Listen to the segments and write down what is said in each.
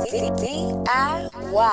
DIY.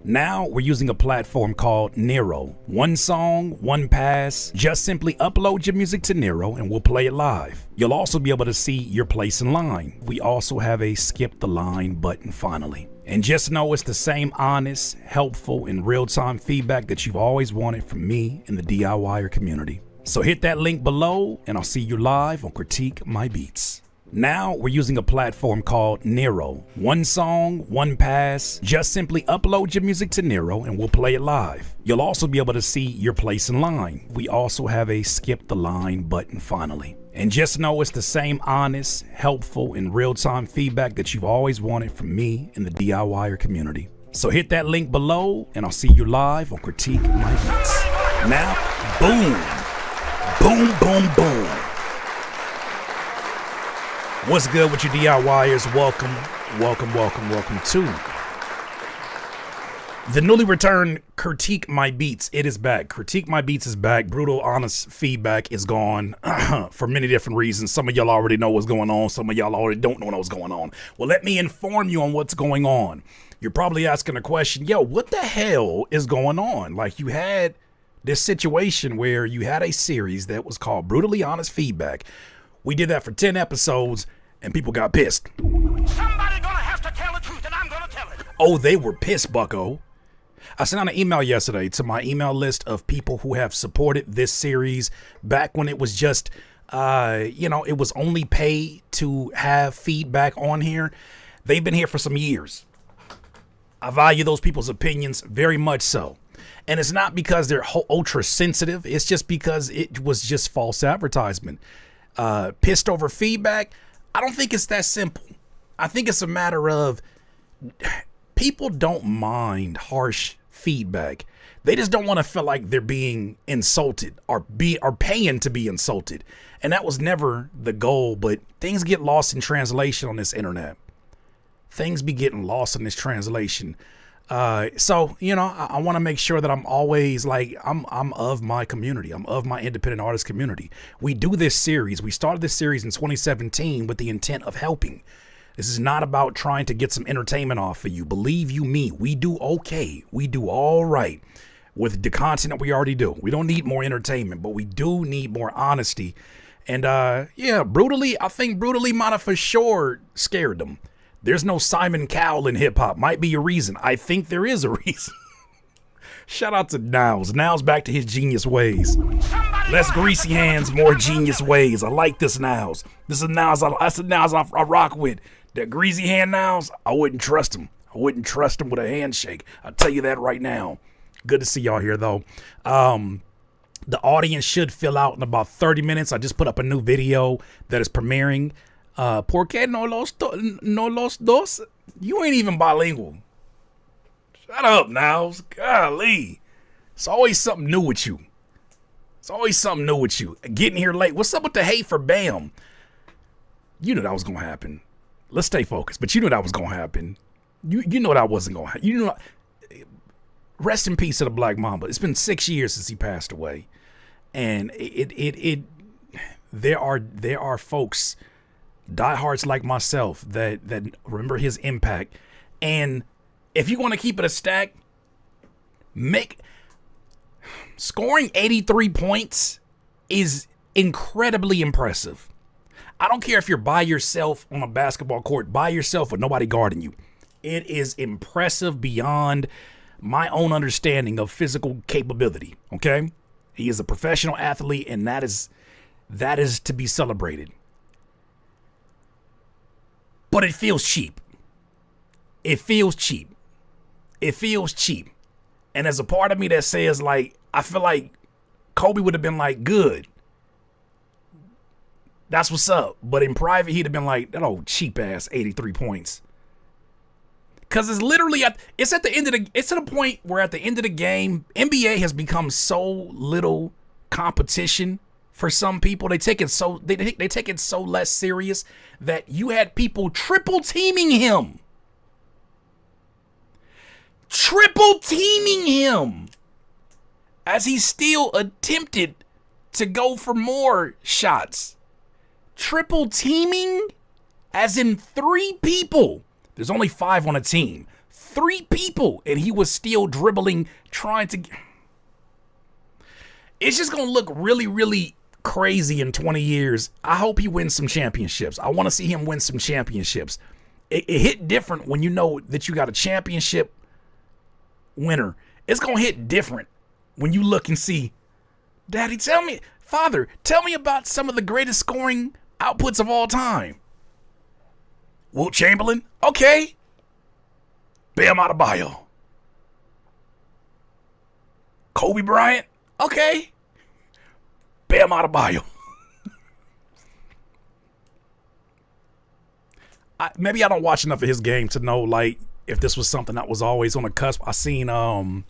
Now we're using a platform called Nero. One song, one pass. Just simply upload your music to Nero and we'll play it live. You'll also be able to see your place in line. We also have a skip the line button finally. And just know it's the same honest, helpful, and real-time feedback that you've always wanted from me in the DIYer community. So hit that link below and I'll see you live on Critique My Beats. Now we're using a platform called Nero. One song, one pass. Just simply upload your music to Nero and we'll play it live. You'll also be able to see your place in line. We also have a skip the line button finally. And just know it's the same honest, helpful, and real-time feedback that you've always wanted from me in the DIYer community. So hit that link below and I'll see you live on Critique My Beats. Now, boom, boom, boom, boom. What's good with you DIYers? Welcome, welcome, welcome, welcome to the newly returned Critique My Beats. It is back. Critique My Beats is back. Brutal, honest feedback is gone for many different reasons. Some of y'all already know what's going on. Some of y'all already don't know what's going on. Well, let me inform you on what's going on. You're probably asking a question, yo, what the hell is going on? Like, you had this situation where you had a series that was called Brutally Honest Feedback. We did that for 10 episodes and people got pissed. Somebody gonna have to tell the truth and I'm gonna tell it. Oh, they were pissed, bucko. I sent out an email yesterday to my email list of people who have supported this series back when it was just, it was only paid to have feedback on here. They've been here for some years. I value those people's opinions very much so. And it's not because they're ultra sensitive. It's just because it was just false advertisement. Pissed over feedback. I don't think it's that simple. I think it's a matter of people don't mind harsh feedback. They just don't want to feel like they're being insulted or paying to be insulted. And that was never the goal, but things get lost in translation on this internet. Things be getting lost in this translation. So, I want to make sure that I'm always like, I'm of my community. I'm of my independent artist community. We do this series. We started this series in 2017 with the intent of helping. This is not about trying to get some entertainment off of you. Believe you me, we do okay. We do all right with the content that we already do. We don't need more entertainment, but we do need more honesty. And brutally, I think brutally might have for sure scared them. There's no Simon Cowell in hip hop. Might be a reason. I think there is a reason. Shout out to Niles. Niles back to his genius ways. Somebody Less greasy hands, more genius ways. I like this nows. This is nows. That's the nows I rock with. That greasy hand nows, I wouldn't trust him. I wouldn't trust him with a handshake. I'll tell you that right now. Good to see y'all here, though. The audience should fill out in about 30 minutes. I just put up a new video that is premiering. ¿Por qué no los dos? You ain't even bilingual. Shut up, Nows. Golly. It's always something new with you. It's always something new with you. Getting here late. What's up with the hate for Bam? You knew that was going to happen. Let's stay focused. But you knew that was going to happen. You know that wasn't going to happen. You know. Rest in peace to the Black Mamba. It's been 6 years since he passed away. And there are folks, diehards like myself, that remember his impact. And if you want to keep it a stack, scoring 83 points is incredibly impressive. I don't care if you're by yourself on a basketball court, by yourself with nobody guarding you. It is impressive beyond my own understanding of physical capability. Okay, he is a professional athlete, and that is to be celebrated. But it feels cheap. It feels cheap. It feels cheap. And there's a part of me that says, like, I feel like Kobe would have been like, good. That's what's up. But in private, he'd have been like, that old cheap ass 83 points. Because it's literally it's at the point where at the end of the game, NBA has become so little competition for some people. They take it so less serious that you had people triple teaming him. Triple teaming him as he still attempted to go for more shots. Triple teaming as in 3 people. There's only 5 on a team. 3 people, and he was still dribbling, trying to. It's just going to look really, really crazy in 20 years. I hope he wins some championships. I want to see him win some championships. It hit different when you know that you got a championship winner. It's going to hit different when you look and see, Daddy, Father, tell me about some of the greatest scoring outputs of all time. Wilt Chamberlain? Okay. Bam Adebayo. Kobe Bryant? Okay. Bam Adebayo. Maybe I don't watch enough of his game to know, like, if this was something that was always on the cusp. I seen, a lot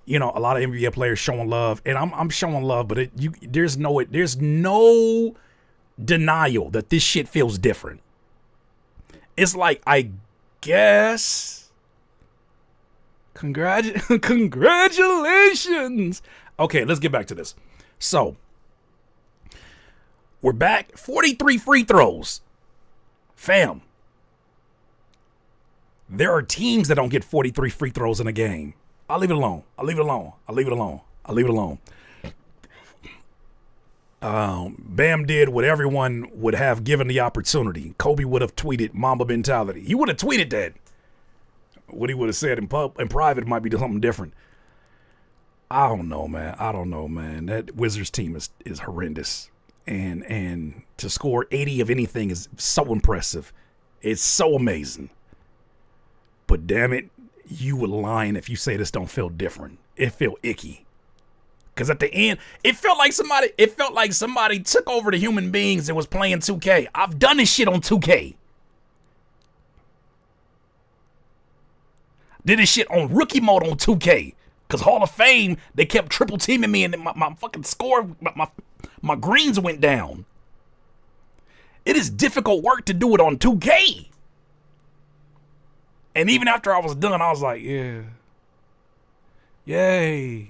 of NBA players showing love, and I'm showing love, but there's no denial that this shit feels different. It's like, I guess, congratulations. Okay, let's get back to this. So, we're back. 43 free throws. Fam. There are teams that don't get 43 free throws in a game. I'll leave it alone. Bam did what everyone would have given the opportunity. Kobe would have tweeted Mamba mentality. He would have tweeted that. What he would have said in private might be something different. I don't know, man. That Wizards team is horrendous. And to score 80 of anything is so impressive. It's so amazing. But damn it, you were lying if you say this don't feel different. It feel icky. Because at the end, it felt like somebody took over the human beings and was playing 2K. I've done this shit on 2K. Did this shit on rookie mode on 2K. Because Hall of Fame, they kept triple teaming me and my fucking score, my greens went down. It is difficult work to do it on 2K. And even after I was done, I was like, yeah. Yay.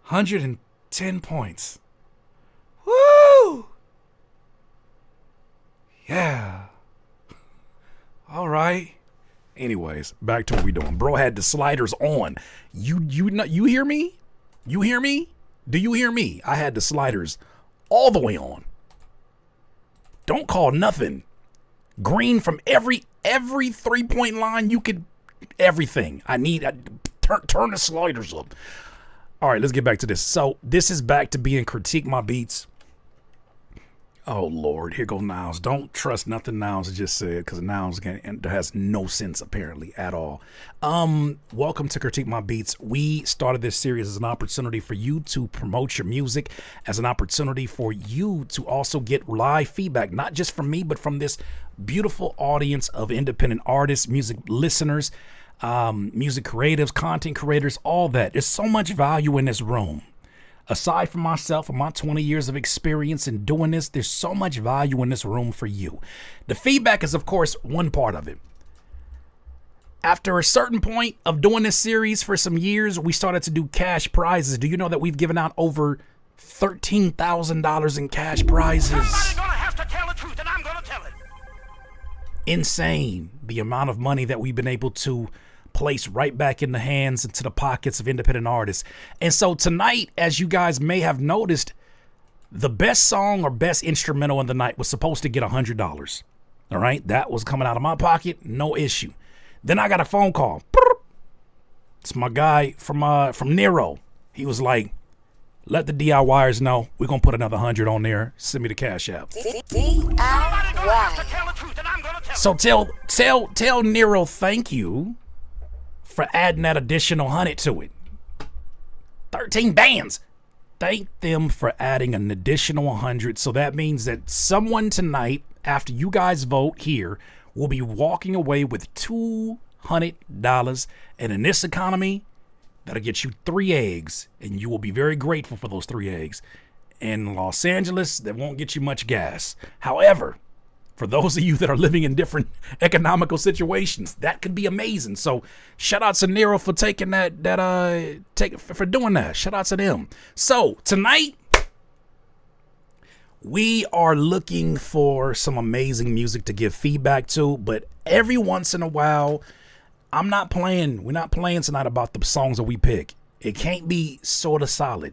110 points. Woo! Yeah. All right. Anyways, back to what we doing. Bro had the sliders on. You hear me? You hear me? Do you hear me? I had the sliders all the way on. Don't call nothing. Green from every 3-point line you could. Everything. Turn the sliders up. All right, let's get back to this. So this is back to being critique my beats. Oh Lord, here go Niles. Don't trust nothing Niles just said, because Niles has no sense apparently at all. Welcome to Critique My Beats. We started this series as an opportunity for you to promote your music, as an opportunity for you to also get live feedback, not just from me, but from this beautiful audience of independent artists, music listeners, music creatives, content creators, all that. There's so much value in this room. Aside from myself and my 20 years of experience in doing this, there's so much value in this room for you. The feedback is, of course, one part of it. After a certain point of doing this series for some years, we started to do cash prizes. Do you know that we've given out over $13,000 in cash prizes? Somebody's gonna have to tell the truth, and I'm gonna tell it. Insane, the amount of money that we've been able to place right back in the hands, into the pockets of independent artists. And so tonight, as you guys may have noticed, the best song or best instrumental in the night was supposed to get $100. All right, that was coming out of my pocket, no issue. Then I got a phone call. It's my guy from Nero. He was like, let the DIYers know we're gonna put another 100 on there. Send me the cash app. So tell Nero thank you for adding that additional 100 to it. 13 bands. Thank them for adding an additional 100. So that means that someone tonight, after you guys vote here, will be walking away with $200. And in this economy, that'll get you 3 eggs. And you will be very grateful for those 3 eggs. In Los Angeles, that won't get you much gas. However, for those of you that are living in different economical situations, that could be amazing. So shout out to Nero for taking for doing that. Shout out to them. So tonight, we are looking for some amazing music to give feedback to, but every once in a while, we're not playing tonight about the songs that we pick. It can't be sort of solid.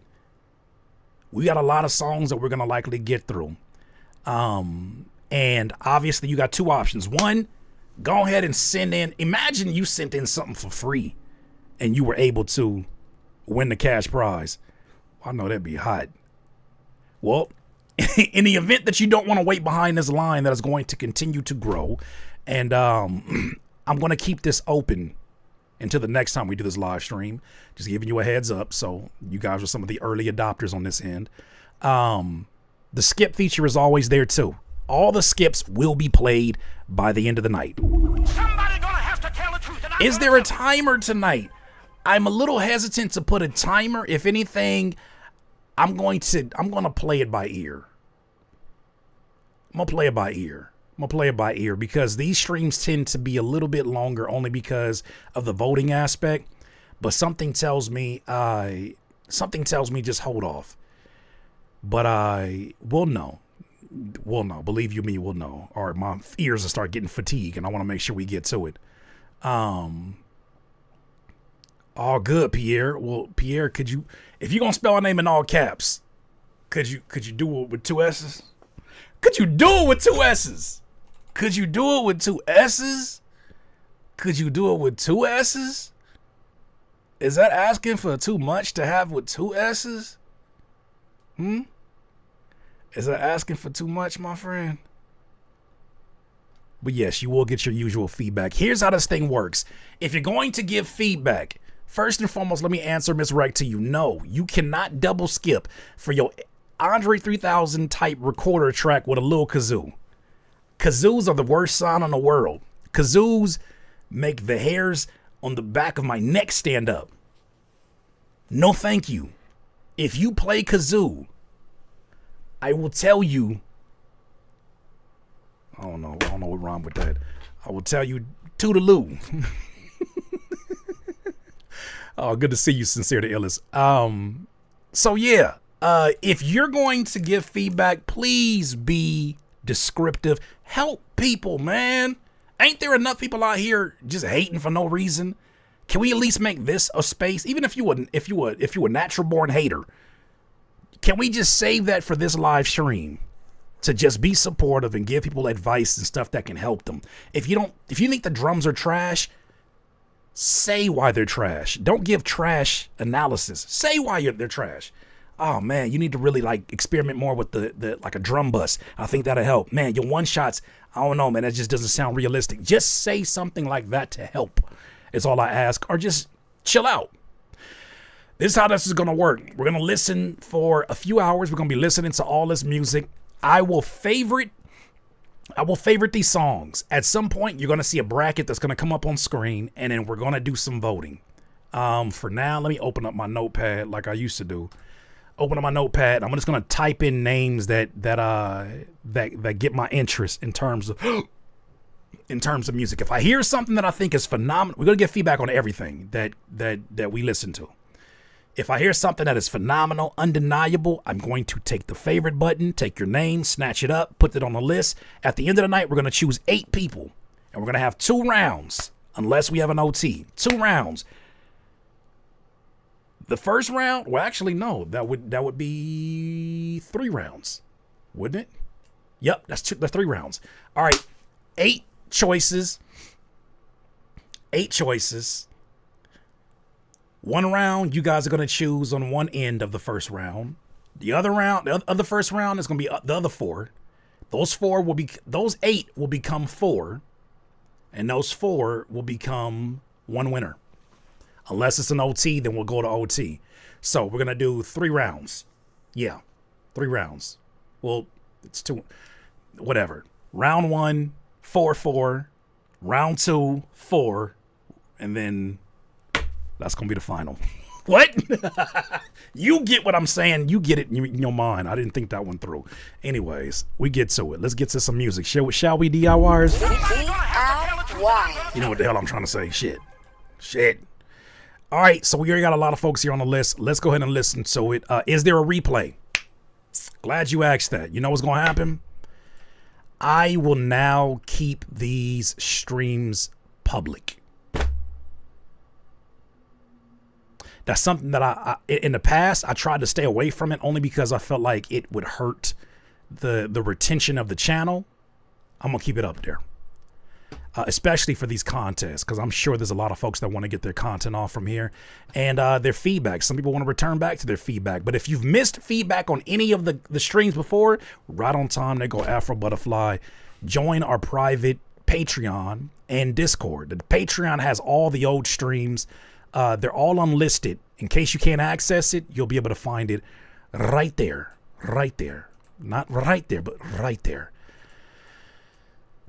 We got a lot of songs that we're going to likely get through. And obviously you got 2 options. One, go ahead and send in. Imagine you sent in something for free and you were able to win the cash prize. I know that'd be hot. Well, in the event that you don't want to wait behind this line that is going to continue to grow, and I'm going to keep this open until the next time we do this live stream, just giving you a heads up. So you guys are some of the early adopters on this end. The skip feature is always there too. All the skips will be played by the end of the night. Somebody's gonna have to tell the truth, and Is there a timer tonight? I'm a little hesitant to put a timer. If anything, I'm gonna play it by ear. I'm gonna play it by ear because these streams tend to be a little bit longer only because of the voting aspect. But something tells me just hold off. But we'll know. Believe you me, we'll know. All right, my ears will start getting fatigued, and I want to make sure we get to it. All good, Pierre. Well, Pierre, could you, if you're gonna spell our name in all caps, could you do it with 2 S's? Could you do it with 2 S's? Could you do it with 2 S's? Could you do it with 2 S's? Is that asking for too much to have with 2 S's? Is that asking for too much, my friend? But yes, you will get your usual feedback. Here's how this thing works. If you're going to give feedback, first and foremost, let me answer Miss Rec to you. No, you cannot double skip for your Andre 3000 type recorder track with a little kazoo. Kazoos are the worst sound in the world. Kazoos make the hairs on the back of my neck stand up. No, thank you. If you play kazoo, I will tell you, I don't know what wrong with that. I will tell you, toodaloo. Oh, good to see you, Sincere the Illest. So yeah, if you're going to give feedback, please be descriptive. Help people, man. Ain't there enough people out here just hating for no reason? Can we at least make this a space? Even if you a natural born hater, can we just save that for this live stream to just be supportive and give people advice and stuff that can help them? If you think the drums are trash, Say why they're trash. Don't give trash analysis. Say why they're trash. Oh man, you need to really like experiment more with the like a drum bus. I think that'll help. Man, your one shots, I don't know, man, that just doesn't sound realistic. Just say something like that to help. Is all I ask. Or just chill out. This is how this is gonna work. We're gonna listen for a few hours. We're gonna be listening to all this music. I will favorite these songs. At some point, you're gonna see a bracket that's gonna come up on screen, and then we're gonna do some voting. For now, let me open up my notepad like I used to do. Open up my notepad. I'm just gonna type in names that get my interest in terms of music. If I hear something that I think is phenomenal, we're gonna get feedback on everything that we listen to. If I hear something that is phenomenal, undeniable, I'm going to take the favorite button, take your name, snatch it up, put it on the list. At the end of the night, we're gonna choose 8 people, and we're gonna have 2 rounds, unless we have an OT. 2 rounds. The first round, well, actually, no, that would be 3 rounds, wouldn't it? Yep, that's 3 rounds. All right, 8 choices. 8 choices. 1 round, you guys are gonna choose on one end of the first round. The other round, the other first round is gonna be the other 4. Those 8 will become 4, and those 4 will become 1 winner. Unless it's an OT, then we'll go to OT. So we're going to do 3 rounds. Yeah, 3 rounds. Well, it's 2. Whatever. Round 1, 4-4. Round 2, 4. And then that's going to be the final. What? You get what I'm saying. You get it in your mind. I didn't think that one through. Anyways, we get to it. Let's get to some music. Shall we, DIYers? DIY. You know what the hell I'm trying to say. Shit. All right, so we already got a lot of folks here on the list. Let's go ahead and listen to it. Is there a replay? Glad you asked that. You know what's going to happen? I will now keep these streams public. That's something that I in the past, I tried to stay away from it only because I felt like it would hurt the retention of the channel. I'm going to keep it up there. Especially for these contests, because I'm sure there's a lot of folks that want to get their content off from here and their feedback. Some people want to return back to their feedback. But if you've missed feedback on any of the streams before, right on time, they go Afro Butterfly. Join our private Patreon and Discord. The Patreon has all the old streams. They're all unlisted. In case you can't access it, you'll be able to find it right there. Right there. Not right there, but right there.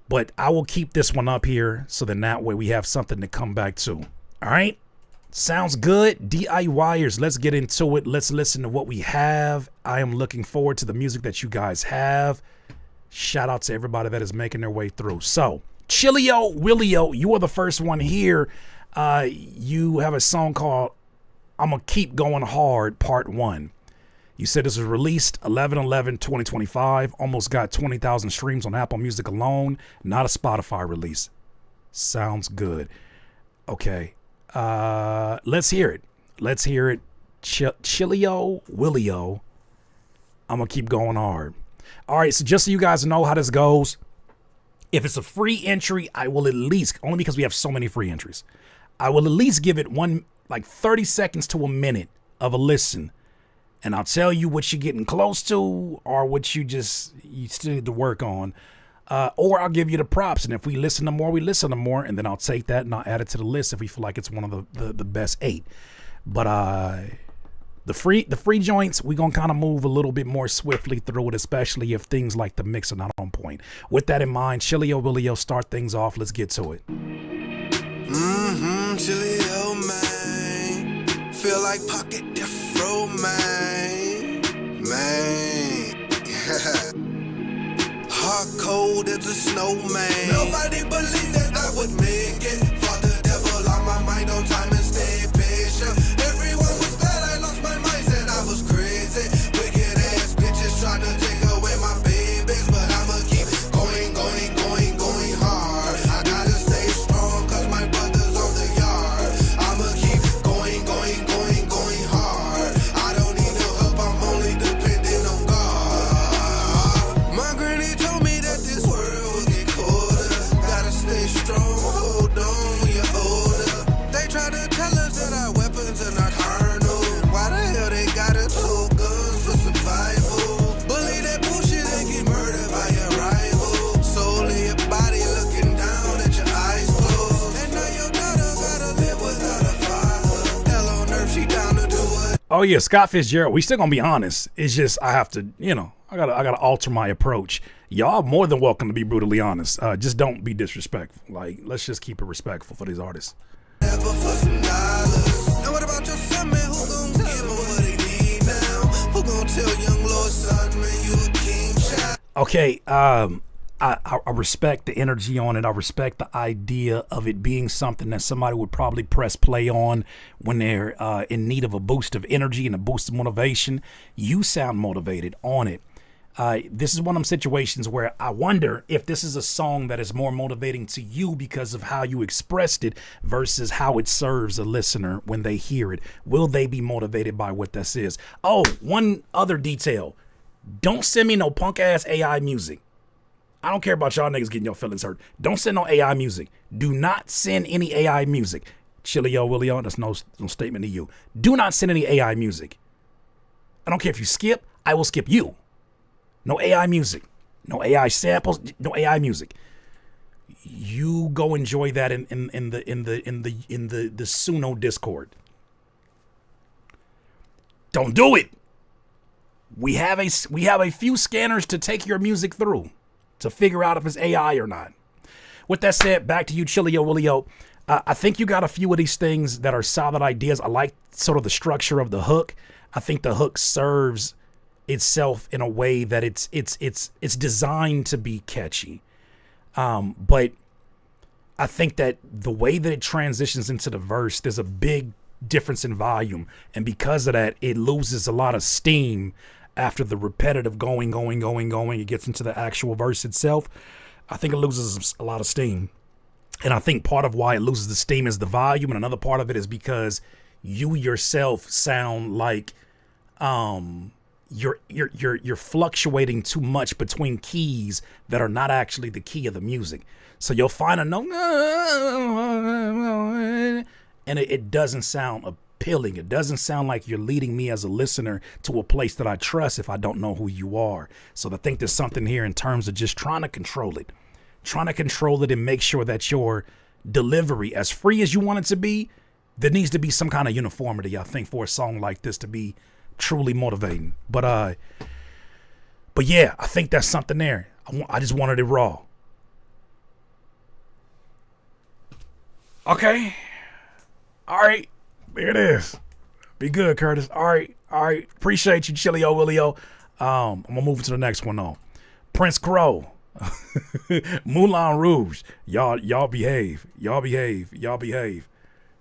But I will keep this one up here so then that way we have something to come back to. All right. Sounds good. DIYers, let's get into it. Let's listen to what we have. I am looking forward to the music that you guys have. Shout out to everybody that is making their way through. So, Chilio, Willio, you are the first one here. You have a song called I'm Gonna Keep Going Hard, Part 1. You said this was released 11/11/2025. Almost got 20,000 streams on Apple Music alone. Not a Spotify release. Sounds good. Okay. Let's hear it. Let's hear it. Chilio, Willio. I'm going to keep going hard. All right. So just so you guys know how this goes, if it's a free entry, I will at least, only because we have so many free entries, I will at least give it 30 seconds to a minute of a listen. And I'll tell you what you're getting close to or what you still need to work on. Or I'll give you the props. And if we listen to more, we listen to more. And then I'll take that and I'll add it to the list if we feel like it's one of the best 8. But the free joints, we're going to kind of move a little bit more swiftly through it, especially if things like the mix are not on point. With that in mind, Chilio, Willio, start things off. Let's get to it. Chilio, man. Feel like pocket different, man. Hard cold as a snowman. Nobody believed that I would make it. Fought the devil on my mind on time and stay patient. Everyone was glad I lost my mind, said I was crazy. Wicked ass bitches trying to take away my babies, but I'ma keep going hard. I gotta stay strong cause my brother's on the yard. I'ma keep going hard. I don't need no help, I'm only dependent on God. My granny told me that this world will get colder. Gotta stay strong, hold on when you're older. They Oh yeah, Scott Fitzgerald. We still gonna be honest. It's just I have to, I gotta alter my approach. Y'all more than welcome to be brutally honest. Just don't be disrespectful. Like, let's just keep it respectful for these artists. Never for some dollars. Now what about your son, man? Who gon' give him what he need now? Who gon' tell young Lord son, man, you a king child? Okay, I respect the energy on it. I respect the idea of it being something that somebody would probably press play on when they're in need of a boost of energy and a boost of motivation. You sound motivated on it. This is one of them situations where I wonder if this is a song that is more motivating to you because of how you expressed it versus how it serves a listener when they hear it. Will they be motivated by what this is? Oh, one other detail. Don't send me no punk ass AI music. I don't care about y'all niggas getting your feelings hurt. Don't send no AI music. Do not send any AI music. Chilio, Willio, that's no statement to you. Do not send any AI music. I don't care if you skip, I will skip you. No AI music. No AI samples, no AI music. You go enjoy that in the Suno Discord. Don't do it. We have a few scanners to take your music through to figure out if it's AI or not. With that said, back to you, Chilio, Willio. I think you got a few of these things that are solid ideas. I like sort of the structure of the hook. I think the hook serves itself in a way that it's designed to be catchy. But I think that the way that it transitions into the verse, there's a big difference in volume. And because of that, it loses a lot of steam after the repetitive going. It gets into the actual verse itself. I think it loses a lot of steam. And I think part of why it loses the steam is the volume. And another part of it is because you yourself sound like you're fluctuating too much between keys that are not actually the key of the music. So you'll find a note and it doesn't sound appealing. It doesn't sound like you're leading me as a listener to a place that I trust if I don't know who you are. So I think there's something here in terms of just trying to control it and make sure that your delivery, as free as you want it to be, there needs to be some kind of uniformity, I think, for a song like this to be truly motivating. But yeah, I think that's something there. I just wanted it raw. Okay. All right. There it is. Be good, Curtis. All right. Appreciate you, Chilio, Willio. I'm gonna move to the next one though. Prince Crow. Moulin Rouge. Y'all behave. He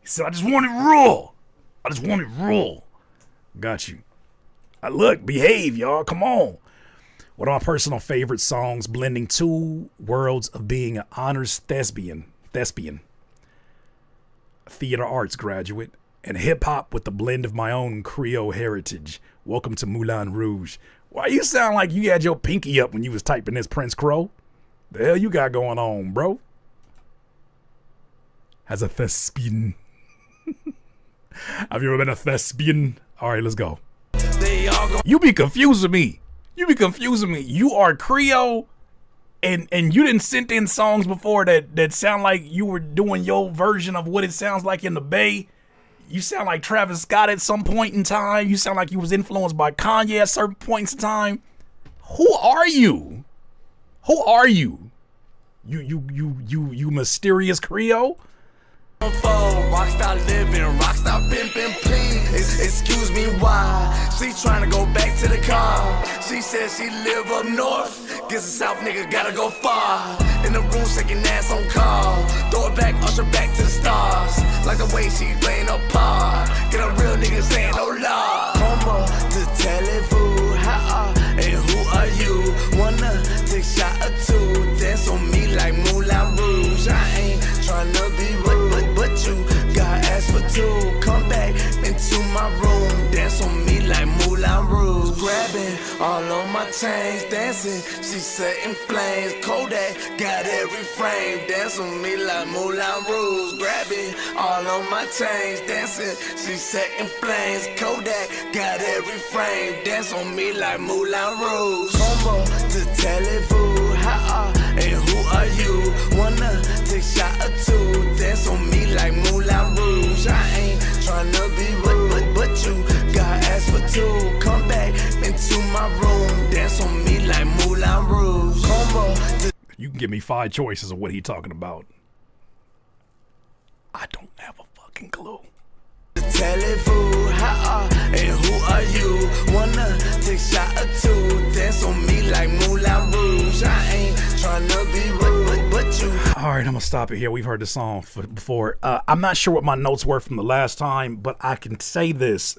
said, I just want it raw. Got you. Look, behave, y'all. Come on. One of my personal favorite songs, blending two worlds of being an honors thespian, theater arts graduate, and hip hop with the blend of my own Creole heritage. Welcome to Moulin Rouge. Why you sound like you had your pinky up when you was typing this, Prince Crow? The hell you got going on, bro? As a thespian. Have you ever been a thespian? All right, let's go. You be confusing me. You are Creole, and you didn't send in songs before that sound like you were doing your version of what it sounds like in the Bay. You sound like Travis Scott at some point in time. You sound like you was influenced by Kanye at certain points in time. Who are you? You mysterious Creole? Rockstar living, rockstar pimpin', please. Excuse me, why? She tryna go back to the car. She says she live up north. Guess the South nigga gotta go far. In the room shaking ass on call. Throw it back, usher back to the stars. Like the way she playing a part. Get a real nigga saying no law. Come to telephone, how and who are you? Wanna take shot or two? Dance on me like Moulin Rouge. I ain't tryna be rude, but you got ass for two. Come back into my room, dance on me like Moulin Rouge. Grabbing all on my chains, dancing, she setting flames. Kodak got every frame, dance on me like Moulin Rouge. Grabbing all on my chains, dancing, she setting flames. Kodak got every frame, dance on me like Moulin Rouge. Come to telephone, how and who are you? Wanna take shot or two? Dance on me like Moulin Rouge. I ain't tryna be rude, but you got can give me 5 choices of what he talking about. I don't have a fucking clue. Tell it fool, how and who are you? Wanna take shot or two? Dance on me like Moulin Rouge. I ain't tryna be rude, but you. All right, I'm gonna stop it here. We've heard the song before. I'm not sure what my notes were from the last time, but I can say this: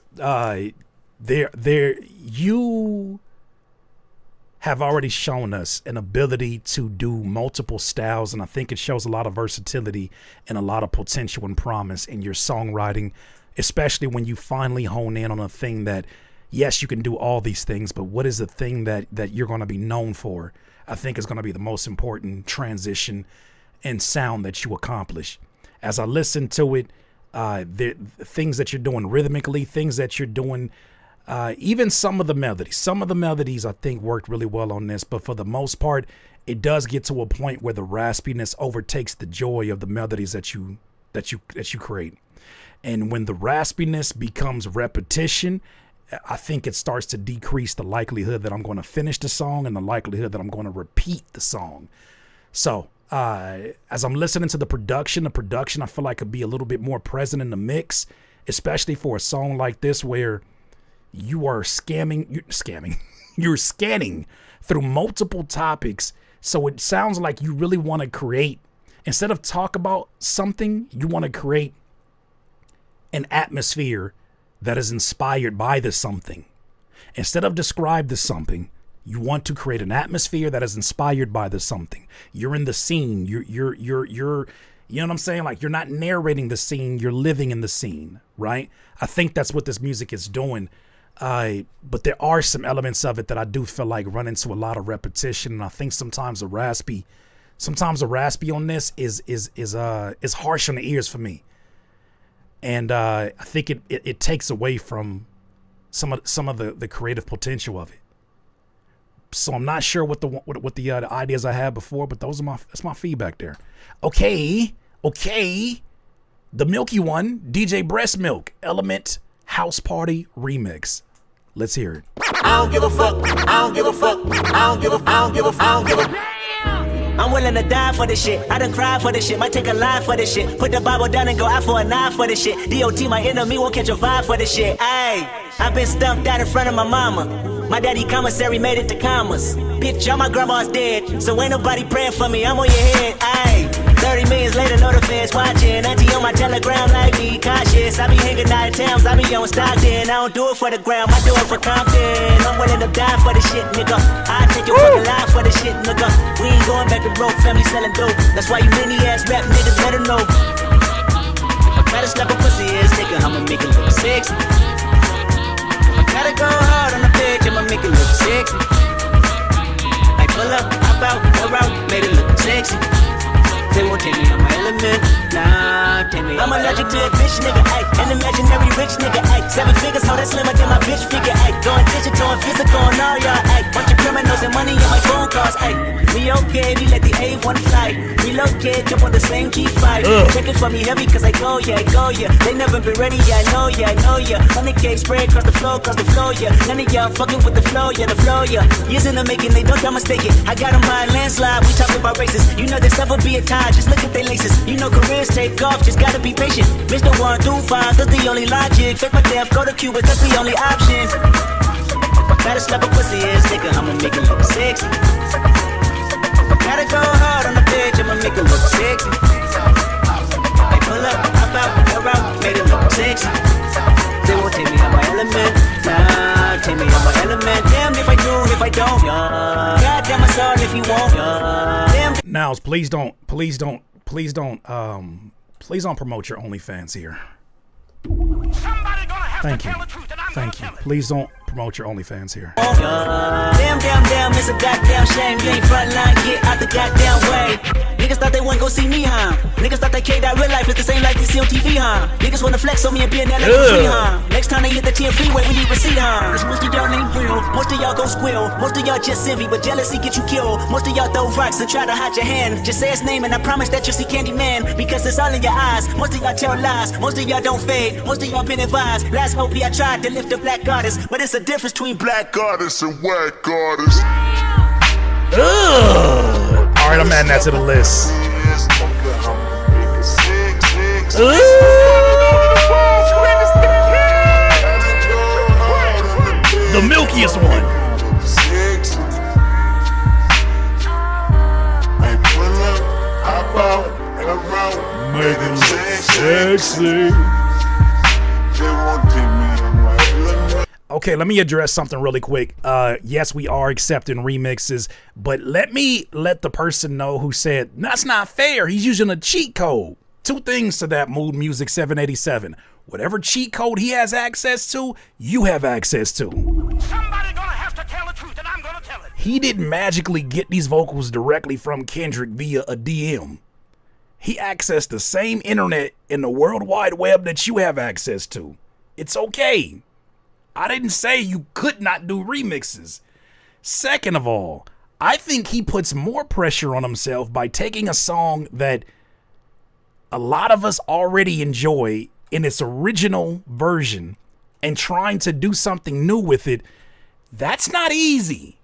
you have already shown us an ability to do multiple styles, and I think it shows a lot of versatility and a lot of potential and promise in your songwriting, especially when you finally hone in on a thing that, yes, you can do all these things, but what is the thing that you're going to be known for? I think is going to be the most important transition and sound that you accomplish. As I listen to it, the things that you're doing rhythmically, things that you're doing, even some of the melodies I think worked really well on this, but for the most part, it does get to a point where the raspiness overtakes the joy of the melodies that you create. And when the raspiness becomes repetition, I think it starts to decrease the likelihood that I'm going to finish the song and the likelihood that I'm going to repeat the song. So as I'm listening to the production I feel like could be a little bit more present in the mix, especially for a song like this where you are you're scanning through multiple topics. So it sounds like you really want to create, instead of talk about something, you want to create an atmosphere that is inspired by the something. Instead of describe the something, you want to create an atmosphere that is inspired by the something. You're in the scene. You're you know what I'm saying? Like, you're not narrating the scene, you're living in the scene, right? I think that's what this music is doing. But there are some elements of it that I do feel like run into a lot of repetition, and I think sometimes the raspy on this is harsh on the ears for me. And I think it takes away from some of the creative potential of it. So I'm not sure what the ideas I had before, but that's my feedback there. Okay, the Milky One, DJ Breast Milk, Element House Party Remix. Let's hear it. I don't give a fuck. I don't give a fuck. I don't give a. I don't give a. I don't give a. I'm willing to die for this shit. I done cried for this shit. Might take a line for this shit. Put the Bible down and go out for a knife for this shit. DOT, my enemy, won't catch a vibe for this shit. Ayy, I've been stumped out in front of my mama. My daddy commissary made it to commas. Bitch, all my grandma's dead, so ain't nobody praying for me. I'm on your head. Ayy, 30 millions later, know the feds watching. Auntie on my telegram like me, cautious. I be hanging out in towns, I be on Stockton. I don't do it for the gram, I do it for Compton. I'm willing to die for this shit, nigga. I take your fucking life for this shit, nigga. We ain't going back to broke, family selling dope. That's why you many ass rap niggas better know. If I gotta slap a pussy ass nigga, I'ma make it look sexy. If I gotta go hard on the bitch, I'ma make it look sexy. I pull up, hop out, go out, made it look sexy. They won't take me on my element, nah, take me. I'm allergic to a bitch nigga, ayy, an imaginary rich nigga, ayy. 7 figures, how that slimmer than my bitch figure, ayy. Going digital and physical and all y'all, ayy. Bunch of criminals and money on my phone calls, ayy. We okay, we let the A1 fly. Relocate, jump on the same G5. Check it for me heavy, cause I go, yeah. They never been ready, yeah, I know, yeah. 100K spray across the floor, yeah. None of y'all fucking with the flow, yeah. Years in the making, they don't mistake it. I got them by a landslide, we talking about races. You know this stuff will be a time. Just look at their laces. You know careers take off, just gotta be patient. Mr. 1 through 5, that's the only logic. Fake my death, go to Cuba, that's the only option. If I gotta slap a pussy ass nigga, I'ma make it look sexy. If I gotta go hard on the bitch, I'ma make it look sexy. They pull up, hop out, go out, made it look sexy. They won't take me out my element, nah, take me out my element. Damn if I do, if I don't, yeah. Goddamn, I'm sorry if you won't, yeah. Now, please don't promote your OnlyFans here. Somebody gonna have Thank to you. tell the truth, and I'm Thank you. gonna tell it. Please don't promote your OnlyFans here. Damn, it's a goddamn shame. You ain't frontline, get out the goddamn way. Niggas thought they wouldn't go see me, huh? Niggas thought they K that real life is the same like they see on TV, huh? Niggas wanna flex on me and be in LA for free, huh? Next time they hit the 10 freeway, we need receipt, huh? Cause most of y'all ain't real, most of y'all go squill. Most of y'all just envy, but jealousy get you killed. Most of y'all throw rocks and try to hide your hand. Just say his name and I promise that you'll see Candyman. Because it's all in your eyes, most of y'all tell lies. Most of y'all don't fade, most of y'all been advised. Last OP I tried to lift a black goddess, but it's a difference between black goddess and white goddess. All right, I'm adding that to the list. The milkiest one. Make it look sexy. Okay, let me address something really quick. Yes, we are accepting remixes, but let the person know who said that's not fair. He's using a cheat code. Two things to that, Mood Music 787. Whatever cheat code he has access to, you have access to. Somebody gonna have to tell the truth, and I'm gonna tell it. He didn't magically get these vocals directly from Kendrick via a DM. He accessed the same internet in the World Wide Web that you have access to. It's okay. I didn't say you could not do remixes. Second of all, I think he puts more pressure on himself by taking a song that a lot of us already enjoy in its original version and trying to do something new with it. That's not easy.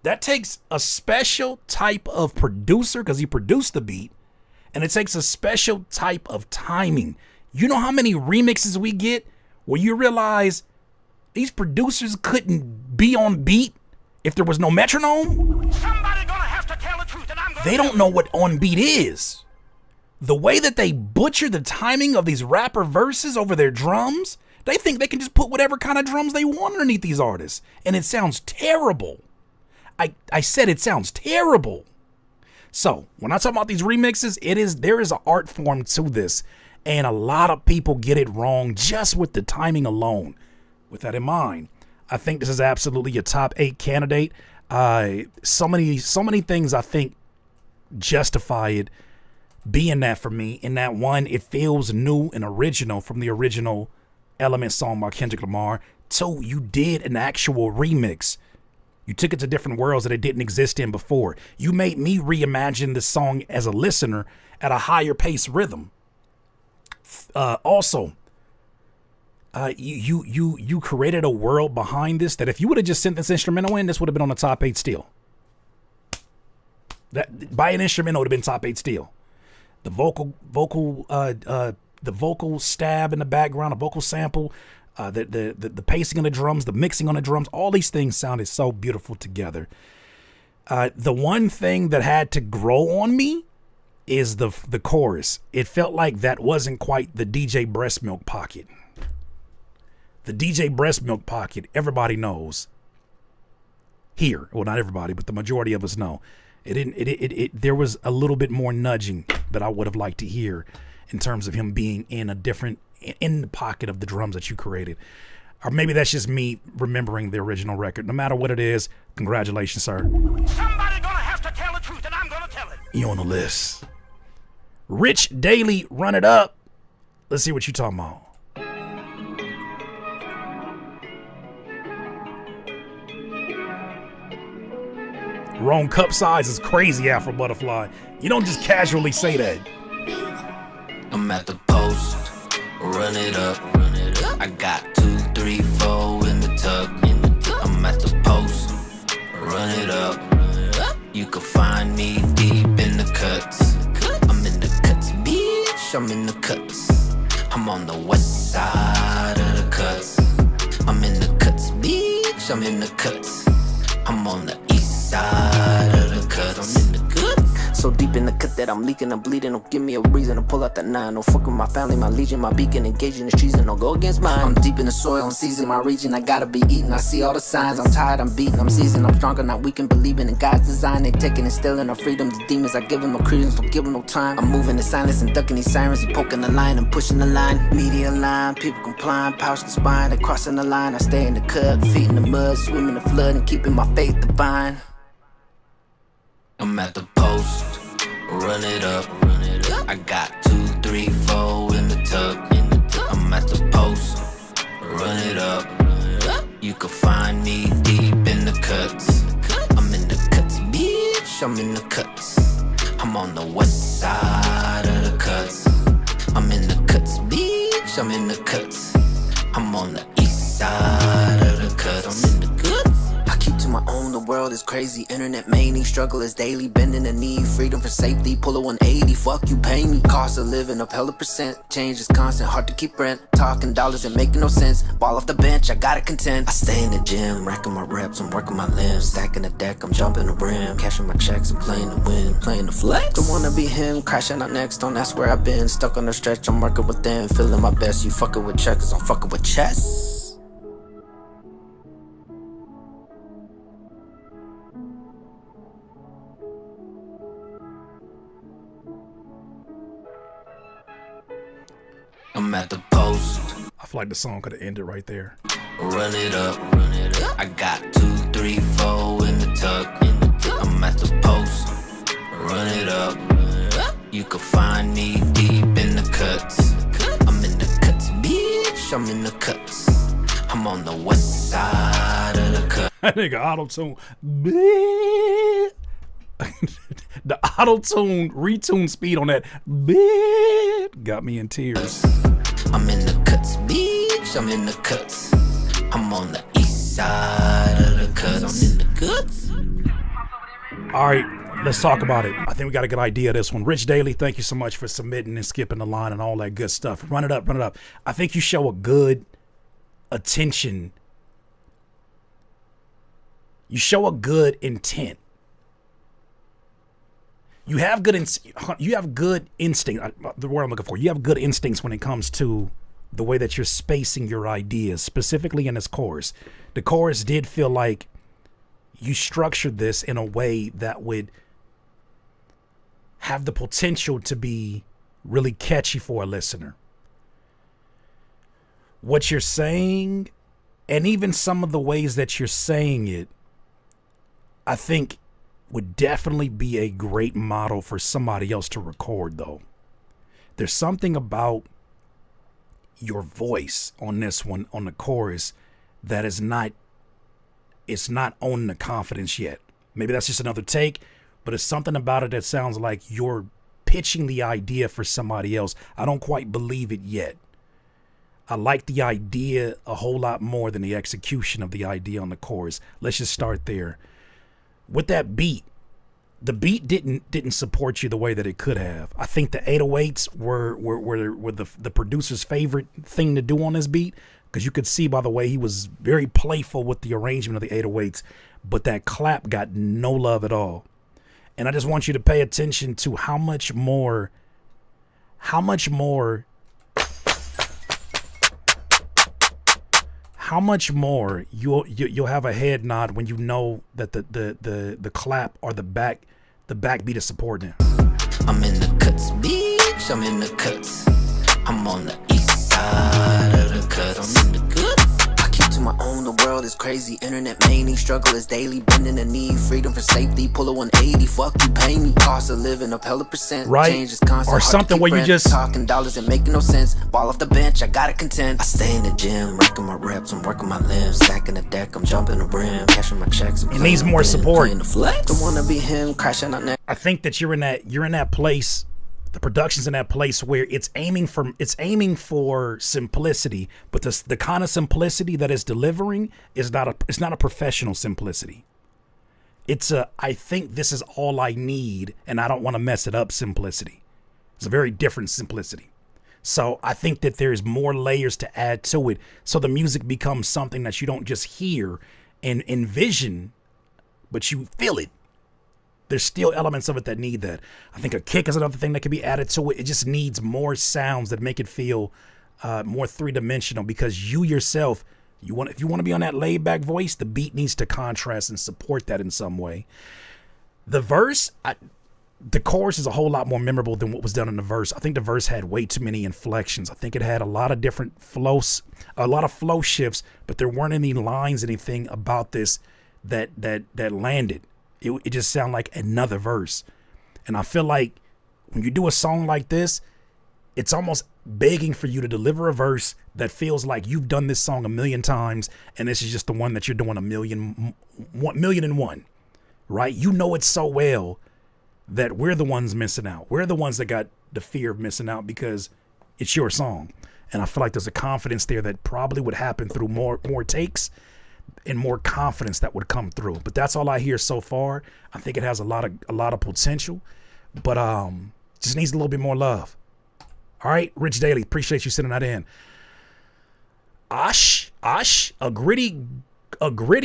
That takes a special type of producer, because he produced the beat, and it takes a special type of timing. You know how many remixes we get where you realize these producers couldn't be on beat if there was no metronome? Somebody gonna have to tell the truth, and I'm gonna They don't know what on beat is. The way that they butcher the timing of these rapper verses over their drums, they think they can just put whatever kind of drums they want underneath these artists. And it sounds terrible. I said it sounds terrible. So when I talk about these remixes, there is an art form to this. And a lot of people get it wrong just with the timing alone. With that in mind, I think this is absolutely a top 8 candidate. So many things I think justify it being that for me. In that one, it feels new and original from the original Element song by Kendrick Lamar. 2, you did an actual remix. You took it to different worlds that it didn't exist in before. You made me reimagine this song as a listener at a higher pace rhythm. Also, you created a world behind this that if you would have just sent this instrumental in, this would have been on the top 8 still. That by an instrumental would have been top 8 still. The vocal stab in the background, a vocal sample, the pacing on the drums, the mixing on the drums, all these things sounded so beautiful together. The one thing that had to grow on me is the chorus. It felt like that wasn't quite the DJ Breast Milk Pocket. The DJ Breast Milk Pocket, everybody knows. Here, well, not everybody, but the majority of us know. There was a little bit more nudging that I would have liked to hear in terms of him being in the pocket of the drums that you created. Or maybe that's just me remembering the original record. No matter what it is, congratulations, sir. Somebody gonna have to tell the truth, and I'm gonna tell it. You on the list. Rich Daily, Run It Up. Let's see what you talking about. Wrong cup size is crazy, Afro Butterfly. You don't just casually say that. I'm at the post, run it up. I got 2, 3, 4 in the tub. I'm at the post, run it up. You can find me deep in the cuts. I'm in the cuts, bitch. I'm in the cuts. I'm on the west side of the cuts. I'm in the cuts, bitch. I'm in the cuts. I'm on the east side of the cuts. I'm in the cuts. So deep in the cut that I'm leaking, I'm bleeding. Don't give me a reason to pull out that 9. Don't fuck with my family, my legion, my beacon. Engaging the treason, don't go against mine. I'm deep in the soil, I'm seizing my region. I gotta be eating, I see all the signs. I'm tired, I'm beating, I'm seasoned. I'm stronger, not weak, and believing in God's design. They taking and stealing our freedom. The demons, I give them no credence, don't give them no time. I'm moving in silence and ducking these sirens. You poking the line, I'm pushing the line. Media line, people complying, pouch the spine. They crossing the line, I stay in the cut. Feet in the mud, swimming the flood, and keeping my faith divine. I'm at the post, run it up. I got 2, 3, 4 in the tub. I'm at the post, run it up. You can find me deep in the cuts. I'm in the cuts, bitch. I'm in the cuts. I'm on the west side of the cuts. I'm in the cuts, bitch. I'm in the cuts. I'm on the east side of the cuts. I'm in the cuts. I keep to my own, the world is crazy. Internet mania, struggle is daily. Bending the knee, freedom for safety. Pull a 180, fuck you, pay me. Cost of living up hella percent. Change is constant, hard to keep rent. Talking dollars and making no sense. Ball off the bench, I gotta contend. I stay in the gym, racking my reps, I'm working my limbs. Stacking the deck, I'm jumping the rim. Cashing my checks, I'm playing the win. Playing the flex. Don't wanna be him, crashing out next. Don't ask where I've been. Stuck on the stretch, I'm working with them. Feeling my best, you fucking with checkers, I'm fucking with chess. I'm at the post. I feel like the song could have ended right there. Run it up. I got 2, 3, 4 in the tuck. I'm at the post. Run it up. You can find me deep in the cuts. I'm in the cuts, bitch. I'm in the cuts. I'm on the west side of the cut. That nigga auto-tune. The auto-tune retune speed on that got me in tears. I'm in the cuts, bitch. I'm in the cuts. I'm on the east side of the cuts. I'm in the cuts. All right, let's talk about it. I think we got a good idea of this one. Rich Daily, thank you so much for submitting and skipping the line and all that good stuff. Run it up. I think you show a good attention. You show a good intent. You have good instinct. The word I'm looking for. You have good instincts when it comes to the way that you're spacing your ideas, specifically in this chorus. The chorus did feel like you structured this in a way that would have the potential to be really catchy for a listener. What you're saying, and even some of the ways that you're saying it, I think would definitely be a great model for somebody else to record, though. There's something about your voice on this one, on the chorus, that is not, it's not owning the confidence yet. Maybe that's just another take, but it's something about it that sounds like you're pitching the idea for somebody else. I don't quite believe it yet. I like the idea a whole lot more than the execution of the idea on the chorus. Let's just start there. With that beat, the beat didn't support you the way that it could have. I think the 808s were the producer's favorite thing to do on this beat, because you could see by the way he was very playful with the arrangement of the 808s, but that clap got no love at all. And I just want you to pay attention to how much more you'll have a head nod when you know that the clap or the backbeat is supporting it. I'm in the cuts, bitch. I'm in the cuts. I'm on the east side of the cuts. I'm in the cuts. I keep to my own. The world is crazy. Internet mania, struggle is daily. Bending the knee, freedom for safety. Pull a 180, fuck you, pay me. Cost of living up hella percent. Right? Change is constant, Or something where you just talking dollars and making no sense. Ball off the bench, I gotta contend. I stay in the gym, racking my reps, I'm working my limbs. Stacking the deck, I'm jumping the rim. Cashing my checks, it needs more support. The flex. Don't wanna be him, crashing out next. I think that you're in that place. The production's in that place where it's aiming for simplicity, but the kind of simplicity that it's delivering is not a professional simplicity. It's I think this is all I need and I don't want to mess it up simplicity. It's a very different simplicity. So I think that there's more layers to add to it, so the music becomes something that you don't just hear and envision, but you feel it. There's still elements of it that need that. I think a kick is another thing that can be added to it. It just needs more sounds that make it feel more three-dimensional, because you yourself, if you want to be on that laid-back voice, the beat needs to contrast and support that in some way. The verse, the chorus is a whole lot more memorable than what was done in the verse. I think the verse had way too many inflections. I think it had a lot of different flows, a lot of flow shifts, but there weren't any lines, anything about this that landed. It just sounded like another verse. And I feel like when you do a song like this, it's almost begging for you to deliver a verse that feels like you've done this song 1,000,000 times, and this is just the one that you're doing 1,000,001, right? You know it so well that we're the ones missing out. We're the ones that got the fear of missing out because it's your song. And I feel like there's a confidence there that probably would happen through more takes. and more confidence that would come through. But that's all I hear so far. I think it has a lot of potential, but just needs a little bit more love. All right, Rich Daly, appreciate you sending that in. Osh, a gritty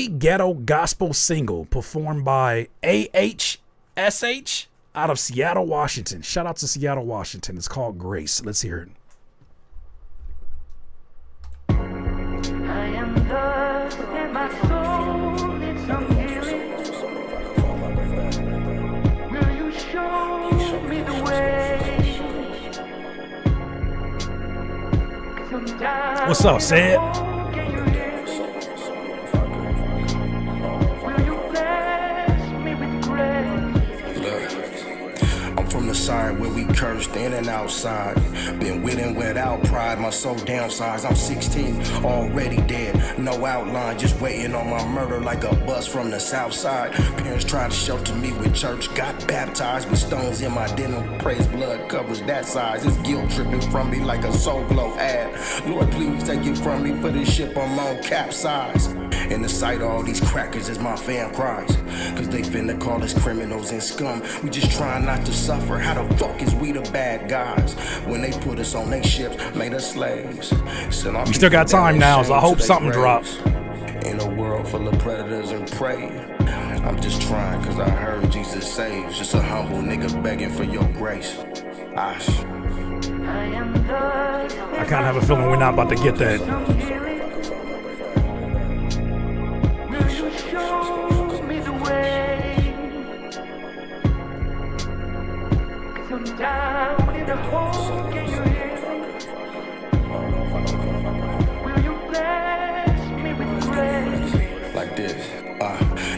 ghetto gospel single performed by AHSH out of Seattle, Washington. Shout out to Seattle, Washington. It's called Grace. Let's hear it. I am lost and my soul needs some healing. Will you show me the way? Sometimes What's up, Sid? can you hear me? Will you bless me with grace? Look, I'm from the side where we cursed in and outside. Been with and without pride, my soul downsized. I'm 16, already dead, no outline, just waiting on my murder like a bus from the south side. Parents tried to shelter me with church, got baptized with stones in my denim. Praise blood covers that size. It's guilt tripping from me like a soul glow ad. Lord, please take it from me for this ship I'm on capsize. In the sight of all these crackers as my fam cries, cause they finna call us criminals and scum. We just trying not to suffer. How the fuck is we the bad guys when they put us on their ships, made us slaves? We still got time now, so I hope something drops. In a world full of predators and prey, I'm just trying cause I heard Jesus saves. Just a humble nigga begging for your grace. Osh. I kind of have a feeling we're not about to get that. Will you show me the way? Some down in the hole, can you hear me? Will you bless me with grace? Like this.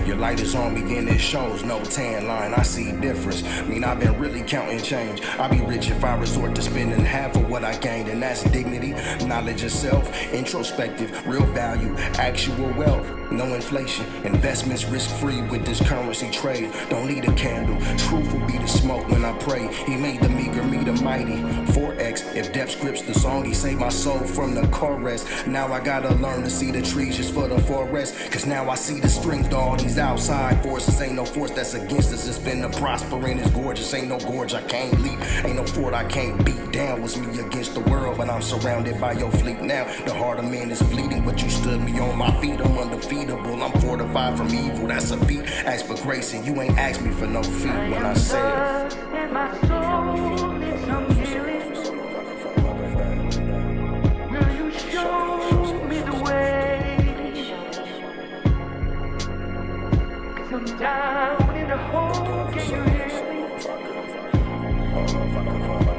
Your light is on me and it shows no tan line. I see difference. Mean I've been really counting change. I'd be rich if I resort to spending half of what I gained, and that's dignity, knowledge of self, introspective, real value, actual wealth, no inflation, investments risk-free with this currency trade. Don't need a candle. Truth will be the smoke when I pray. He made the meager me the mighty. 4X, if depth scripts the song, he saved my soul from the chorus. Now I gotta learn to see the trees just for the forest, cause now I see the strings to all these outside forces. Ain't no force that's against us. It's been to prosper and it's gorgeous. Ain't no gorge I can't leap. Ain't no fort I can't beat down. Was me against the world, but I'm surrounded by your fleet now. The heart of man is fleeting, but you stood me on my feet. I'm undefeatable. I'm fortified from evil. That's a feat. Ask for grace and you ain't asked me for no feet when I said. And my soul needs some healing. Will you show me the way? Some down in the hole, can you hear me?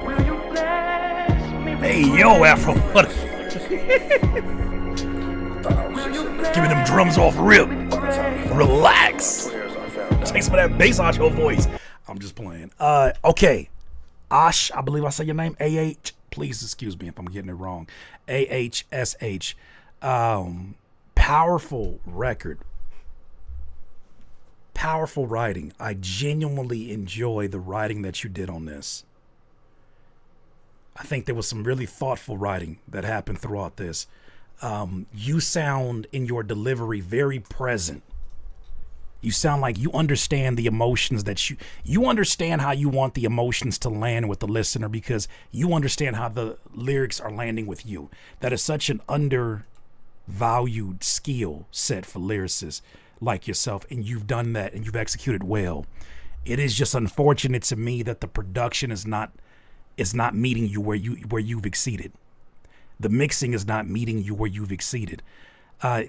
Will you bless me with Hey, yo, Afro. What? Give me them drums off rip. Relax. Take some of that bass out your voice. I'm just playing. Okay. Osh, I believe I said your name. AH. Please excuse me if I'm getting it wrong. AHSH. Powerful record. Powerful writing. I genuinely enjoy the writing that you did on this. I think there was some really thoughtful writing that happened throughout this. You sound in your delivery very present. You sound like you understand the emotions that you understand how you want the emotions to land with the listener, because you understand how the lyrics are landing with you. That is such an undervalued skill set for lyricists like yourself, and you've done that and you've executed well. It is just unfortunate to me that the production is not meeting you where you've exceeded. The mixing is not meeting you where you've exceeded.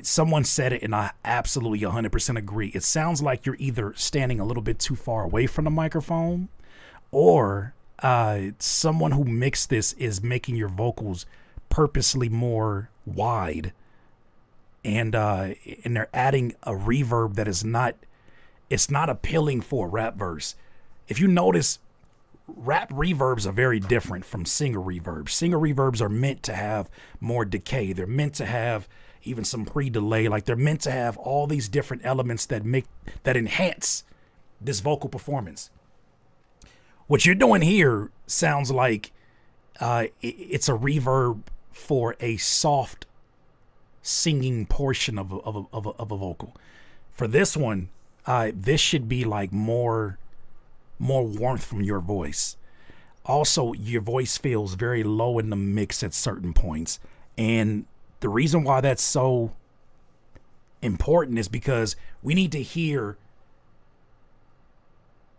Someone said it, and I absolutely 100% agree. It sounds like you're either standing a little bit too far away from the microphone, or someone who mixed this is making your vocals purposely more wide, and they're adding a reverb that is not appealing for a rap verse. If you notice, rap reverbs are very different from singer reverbs. Singer reverbs are meant to have more decay. They're meant to have even some pre-delay. Like, they're meant to have all these different elements that enhance this vocal performance. What you're doing here sounds like it's a reverb for a soft singing portion of a vocal. For this one, this should be like more warmth from your voice. Also, your voice feels very low in the mix at certain points. And the reason why that's so important is because we need to hear,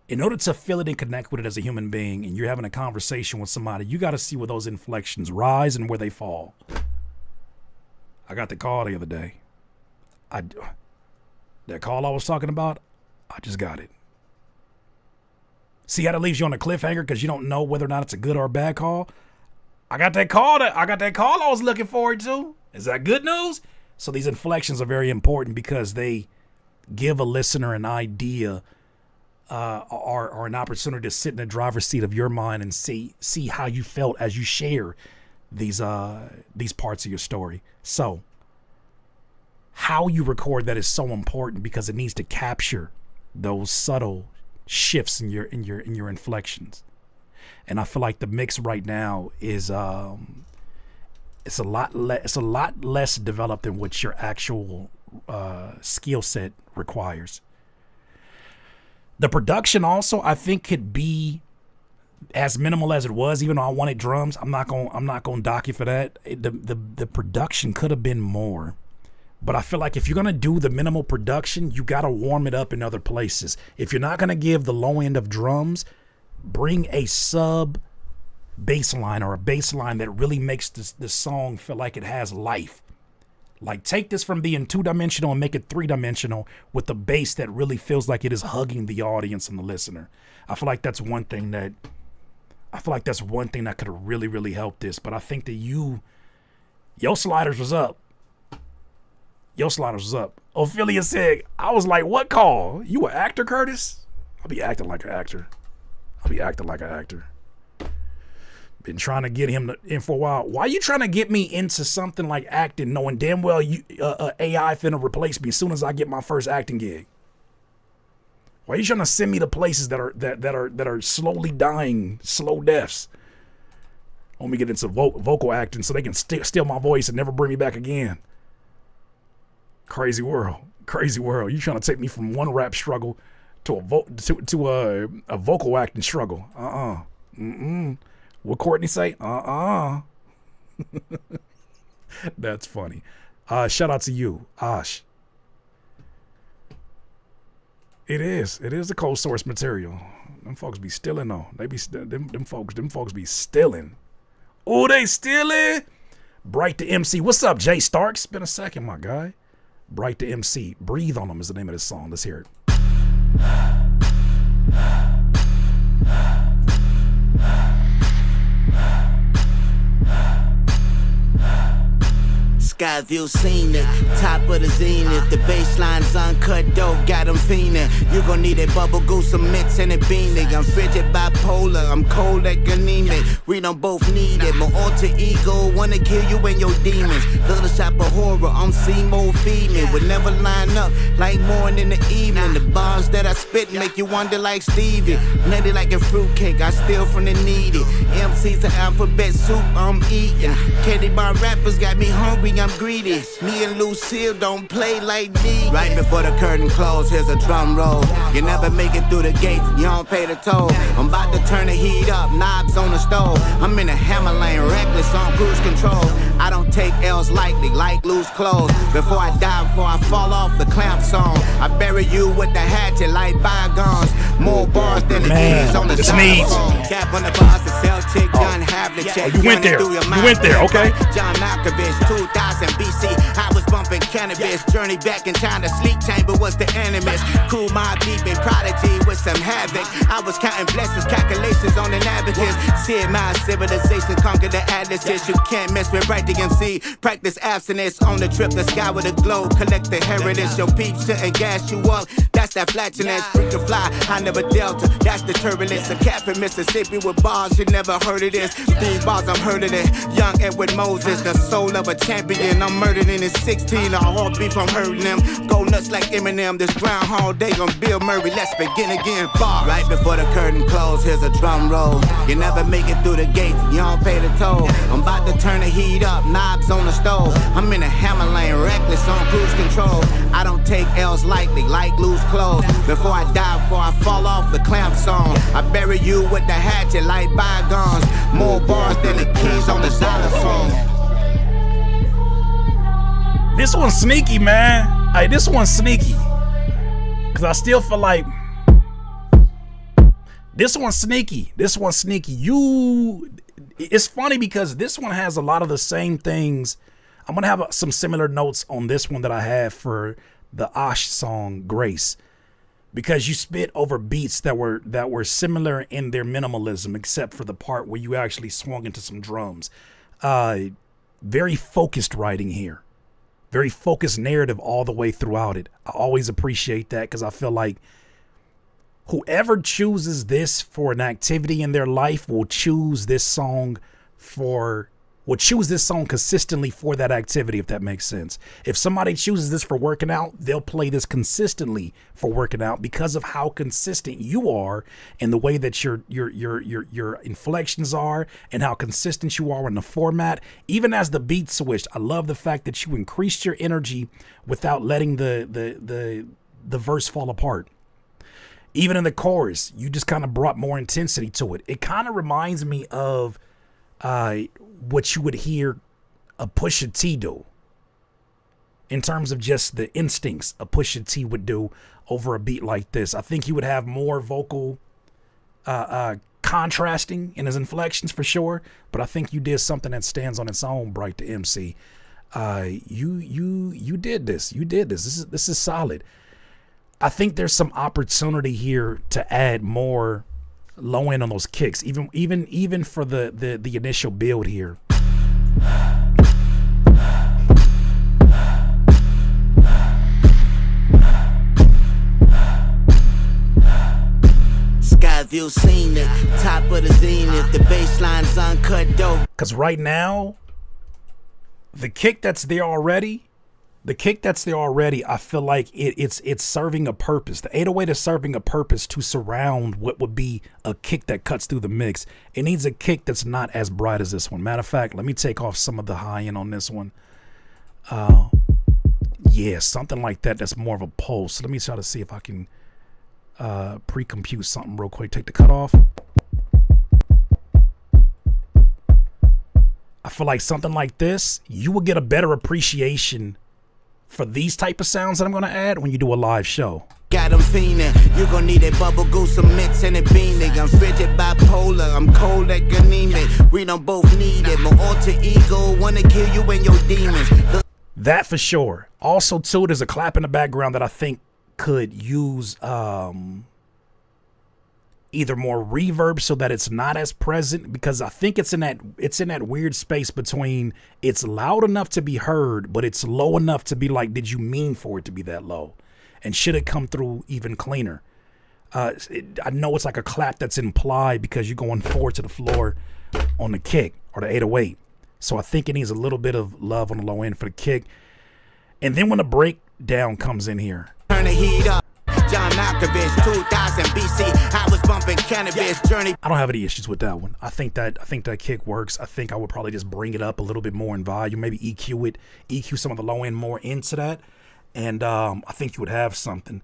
in order to feel it and connect with it as a human being, and you're having a conversation with somebody, you got to see where those inflections rise and where they fall. I got the call the other day. That call I was talking about, I just got it. See how that leaves you on a cliffhanger because you don't know whether or not it's a good or a bad call? I got that call I was looking forward to. Is that good news? So these inflections are very important because they give a listener an idea or an opportunity to sit in the driver's seat of your mind and see how you felt as you share these parts of your story. So how you record that is so important because it needs to capture those subtle shifts in your inflections. And I feel like the mix right now is it's a lot less developed than what your actual skill set requires. The production also, I think, could be as minimal as it was. Even though I wanted drums, I'm not gonna dock you for that. The production could have been more, but I feel like if you're gonna do the minimal production, you gotta warm it up in other places. If you're not gonna give the low end of drums, bring a sub bass line or a bass line that really makes the song feel like it has life. Like, take this from being 2-dimensional and make it 3-dimensional with the bass that really feels like it is hugging the audience and the listener. I feel like that's one thing that could have really, really helped this. But I think that your sliders was up. Ophelia said, I was like, what call? You an actor, Curtis? I'll be acting like an actor. Been trying to get him in for a while. Why you trying to get me into something like acting, knowing damn well AI finna replace me as soon as I get my first acting gig? Why you trying to send me to places that are slowly dying, slow deaths? Want me to get into vocal acting so they can steal my voice and never bring me back again? Crazy world. You trying to take me from one rap struggle to a vocal acting struggle? What Courtney say? That's funny. Shout out to you, Ash. It is the cold source material. Them folks be stealing though. They be them folks be stealing. Oh, they stealing. Bright the MC. What's up, Jay Starks? Been a second, my guy. Bright the MC. Breathe on them is the name of this song. Let's hear it. Skyview seen it, top of the zenith. The bassline's uncut dope, got them fiending. You gon' need a bubble goose, some mix and a beanie. I'm frigid bipolar, I'm cold like anemic. We don't both need it. My alter ego wanna kill you and your demons. Little shop of horror, I'm C-mode feeding. Would never line up like morning in the evening. The bars that I spit make you wonder like Stevie. Nutty like a fruitcake, I steal from the needy. MC's an alphabet soup, I'm eating. Candy bar rappers got me hungry, I'm greedy. Me and Lucille don't play like me. Right before the curtain close, here's a drum roll. You never make it through the gates, you don't pay the toll. I'm about to turn the heat up, knobs on the stove. I'm in a hammer lane, reckless on cruise control. I don't take L's lightly, like loose clothes. Before I die, before I fall off the clamp song, I bury you with the hatchet like bygones. More bars than the keys on the xylophone. Cap on the bars, the Celtic, John Havlicek. You went there, okay. John Malkovich, 2000 BC, I was bumping cannabis. Journey back in time, the sleep chamber was the enemies. Cool my beeping prodigy with some havoc. I was counting blessings, calculations on an abacus. See my civilization conquer the atlases. You can't mess with right the MC. Practice abstinence on the trip, the sky with a glow. Collect the heritage, your peeps shouldn't gas you up. That's that flatulence, freaking fly. I never delta. That's the turbulence. A cat from Mississippi with bars, you never heard of this. These bars, I'm heard of it. Young Edward Moses, the soul of a champion. I'm murdered in his 16. All heart beef, I'm hurting them. Go nuts like Eminem. This Groundhog Day on Bill Murray. Let's begin again. Bar. Right before the curtain close, here's a drum roll. You never make it through the gate, you don't pay the toll. I'm about to turn the heat up, knobs on the stove. I'm in a hammer lane, reckless on cruise control. I don't take L's lightly, like loose clothes. Before I die, before I fall off the clamps on, I bury you with the hatchet like bygones. More bars than the keys on the xylophone. This one's sneaky, man. Hey, this one's sneaky. Cause I still feel like this one's sneaky. This one's sneaky. It's funny because this one has a lot of the same things. I'm gonna have some similar notes on this one that I have for the Osh song Grace, because you spit over beats that were similar in their minimalism, except for the part where you actually swung into some drums. Very focused writing here, very focused narrative all the way throughout it. I always appreciate that because I feel like whoever chooses this for an activity in their life will choose this song consistently for that activity, if that makes sense. If somebody chooses this for working out, they'll play this consistently for working out because of how consistent you are in the way that your inflections are and how consistent you are in the format. Even as the beat switched, I love the fact that you increased your energy without letting the verse fall apart. Even in the chorus, you just kind of brought more intensity to it. It kind of reminds me of what you would hear a Pusha T do in terms of just the instincts a Pusha T would do over a beat like this. I think he would have more vocal contrasting in his inflections for sure, but I think you did something that stands on its own, Bright the MC. You did this. You did this. This is solid. I think there's some opportunity here to add more low end on those kicks, even for the initial build here. Skyview seen it, top of the zenith, the bassline's uncut dope. Cause right now, the kick that's there already, I feel like it's serving a purpose. The 808 is serving a purpose to surround what would be a kick that cuts through the mix. It needs a kick that's not as bright as this one. Matter of fact, let me take off some of the high end on this one. Yeah, something like that. That's more of a pulse. Let me try to see if I can pre-compute something real quick. Take the cut off. I feel like something like this, you will get a better appreciation for these type of sounds that I'm gonna add when you do a live show. Got them fiending, you gon' need a bubble goose, some mix and a beanie. I'm frigid bipolar, I'm cold like anemic. We don't both need it, my alter ego wanna kill you and your demons. That for sure. Also too, there's a clap in the background that I think could use either more reverb so that it's not as present, because I think it's in that weird space between it's loud enough to be heard, but it's low enough to be like, did you mean for it to be that low? And should it come through even cleaner? I know it's like a clap that's implied because you're going forward to the floor on the kick or the 808. So I think it needs a little bit of love on the low end for the kick. And then when the breakdown comes in here, turn the heat up. John Malkovich, 2000 BC, I was bumping cannabis journey. I don't have any issues with that one. I think that kick works. I think I would probably just bring it up a little bit more in volume, maybe EQ some of the low end more into that, and I think you would have something.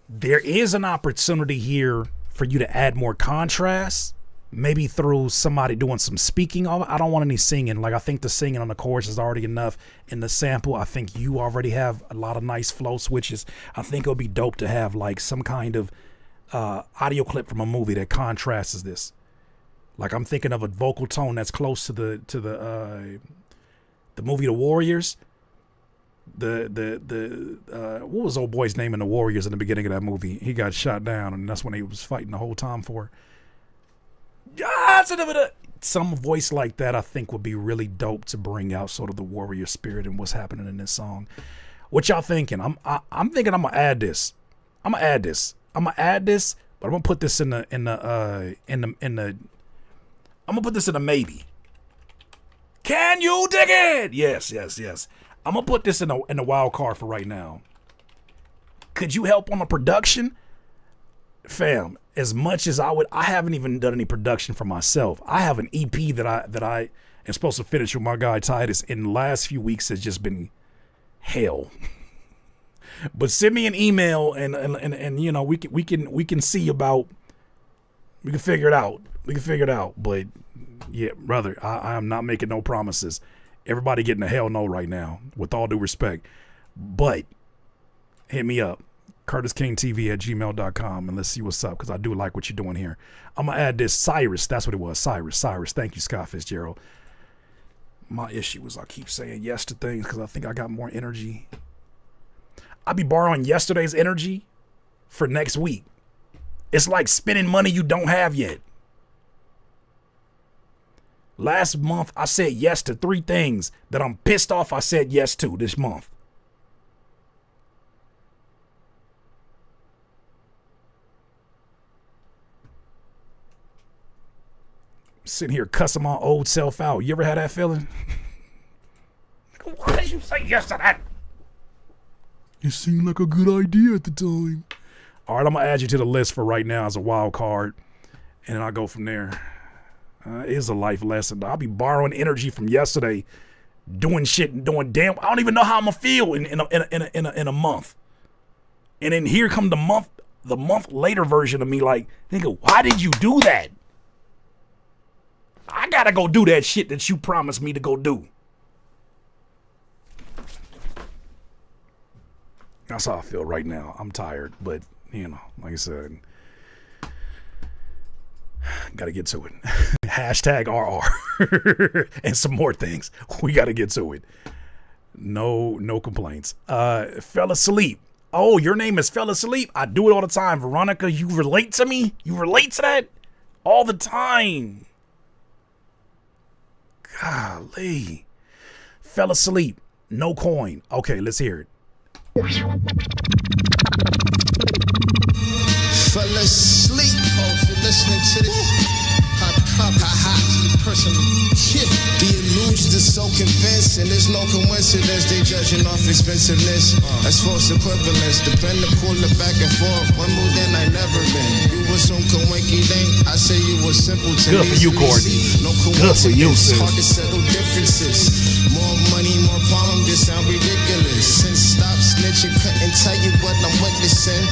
There is an opportunity here for you to add more contrast, maybe through somebody doing some speaking. I don't want any singing. Like, I think the singing on the chorus is already enough. In the sample, I think you already have a lot of nice flow switches. I think it'll be dope to have like some kind of audio clip from a movie that contrasts this. Like, I'm thinking of a vocal tone that's close to the movie The Warriors. What was old boy's name in The Warriors in the beginning of that movie? He got shot down, and that's when he was fighting the whole time for. Some voice like that I think would be really dope to bring out sort of the warrior spirit and what's happening in this song. What y'all thinking? I'm thinking I'm gonna add this. I'm gonna add this, but I'm gonna put this in the I'm gonna put this in a maybe. Can you dig it? Yes. I'm gonna put this in the wild card for right now. Could you help on the production? Fam, as much as I haven't even done any production for myself. I have an EP that I am supposed to finish with my guy Titus. In the last few weeks has just been hell. But send me an email and you know we can see about, we can figure it out. But yeah, brother, I am not making no promises. Everybody getting a hell no right now, with all due respect. But hit me up, CurtisKingTV@gmail.com, and let's see what's up, because I do like what you're doing here. I'm gonna add this Cyrus. That's what it was. Cyrus. Thank you, Scott Fitzgerald. My issue is I keep saying yes to things because I think I got more energy. I'll be borrowing yesterday's energy for next week. It's like spending money you don't have yet. Last month, I said yes to 3 things that I'm pissed off I said yes to this month. Sitting here cussing my old self out. You ever had that feeling? Why did you say yes to that? It seemed like a good idea at the time. All right, I'm going to add you to the list for right now as a wild card, and then I'll go from there. It is a life lesson. I'll be borrowing energy from yesterday, doing shit and doing damn. I don't even know how I'm going to feel in a month. And then here come the month later version of me like, nigga, why did you do that? I got to go do that shit that you promised me to go do. That's how I feel right now. I'm tired, but, you know, like I said, got to get to it. Hashtag RR and some more things. We got to get to it. No complaints. Fell asleep. Oh, your name is Fell Asleep? I do it all the time. Veronica, you relate to me? You relate to that? All the time. Golly. Fell asleep. No coin. Okay, let's hear it. Fell asleep, listening to this person. The illusion is so convincing. There's no coincidence. They judging off expensiveness. That's false equivalence. Depend to pull it back and forth. One move then I never been. You was some coinky thing. I say you was simple to Good for you, Courtney. No Good for you, sis. Hard to settle differences. More money, more problem. This sound ridiculous. Since stop snitching, couldn't tell you what I'm witnessing.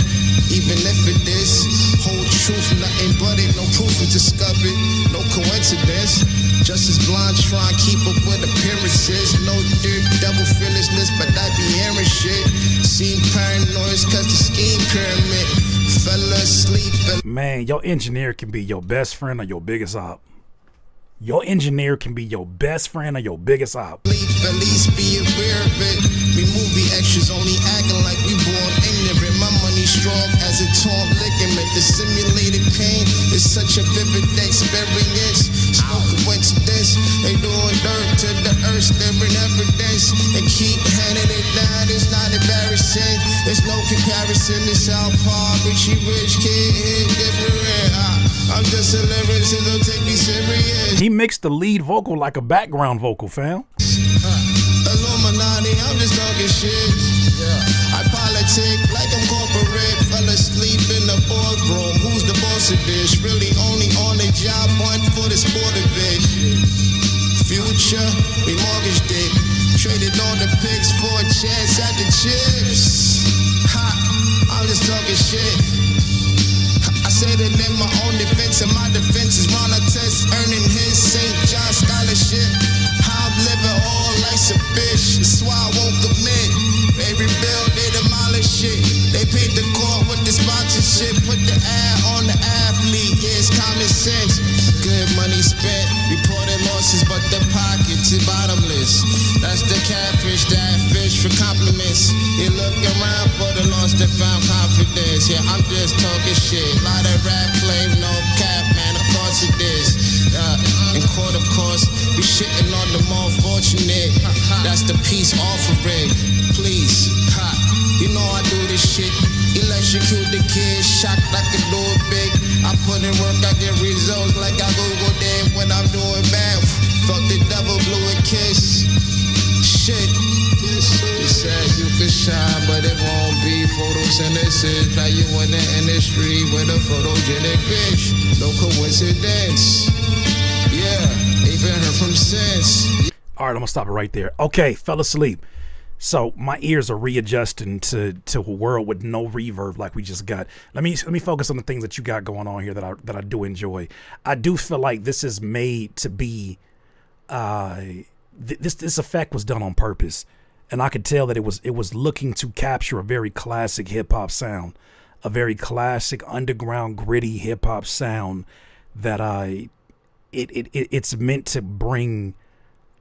Even if it is whole truth, nothing but it. No proof is discovered. No coincidence. Just as blind, try and keep up with appearances. No dirt, double fearlessness, but I be hearing shit. Seem paranoid, cause the scheme pyramid. Fell asleep. Man, your engineer can be your best friend or your biggest op. Your engineer can be your best friend or your biggest op. At least be aware of it. We movie extras only acting like we born ignorant. My money strong as a torn ligament. The simulated pain is such a vivid experience. It's no coincidence. They doing dirt to the earth, staring evidence, and keep handing it down. It's not embarrassing. There's no comparison. It's South Park, Richie Rich kid, different. I'm just a lyricist, don't take me serious. He mixed the lead vocal like a background vocal, fam. Illuminati, I'm just talking shit. I politic like I'm corporate. Fell asleep in the boardroom. Who's the boss of this? Really only on the job, one for the sport of it. Future, we mortgaged it. Traded all the pics for a chance at the chips. I'm just talking shit. I said it in my own defense, and my defense is Ron Artest earning his St. John scholarship. How I'm living all life's a bitch. That's why I won't commit. They rebuild, they demolish it. They paid the court with the sponsorship. Put the ad on the athlete. Yeah, it's common sense. Good money spent. Reported losses, but the pockets are bottomless. That's the catfish, that fish for compliments. You look around for the lost and found confidence. Yeah, I'm just talking shit. Lot of rap claim, no cap, man. Of course it is. In court, of course, we shitting on the more fortunate. That's the peace offering. Please. to the kids, shocked I can do it big. I put in work, I get results like I Google did when I'm doing bad. Fuck the devil, blew a kiss. Shit. You said you could shine, but it won't be photosynthesis. Now you in the industry with a photogenic bitch. No coincidence. Yeah, ain't been heard from since. All right, I'm gonna stop it right there. Okay, fell asleep. So my ears are readjusting to a world with no reverb like we just got. Let me focus on the things that you got going on here that I do enjoy. I do feel like this is made to be. This effect was done on purpose, and I could tell that it was looking to capture a very classic hip hop sound, a very classic underground gritty hip hop sound that it's meant to bring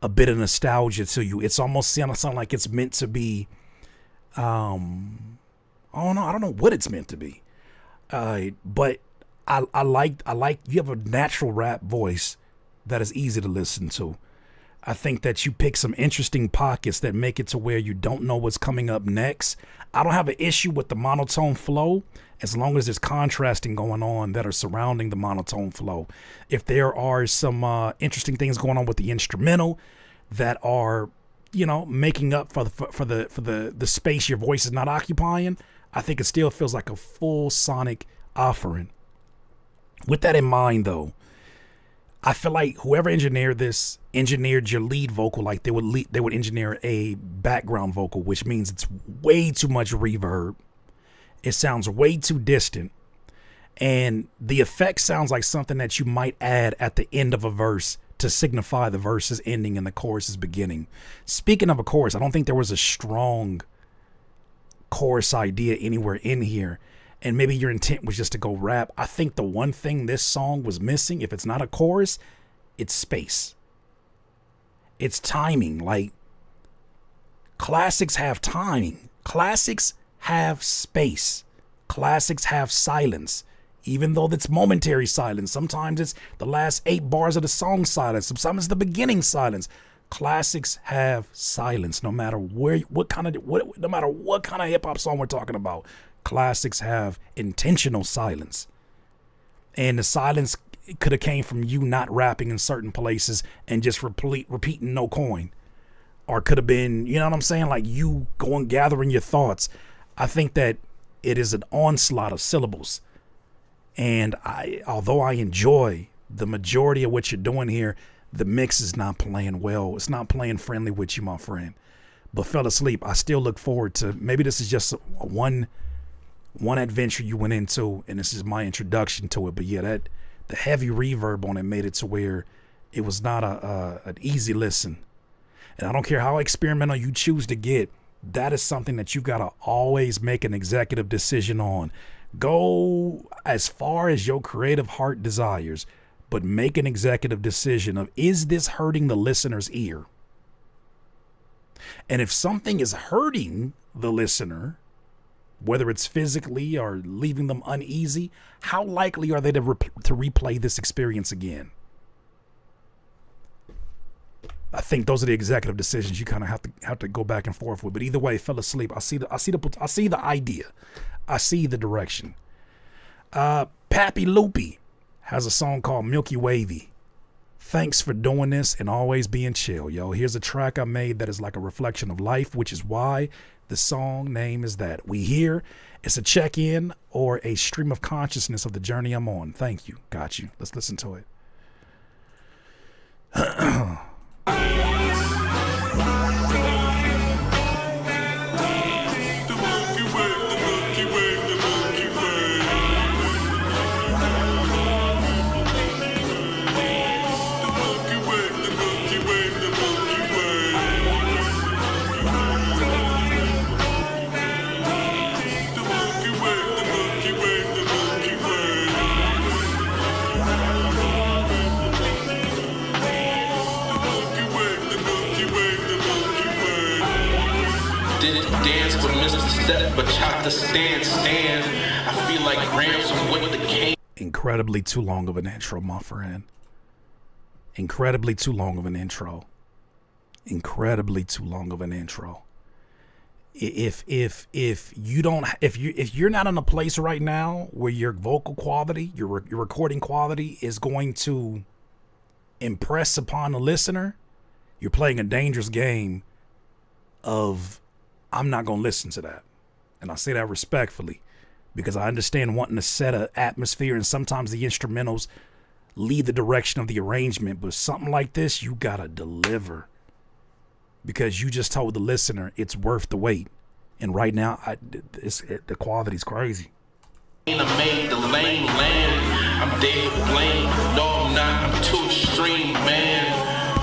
a bit of nostalgia to you. It's almost sound like it's meant to be. I don't know what it's meant to be, but I like you have a natural rap voice that is easy to listen to. I think that you pick some interesting pockets that make it to where you don't know what's coming up next. I don't have an issue with the monotone flow as long as there's contrasting going on that are surrounding the monotone flow. If there are some interesting things going on with the instrumental that are, making up for the space your voice is not occupying, I think it still feels like a full sonic offering. With that in mind, though, I feel like whoever engineered this engineered your lead vocal like they would engineer a background vocal, which means it's way too much reverb. It sounds way too distant. And the effect sounds like something that you might add at the end of a verse to signify the verse is ending and the chorus is beginning. Speaking of a chorus, I don't think there was a strong chorus idea anywhere in here. And maybe your intent was just to go rap. I think the one thing this song was missing, if it's not a chorus, it's space. It's timing. Like, classics have timing. Classics have space. Classics have silence. Even though it's momentary silence. Sometimes it's the last 8 bars of the song silence. Sometimes it's the beginning silence. Classics have silence, no matter what kind of hip hop song we're talking about. Classics have intentional silence, and the silence could have came from you not rapping in certain places and just repeating no coin, or could have been, you know what I'm saying, like you going gathering your thoughts. I think that it is an onslaught of syllables, and although I enjoy the majority of what you're doing here, the mix is not playing well. It's not playing friendly with you, my friend. But fell asleep. I still look forward to, maybe this is just one adventure you went into, and this is my introduction to it. But yeah, that the heavy reverb on it made it to where it was not an easy listen. And I don't care how experimental you choose to get, that is something that you got to always make an executive decision on. Go as far as your creative heart desires, but make an executive decision of, is this hurting the listener's ear? And if something is hurting the listener, whether it's physically or leaving them uneasy, how likely are they to replay this experience again? I think those are the executive decisions you kind of have to go back and forth with. But either way, fell asleep. I see the idea. I see the direction. Papy Loopy has a song called Milky Wavy. Thanks for doing this and always being chill, yo. Here's a track I made that is like a reflection of life, which is why the song name is that. We here, it's a check-in or a stream of consciousness of the journey I'm on. Thank you. Got you. Let's listen to it. But chop the stand. I feel like Gramps with the game. Incredibly too long of an intro, my friend. Incredibly too long of an intro. Incredibly too long of an intro. if you're not in a place right now where your vocal quality, your recording quality is going to impress upon the listener, you're playing a dangerous game of, I'm not going to listen to that. And I say that respectfully, because I understand wanting to set an atmosphere, and sometimes the instrumentals lead the direction of the arrangement, but something like this, you got to deliver, because you just told the listener it's worth the wait. And right now, the quality's crazy. I made the lane land. I'm David Blaine. No, I'm not. I'm too extreme, man.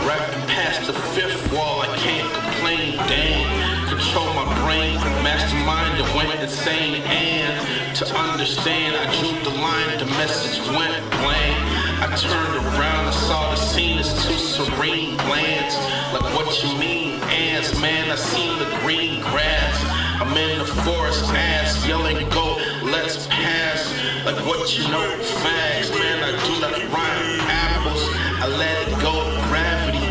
Rapping past the fifth wall, I can't complain. Damn, control my brain. Mastermind that went insane. And to understand, I drew the line. The message went blank. I turned around, I saw the scene as two serene glance. Like what you mean, ants, man, I seen the green grass. I'm in the forest, ass, yelling go, let's pass. Like what you know, facts, man, I do not rhyme apples. I let it go, gravity,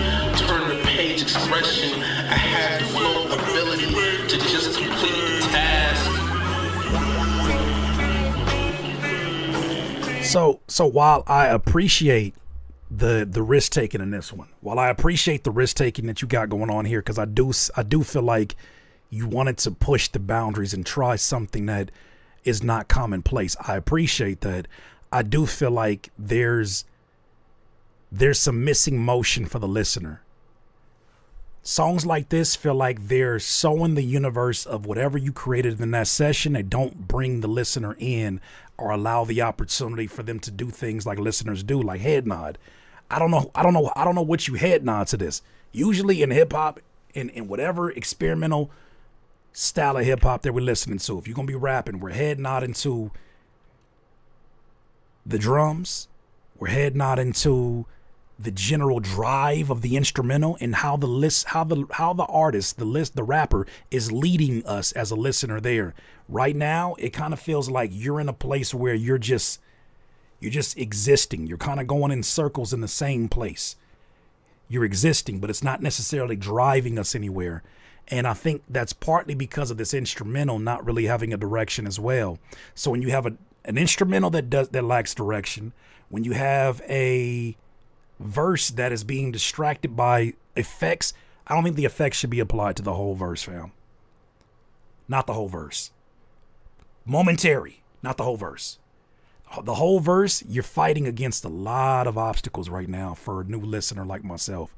turn the page expression. I had the flow ability to just complete the task. So while I appreciate the risk taking in this one, while I appreciate the risk taking that you got going on here, because I do feel like you wanted to push the boundaries and try something that is not commonplace. I appreciate that. I do feel like there's some missing motion for the listener. Songs like this feel like they're so in the universe of whatever you created in that session. They don't bring the listener in or allow the opportunity for them to do things like listeners do, like head nod. I don't know what you head nod to this. Usually in hip hop, in whatever experimental style of hip hop that we're listening to, if you're gonna be rapping, we're head nodding to the drums, we're head nodding to the general drive of the instrumental, and how the artist, the rapper is leading us as a listener there. Right now, it kind of feels like you're in a place where you're just existing. You're kind of going in circles in the same place. You're existing, but it's not necessarily driving us anywhere. And I think that's partly because of this instrumental not really having a direction as well. So when you have an instrumental that lacks direction, when you have a verse that is being distracted by effects, I don't think the effects should be applied to the whole verse, fam. Not the whole verse. Momentary, not the whole verse. The whole verse, you're fighting against a lot of obstacles right now for a new listener like myself.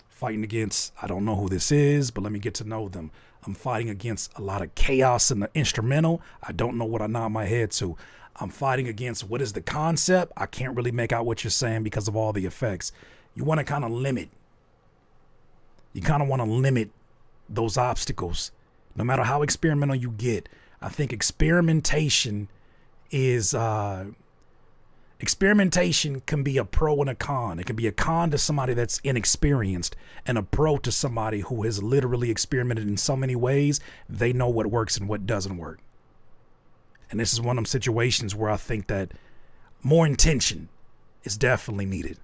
Fighting against, I don't know who this is, but let me get to know them. I'm fighting against a lot of chaos in the instrumental. I don't know what I nod my head to. I'm fighting against, what is the concept? I can't really make out what you're saying because of all the effects. You want to kind of limit. You kind of want to limit those obstacles. No matter how experimental you get, I think experimentation can be a pro and a con. It can be a con to somebody that's inexperienced and a pro to somebody who has literally experimented in so many ways. They know what works and what doesn't work. And this is one of them situations where I think that more intention is definitely needed.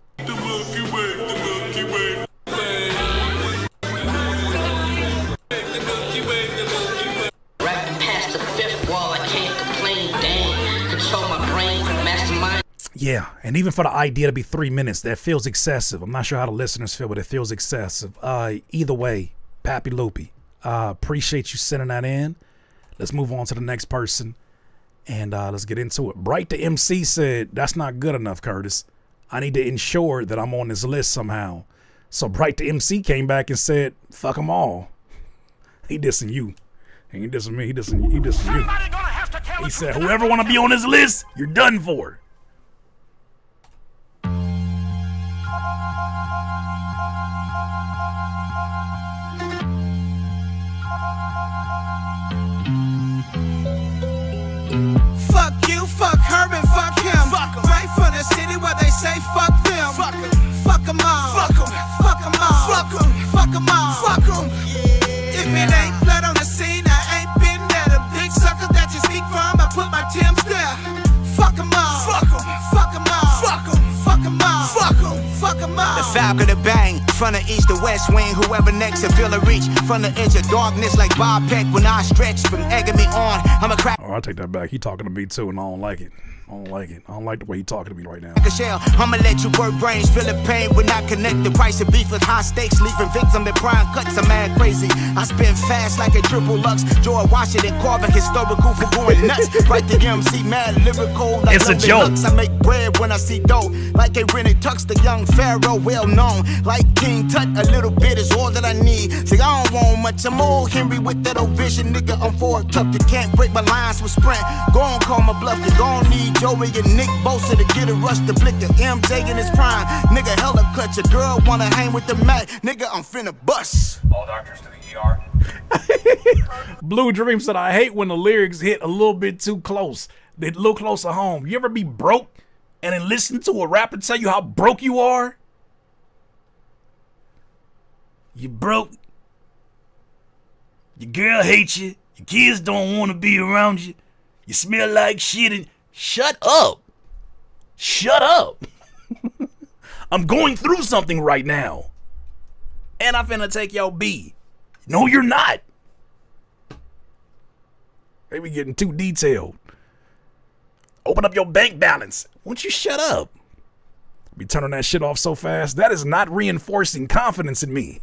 Yeah, and even for the idea to be 3 minutes, that feels excessive. I'm not sure how the listeners feel, but it feels excessive. Either way, Papy Loopy, appreciate you sending that in. Let's move on to the next person, and let's get into it. Bright the MC said, that's not good enough, Curtis. I need to ensure that I'm on this list somehow. So Bright the MC came back and said, fuck them all. He dissing you. He ain't dissing me, he dissing you. He said, whoever want to be on this list, you're done for. Fuck you, fuck her, and fuck him. Fuck right from the city where they say fuck them. Fuck em. Fuck them all. Fuck them. Fuck them all. Fuck them. Fuck them all. Fuck them. If it ain't blood on the scene, I ain't been there. The big suckers that you speak from, I put my Tim's there. Fuck them all. Fuck them. Fuck them all. Fuck them. Fuck them all. Fuck them. Fuck them all. The Falcon, the bang, front From the east to west wing, whoever next to feel a reach. From the edge of darkness like Bob Peck when I stretch from egging me on. I'm a crack. Oh, I take that back. He talking to me too, and I don't like it. I don't like it. I don't like the way he talking to me right now. I'ma let you work brains, feel the pain when I connect the price of beef with high stakes, leaving victim in prime cuts. I'm mad crazy. I spin fast like a triple lux. George Washington carving historical for going nuts. Right the MC, mad lyrical. Like it's a joke. Lux. I make bread when I see dough. Like a rented tux, the young pharaoh, well known. Like King Tut, a little bit is all that I need. See, I don't want much. I'm old Henry with that old vision, nigga. I'm forward tucked. You can't break my lines with sprint. Go on, call my bluff. You gon' need Joey and Nick Bosa to get a rush to blick the MJ in his prime. Nigga, hella clutch. A girl wanna hang with the Mac. Nigga, I'm finna bust. All doctors to the ER. Blue Dream said, I hate when the lyrics hit a little bit too close. They're a little closer home. You ever be broke and then listen to a rapper tell you how broke you are? You broke. Your girl hates you. Your kids don't want to be around you. You smell like shit and shut up. Shut up. I'm going through something right now. And I'm finna take your B. No, you're not. Maybe getting too detailed. Open up your bank balance. Won't you shut up? Be turning that shit off so fast. That is not reinforcing confidence in me.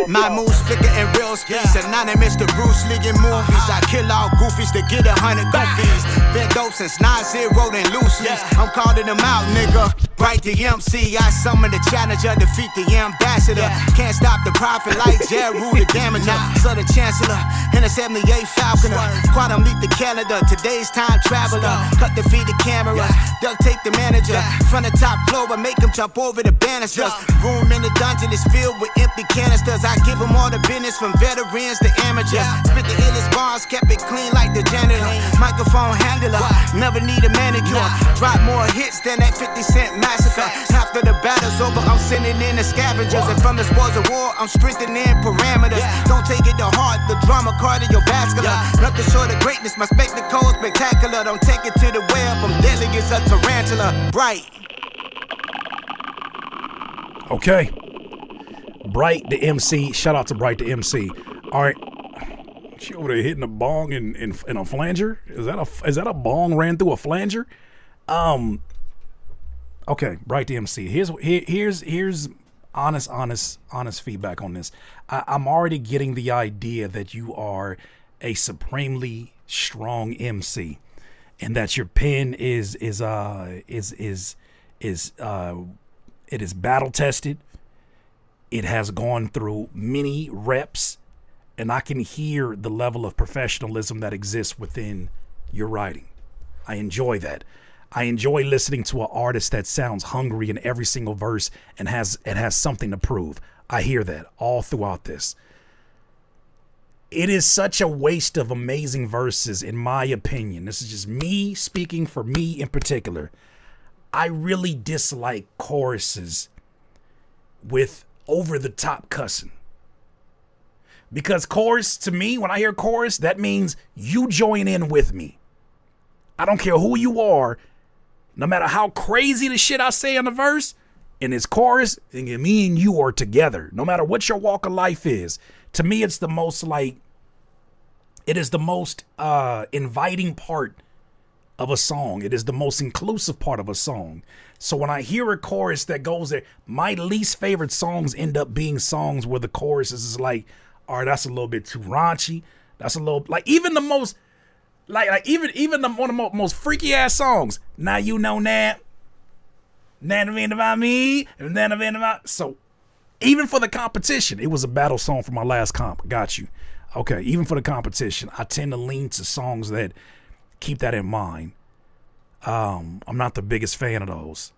My moves flicker in real speed. Anonymous to Bruce Lee in movies. I kill all goofies to get 100 goofies. Been dope since 9-0 and loosies. I'm calling them out, nigga. Right the MC. I summon the challenger, defeat the ambassador. Can't stop the prophet like Jeru the damager. So the chancellor in a 78 Falconer. Quantum leap the calendar. Today's time traveler. Cut the feed the camera. Duct tape the manager. From the top floor, I make him jump over the banisters. Room in the dungeon is filled with empty canisters. I give them all the business from veterans to amateurs. Spit the illest bars, kept it clean like the janitor. Microphone handler, never need a manicure. Drop more hits than that 50 Cent massacre. After the battle's over, I'm sending in the scavengers. And from the spoils of war, I'm strengthening parameters. Don't take it to heart, the drama cardiovascular. Nothing short of greatness, my spectacle's spectacular. Don't take it to the web, I'm deadly as a tarantula. Bright. Okay. Bright the MC. Shout out to Bright the MC. All right. She over there hitting a bong in a flanger. Is that a bong ran through a flanger? Okay, Bright the MC. Here's honest feedback on this. I'm already getting the idea that you are a supremely strong MC, and that your pen is battle tested. It has gone through many reps, and I can hear the level of professionalism that exists within your writing. I enjoy that. I enjoy listening to an artist that sounds hungry in every single verse and has something to prove. I hear that all throughout this. It is such a waste of amazing verses, in my opinion. This is just me speaking for me in particular. I really dislike choruses with over-the-top cussing. Because chorus, to me, when I hear chorus, that means you join in with me. I don't care who you are, no matter how crazy the shit I say in the verse, in this chorus, and me and you are together, no matter what your walk of life is. To me, it's the most inviting part of a song. It is the most inclusive part of a song. So when I hear a chorus that goes there, my least favorite songs end up being songs where the chorus is like, all right, that's a little bit too raunchy. That's a little, like, even the most, even the one of the most freaky ass songs. Now you know that. About me. So even for the competition, it was a battle song for my last comp. Got you. Okay, even for the competition, I tend to lean to songs that keep that in mind. I'm not the biggest fan of those.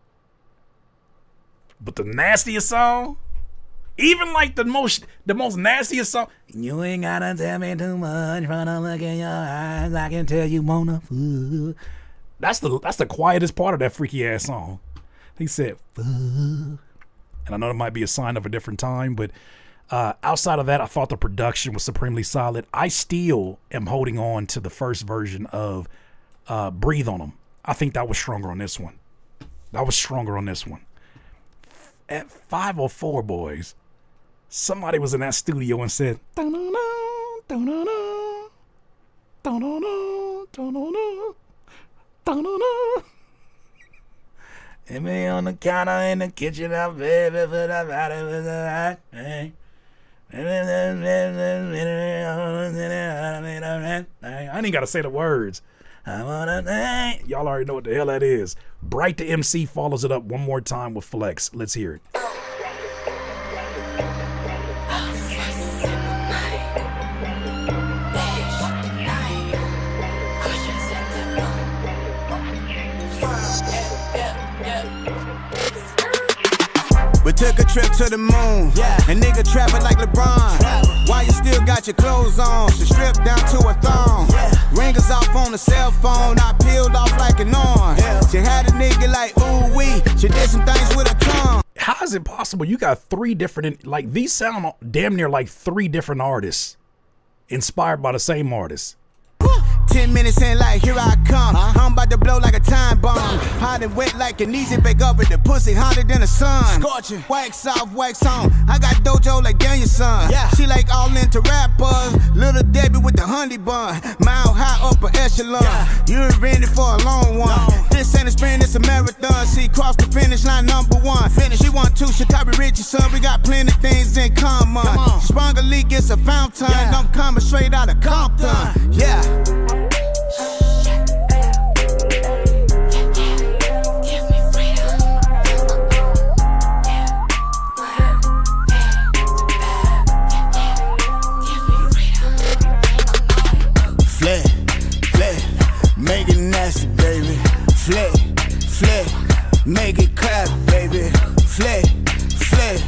But the nastiest song, even like the most nastiest song, you ain't gotta tell me too much, trying to look in your eyes, I can tell you wanna fool. That's the quietest part of that freaky ass song. He said, fuck. And I know it might be a sign of a different time, but outside of that, I thought the production was supremely solid. I still am holding on to the first version of Breathe on Them. I think that was stronger on this one. At 504 Boys, somebody was in that studio and said, "Dun-dun-dun, dun-dun-dun, dun-dun-dun, dun-dun-dun, dun-dun-dun." And me on the counter in the kitchen, I'm baby, but I'm out of the right. I ain't even got to say the words. Y'all already know what the hell that is. Bright the MC follows it up one more time with Flex. Let's hear it. We took a trip to the moon, and nigga trapping like LeBron. Why you still got your clothes on? She stripped down to a thong. Ringers off on the cell phone, I peeled off like an orange. She had a nigga like ooh wee. She did some things with her tongue. How is it possible? You got three different, like these sound damn near like three different artists inspired by the same artist. 10 minutes in, like, here I come. I'm about to blow like a time bomb. Hot and wet like an easy bake up with the pussy hotter than the sun. Scorching, wax off, wax on. I got dojo like Danielson. She like all into rappers. Little Debbie with the honey bun. Mile high upper echelon. You ain't ready for a long one. This ain't a sprint, it's a marathon. She crossed the finish line number one. She won two, she copy Richie, son. We got plenty things in common. She sprung a leak, it's a fountain. I'm coming straight out of Compton. Yeah. Make it nasty, baby. Flip, flip, make it clap, baby. Flip, flip,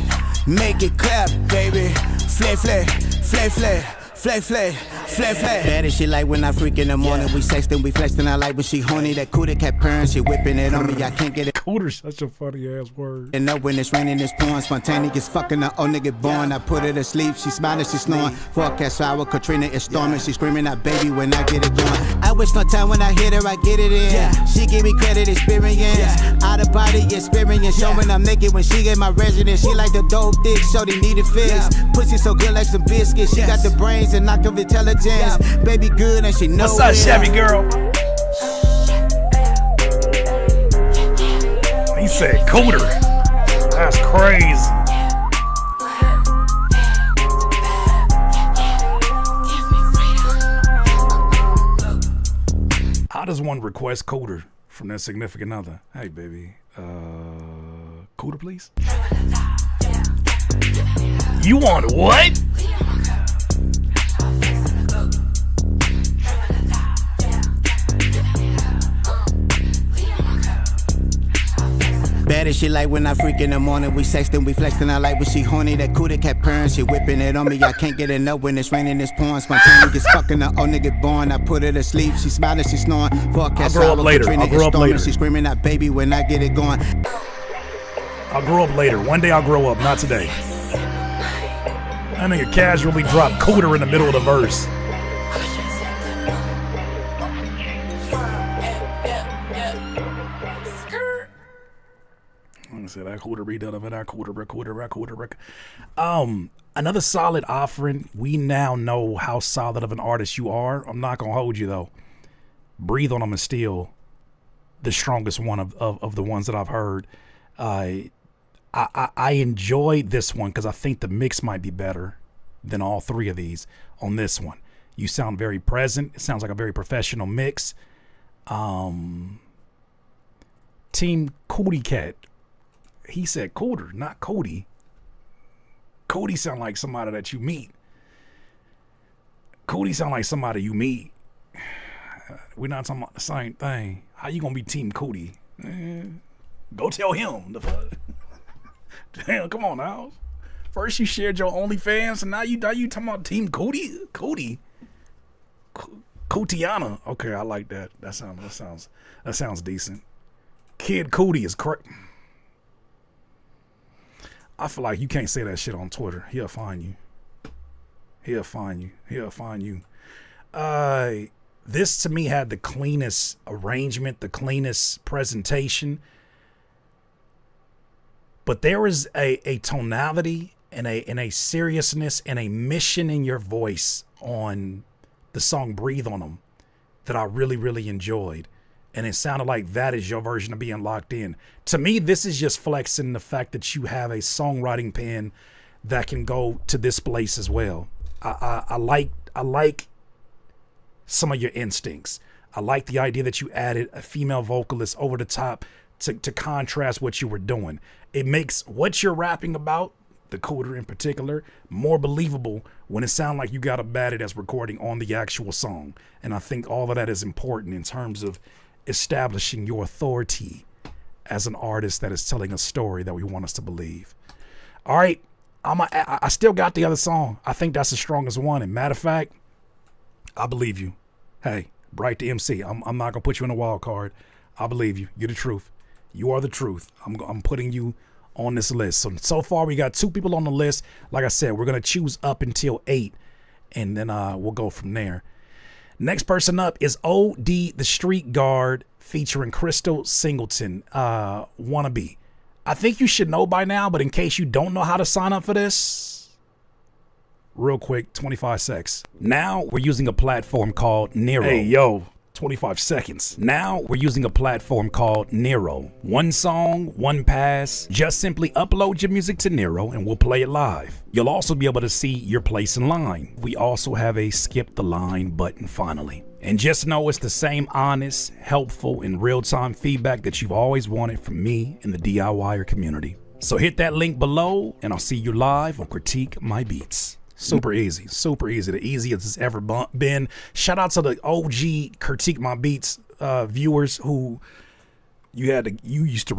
make it clap, baby. Flip, flip, flip, flip. Flay, flay, flay, flay. Bad as she like when I freak in the morning. We sexting, we flexing. I like when she horny. That cooter kept purring, she whipping it on me. I can't get it. Cooter's such a funny ass word. And up when it's raining, it's pouring. Spontaneous fucking the old nigga born. I put her to sleep, she smiling, she snoring. Forecast shower, Katrina is storming. She screaming out baby when I get it going. I waste no time when I hit her, I get it in. She give me credit, experience. Out of body experience. Showing I'm naked when she get my residence. She like the dope dick, so they need a fix. Pussy so good like some biscuits. She got the brains and knock of intelligence. Baby good and she knows. What's up, Chevy girl? He said cooter. That's crazy. I just want to request cooter from their significant other. Hey, baby. Cooter, please. You want what? Bad as she like when I freak in the morning. We sexting, we flexing. I like when she horny. That cooter kept purring, she whipping it on me. I can't get enough when it's raining, it's pouring. Spontaneous fucking the old nigga born. I put her to sleep, she smiling, she snoring. I'll grow up later. I'll grow up later. She screaming out baby when I get it going. I'll grow up later. One day I'll grow up, not today. That nigga casually dropped cooter in the middle of the verse. Said I cooter redone of it. I cooter. Another solid offering. We now know how solid of an artist you are. I'm not gonna hold you though. Breathe on them is still the strongest one of the ones that I've heard. I enjoyed this one because I think the mix might be better than all three of these on this one. You sound very present. It sounds like a very professional mix. Team Cootie Cat. He said Cooter, not Cody. Cody sound like somebody that you meet. Cody sound like somebody you meet. We're not talking about the same thing. How you gonna be Team Cody? Go tell him. The fuck. Damn, come on now. First you shared your OnlyFans, and now you talking about Team Cody? Cody. Cotiana. Okay, I like that. That sounds decent. Kid Cody is correct. I feel like you can't say that shit on Twitter. He'll find you. This to me had the cleanest arrangement, the cleanest presentation. but there is a tonality and a seriousness and a mission in your voice on the song Breathe on Them that I really, really enjoyed. And it sounded like that is your version of being locked in. To me, this is just flexing the fact that you have a songwriting pen that can go to this place as well. I like some of your instincts. I like the idea that you added a female vocalist over the top to contrast what you were doing. It makes what you're rapping about, the cooter in particular, more believable when it sounds like you got a baddie that's recording on the actual song. And I think all of that is important in terms of establishing your authority as an artist that is telling a story that we want us to believe. All right, I still got the other song. I think that's the strongest one. And matter of fact, I believe you. Hey, Bright the MC, I'm not gonna put you in a wild card. I believe you. You're the truth. You are the truth. I'm putting you on this list. So far we got 2 people on the list. Like I said, we're gonna choose up until 8, and then we'll go from there. Next person up is OD the Street Guard featuring Crystal Singleton, Wannabe. I think you should know by now, but in case you don't know how to sign up for this, real quick, 25 seconds. Now we're using a platform called Nero. Hey, yo, 25 seconds. Now we're using a platform called Nero. 1 song, 1 pass. Just simply upload your music to Nero and we'll play it live. You'll also be able to see your place in line. We also have a skip the line button finally. And just know it's the same honest, helpful, and real-time feedback that you've always wanted from me and the DIYer community. So hit that link below and I'll see you live on Critique My Beats. Super easy, the easiest it's ever been. Shout out to the OG Critique My Beats viewers who you used to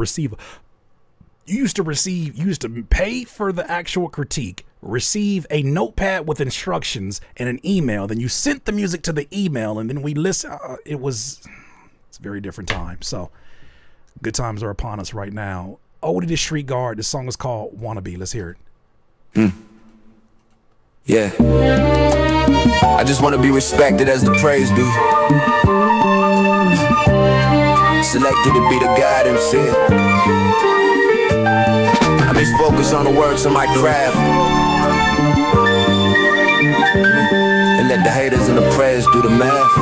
pay for the actual critique, receive a notepad with instructions and an email, then you sent the music to the email and then we listen. It's a very different time. So good times are upon us right now. Odie the Street Guard, the song is called Wannabe. Let's hear it. Yeah, I just want to be respected as the praise due. Selected to be the God MC. I just focus on the words of my craft and let the haters and the prayers do the math.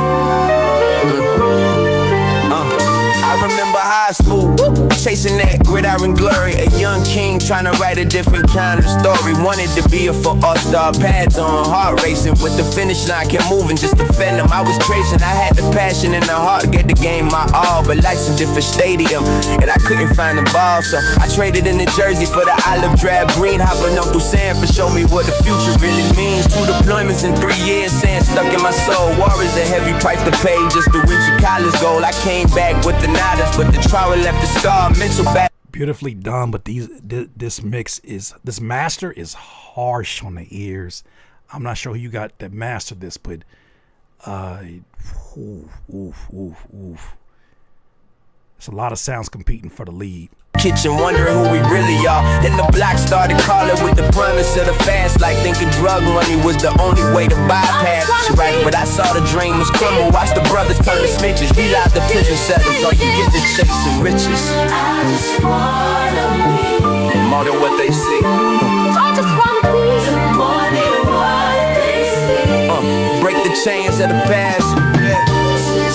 I remember high school, chasing that gridiron glory. A young king trying to write a different kind of story. Wanted to be a for all-star pads on, heart racing with the finish line, kept moving just to defend them. I was tracing, I had the passion and the heart to get the game my all, but life's a different stadium and I couldn't find the ball, so I traded in the jersey for the olive drab green. Hopping on through sand for show me what the future really means. 2 deployments in 3 years, sand stuck in my soul. War is a heavy price to pay just to reach a college goal. I came back with the nada, but the trauma left the scar, mental back. Beautifully done, but this master is harsh on the ears. I'm not sure who you got that mastered this, but it's a lot of sounds competing for the lead. Kitchen wondering who we really are. Then the block started calling with the promise of the fast, like thinking drug money was the only way to bypass. She right, but I saw the dream was crumble. Watch the brothers turn to snitches. Realize the pigeon sellers, all you get to chasing riches. I just wanna be more than what they see. I just wanna be more than what they see. Break the chains of the past. Yeah.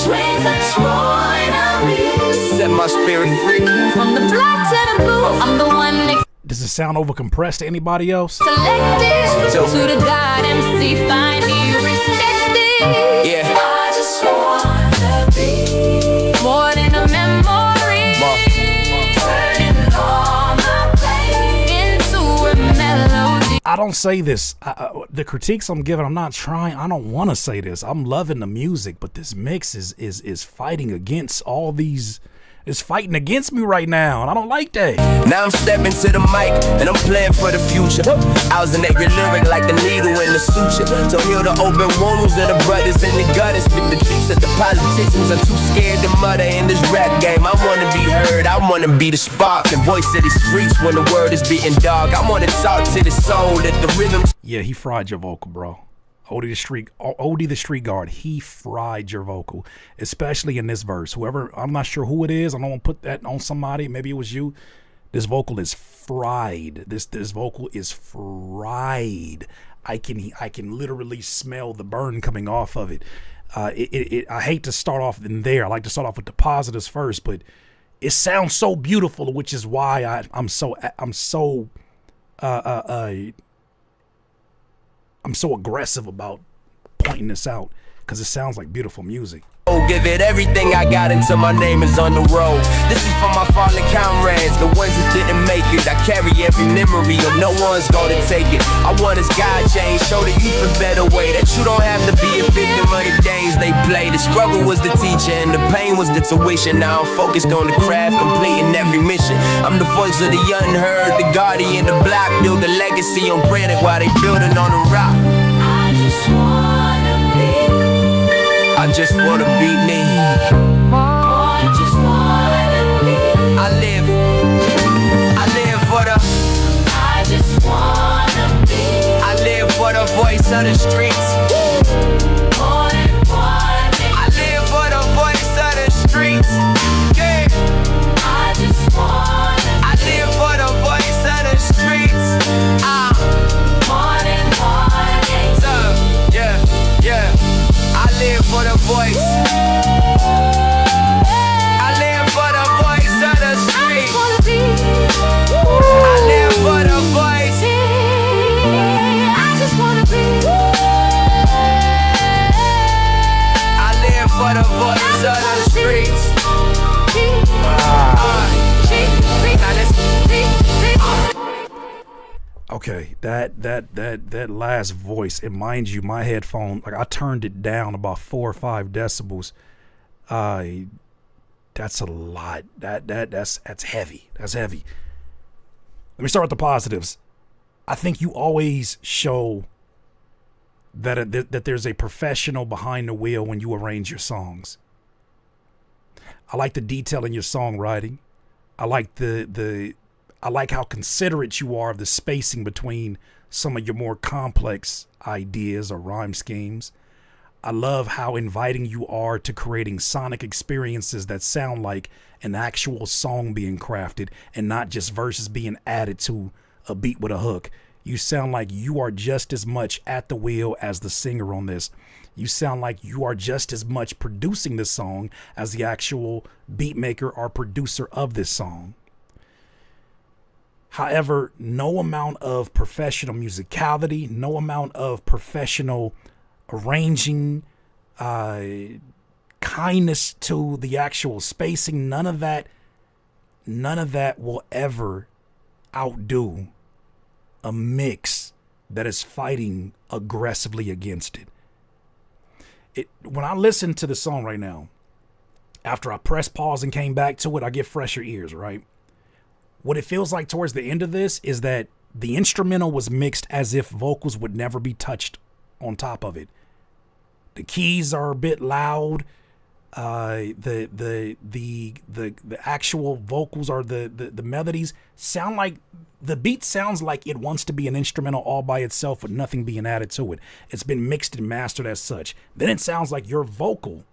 Dreams I just wanna be. Set my spirit free. From the black to the blue, I'm the one next. Does it sound over compressed to anybody else? Selected to the God MC, find me respected. Yeah. I just wanna be more than a memory. Turning all my pain into a melody. I don't say this. The critiques I'm giving, I'm not trying. I don't want to say this. I'm loving the music, but this mix is fighting against all these. It's fighting against me right now, and I don't like that. Now I'm stepping to the mic, and I'm playing for the future. I was an angry lyric like the needle in the suture. To heal the open wounds of the brothers in the gutter. Speak the truth that the politicians are too scared to mutter in this rap game. I wanna be heard, I wanna be the spark and voice of the streets when the word is beating dog. I wanna talk to the soul that the rhythm. Yeah, he fried your vocal, bro. Odie the Street Guard, he fried your vocal, especially in this verse. Whoever, I'm not sure who it is. I don't want to put that on somebody. Maybe it was you. This vocal is fried. This vocal is fried. I can literally smell the burn coming off of it. I hate to start off in there. I like to start off with the positives first, but it sounds so beautiful, which is why I'm so aggressive about pointing this out, because it sounds like beautiful music. Give it everything I got until my name is on the road. This is for my fallen comrades, the ones who didn't make it. I carry every memory of no one's gonna take it. I want his God change, show the youth a better way, that you don't have to be a victim of the games they play. The struggle was the teacher and the pain was the tuition. Now I'm focused on the craft, completing every mission. I'm the voice of the unheard, the guardian, the block. Build a legacy on granite while they building on the rock. I just wanna beat me. I just wanna be. I live for the. I just wanna be. I live for the voice of the streets. More than one. I live for the voice of the streets. Yeah. I just wanna. I live for the voice of the streets. More than one. So, yeah. I live for the voice. I live for the voice of the street. I live for the voice. I just wanna be. I live for the voice of the streets. Okay, that last voice, and mind you, my headphone, like I turned it down about 4 or 5 decibels. That's a lot. That's heavy. That's heavy. Let me start with the positives. I think you always show that there's a professional behind the wheel when you arrange your songs. I like the detail in your songwriting. I like I like how considerate you are of the spacing between some of your more complex ideas or rhyme schemes. I love how inviting you are to creating sonic experiences that sound like an actual song being crafted and not just verses being added to a beat with a hook. You sound like you are just as much at the wheel as the singer on this. You sound like you are just as much producing this song as the actual beat maker or producer of this song. However, no amount of professional musicality, no amount of professional arranging, kindness to the actual spacing, none of that will ever outdo a mix that is fighting aggressively against it. When I listen to the song right now, after I press pause and came back to it, I get fresher ears, right? What it feels like towards the end of this is that the instrumental was mixed as if vocals would never be touched on top of it. The keys are a bit loud. The actual vocals or the melodies sound like the beat sounds like it wants to be an instrumental all by itself with nothing being added to it. It's been mixed and mastered as such. Then it sounds like your vocal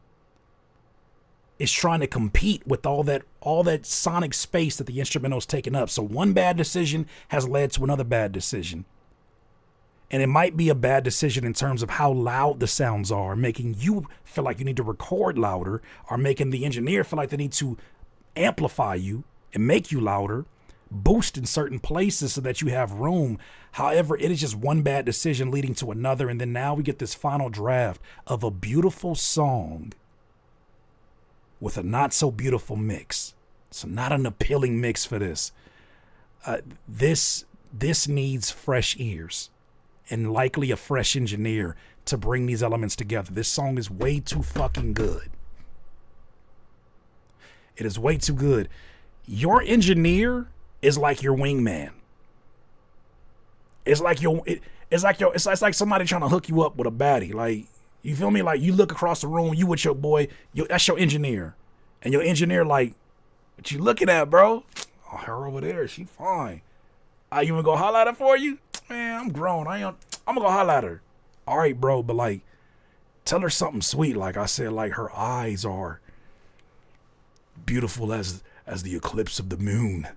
is trying to compete with all that sonic space that the instrumental's taken up. So one bad decision has led to another bad decision. And it might be a bad decision in terms of how loud the sounds are, making you feel like you need to record louder, or making the engineer feel like they need to amplify you and make you louder, boost in certain places so that you have room. However, it is just one bad decision leading to another. And then now we get this final draft of a beautiful song with a not so beautiful mix. So not an appealing mix for this. This needs fresh ears and likely a fresh engineer to bring these elements together. This song is way too fucking good. It is way too good. Your engineer is like your wingman. It's like somebody trying to hook you up with a baddie. Like, you feel me? Like, you look across the room, you with your boy, that's your engineer. And your engineer like, what you looking at, bro? Oh, her over there, she fine. You wanna go holler at her for you? Man, I'm grown. I'm gonna go holler at her. All right, bro, but like, tell her something sweet. Like I said, like her eyes are beautiful as the eclipse of the moon.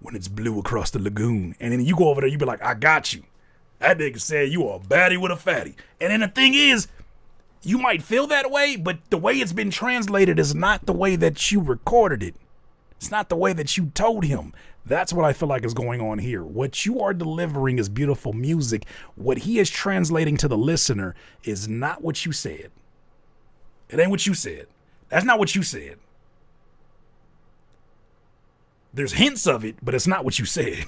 when it's blue across the lagoon. And then you go over there, you be like, I got you. That nigga said you are a baddie with a fatty. And then the thing is, you might feel that way, but the way it's been translated is not the way that you recorded it. It's not the way that you told him. That's what I feel like is going on here. What you are delivering is beautiful music. What he is translating to the listener is not what you said. It ain't what you said. That's not what you said. There's hints of it, but it's not what you said.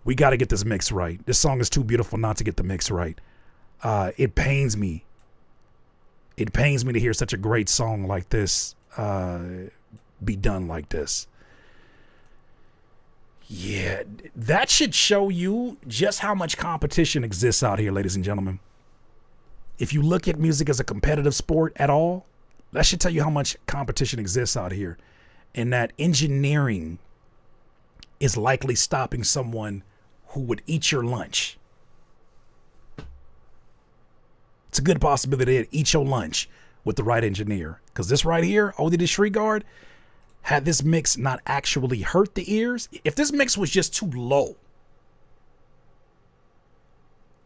We got to get this mix right. This song is too beautiful not to get the mix right. It pains me. It pains me to hear such a great song like this be done like this. Yeah, that should show you just how much competition exists out here, ladies and gentlemen. If you look at music as a competitive sport at all, that should tell you how much competition exists out here, and that engineering is likely stopping someone who would eat your lunch. It's a good possibility to eat your lunch with the right engineer, because this right here, Odum Disregard, had this mix not actually hurt the ears, if this mix was just too low,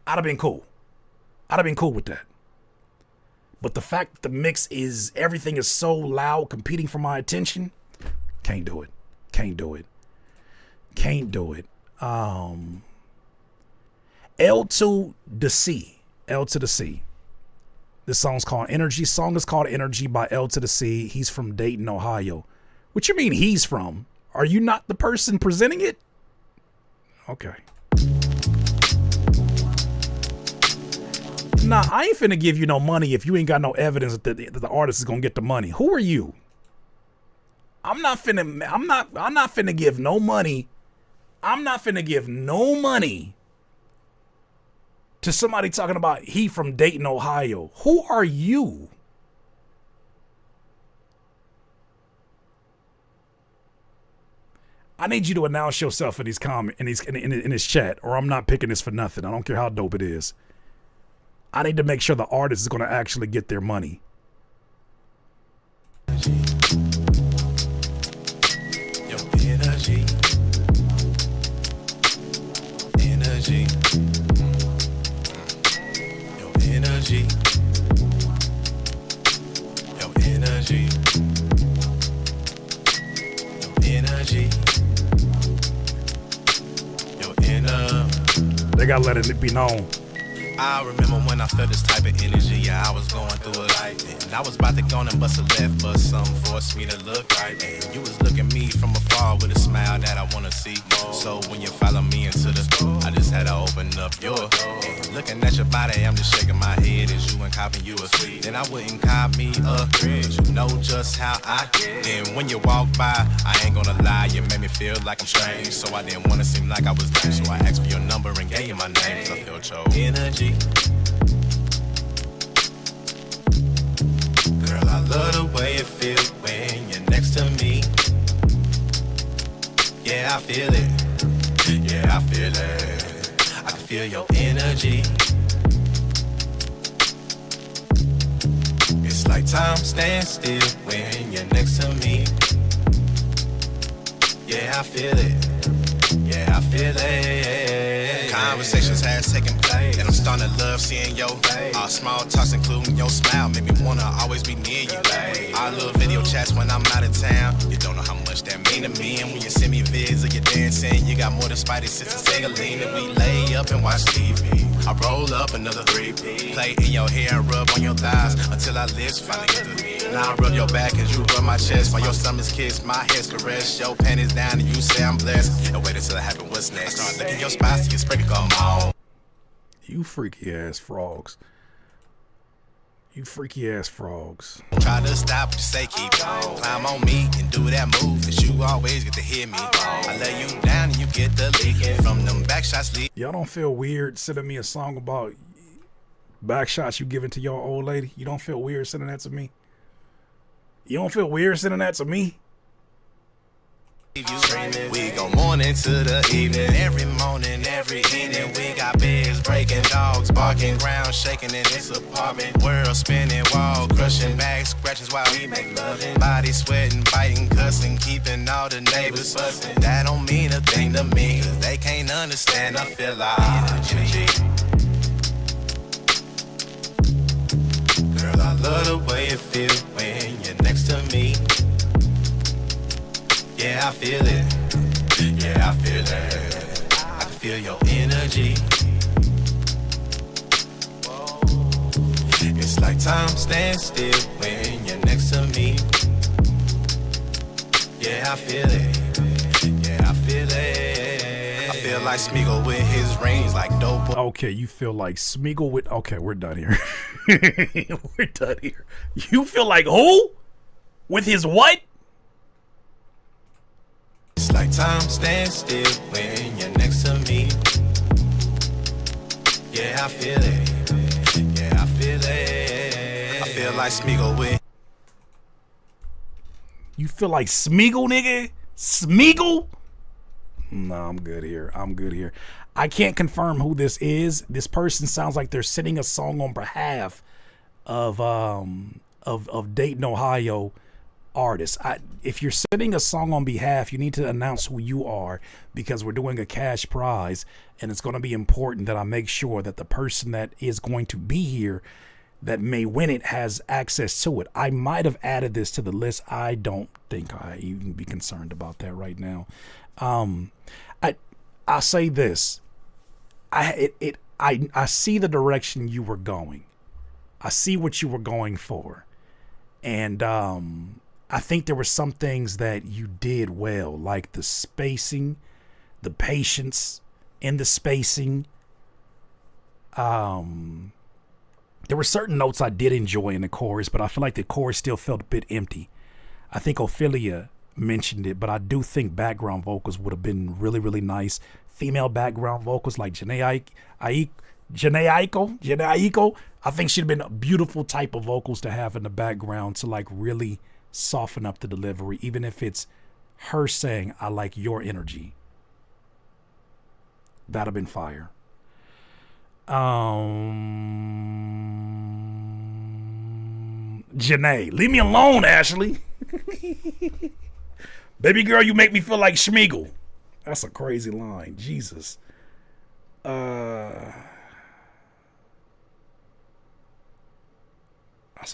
I'd have been cool. I'd have been cool with that. But the fact that the mix is, everything is so loud, competing for my attention, can't do it. Can't do it. Can't do it. L to the C. L to the C. This song's called Energy. Song is called Energy by L to the C. He's from Dayton, Ohio. What you mean he's from? Are you not the person presenting it? Okay. Nah, I ain't finna give you no money if you ain't got no evidence that the artist is gonna get the money. Who are you? I'm not finna give no money. I'm not finna give no money to somebody talking about he from Dayton, Ohio. Who are you? I need you to announce yourself in these comments, in this chat, or I'm not picking this for nothing. I don't care how dope it is. I need to make sure the artist is going to actually get their money. Yo, energy. Energy. Yo, energy. Yo, energy. Yo, energy. Yo, They gotta let it be known. I remember when I felt this type of energy, yeah, I was going through it like that. And I was about to go and bust a left, but something forced me to look right. And you was looking at me from afar with a smile that I wanna see. So when you follow me into the store, I just had to open up your door. And looking at your body, I'm just shaking my head as you and copping you a sweet. Then I wouldn't cop me a but you know just how I get. Then when you walk by, I ain't gonna lie, you made me feel like I'm strange. So I didn't wanna seem like I was lame. So I asked for your number and gave you my name, 'cause I felt your energy. Girl, I love the way it feels when you're next to me. Yeah, I feel it. Yeah, I feel it. I can feel your energy. It's like time stands still when you're next to me. Yeah, I feel it. Yeah, I feel it. Conversations has taken place, and I'm starting to love seeing your face. Our small talks, including your smile, make me wanna always be near you. Our little video chats when I'm out of town, you don't know how much that mean to me. And when you send me vids of you dancing, you got more than Spidey senses. Take a lean and we lay up and watch TV. I roll up another 3P, play in your hair and rub on your thighs until our lips finally get to me. Now I rub your back as you rub my chest, while your stomach's kiss, my head's caress. Your panties down and you say I'm blessed. And wait until it happen, what's next? I start licking your spots till you sprinkle come on. You freaky ass frogs. You freaky ass frogs. Try to stop, but you say keep on. Climb on me and do that move, cause you always get to hear me. I lay you down and you get the leaking from them back shots. Y'all don't feel weird sending me a song about back shots you giving to your old lady? You don't feel weird sending that to me? You don't feel weird sending that to me? We go morning to the evening, every morning, every evening. We got beds breaking, dogs barking, ground shaking in this apartment. World spinning, wall crushing, back scratches while we make loving. Body sweating, biting, cussing, keeping all the neighbors fussing. That don't mean a thing to me, cause they can't understand. I feel like energy. Girl, I love the way it feels when you're next to me. Yeah, I feel it. Yeah, I feel it. I can feel your energy. It's like time stands still when you're next to me. Yeah, I feel it. Yeah, I feel it. I feel like Smeagol with his rings like dope. Okay, you feel like Smeagol with... Okay, we're done here. We're done here. You feel like who? With his what? It's like time stands still when you're next to me. Yeah, I feel it. Yeah, I feel it. I feel like Smeagol with. You feel like Smeagol, nigga? Smeagol? No, I'm good here. I'm good here. I can't confirm who this is. This person sounds like they're singing a song on behalf of Dayton, Ohio artists. If you're sending a song on behalf, you need to announce who you are, because we're doing a cash prize, and it's going to be important that I make sure that the person that is going to be here that may win it has access to it. I might have added this to the list. I don't think I even be concerned about that right now. I'll say this. I see the direction you were going. I see what you were going for. And I think there were some things that you did well, like the spacing, the patience in the spacing. There were certain notes I did enjoy in the chorus, but I feel like the chorus still felt a bit empty. I think Ophelia mentioned it, but I do think background vocals would have been really, really nice. Female background vocals like Janae Aiko. I think she'd have been a beautiful type of vocals to have in the background to like really soften up the delivery, even if it's her saying, I like your energy. That'd have been fire. Janae, leave me alone, Ashley. Baby girl, you make me feel like Smeagol. That's a crazy line. Jesus. That's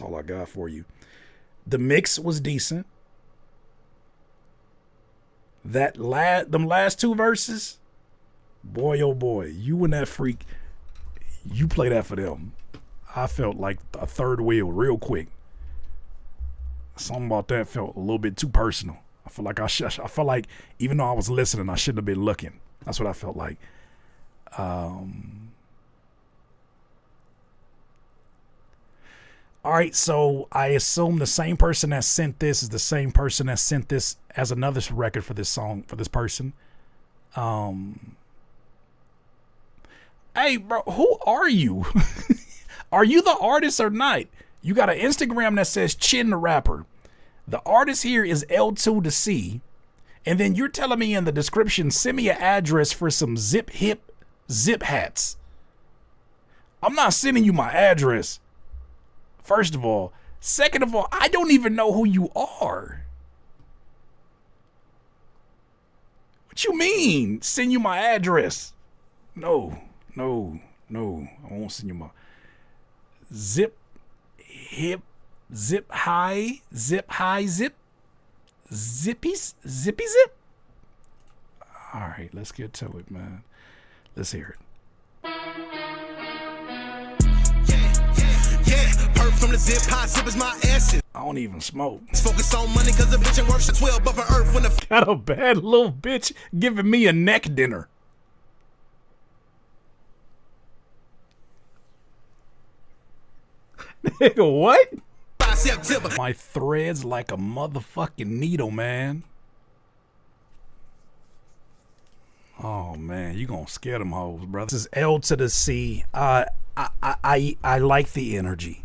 all I got for you. The mix was decent. Them last two verses, boy, oh boy, you and that freak, you play that for them. I felt like a third wheel real quick. Something about that felt a little bit too personal. I feel like I felt like even though I was listening, I shouldn't have been looking. That's what I felt like. All right, so I assume the same person that sent this is the same person that sent this as another record for this song, for this person. Hey, bro, who are you? Are you the artist or not? You got an Instagram that says Chin the Rapper. The artist here is L2 to C. And then you're telling me in the description, send me an address for some zip hats. I'm not sending you my address. First of all. Second of all, I don't even know who you are. What you mean? Send you my address? No. I won't send you my zip high zip zippy zip. All right, let's get to it, man. Let's hear it. From the zip, high zip is my essence. I don't even smoke. Focus on money cause the bitch ain't worth 12 above earth when the got a bad little bitch giving me a neck dinner. Nigga, what? My threads like a motherfucking needle, man. Oh man, you gonna scare them hoes, brother. This is L to the C. I like the energy.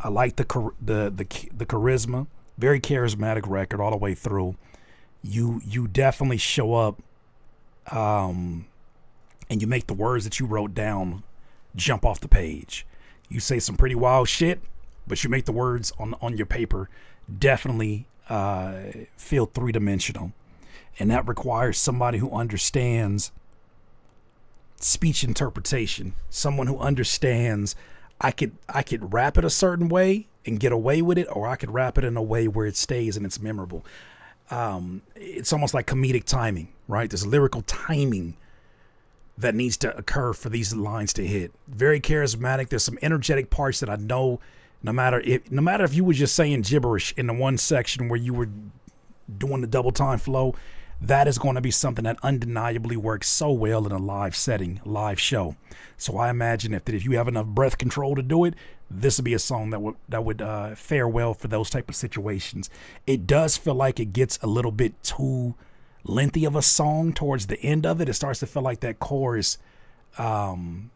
I like the charisma. Very charismatic record all the way through. you definitely show up, and you make the words that you wrote down jump off the page. You say some pretty wild shit, but you make the words on your paper definitely feel three-dimensional. And that requires somebody who understands speech interpretation, someone who understands I could rap it a certain way and get away with it, or I could rap it in a way where it stays and it's memorable. It's almost like comedic timing, right? There's lyrical timing that needs to occur for these lines to hit. Very charismatic. There's some energetic parts that I know no matter if you were just saying gibberish in the one section where you were doing the double time flow, that is going to be something that undeniably works so well in a live setting, live show. So I imagine if you have enough breath control to do it, this would be a song that would fare well for those type of situations. It does feel like it gets a little bit too lengthy of a song towards the end of it. It starts to feel like that chorus could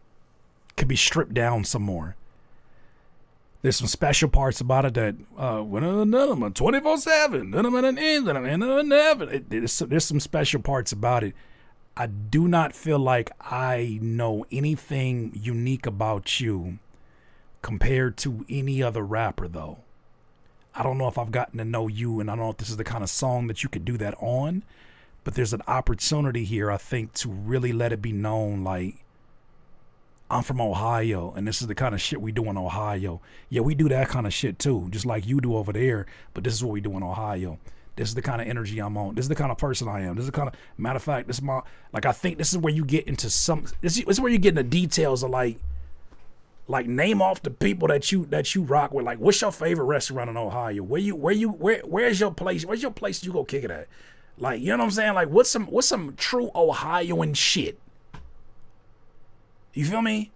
be stripped down some more. There's some special parts about it that when I'm 24/7, there's some special parts about it. I do not feel like I know anything unique about you compared to any other rapper, though. I don't know if I've gotten to know you, and I don't know if this is the kind of song that you could do that on, but there's an opportunity here, I think, to really let it be known, like, I'm from Ohio, and this is the kind of shit we do in Ohio. Yeah, we do that kind of shit too, just like you do over there, but this is what we do in Ohio. This is the kind of energy I'm on. This is the kind of person I am. This is the kind of, matter of fact, this is my, like, I think this is where you get into this is where you get into details of like name off the people that you rock with. Like, what's your favorite restaurant in Ohio? Where's your place? Where's your place you go kick it at? Like, you know what I'm saying? Like, what's some true Ohioan shit? You feel me?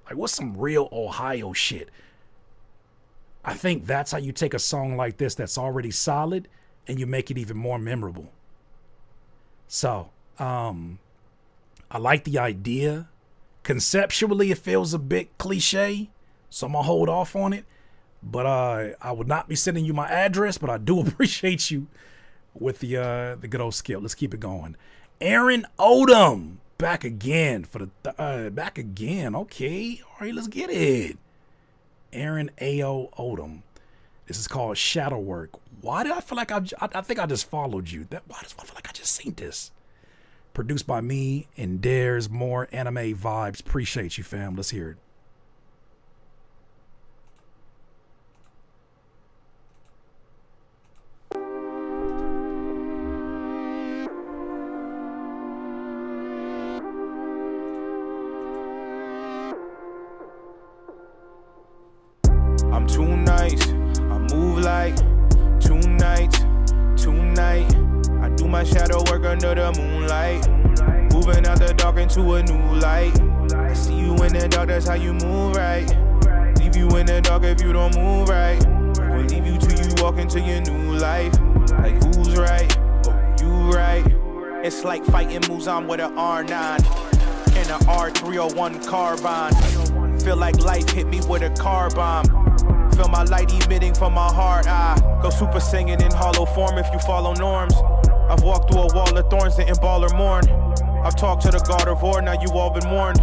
Like, what's some real Ohio shit? I think that's how you take a song like this that's already solid and you make it even more memorable. So, I like the idea. Conceptually, it feels a bit cliche, so I'm gonna hold off on it. But I would not be sending you my address, but I do appreciate you with the good old skill. Let's keep it going. Aaron Odum. Back again for the back again. Okay, all right, let's get it. Aaron A.O. Odum. This is called Shadow Work. Why did I feel like I think I just followed you? Why does I feel like I just seen this? Produced by me and Dares. More anime vibes. Appreciate you, fam. Let's hear it. I'm too nice, I move like tonight. I do my shadow work under the moonlight, moving out the dark into a new light. I see you in the dark, that's how you move right. Leave you in the dark if you don't move right. We'll leave you till you walk into your new life. Like, who's right? Oh, you right. It's like fighting Muzan with an R9 and an R301 carbine. Feel like life hit me with a car bomb. Feel my light emitting from my heart. I go super singing in hollow form if you follow norms. I've walked through a wall of thorns, didn't ball or mourn. I've talked to the God of War, now you all been warned.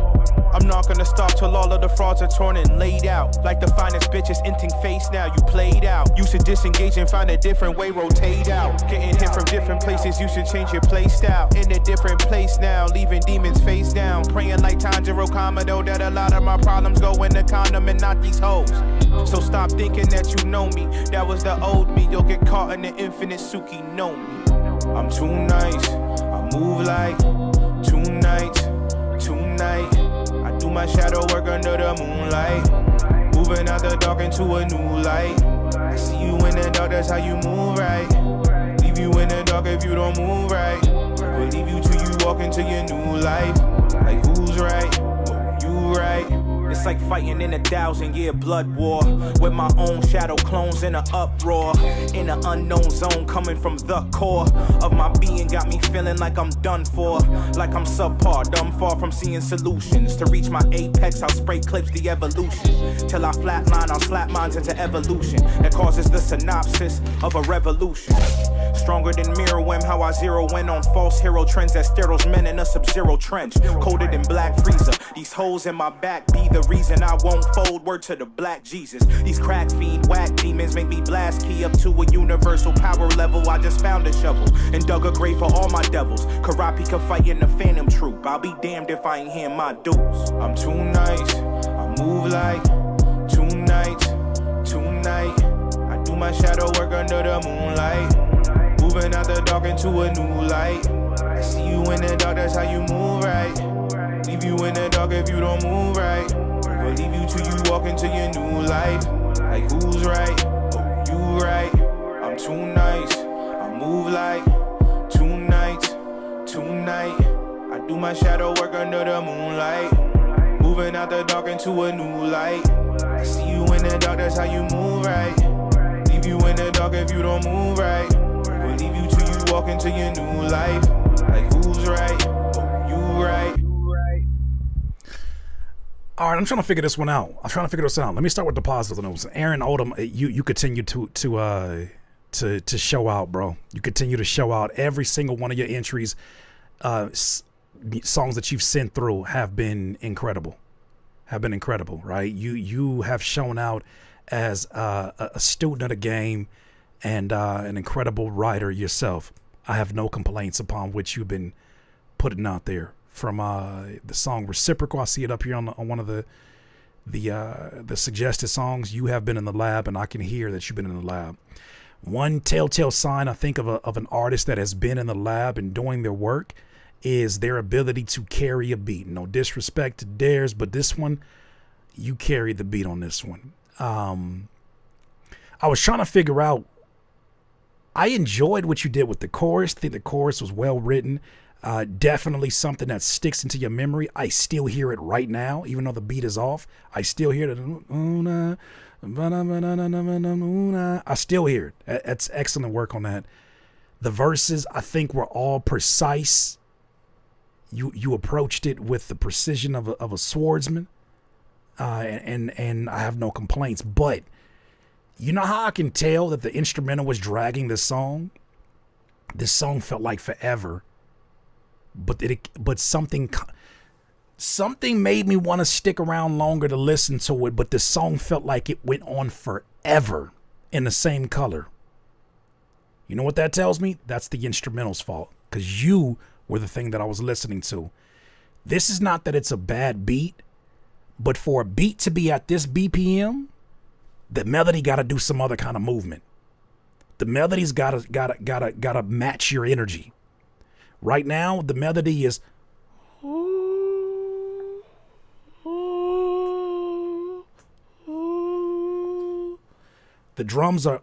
I'm not gonna stop till all of the frauds are torn and laid out. Like the finest bitches inting face now, you played out. You should disengage and find a different way, rotate out. Getting hit from different places, you should change your play style. In a different place now, leaving demons face down. Praying like Tanjiro Kamado that a lot of my problems go in the condom and not these hoes. So stop thinking that you know me, that was the old me. You'll get caught in the infinite Suki, know me. I'm too nice, I move like tonight. I do my shadow work under the moonlight, moving out the dark into a new light. I see you in the dark, that's how you move right. Leave you in the dark if you don't move right. We'll leave you till you walk into your new life. Like, who's right? Oh, you right. It's like fighting in a 1,000-year blood war, with my own shadow clones in an uproar. In an unknown zone coming from the core of my being, got me feeling like I'm done for. Like I'm subpar, dumb far from seeing solutions. To reach my apex, I'll spray clips the evolution. Till I flatline, I'll slap mines into evolution. That causes the synopsis of a revolution. Stronger than Miro-M, how I zero in on false hero trends that stare those men in a sub-zero trench. Coated in black freezer. These holes in my back be the reason I won't fold. Word to the black Jesus. These crack fiend whack demons make me blast key up to a universal power level. I just found a shovel and dug a grave for all my devils. Karapi could fight in the phantom troop. I'll be damned if I ain't hearing my dues. I'm too nice. I move like tonight. I do my shadow work under the moonlight. Moving out the dark into a new light. I see you in the dark, that's how you move right. Leave you in the dark if you don't move right. We'll leave you till you walk into your new life. Like who's right? Oh, you right. I'm too nice. I move like tonight. I do my shadow work under the moonlight. Moving out the dark into a new light. I see you in the dark, that's how you move right. Leave you in the dark if you don't move right. We'll leave you till you walk into your new life. Like who's right? Oh, you right. All right, I'm trying to figure this one out. Let me start with the positive notes. Aaron Odum, you continue to show out, bro. You continue to show out. Every single one of your entries, songs that you've sent through have been incredible. Right? You have shown out as a student of the game and an incredible writer yourself. I have no complaints upon what you've been putting out there. From the song Reciprocal, I see it up here on one of the suggested songs. You have been in the lab, and I can hear that you've been in the lab. One telltale sign I think of an artist that has been in the lab and doing their work is their ability to carry a beat. No disrespect to theirs, but this one, you carried the beat on this one. I was trying to figure out, I enjoyed what you did with the chorus. I think the chorus was well written. Definitely something that sticks into your memory. I still hear it right now, even though the beat is off. I still hear it. I still hear it. That's excellent work on that. The verses, I think, were all precise. You approached it with the precision of a swordsman, and I have no complaints. But you know how I can tell that the instrumental was dragging this song? This song felt like forever. But something made me want to stick around longer to listen to it, but the song felt like it went on forever in the same color. You know what that tells me? That's the instrumental's fault, because you were the thing that I was listening to. This is not that it's a bad beat, but for a beat to be at this BPM, the melody got to do some other kind of movement. The melody's gotta match your energy. Right now, the melody is the drums are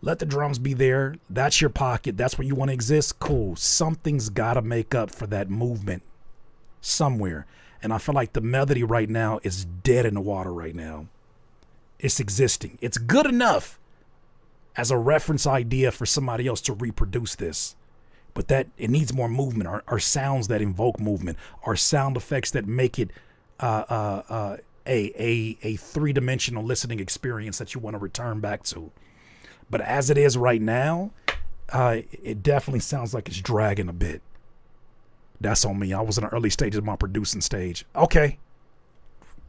let the drums be there. That's your pocket. That's where you want to exist. Cool. Something's got to make up for that movement somewhere. And I feel like the melody right now is dead in the water right now. It's existing. It's good enough as a reference idea for somebody else to reproduce this. But that it needs more movement, or sounds that invoke movement, or sound effects that make it a three-dimensional listening experience that you want to return back to. But as it is right now, it definitely sounds like it's dragging a bit. That's on me. I was in the early stages of my producing stage. Okay.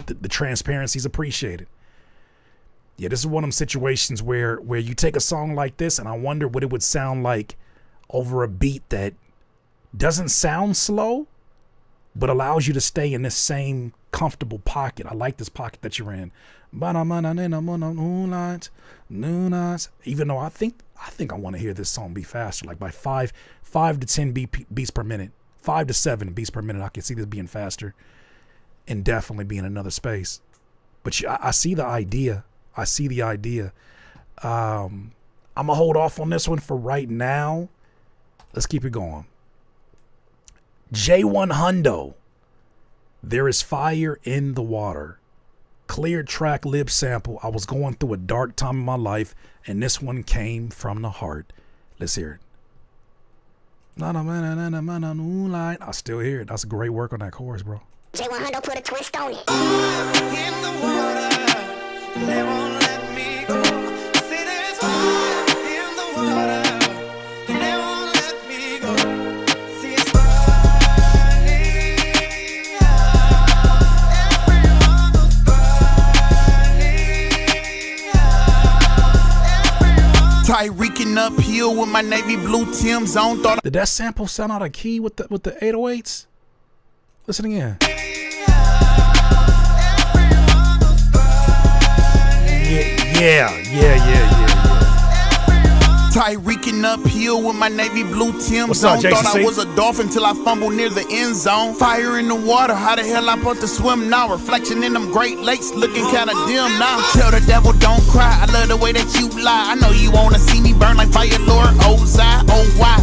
The transparency is appreciated. Yeah, this is one of them situations where you take a song like this, and I wonder what it would sound like over a beat that doesn't sound slow, but allows you to stay in this same comfortable pocket. I like this pocket that you're in. Even though I think I want to hear this song be faster, like by 5 to 10 beats per minute, 5 to 7 beats per minute. I can see this being faster and definitely being another space. But I see the idea. I'm going to hold off on this one for right now. Let's keep it going. J1 Hundo. There is fire in the water. Clear track lib sample. I was going through a dark time in my life, and this one came from the heart. Let's hear it. I still hear it. That's great work on that chorus, bro. J1 Hundo put a twist on it. In the water. and they won't let me go. Say there's fire in the water, and they won't let me go. See it's burning, everyone was burning. Tyreeking uphill with my navy blue Tim's on. Thought Did that sample sound out of key with the 808s? Listen again. Yeah. Tyreeking uphill with my navy blue Tim's What's up, on. Jason Thought C? I was a dolphin till I fumbled near the end zone. Fire in the water, how the hell I supposed to swim now? Reflection in them Great Lakes, looking kinda dim now. Tell the devil don't cry, I love the way that you lie. I know you wanna see me burn like fire, Lord Ozai. Oh why?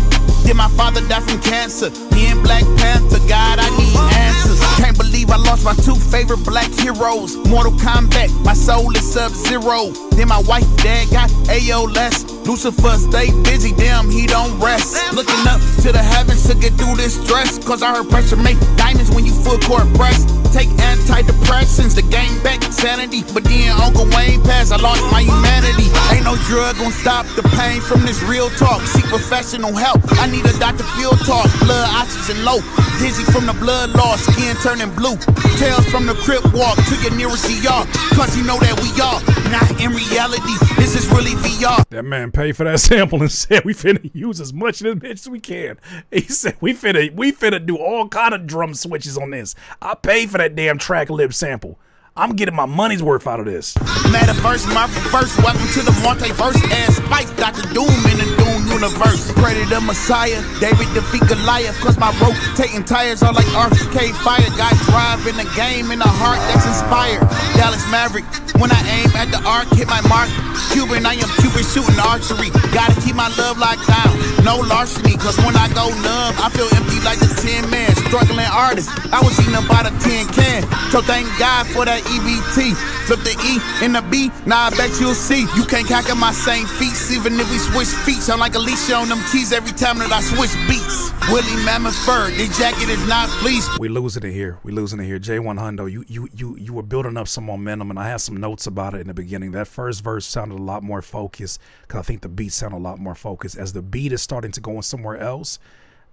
Did my father die from cancer? He in Black Panther, God, I need answers. Can't believe I lost my two favorite black heroes. Mortal Kombat, my soul is Sub-Zero. Then my wife, dad got ALS. Lucifer stay busy, damn, he don't rest. Looking up to the heavens to get through this stress. Cause I heard pressure make diamonds when you full court press. Take antidepressants to gain back sanity. But then Uncle Wayne passed, I lost my humanity. Ain't no drug gonna stop the pain from this real talk. Seek professional help, I need a Dr. Field talk. Blood oxygen low, dizzy from the blood loss, skin turning blue. Tales from the crib walk to your nearest ER. Cause you know that we are not in reality, this is really VR. That man paid for that sample and said we finna use as much of this bitch as we can. He said we finna do all kind of drum switches on this. I paid for that damn track lip sample. I'm getting my money's worth out of this. Metaverse, my first welcome to the multiverse. Ass Spice, Dr. Doom in the Doom universe. Pray to the Messiah, David defeat Goliath. Cause my rotating tires are like arcade fire. Got drive in the game in the heart that's inspired. Dallas Maverick, when I aim at the arc, hit my mark. Cuban, I am Cuban shooting archery. Gotta keep my love locked down, no larceny. Cause when I go numb, I feel empty like the 10 man. Struggling artist, I was eating about a 10 can. So thank God for that EBT. Flip the E and the B, now I bet you'll see. You can't cack at my same feats, even if we switch feet. Sound like Alicia on them keys every time that I switch beats. Willie Mammoth Fur, the jacket is not fleece. We losing it here. J1 Hundo, you were building up some momentum, and I had some notes about it in the beginning. That first verse sounded a lot more focused, because I think the beat sounded a lot more focused. As the beat is starting to go in somewhere else,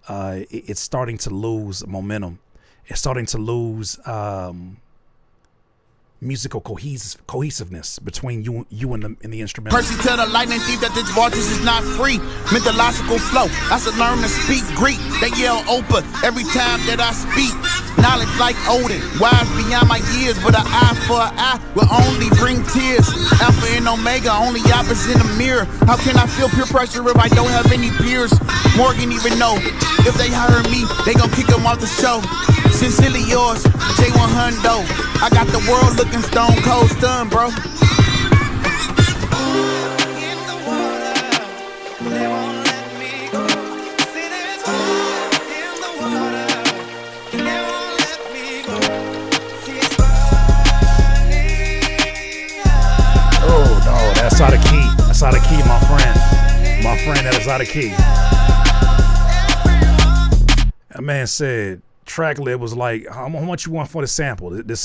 it's starting to lose momentum. It's starting to lose musical cohesiveness between you and the instrumental. Percy tell the lightning thief that this vortex is not free. Mythological flow, I should learn to speak Greek. They yell Opa every time that I speak. Knowledge like Odum, wise beyond my years, but an eye for an eye will only bring tears. Alpha and Omega, only opposite in the mirror. How can I feel peer pressure if I don't have any peers? Morgan even know if they hire me, they gon' kick them off the show. Sincerely yours, J1 Hundo. I got the world looking stone cold stunned, bro. Oh no, that's out of key. That's out of key, my friend. My friend, that is out of key. That man said track lib was like, how much you want for the sample? This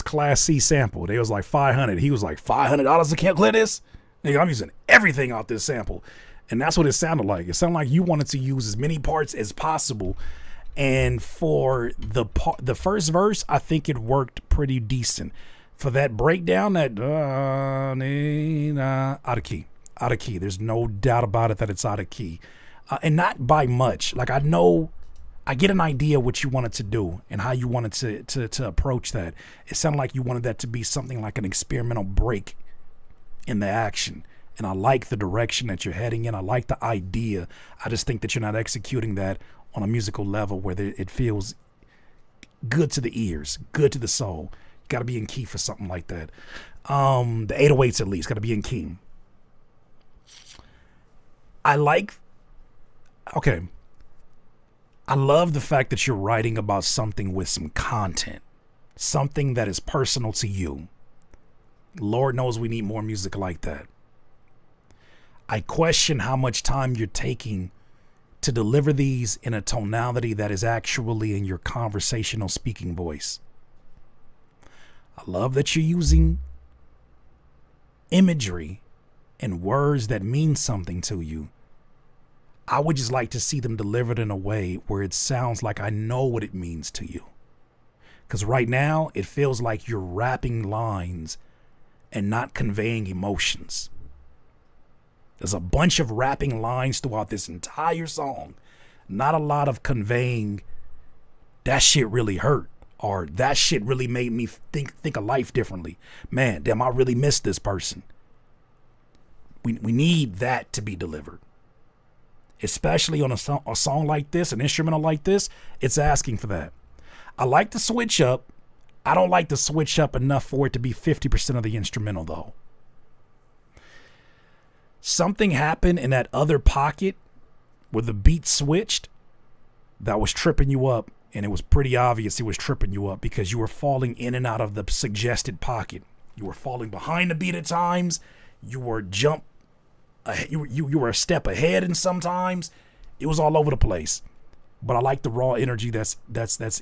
class C sample. They was like 500. He was like, $500 to calculate this? Nigga, I'm using everything out this sample. And that's what it sounded like. It sounded like you wanted to use as many parts as possible. And for the first verse, I think it worked pretty decent. For that breakdown, that out of key. Out of key. There's no doubt about it that it's out of key. And not by much. Like, I get an idea what you wanted to do and how you wanted to approach that. It sounded like you wanted that to be something like an experimental break in the action. And I like the direction that you're heading in. I like the idea. I just think that you're not executing that on a musical level where it feels good to the ears, good to the soul. You got to be in key for something like that. The 808s at least got to be in key. I love the fact that you're writing about something with some content, something that is personal to you. Lord knows we need more music like that. I question how much time you're taking to deliver these in a tonality that is actually in your conversational speaking voice. I love that you're using imagery and words that mean something to you. I would just like to see them delivered in a way where it sounds like I know what it means to you. Because right now, it feels like you're rapping lines and not conveying emotions. There's a bunch of rapping lines throughout this entire song. Not a lot of conveying, that shit really hurt, or that shit really made me think of life differently. Man, damn, I really miss this person. We need that to be delivered. Especially on a song like this, an instrumental like this, it's asking for that. I like the switch up. I don't like the switch up enough for it to be 50% of the instrumental, though. Something happened in that other pocket where the beat switched that was tripping you up, and it was pretty obvious it was tripping you up because you were falling in and out of the suggested pocket. You were falling behind the beat at times. You were you were a step ahead, and sometimes it was all over the place. But I like the raw energy that's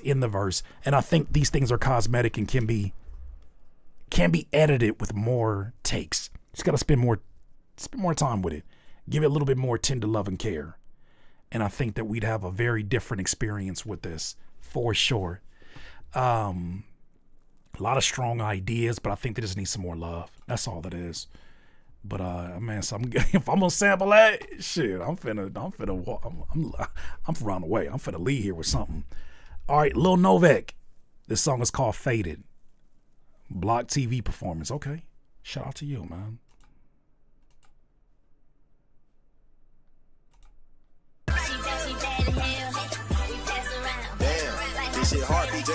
in the verse, and I think these things are cosmetic and can be edited with more takes. Just gotta spend more time with it. Give it a little bit more tender love and care. And I think that we'd have a very different experience with this, for sure. A lot of strong ideas, but I think they just need some more love. That's all that is. But man, so if I'm gonna sample that shit, I'm around the way. I'm finna leave here with something. All right, Lil Novc. This song is called Faded. Block TV performance. Okay, shout out to you, man. Damn, this shit hard, PJ.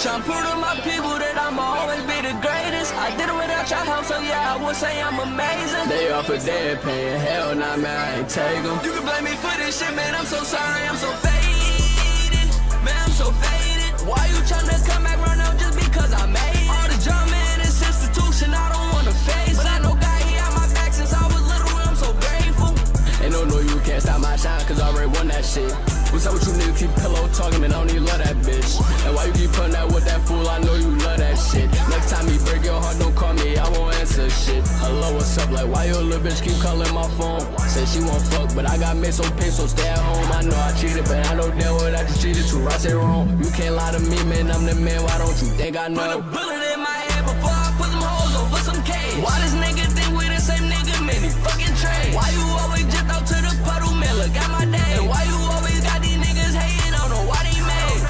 Tryna prove to my people that I'ma always be the greatest. I did it without your help, so yeah, I would say I'm amazing. They offer dead pain, hell nah, man, I ain't take them. You can blame me for this shit, man, I'm so sorry, I'm so faded. Man, I'm so faded. Why you tryna come back right now just because I made it? All the drama in this institution, I don't wanna face it. But I know God, he had my back since I was little, I'm so grateful. Ain't no, you can't stop my shine, cause I already won that shit. What's up with you niggas keep pillow talking, man, I don't even love that bitch. And why you keep putting that with that fool, I know you love that shit. Next time he break your heart, don't call me, I won't answer shit. Hello, what's up, like why your little bitch keep calling my phone? Said she won't fuck, but I got made so pissed, so stay at home. I know I cheated, but I know damn well I just cheated too, I say wrong. You can't lie to me, man, I'm the man, why don't you think I know? Put a bullet in my head before I put some holes over some cage. Why this nigga think we the same nigga, man, he fucking trade. Why you always jump out to the puddle, man, look at my day. And why you always got these niggas hating, I don't know why they made.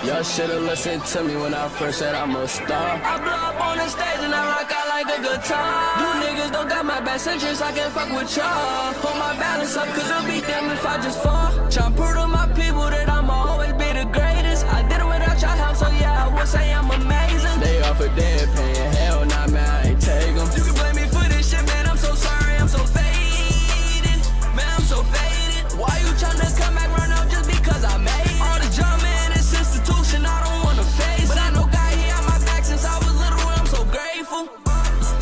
Y'all should've listened to me when I first said I'm a star. I blow up on the stage and I rock out like a guitar. You niggas don't got my best interest, I can't fuck with y'all. Pull my balance up, cause it'll be damn if I just fall. Tryna prove to my people that I'ma always be the greatest. I did it without your help, so yeah, I would say I'm amazing. They offer dead pain, hell nah, man, I ain't take them. You can blame me for this shit, man, I'm so sorry, I'm so faded. Man, I'm so faded. Why you tryna come back right now just because I made it? All the drama in this institution, I don't wanna face. But I know God, he had my back since I was little, and I'm so grateful.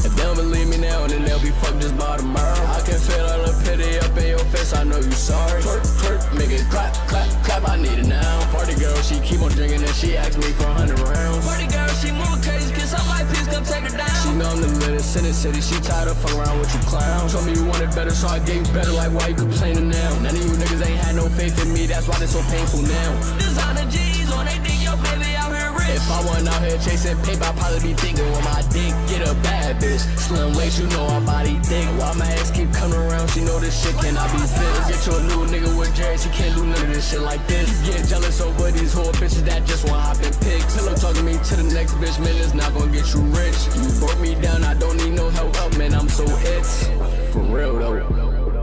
If they don't believe me now, then they'll be fucked just by tomorrow. I can feel all the pity up in your face, I know you sorry. Twerk, twerk, make it clap, clap, clap, I need it now. Party girl, she keep on drinking and she asked me for 100 rounds. Party girl, she moving crazy, can somebody please come take her down? She know I'm the latest in the city, she tired of fucking around with you clowns. Told me you wanted better, so I gave you better, like why you complaining now? None of you niggas ain't had no faith in me, that's why they so painful now. Designer G's on they think your baby out here rich. If I wasn't out here chasing paper, I'd probably be thinking with my dick, get a bad bitch. Slim waist, you know our body thick. While my ass keep coming around, she know this shit cannot be fixed. Get you a new nigga with Jerry, she can't do none of this shit like this. Get jealous over these whole bitches that just want hop in pics. Pillow talking me to the next bitch, man, it's not gonna get you rich. You broke me down, I don't need no help up, man, I'm so it's for real though.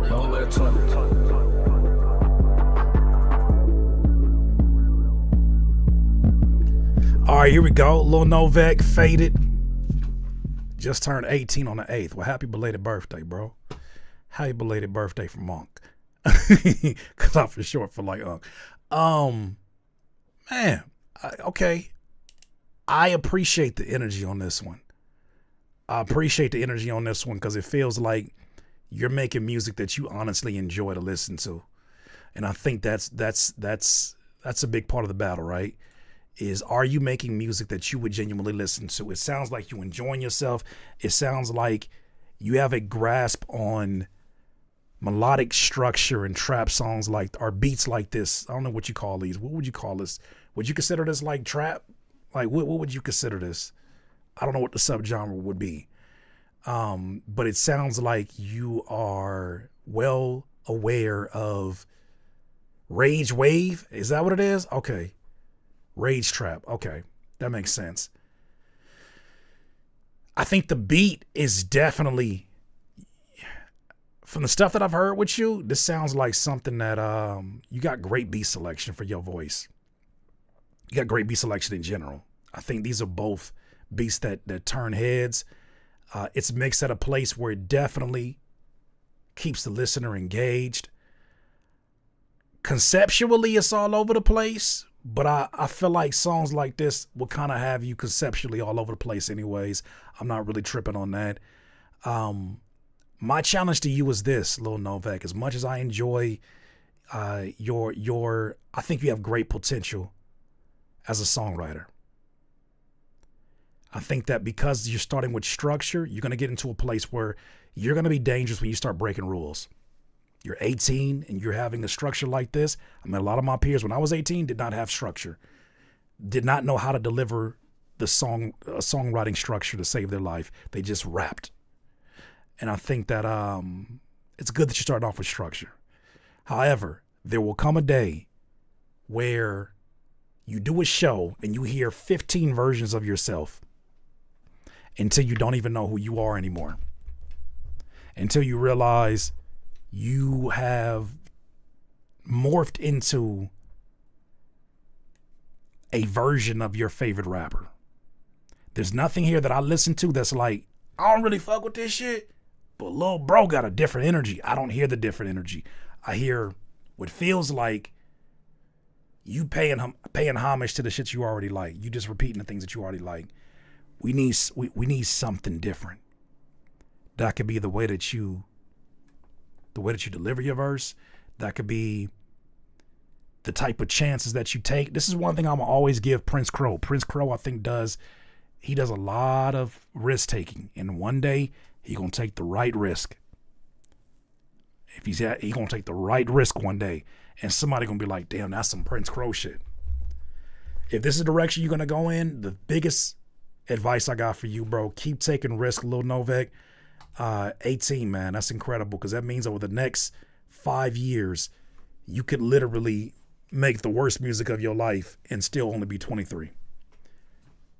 Don't let it talk. All right, here we go. Lil Novc, Faded. Just turned 18 on the 8th. Well, happy belated birthday, bro. Happy belated birthday from Monk. Because I'm for short for like man, okay. I appreciate the energy on this one. I appreciate the energy on this one because it feels like you're making music that you honestly enjoy to listen to. And I think that's a big part of the battle, right? Is, are you making music that you would genuinely listen to? It sounds like you enjoying yourself. It sounds like you have a grasp on melodic structure and trap songs or beats like this. I don't know what you call these. What would you call this? Would you consider this like trap? Like what would you consider this? I don't know what the subgenre would be. But it sounds like you are well aware of rage wave. Is that what it is? Okay. Rage trap. Okay. That makes sense. I think the beat is definitely, from the stuff that I've heard with you, this sounds like something that you got great beat selection for your voice. You got great beat selection in general. I think these are both beats that turn heads. It's mixed at a place where it definitely keeps the listener engaged. Conceptually, it's all over the place, but I feel like songs like this will kind of have you conceptually all over the place anyways. I'm not really tripping on that. My challenge to you is this, Lil Novc. As much as I enjoy your I think you have great potential as a songwriter. I think that because you're starting with structure, you're going to get into a place where you're going to be dangerous when you start breaking rules. You're 18 and you're having a structure like this. I mean, a lot of my peers, when I was 18, did not have structure, did not know how to deliver the songwriting structure to save their life. They just rapped. And I think that it's good that you're starting off with structure. However, there will come a day where you do a show and you hear 15 versions of yourself until you don't even know who you are anymore. Until you realize you have morphed into a version of your favorite rapper. There's nothing here that I listen to that's like, I don't really fuck with this shit, but Lil Bro got a different energy. I don't hear the different energy. I hear what feels like you paying homage to the shit you already like. You just repeating the things that you already like. We need something different. That could be the way that you deliver your verse. That could be the type of chances that you take. This is one thing I'm gonna always give Prince Crow. Prince Crow, I think, does a lot of risk taking, and one day he gonna take the right risk. If he gonna take the right risk one day, and somebody gonna be like, damn, that's some Prince Crow shit. If this is the direction you're gonna go in, the biggest advice I got for you, bro, keep taking risk, Lil Novc. 18, man, that's incredible, because that means over the next 5 years, you could literally make the worst music of your life and still only be 23.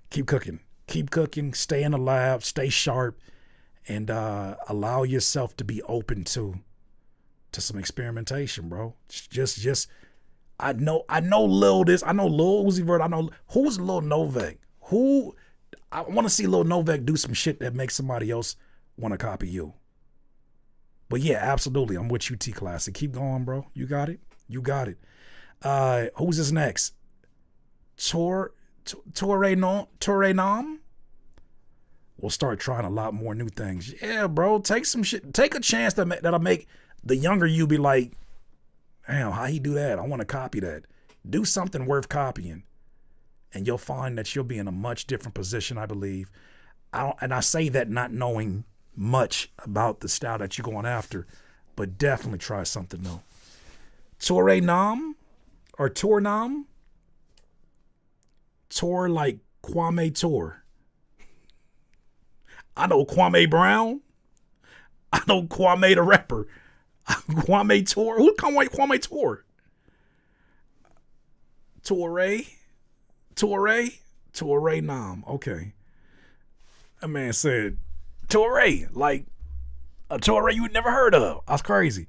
Keep cooking, stay in the lab, stay sharp, and allow yourself to be open to some experimentation, bro. Just I know Lil this, I know Lil Uzi Vert, I know who's Lil Novc. I want to see Lil Novc do some shit that makes somebody else want to copy you. But yeah, absolutely, I'm with you, T Classic. Keep going, bro. You got it. Who's this next? Toure Nam. We'll start trying a lot more new things. Yeah, bro. Take some shit. Take a chance that'll make the younger you be like, damn, how he do that? I want to copy that. Do something worth copying, and you'll find that you'll be in a much different position, I believe. I say that not knowing much about the style that you're going after, but definitely try something new. Toure Nam or Tour Nam? Tour like Kwame Tour. I know Kwame Brown. I know Kwame the rapper. Kwame Tour. Who Kwame Tour? Toure Nam. Okay. That man said Toure, like a Toure you had never heard of. That's crazy.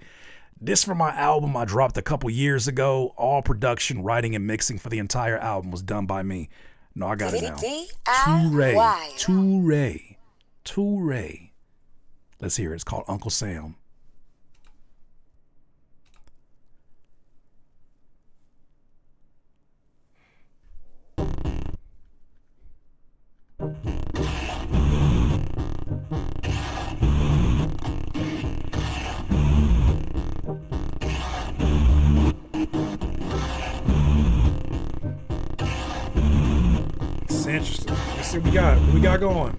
This from my album I dropped a couple years ago. All production, writing, and mixing for the entire album was done by me. No, I got it now. Toure. Let's hear it. It's called Uncle Sam. Interesting. Let's see what we got going.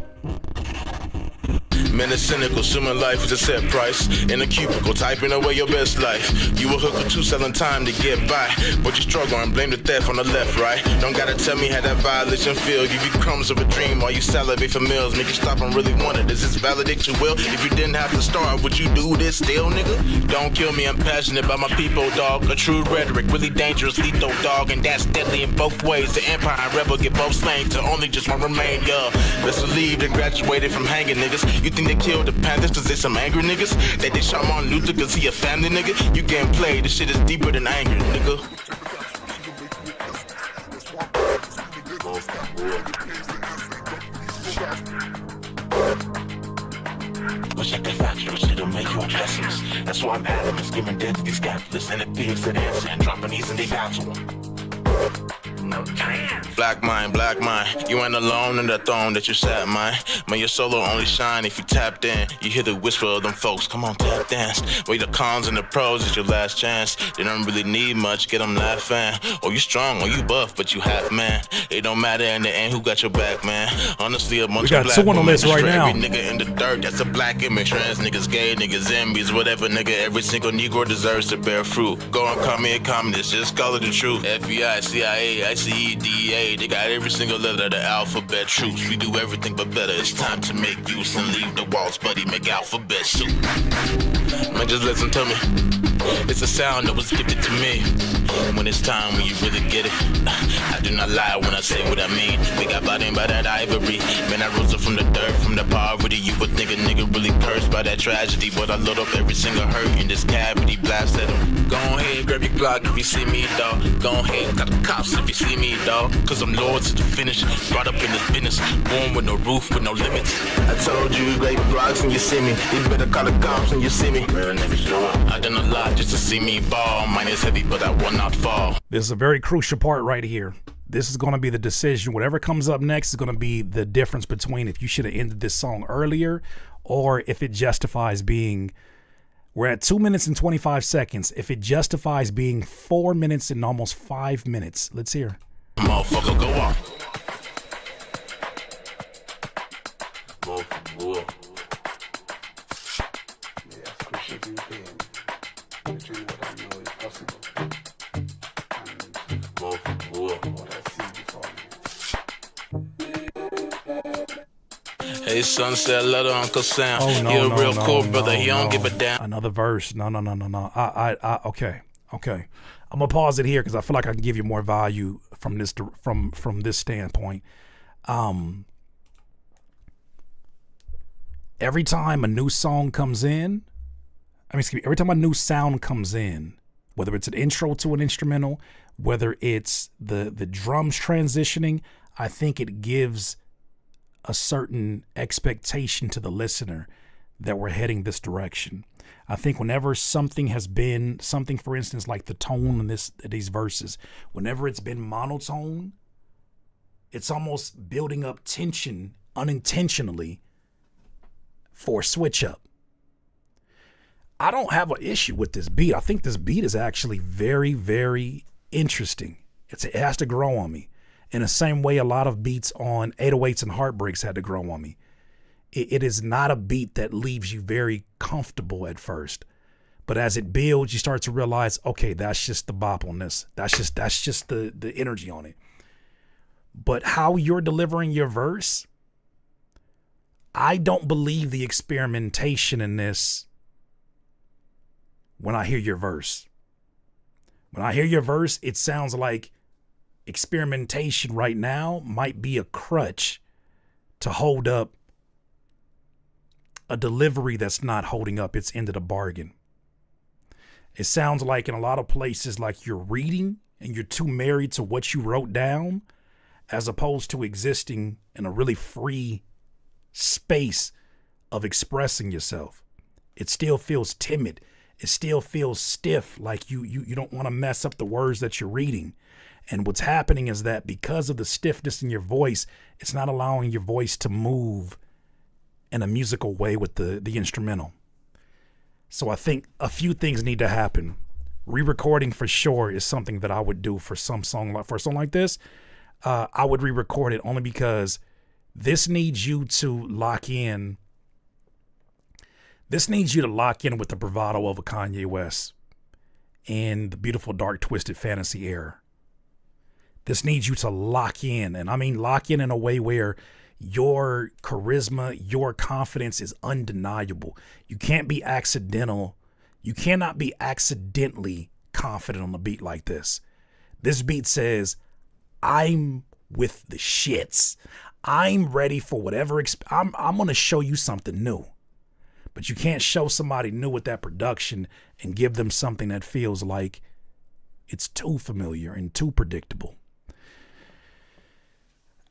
Men are cynical, assuming life is a set price. In a cubicle, typing away your best life. You a hooker too, selling time to get by. But you struggle and blame the theft on the left, right? Don't gotta tell me how that violation feel. Give you crumbs of a dream while you salivate for meals. Make you stop and really want it. Does this validate your will? If you didn't have to start, would you do this still, nigga? Don't kill me, I'm passionate about my people, dog. A true rhetoric, really dangerous, lethal, dog. And that's deadly in both ways. The empire and rebel get both slain to only just one remain, yeah. Let's believe they graduated from hanging niggas. You think they killed the Panthers cause they some angry niggas? That they shot Martin Luther cause he a family nigga? You getting played, this shit is deeper than anger, nigga. Wish I could factual shit'll make you a pessimist. That's why I'm adamant, giving death to these capitalists. And it fears that answer and dropping these and they bounce to them. Black mind, you ain't alone in the throne that you sat, man. Man, your solo only shine if you tapped in. You hear the whisper of them folks, come on, tap dance. Wait, the cons and the pros is your last chance. They don't really need much, get them laughing. Or you strong, or you buff, but you half man. It don't matter in the end who got your back, man. Honestly, a bunch of black someone on this right now. Every nigga in the dirt, that's a black image. Trans niggas, gay niggas, zombies, whatever nigga. Every single Negro deserves to bear fruit. Go and call me a communist, just call it the truth. FBI, CIA, ICE, DEA, they got every single letter of the alphabet troops. We do everything but better. It's time to make use and leave the walls, buddy. Make alphabet soup. Man, just listen to me. It's a sound that was gifted to me. When it's time, when you really get it. I do not lie when I say what I mean. We got body by that ivory. Man, I rose up from the dirt, from the poverty. You would think a nigga really cursed by that tragedy, but I load up every single hurt in this cavity. Blast at him. Go ahead, grab your Glock if you see me, dog. Go ahead, got the cops if you see me, dog. Cause I'm loyal to the finish. Brought up in this business. Born with no roof, with no limits. I told you, grab your Glocks when you see me. You better call the cops when you see me. Real niggas show up. I done a lot just to see me ball. Mine is heavy, but I will not fall. This is a very crucial part right here. This is going to be the decision. Whatever comes up next is going to be the difference between if you should have ended this song earlier or if it justifies being. We're at 2 minutes and 25 seconds. If it justifies being 4 minutes and almost 5 minutes. Let's hear. Motherfucker, go off. Hey, sunset, letter, Uncle Sam. Oh, no, He a no, real no, cool no, brother. He don't no. give a damn. Another verse. No. Okay. I'm gonna pause it here because I feel like I can give you more value from this from this standpoint. Every time a new song comes in, every time a new sound comes in, whether it's an intro to an instrumental, whether it's the drums transitioning, I think it gives a certain expectation to the listener that we're heading this direction. I think whenever something has been something, for instance, like the tone in these verses, whenever it's been monotone, it's almost building up tension unintentionally for a switch up. I don't have an issue with this beat. I think this beat is actually very, very interesting. It has to grow on me. In the same way a lot of beats on 808s and Heartbreaks had to grow on me. It is not a beat that leaves you very comfortable at first. But as it builds, you start to realize, okay, that's just the bop on this. That's just the energy on it. But how you're delivering your verse, I don't believe the experimentation in this when I hear your verse. When I hear your verse, it sounds like experimentation right now might be a crutch to hold up a delivery that's not holding up its end of the bargain. It sounds like in a lot of places like you're reading and you're too married to what you wrote down as opposed to existing in a really free space of expressing yourself. It still feels timid. It still feels stiff, like you don't want to mess up the words that you're reading. And what's happening is that because of the stiffness in your voice, it's not allowing your voice to move in a musical way with the instrumental. So I think a few things need to happen. Re-recording for sure is something that I would do for some song like this. I would re-record it only because this needs you to lock in. This needs you to lock in with the bravado of a Kanye West and the beautiful, dark, twisted fantasy era. This needs you to lock in. And I mean lock in a way where your charisma, your confidence is undeniable. You can't be accidental. You cannot be accidentally confident on a beat like this. This beat says, I'm with the shits. I'm ready for whatever. I'm going to show you something new. But you can't show somebody new with that production and give them something that feels like it's too familiar and too predictable.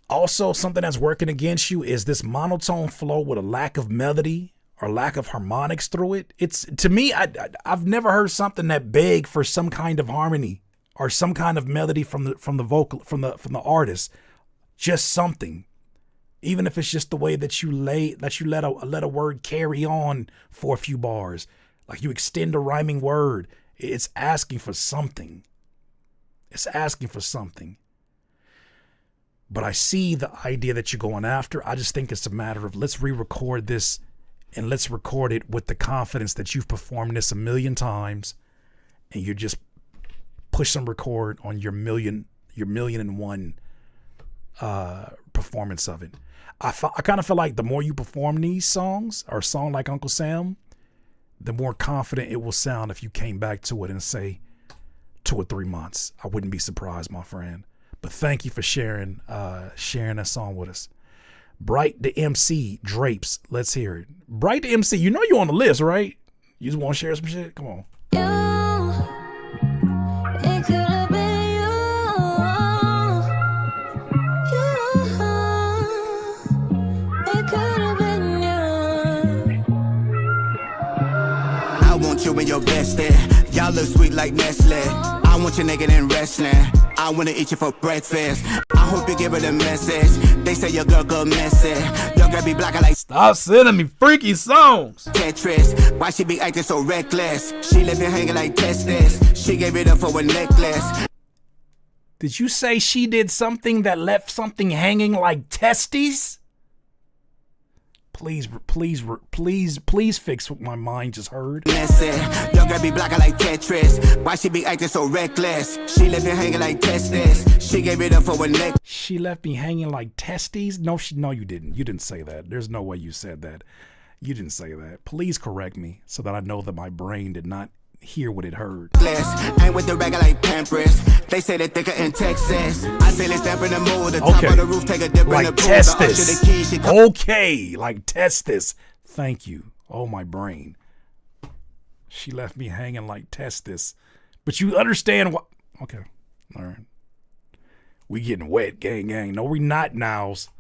Also, something that's working against you is this monotone flow with a lack of melody or lack of harmonics through it. It's, to me, I've never heard something that begged for some kind of harmony or some kind of melody from the artist. Just something. Even if it's just the way that you let a word carry on for a few bars, like you extend a rhyming word, it's asking for something. It's asking for something. But I see the idea that you're going after. I just think it's a matter of let's re-record this and let's record it with the confidence that you've performed this a million times, and you just push some record on your million and one performance of it. I kind of feel like the more you perform these songs or a song like Uncle Sam, the more confident it will sound if you came back to it in, say, 2 or 3 months. I wouldn't be surprised, my friend. But thank you for sharing that song with us. Bright the MC, Drapes. Let's hear it. Bright the MC, you know you on the list, right? You just want to share some shit? Come on. It could have been you. It could have been you. I want you in your bestie. Y'all look sweet like Nestle. I want your nigga in wrestling. I wanna eat you for breakfast. I hope you give her the message. They say your girl go messy. Your girl be blocking like stop sending me freaky songs. Tetris. Why she be acting so reckless? She living hanging like testes. She gave it up for a necklace. Did you say she did something that left something hanging like testes? Please fix what my mind just heard. Your girl be blocking like Tetris. Why she be acting so reckless? She left me hanging like testes. She gave it up for a neck. She left me hanging like testes? No, you didn't. You didn't say that. There's no way you said that. You didn't say that. Please correct me so that I know that my brain did not hear what it heard. Ain't with the regular like Pampers. They say they thicker in Texas. I say let's step in the mood. The top of the roof, take a dip like in the pool. Testis. Okay, like testis. Thank you. Oh, my brain. She left me hanging like testis. But you understand what? Okay. All right. We getting wet, gang. No, we not nows.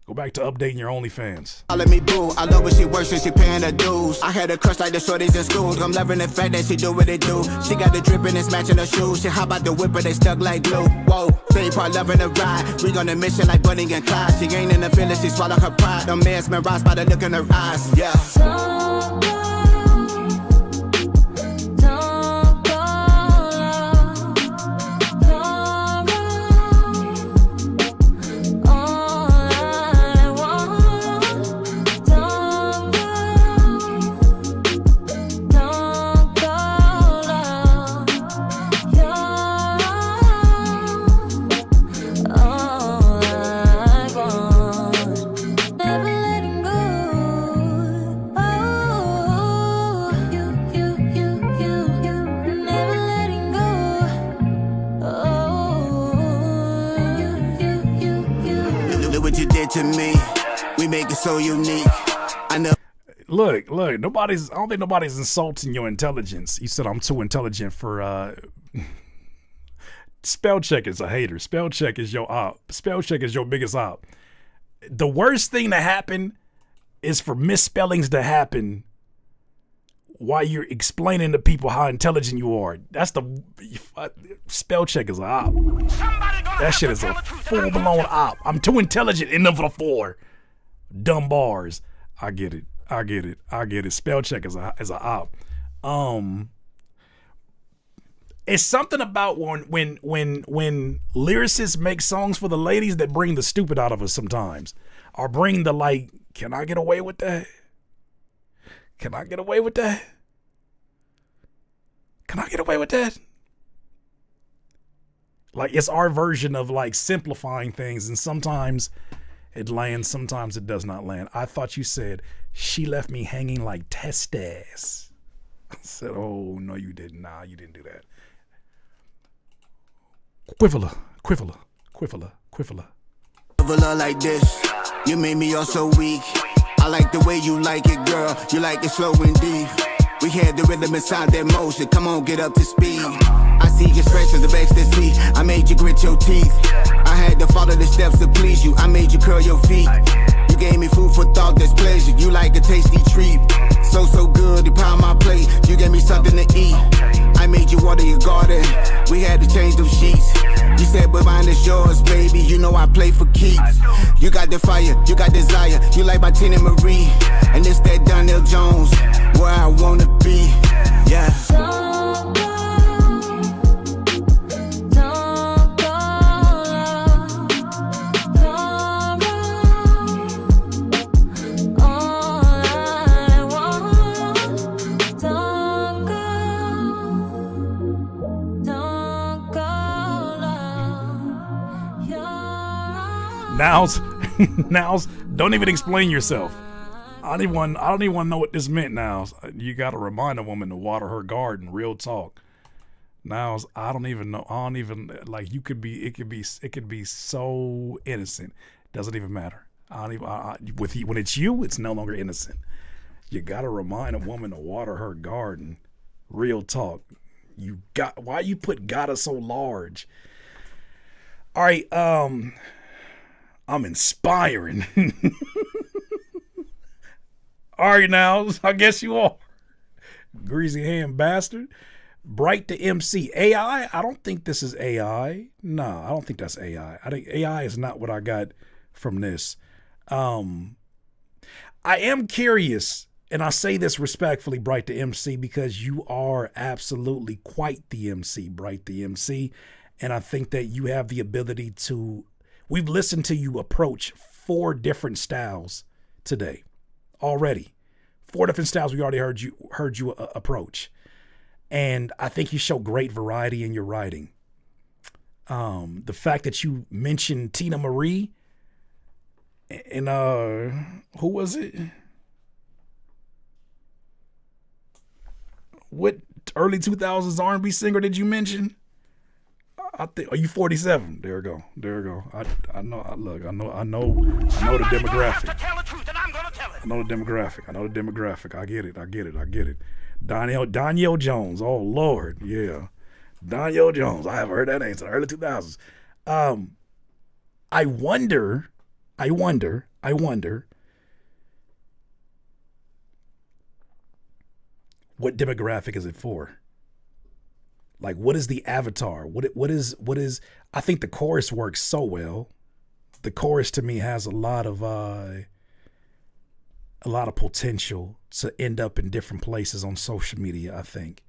Go back to updating your OnlyFans. Let me boo. I love when she works and she paying her dues. I had a crush like the shorties in school. I'm loving the fact that she do what it do. She got the drip and it's matching her shoes. She hop out the whip but they stuck like glue. Whoa, they part loving the ride. We on a mission like Bunny and Clyde. She ain't in the village, she swallow her pride. I'm mesmerized by the look in her eyes. Yeah. To me, we make it so unique. I know. Look, I don't think nobody's insulting your intelligence. You said I'm too intelligent for spell check is a hater. Spell check is your op. Spell check is your biggest op. The worst thing to happen is for misspellings to happen while you're explaining to people how intelligent you are. That's the spell check is a op. That shit is a full-blown op. I'm too intelligent enough for the 4 dumb bars. I get it. Spell check is a op. It's something about when lyricists make songs for the ladies that bring the stupid out of us sometimes, or bring the like, can I get away with that? Can I get away with that? Can I get away with that? Like, it's our version of like simplifying things, and sometimes it lands, sometimes it does not land. I thought you said she left me hanging like testes. I said, oh no, you didn't. Nah, you didn't do that. Quiffler. Quiffler like this, you made me all so weak. I like the way you like it, girl. You like it slow and deep. We had the rhythm inside that motion. Come on, get up to speed. I see your expressions of ecstasy. I made you grit your teeth. I had to follow the steps to please you. I made you curl your feet. You gave me food for thought, that's pleasure. You like a tasty treat. So good, you pound my plate. You gave me something to eat. I made you water your garden. We had to change them sheets. You said, but mine is yours, baby. You know I play for keeps. You got the fire, you got desire. You like my Tina Marie. And it's that Donnell Jones, where I wanna be. Yeah. Nows, don't even explain yourself. I don't even want to know what this meant. Nows, you got to remind a woman to water her garden. Real talk. Nows, I don't even know. I don't even like. It could be so innocent. Doesn't even matter. When it's you, it's no longer innocent. You got to remind a woman to water her garden. Real talk. Why you put gotta so large? All right. I'm inspiring. All right, now, I guess you are. Greasy hand bastard. Bright the MC. AI? I don't think this is AI. No, I don't think that's AI. I think AI is not what I got from this. I am curious, and I say this respectfully, Bright the MC, because you are absolutely quite the MC, Bright the MC. And I think that you have the ability to... We've listened to you approach 4 different styles today already. 4 different styles we already heard you approach. And I think you show great variety in your writing. The fact that you mentioned Tina Marie and who was it? What early 2000s R&B singer did you mention? I think. Are you 47? There we go. I know. Look, I know the demographic. I know the demographic. I get it. Danielle Jones. Oh Lord, yeah. Danielle Jones. I haven't heard that name since the early 2000s. I wonder. What demographic is it for? Like, what is the avatar? What is? I think the chorus works so well. The chorus to me has a lot of potential to end up in different places on social media. I think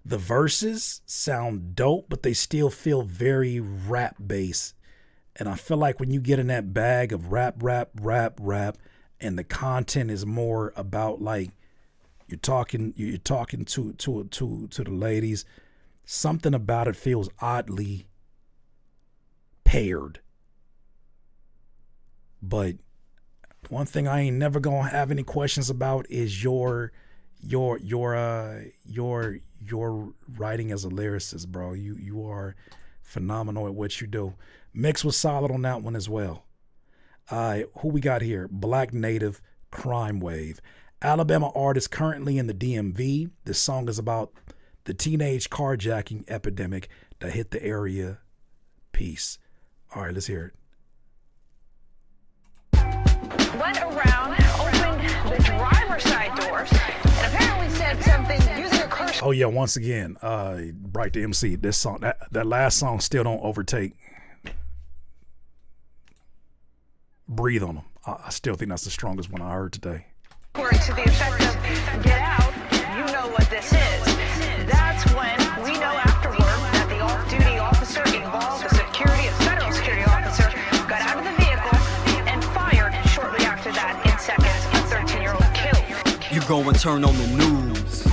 the verses sound dope, but they still feel very rap based. And I feel like when you get in that bag of rap, and the content is more about like. You're talking to the ladies. Something about it feels oddly paired. But one thing I ain't never gonna have any questions about is your writing as a lyricist, bro. You are phenomenal at what you do. Mix was solid on that one as well. Who we got here? Black Native Crime Wave. Alabama artist currently in the DMV. This song is about the teenage carjacking epidemic that hit the area. Peace. All right, let's hear it. Went around, opened the driver's side doors, and apparently said something using a curse. Oh yeah, once again, Bright the MC. This song, that last song still don't overtake. Breathe on them. I still think that's the strongest one I heard today. To the effect of, get out, you know what this is. That's when go and turn on the news,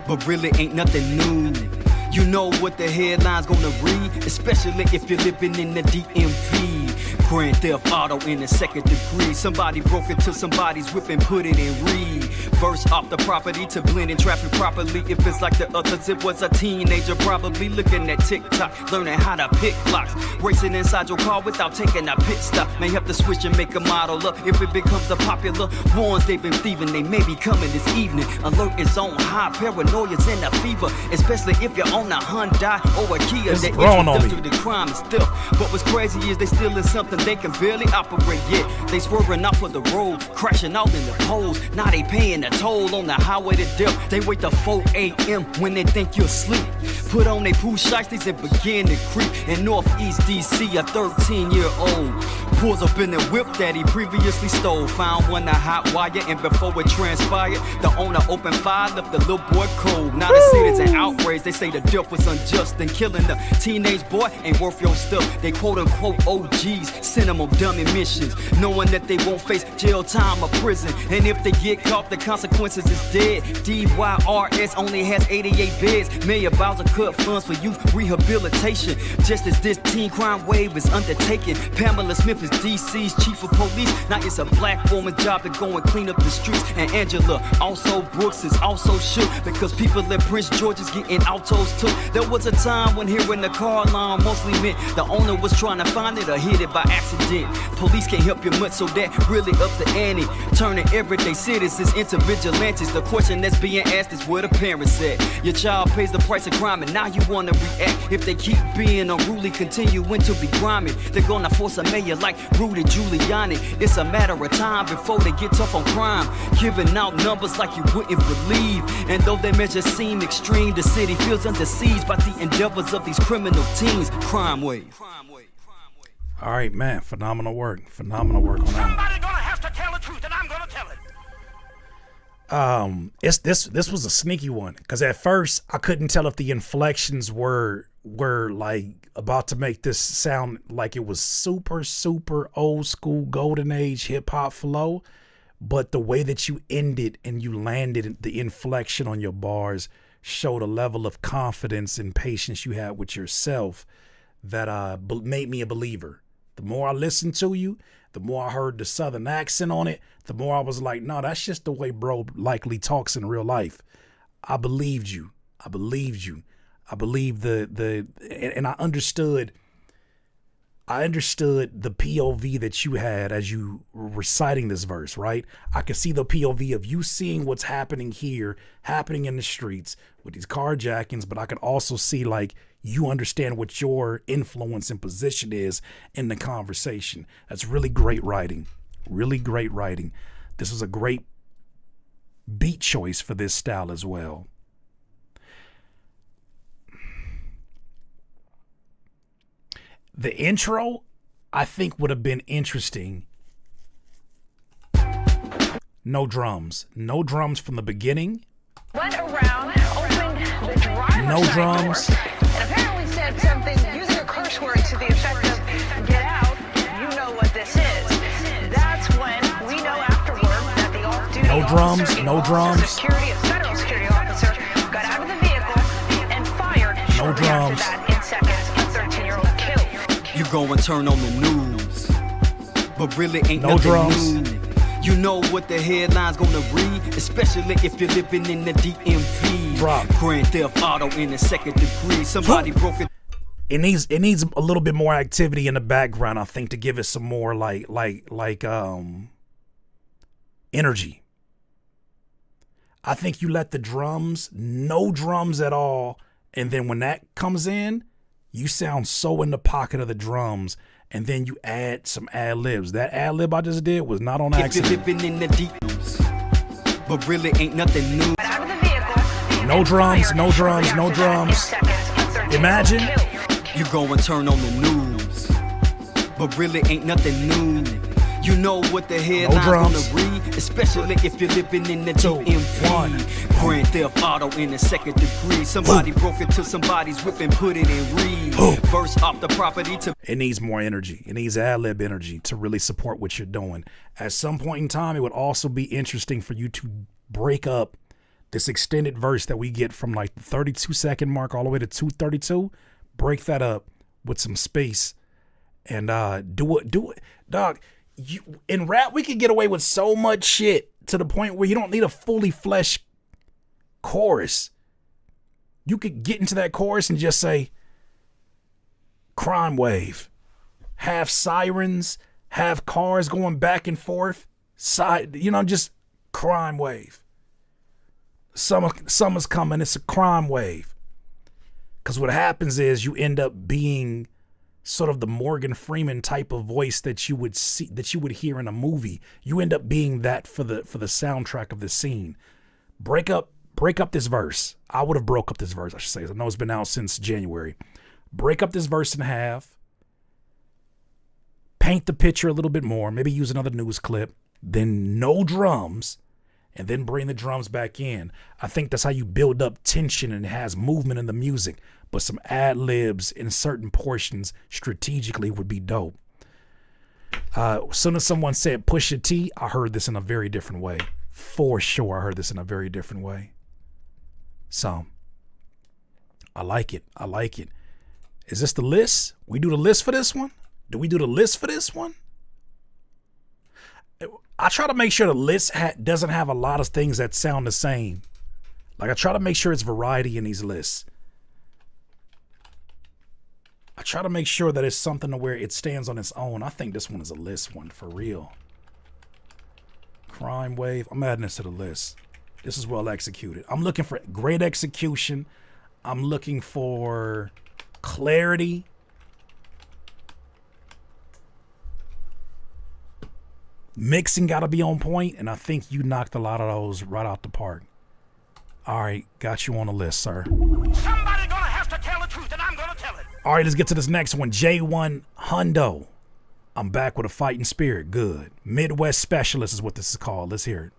but really ain't nothing new. You know what the headline's gonna read, especially if you're living in the DMV. Grand Theft Auto in the second degree. Somebody broke into somebody's whip and put it in read. Verse off the property to blend in traffic properly. If it's like the others, it was a teenager probably looking at TikTok, learning how to pick locks. Racing inside your car without taking a pit stop. May have to switch and make a model up if it becomes the popular ones they've been thieving. They may be coming this evening. Alert is on high, paranoia's in a fever, especially if you're on a Hyundai or a Kia. It's That growing on me. introduced to the crime is theft. But what's crazy is they still in something they can barely operate yet. They swerving off of the road, crashing out in the poles. Now they paying a toll on the highway to death. They wait till 4 a.m. when they think you're asleep. Put on they poo shiesties and begin to creep. In Northeast DC, a 13-year-old pulls up in the whip that he previously stole. Found one a hot wire, and before it transpired, the owner opened fire, left the little boy cold. Now the city's an outrage. They say the death was unjust, and killing the teenage boy ain't worth your stuff. They quote-unquote OGs send them on dummy missions, knowing that they won't face jail time or prison. And if they get caught, the consequences is dead. DYRS only has 88 beds. Mayor Bowser cut funds for youth rehabilitation. Just as this teen crime wave is undertaken, Pamela Smith is DC's chief of police. Now it's a black woman's job to go and clean up the streets. And Angela also Brooks is also shook because people at Prince George's getting autos took. There was a time when hearing the car alarm mostly meant the owner was trying to find it or hit it by accident. Police can't help you much, so that really ups the ante, turning everyday citizens into vigilantes. The question that's being asked is where the parents at. Your child pays the price of crime and now you wanna react. If they keep being unruly, continuing to be grimy, they're gonna force a mayor like Rudy Giuliani. It's a matter of time before they get tough on crime, giving out numbers like you wouldn't believe. And though their measures seem extreme, the city feels under siege by the endeavors of these criminal teens. Crime wave. All right, man. Phenomenal work. Phenomenal work on that. Somebody's gonna have to tell the truth, and I'm gonna tell it. This was a sneaky one because at first I couldn't tell if the inflections were like about to make this sound like it was super old school golden age hip hop flow, but the way that you ended and you landed the inflection on your bars showed a level of confidence and patience you had with yourself that made me a believer. The more I listened to you, the more I heard the southern accent on it, the more I was like, no, that's just the way bro likely talks in real life. I believed you. I believed and I understood the POV that you had as you were reciting this verse, right? I could see the POV of you seeing what's happening here, happening in the streets with these carjackings, but I could also see like you understand what your influence and position is in the conversation. That's really great writing. Really great writing. This was a great beat choice for this style as well. The intro, I think, would have been interesting. No drums. No drums from the beginning. Went around, opened the driver's No side drums. door, and apparently said something using a curse word to the effect of, "Get out, you know what this is." That's when we know afterward that the off-duty No drums, officer, no a drums. federal security officer, got out of the vehicle and fired. No Shortly drums. after that, in seconds, a 13-year-old killed. You go and turn on the news, but really ain't No nothing drums. new. You know what the headline's gonna read, especially if you're living in the DMV. Drop. Grand Theft Auto in the second degree. Somebody broke it. It needs a little bit more activity in the background, I think, to give it some more energy. I think you let the drums, no drums at all, and then when that comes in, you sound so in the pocket of the drums, and then you add some ad-libs. That ad-lib I just did was not on If you're accident. living in the DMs, but really ain't nothing new. Got out of the vehicle. No drums, no drums, no drums. Imagine. You go and turn on the news, but really ain't nothing new. You know what the headline's drums. gonna read, especially if you're living in the DMV. Grand Theft Auto in the second degree. Somebody broke into somebody's whip and put it in read. First off the property to. It needs more energy. It needs ad-lib energy to really support what you're doing. At some point in time, it would also be interesting for you to break up this extended verse that we get from like the 32-second mark all the way to 2:32. Break that up with some space and do it. Dog, in rap, we could get away with so much shit to the point where you don't need a fully fleshed chorus. You could get into that chorus and just say, crime wave, have sirens, have cars going back and forth, just crime wave. Summer's coming, it's a crime wave. Because what happens is you end up being sort of the Morgan Freeman type of voice that you would hear in a movie. You end up being that for the soundtrack of the scene. Break up this verse. I would have broke up this verse, I should say. I know it's been out since January. Break up this verse in half. Paint the picture a little bit more. Maybe use another news clip. Then no drums. And then bring the drums back in. I think that's how you build up tension and it has movement in the music. But some ad-libs in certain portions strategically would be dope. As soon as someone said Pusha T, I heard this in a very different way. For sure, I heard this in a very different way. So, I like it. I like it. Is this the list? We do the list for this one? Do we do the list for this one? I try to make sure the list doesn't have a lot of things that sound the same. Like I try to make sure it's variety in these lists. I try to make sure that it's something to where it stands on its own. I think this one is a list one for real. Crime wave. I'm adding this to the list. This is well executed. I'm looking for great execution. I'm looking for clarity. Mixing got to be on point, and I think you knocked a lot of those right out the park. All right, got you on the list, sir. Somebody gonna have to tell the truth, and I'm gonna tell it. All right, let's get to this next one. J1 Hundo. I'm back with a fighting spirit. Good. Midwest Specialist is what this is called. Let's hear it.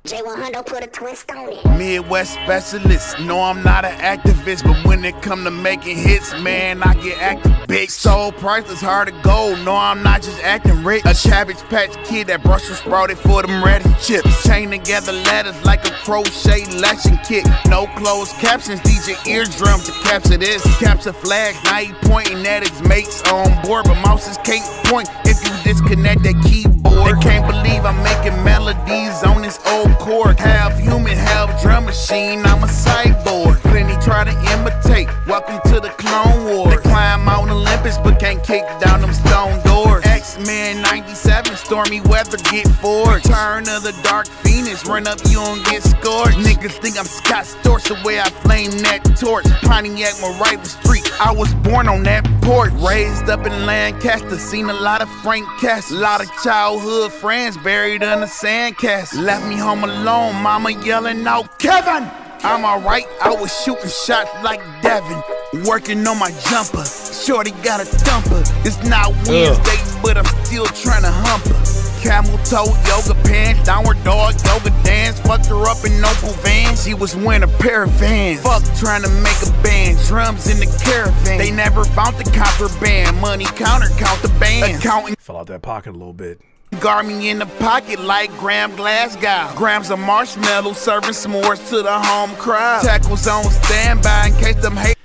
J1 Hundo put a twist on it. Midwest specialist. No, I'm not an activist, but when it come to making hits, man, I get active big. So priceless, hard to go. No, I'm not just acting rich. A Cabbage Patch Kid that Brussels sprouted for them ready chips. Chain together letters like a crochet latching kit. No closed captions, DJ eardrum to capture this. Capture flags, now he pointing at his mates on board, but mouses can't point if you disconnect that keyboard. They can't believe I'm making melodies on this old chord. Half human, half drum machine, I'm a cyborg. Plenty try to imitate, welcome to the Clone Wars. They climb Mount Olympus but can't kick down them stone doors. X-Men 97, stormy weather, get forged. Turn of the Dark Phoenix, run up, you don't get scorched. Niggas think I'm Scott Storch, the way I flame that torch. Pontiac, my rival street, I was born on that porch. Raised up in Lancaster, seen a lot of Frank Cass. A lot of childhood friends buried under sandcastles. Left me home alone, mama yelling out, Kevin! I'm alright, I was shooting shots like Devin. Working on my jumper, shorty got a thumper. It's not Wednesday, but I'm still trying to hump her. Camel toe, yoga pants, downward dog, yoga dance. Fucked her up in Opal van, she was wearing a pair of Vans. Fuck trying to make a band, drums in the caravan. They never found the contraband, money counter, count the bands. Accounting fell out that pocket a little bit. Guard me in the pocket like Graham Glasgow. Grams of marshmallow serving s'mores to the home crowd. Tackles on standby in case them hate.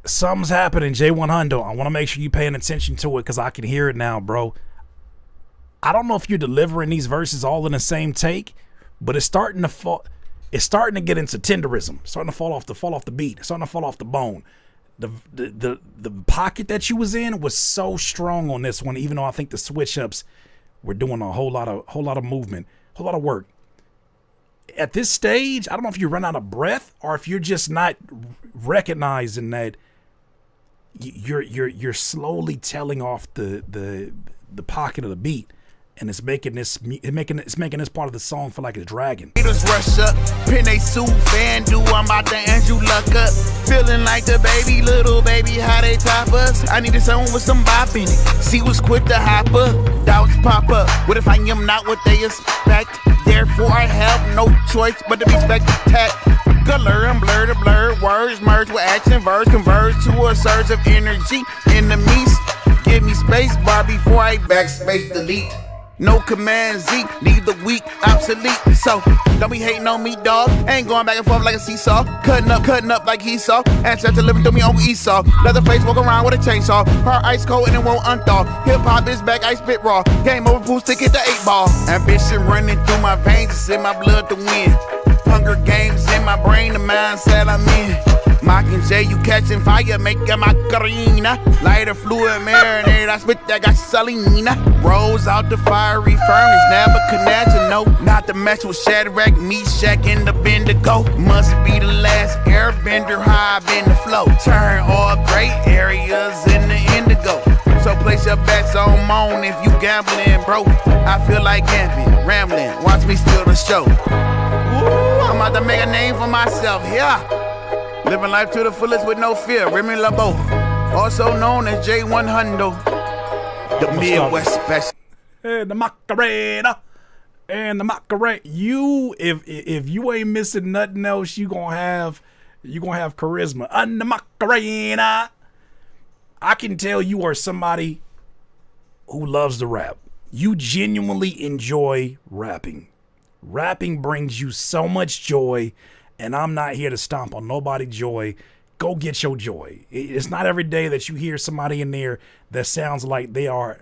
Something's happening, J1 Hundo. I want to make sure you're paying attention to it because I can hear it now, bro. I don't know if you're delivering these verses all in the same take, but it's starting to fall. It's starting to get into tenderism. It's starting to fall off the beat. It's starting to fall off the bone. The pocket that you was in was so strong on this one, even though I think the switch ups were doing a whole lot of movement, whole lot of work. At this stage, I don't know if you run out of breath or if you're just not recognizing that you're slowly telling off the pocket of the beat. and it's making this part of the song feel like it's dragging. Haters rush up, pin they suit, fan do, I'm about to Andrew luck up. Feeling like the baby, little baby, how they top us. I need a song with some bop in it. See what's quick to hop up, doubts pop up. What if I am not what they expect? Therefore I have no choice but to be spectacular and blur to blur. Words merge with action, verbs converge to a surge of energy. Enemies, give me space bar before I backspace delete. No command Z, leave the weak obsolete. So, don't be hating on me, dog. Ain't going back and forth like a seesaw. Cutting up like he saw. Ancestor living through me on Esau. Leatherface walk around with a chainsaw. Heart ice cold and it won't unthaw. Hip hop is back, I spit raw. Game over, pool stick hit the 8-ball. Ambition running through my veins, it's in my blood to win. Hunger games in my brain, the mindset I'm in. Mocking J, you catching fire, make a macarena. Lighter fluid marinade, I spit that gasolina. Rolls out the fiery furnace, Nebuchadnezzar, no. Not to mess with Shadrach, Meshach, and the Bendigo. Must be the last airbender, high in the flow. Turn all gray areas into indigo. So place your bets on Moan if you gambling, bro. I feel like gambling, rambling, watch me steal the show. Ooh, I'm about to make a name for myself, yeah. Living life to the fullest with no fear. Remy LeBeau, also known as J1 Hundo, the Midwest special. And the Macarena. And the Macarena. You, if you ain't missing nothing else, you gonna have charisma. And the Macarena. I can tell you are somebody who loves to rap. You genuinely enjoy rapping. Rapping brings you so much joy. And I'm not here to stomp on nobody's joy. Go get your joy. It's not every day that you hear somebody in there that sounds like they are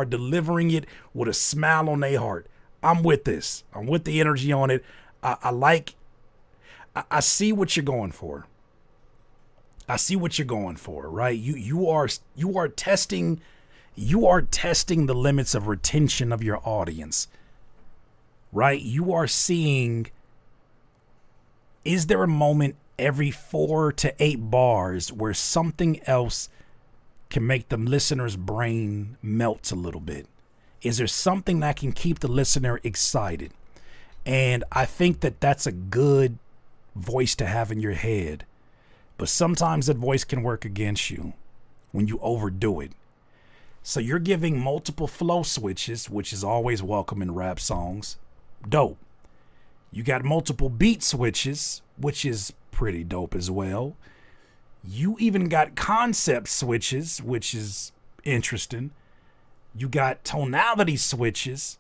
delivering it with a smile on their heart. I'm with this. I'm with the energy on it. I see what you're going for. I see what you're going for, right? You are testing the limits of retention of your audience. Right? You are seeing, is there a moment every 4 to 8 bars where something else can make the listener's brain melt a little bit? Is there something that can keep the listener excited? And I think that that's a good voice to have in your head. But sometimes that voice can work against you when you overdo it. So you're giving multiple flow switches, which is always welcome in rap songs. Dope. You got multiple beat switches, which is pretty dope as well. You even got concept switches, which is interesting. You got tonality switches,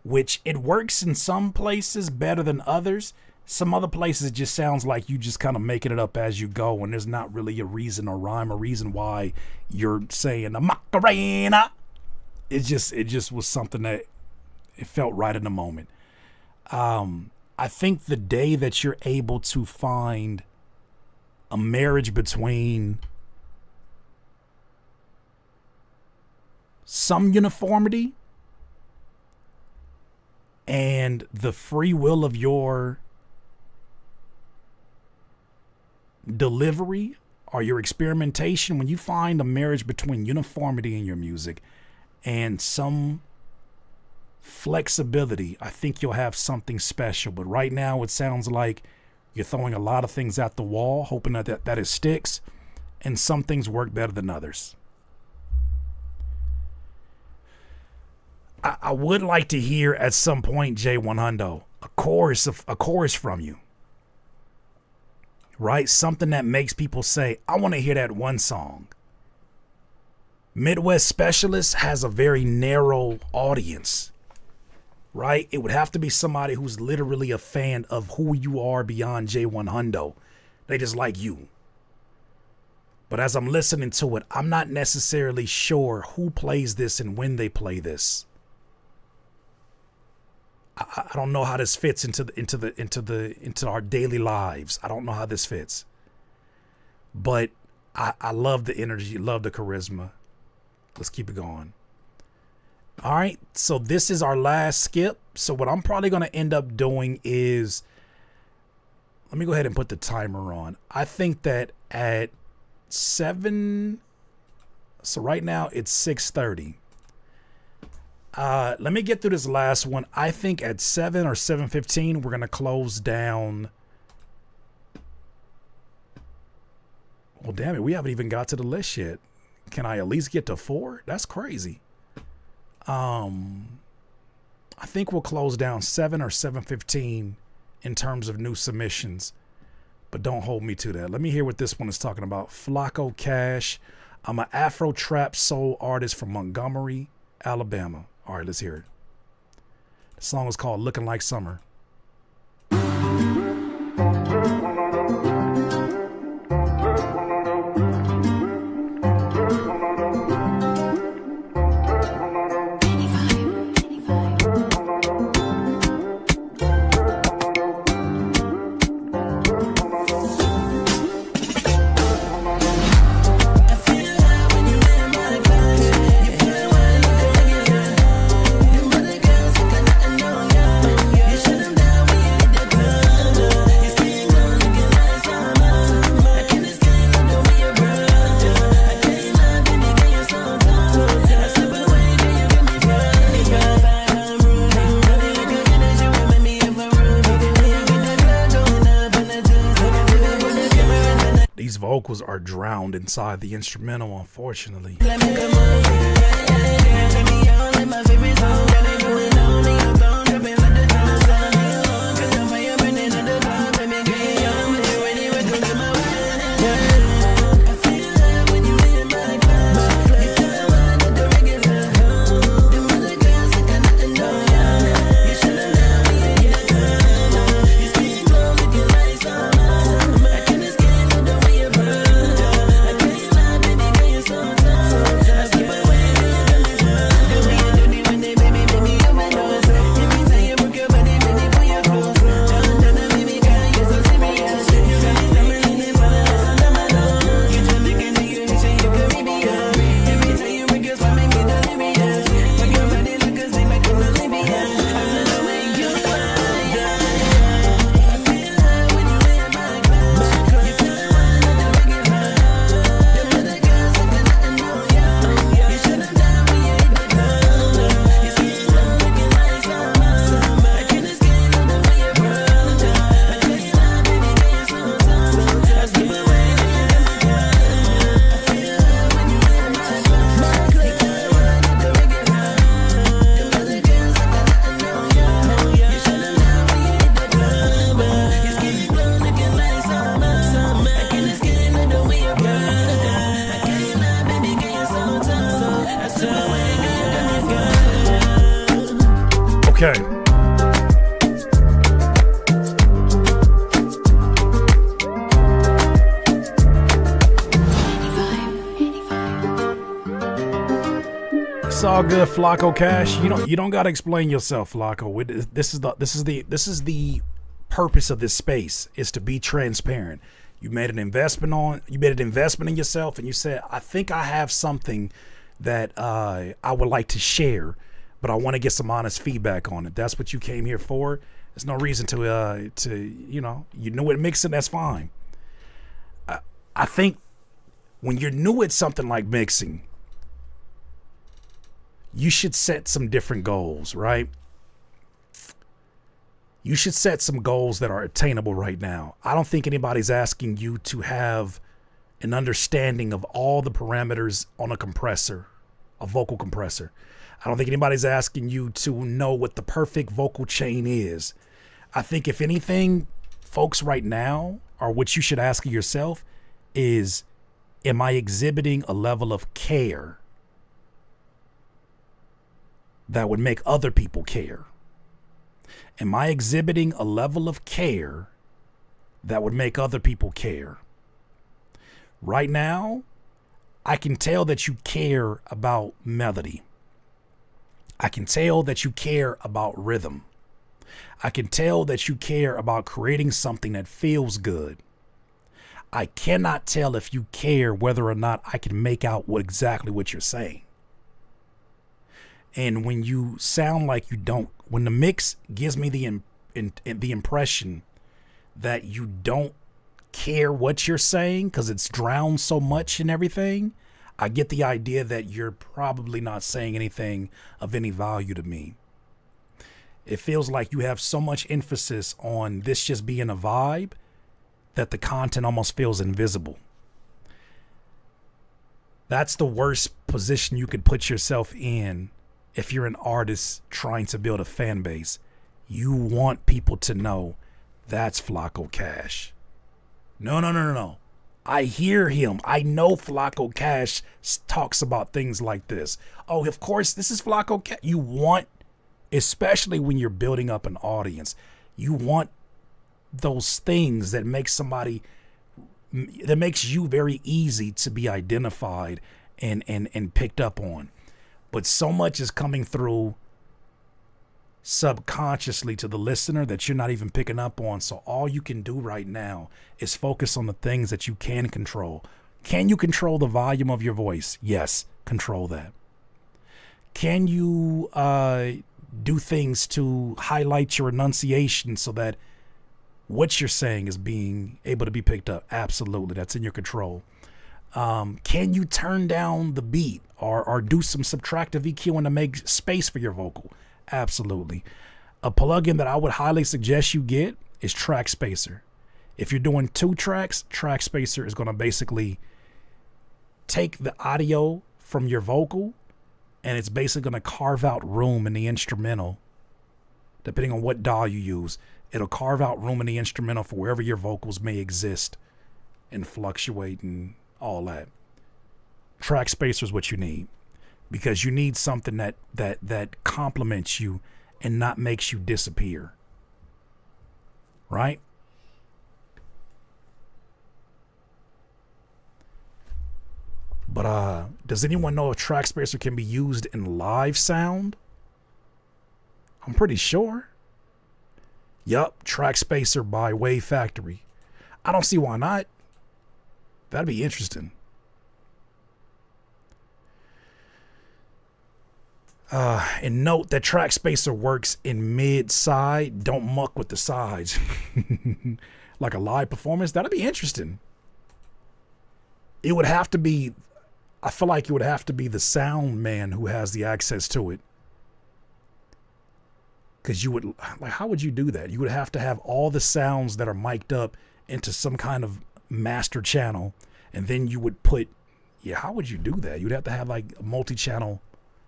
which it works in some places better than others. Some other places just sounds like you just kind of making it up as you go, and there's not really a reason or rhyme or reason why you're saying the Macarena. It just was something that it felt right in the moment. I think the day that you're able to find a marriage between some uniformity and the free will of your delivery or your experimentation, when you find a marriage between uniformity in your music and some flexibility, I think you'll have something special. But right now it sounds like you're throwing a lot of things at the wall, hoping that it sticks, and some things work better than others. I would like to hear at some point, J1 Hundo, a chorus from you. Right? Something that makes people say, I want to hear that one song. Midwest Specialist has a very narrow audience. Right? It would have to be somebody who's literally a fan of who you are beyond J1 Hundo. They just like you. But as I'm listening to it, I'm not necessarily sure who plays this and when they play this. I don't know how this fits into our daily lives. I don't know how this fits. But I love the energy, love the charisma. Let's keep it going. All right, so this is our last skip. So what I'm probably going to end up doing is, let me go ahead and put the timer on. I think that at 7, so right now it's 6:30. Let me get through this last one. I think at 7 or 7:15 we're gonna close down. Well, damn it, we haven't even got to the list yet. Can I at least get to 4? That's crazy. I think we'll close down 7 or 7:15 in terms of new submissions, but don't hold me to that. Let me hear what this one is talking about. Flacco Cash. I'm an Afro trap soul artist from Montgomery, Alabama. All right, let's hear it. The song is called Looking Like Summer. Vocals are drowned inside the instrumental, unfortunately. Okay. It's all good, Flacco Cash. You don't gotta explain yourself, Flacco. This is the purpose of this space, is to be transparent. You made an investment in yourself, and you said, I think I have something that I would like to share, but I want to get some honest feedback on it. That's what you came here for. There's no reason to you knew it mixing, that's fine. I think when you're new at something like mixing, you should set some different goals, right? You should set some goals that are attainable right now. I don't think anybody's asking you to have an understanding of all the parameters on a compressor, a vocal compressor. I don't think anybody's asking you to know what the perfect vocal chain is. I think if anything, folks, right now, or what you should ask yourself is, am I exhibiting a level of care that would make other people care? Am I exhibiting a level of care that would make other people care? Right now, I can tell that you care about melody. I can tell that you care about rhythm. I can tell that you care about creating something that feels good. I cannot tell if you care whether or not I can make out exactly what you're saying. And when you sound like you don't, when the mix gives me the impression that you don't care what you're saying because it's drowned so much and everything, I get the idea that you're probably not saying anything of any value to me. It feels like you have so much emphasis on this just being a vibe that the content almost feels invisible. That's the worst position you could put yourself in if you're an artist trying to build a fan base. You want people to know that's Flacco Cash. No. I hear him. I know Flacco Cash talks about things like this. Oh, of course, this is Flacco Cash. You want, especially when you're building up an audience, you want those things that make somebody, that makes you very easy to be identified and picked up on. But so much is coming through subconsciously to the listener that you're not even picking up on. So all you can do right now is focus on the things that you can control. Can you control the volume of your voice? Yes, control that. Can you do things to highlight your enunciation so that what you're saying is being able to be picked up? Absolutely, that's in your control. Can you turn down the beat or do some subtractive EQing to make space for your vocal? Absolutely. A plugin that I would highly suggest you get is Track Spacer. If you're doing 2 tracks, Track Spacer is going to basically take the audio from your vocal and it's basically going to carve out room in the instrumental. Depending on what DAW you use, it'll carve out room in the instrumental for wherever your vocals may exist and fluctuate and all that. Track Spacer is what you need, because you need something that complements you and not makes you disappear. Right? But does anyone know if Track Spacer can be used in live sound? I'm pretty sure. Yup, Track Spacer by Wave Factory. I don't see why not. That'd be interesting. And note that Track Spacer works in mid-side. Don't muck with the sides. Like a live performance, that'd be interesting. It would have to be, I feel like it would have to be the sound man who has the access to it. Because you would, like, how would you do that? You would have to have all the sounds that are mic'd up into some kind of master channel. And then you would put, yeah, how would you do that? You'd have to have like a multi-channel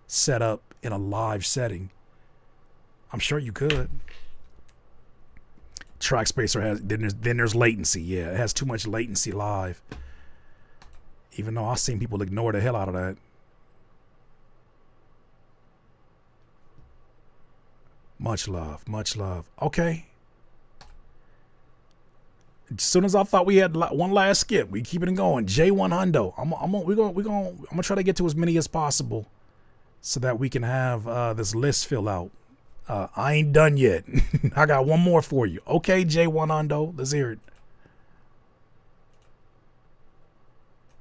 set up in a live setting. I'm sure you could. Track Spacer has, then there's latency. Yeah, it has too much latency live. Even though I've seen people ignore the hell out of that. Much love, much love. Okay. As soon as I thought we had one last skip, we keeping it going. J1 Hundo. I'm gonna try to get to as many as possible so that we can have this list fill out. I ain't done yet. I got one more for you. Okay, J1 Hundo, let's hear it.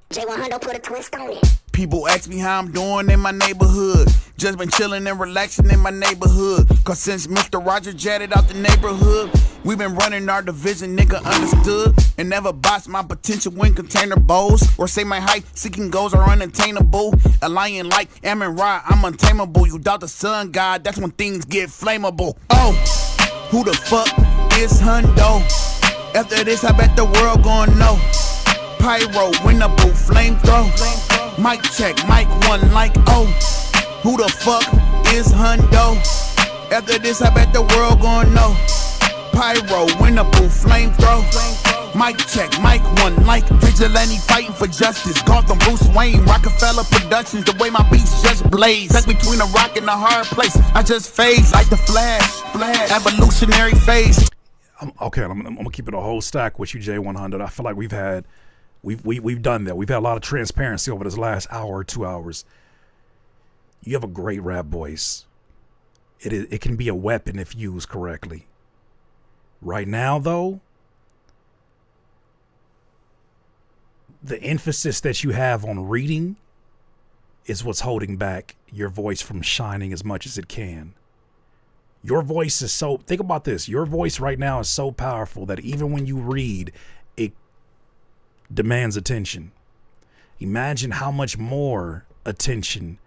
J1 Hundo put a twist on it. People ask me how I'm doing in my neighborhood. Just been chilling and relaxing in my neighborhood. Cause since Mr. Roger jetted out the neighborhood, we been running our division, nigga, understood. And never box my potential in container bowls. Or say my height seeking goals are unattainable. A lion like Ammon Ra, I'm untamable. You doubt the sun god, that's when things get flammable. Oh, who the fuck is Hundo? After this, I bet the world gon' know. Pyro, winnable, flamethrower. Mic check, mic 1 like oh. Who the fuck is Hundo? After this, I bet the world gon' know. Pyro, winnable, flamethrower. Mic check, mic 1 like vigilante fighting for justice. Gotham, Bruce Wayne, Rockefeller Productions. The way my beats just blaze, stuck between a rock and a hard place. I just phase like the Flash, evolutionary phase. Okay, I'm gonna keep it a whole stack with you, J100. I feel like we've done that. We've had a lot of transparency over this last hour or 2 hours. You have a great rap voice. It can be a weapon if used correctly. Right now, though, the emphasis that you have on reading is what's holding back your voice from shining as much as it can. Your voice is so, think about this. Your voice right now is so powerful that even when you read, it demands attention. Imagine how much more attention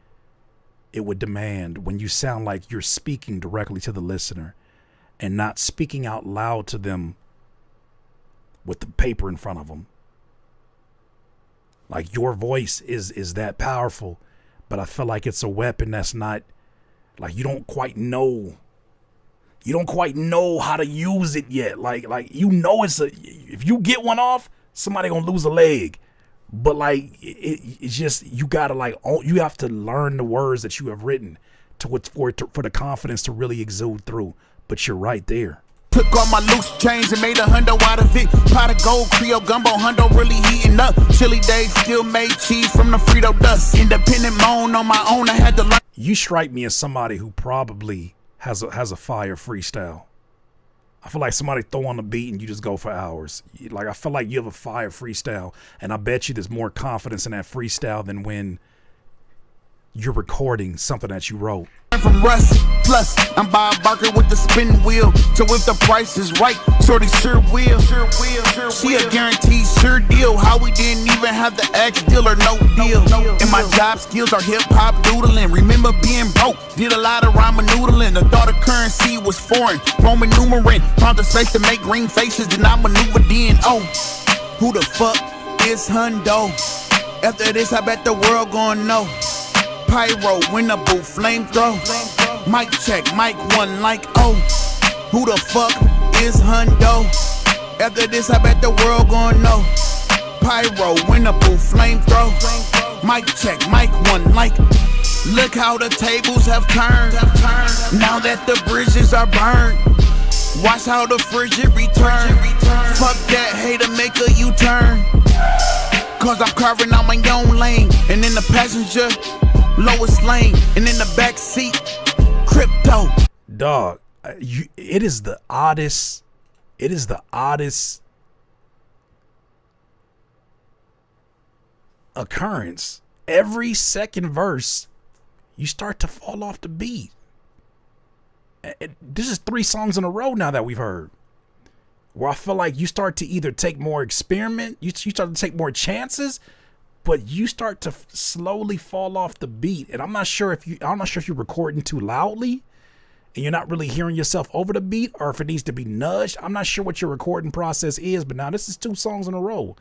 it would demand when you sound like you're speaking directly to the listener and not speaking out loud to them with the paper in front of them. Like, your voice is that powerful, but I feel like it's a weapon that's not, like, you don't quite know how to use it yet. Like you know, if you get one off, somebody gonna lose a leg. But like it's just, you gotta you have to learn the words that you have written for the confidence to really exude through. But you're right there. Took all my loose chains and made $100 out of it. Pot of gold, Creole gumbo, Hundo really heating up. Chili days still made cheese from the Frito dust. Independent moan on my own, I had to learn. You strike me as somebody who probably has a fire freestyle. I feel like somebody throw on the beat and you just go for hours. Like, I feel like you have a fire freestyle, and I bet you there's more confidence in that freestyle than when you're recording something that you wrote. From Russ, plus I'm Bob Barker with the spin wheel. So if the price is right, shorty sure will. She a guaranteed sure deal. How we didn't even have the X deal or no deal. And my job skills are hip hop doodling. Remember being broke, did a lot of ramen noodling. The thought of currency was foreign. Roman numeral, found the space to make green faces, and I maneuvered in. Oh, who the fuck is Hundo? After this, I bet the world gon' know. Pyro, winnable, flamethrower. Mic check, mic one like, oh, who the fuck is Hundo? After this, I bet the world gon' know. Pyro, winnable, flamethrower. Mic check, mic one like, look how the tables have turned. Now that the bridges are burned, watch how the frigid return. Fuck that hater, make a U-turn. Cause I'm carving out my own lane. And in the passenger, lowest lane, and in the back seat, crypto. Dog, it is the oddest occurrence. Every second verse, you start to fall off the beat. This is 3 songs in a row now that we've heard, where I feel like you start to either take more experiment, you start to take more chances, but you start to slowly fall off the beat. And I'm not sure if you're recording too loudly and you're not really hearing yourself over the beat, or if it needs to be nudged. I'm not sure what your recording process is, but now this is 2 songs in a row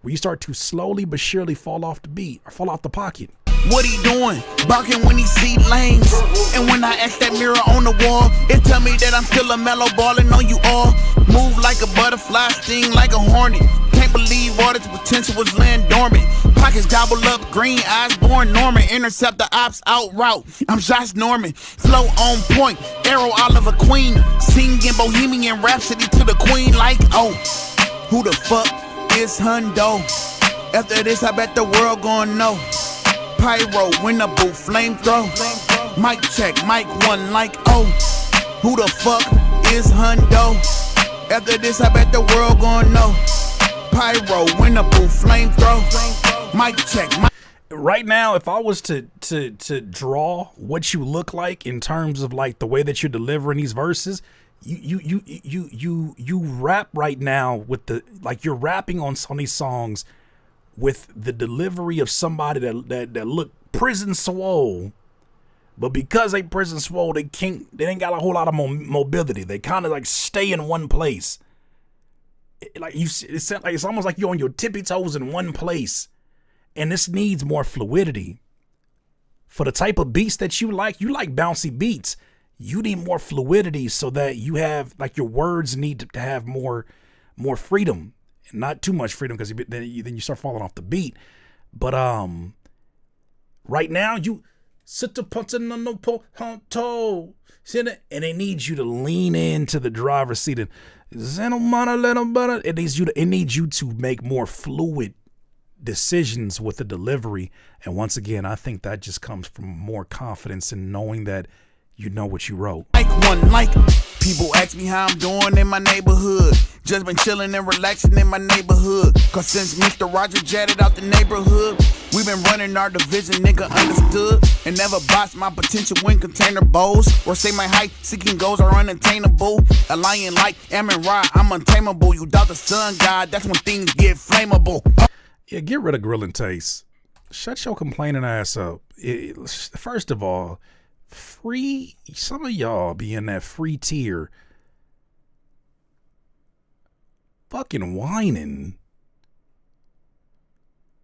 where you start to slowly but surely fall off the beat or fall out the pocket. What he doing? Barking when he see lanes. And when I ask that mirror on the wall, it tell me that I'm still a mellow ballin' on you all. Move like a butterfly, sting like a hornet. Can't believe all this potential was laying dormant. Pockets gobble up, green eyes born Norman. Intercept the ops out route. I'm Josh Norman. Flow on point, arrow Oliver Queen. Singing Bohemian Rhapsody to the queen like, oh, who the fuck is Hundo? After this, I bet the world gon' know. Pyro, winnable, flamethrower. Mic check, mic one like, oh, who the fuck is Hundo? After this, I bet the world gon' know. Pyro, winnable, flamethrower. Mic check. Right now, if I was to draw what you look like in terms of like the way that you're delivering these verses, you rap right now with the, like, you're rapping on these songs with the delivery of somebody that look prison swole, but because they prison swole, they ain't got a whole lot of mobility. They kind of like stay in one place. It's almost like you're on your tippy toes in one place, and this needs more fluidity for the type of beats that you like. You like bouncy beats. You need more fluidity so that you have, like, your words need to have more freedom. Not too much freedom, because then you start falling off the beat. But right now you sit the punching on the toe, and it needs you to lean into the driver's seat and it needs you to make more fluid decisions with the delivery. And once again, I think that just comes from more confidence in knowing that you know what you wrote. People ask me how I'm doing in my neighborhood. Just been chilling and relaxing in my neighborhood. Cause since Mr. Roger jetted out the neighborhood, we been running our division, nigga, understood. And never box my potential win container bowls. Or say my height seeking goals are unattainable. A lion like Ammon Ra, I'm untamable. You doubt the sun god, that's when things get flammable. Yeah, get rid of Grill and Taste. Shut your complaining ass up. First of all, some of y'all be in that free tier fucking whining.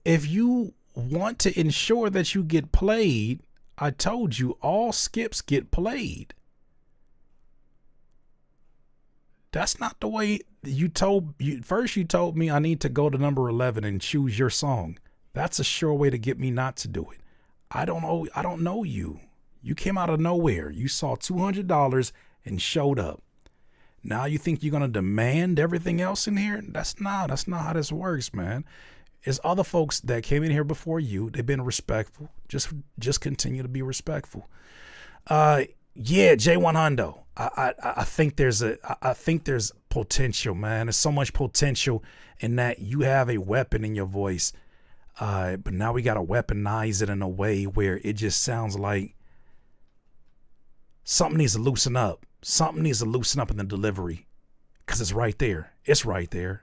If you want to ensure that you get played, I told you all skips get played. That's not the way you told me I need to go to number 11 and choose your song. That's a sure way to get me not to do it. I don't know you. You came out of nowhere. You saw $200 and showed up. Now you think you're gonna demand everything else in here? That's not how this works, man. It's other folks that came in here before you. They've been respectful. Just continue to be respectful. Yeah, J1 Hundo. I think there's potential, man. There's so much potential in that you have a weapon in your voice. But now we gotta weaponize it in a way where it just sounds like something needs to loosen up. Something needs to loosen up in the delivery, because it's right there. It's right there.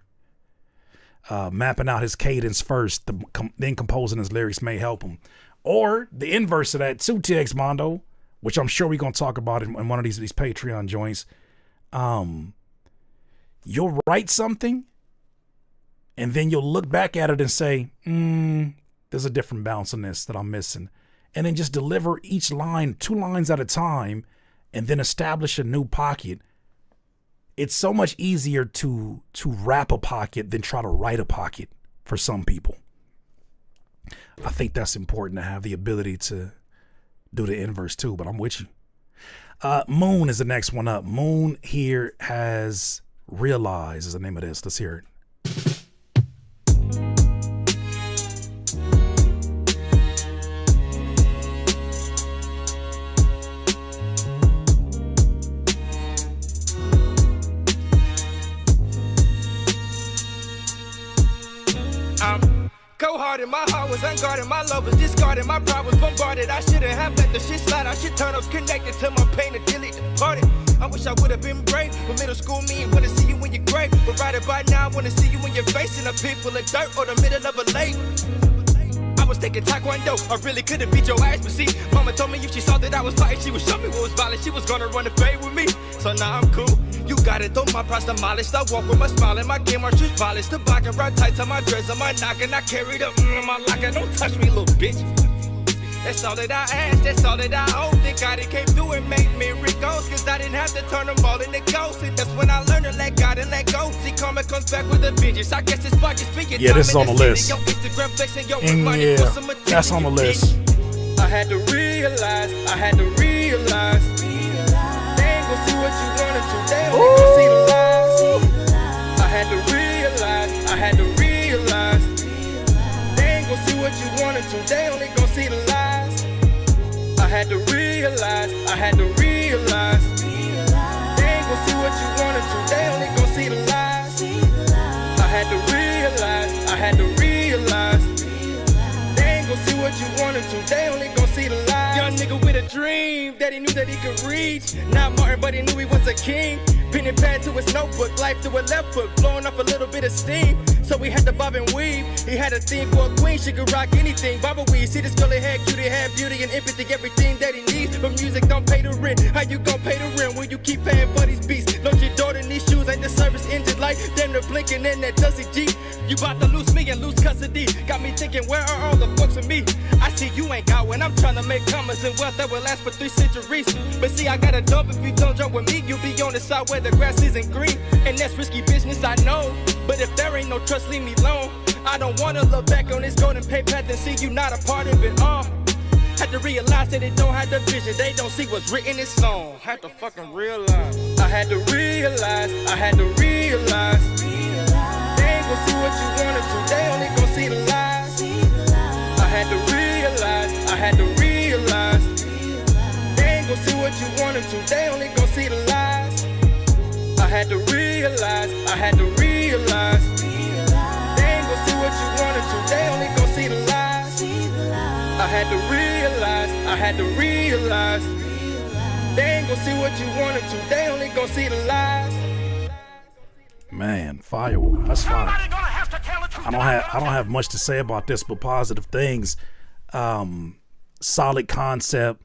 Mapping out his cadence first, then composing his lyrics may help him. Or the inverse of that, too, TX Mondo, which I'm sure we're going to talk about in one of these Patreon joints. You'll write something, and then you'll look back at it and say, there's a different bounce in this that I'm missing. And then just deliver each line, 2 lines at a time, and then establish a new pocket. It's so much easier to rap a pocket than try to write a pocket for some people. I think that's important to have the ability to do the inverse too, but I'm with you. Moon is the next one up. Moon here has Realize is the name of this. Let's hear it. Cold-hearted, my heart was unguarded, my love was discarded, my pride was bombarded. I shouldn't have let the shit slide. I should turn ups connected to my pain and delete the party. I wish I would have been brave. But middle school me and wanna see you when you're great. But right about now, I wanna see you when you're facing a pit full of dirt or the middle of a lake. I was taking taekwondo, I really could've beat your ass, but see, mama told me if she saw that I was fighting, she would show me what was violent. She was gonna run the fade with me, so now I'm cool. You got it, though my price demolished. I walk with my smile and my game, our shoes polished. The block and right tight to my dress, on my knock, and I carry the in my locker. Don't touch me, little bitch. That's all that I ask, that's all that I owe. Think God it came through and made me Ricos, cause I didn't have to turn them all into ghosts. And that's when I learned to let God and let go. See, karma comes back with a vengeance. I guess it's spark is speaking. Yeah, this is on the list. Yeah, that's on the list. I had to realize, I had to realize. They ain't gonna see what you wanted to, they only gonna see the lies. I had to realize, I had to realize. They ain't gonna see what you wanted to, they only gonna see the lies. I had to realize, I had to realize. They ain't gonna see what you wanted to, they only gonna see the lies. I had to realize, I had to realize. They ain't gonna see what you wanted to, they only gonna see the lies. Young nigga with a dream that he knew that he could reach. Not Martin, but he knew he was a king. Pen and pad to his notebook, life through a left foot, blowing off a little bit of steam. So we had to bob and weave. He had a theme for a queen, she could rock anything. Bob and weave, see this girl, it had cutie, had beauty and empathy, everything that he needs. But music don't pay the rent. How you gon' pay the rent when you keep paying for these beats? Load your daughter in these shoes, ain't the service engine light. Damn, they're blinking in that dusty Jeep. You bout to lose me and lose custody. Got me thinking, where are all the fucks with me? I see you ain't got one. I'm trying to make commas and wealth that will last for 3 centuries. But see, I got a dump. If you don't jump with me, you'll be on the side where the grass isn't green. And that's risky business, I know. But if there ain't no trust, leave me alone. I don't wanna look back on this golden pay path and see you not a part of it all. Had to realize that it don't have the vision. They don't see what's written in song. Had to fucking realize. I had to realize. I had to realize. They ain't gonna see what you wanted to. They only gonna see the lies. I had to realize. I had to realize. They ain't gonna see what you wanted to. They only gonna see the lies. I had to realize. I had to realize. They ain't gonna see what you wanted to. They only gonna see the lies. I had to realize. I had to realize. They ain't gonna see what you wanted to. They only gonna see the lies. Man, fire. That's fire. Somebody gonna have to tell the truth. I don't have much to say about this, but positive things. Solid concept,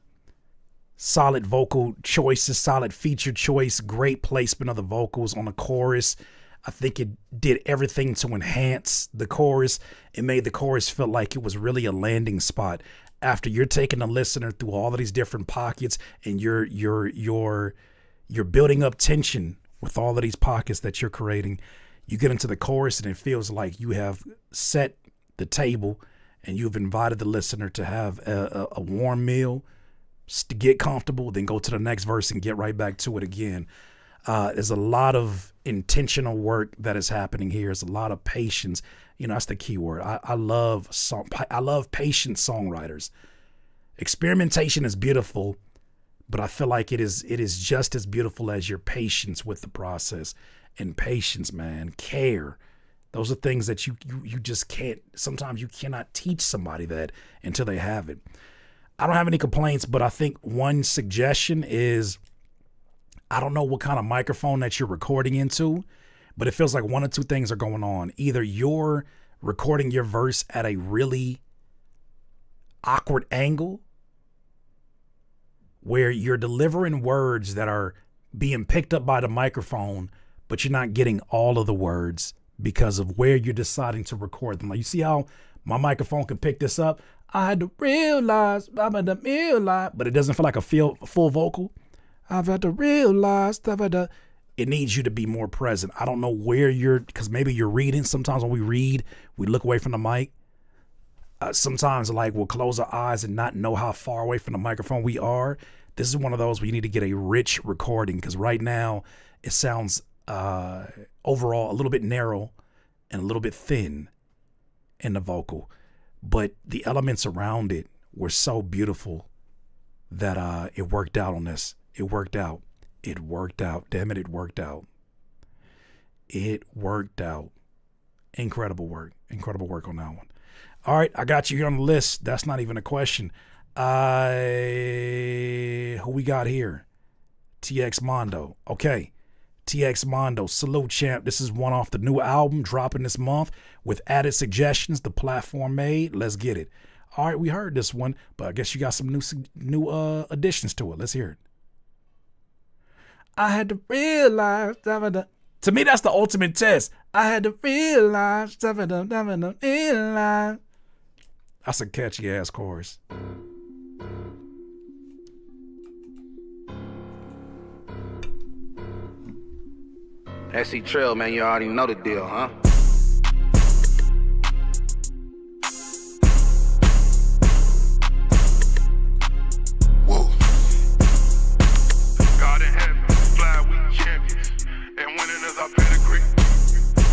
solid vocal choices, solid feature choice, great placement of the vocals on the chorus. I think it did everything to enhance the chorus. It made the chorus feel like it was really a landing spot. After you're taking the listener through all of these different pockets and you're building up tension with all of these pockets that you're creating, you get into the chorus and it feels like you have set the table and you've invited the listener to have a warm meal, to get comfortable, then go to the next verse and get right back to it again. There's a lot of intentional work that is happening here. There's a lot of patience. You know, that's the key word. I love patient songwriters. Experimentation is beautiful, but I feel like it is just as beautiful as your patience with the process. And patience, man, care. Those are things that you just can't, sometimes you cannot teach somebody that until they have it. I don't have any complaints, but I think one suggestion is, I don't know what kind of microphone that you're recording into, but it feels like one or two things are going on. Either you're recording your verse at a really awkward angle where you're delivering words that are being picked up by the microphone, but you're not getting all of the words because of where you're deciding to record them. Like, you see how my microphone can pick this up? I had to realize, but it doesn't feel like a full vocal. I've had to realize it needs you to be more present. I don't know where because maybe you're reading. Sometimes when we read, we look away from the mic. Sometimes like we'll close our eyes and not know how far away from the microphone we are. This is one of those where you need to get a rich recording, because right now it sounds overall a little bit narrow and a little bit thin in the vocal, but the elements around it were so beautiful that it worked out on this. It worked out. Damn it, it worked out. It worked out. Incredible work on that one. All right, I got you here on the list. That's not even a question. Who we got here? TX Mondo. Okay. TX Mondo, salute, champ. This is one off the new album dropping this month with added suggestions the platform made. Let's get it. All right, we heard this one, but I guess you got some new additions to it. Let's hear it. I had to realize. To me, that's the ultimate test. I had to realize. That's a catchy ass chorus. SC Trail, man, you already know the deal, huh? Whoa. God in heaven, fly, we champions. And winning is our pedigree.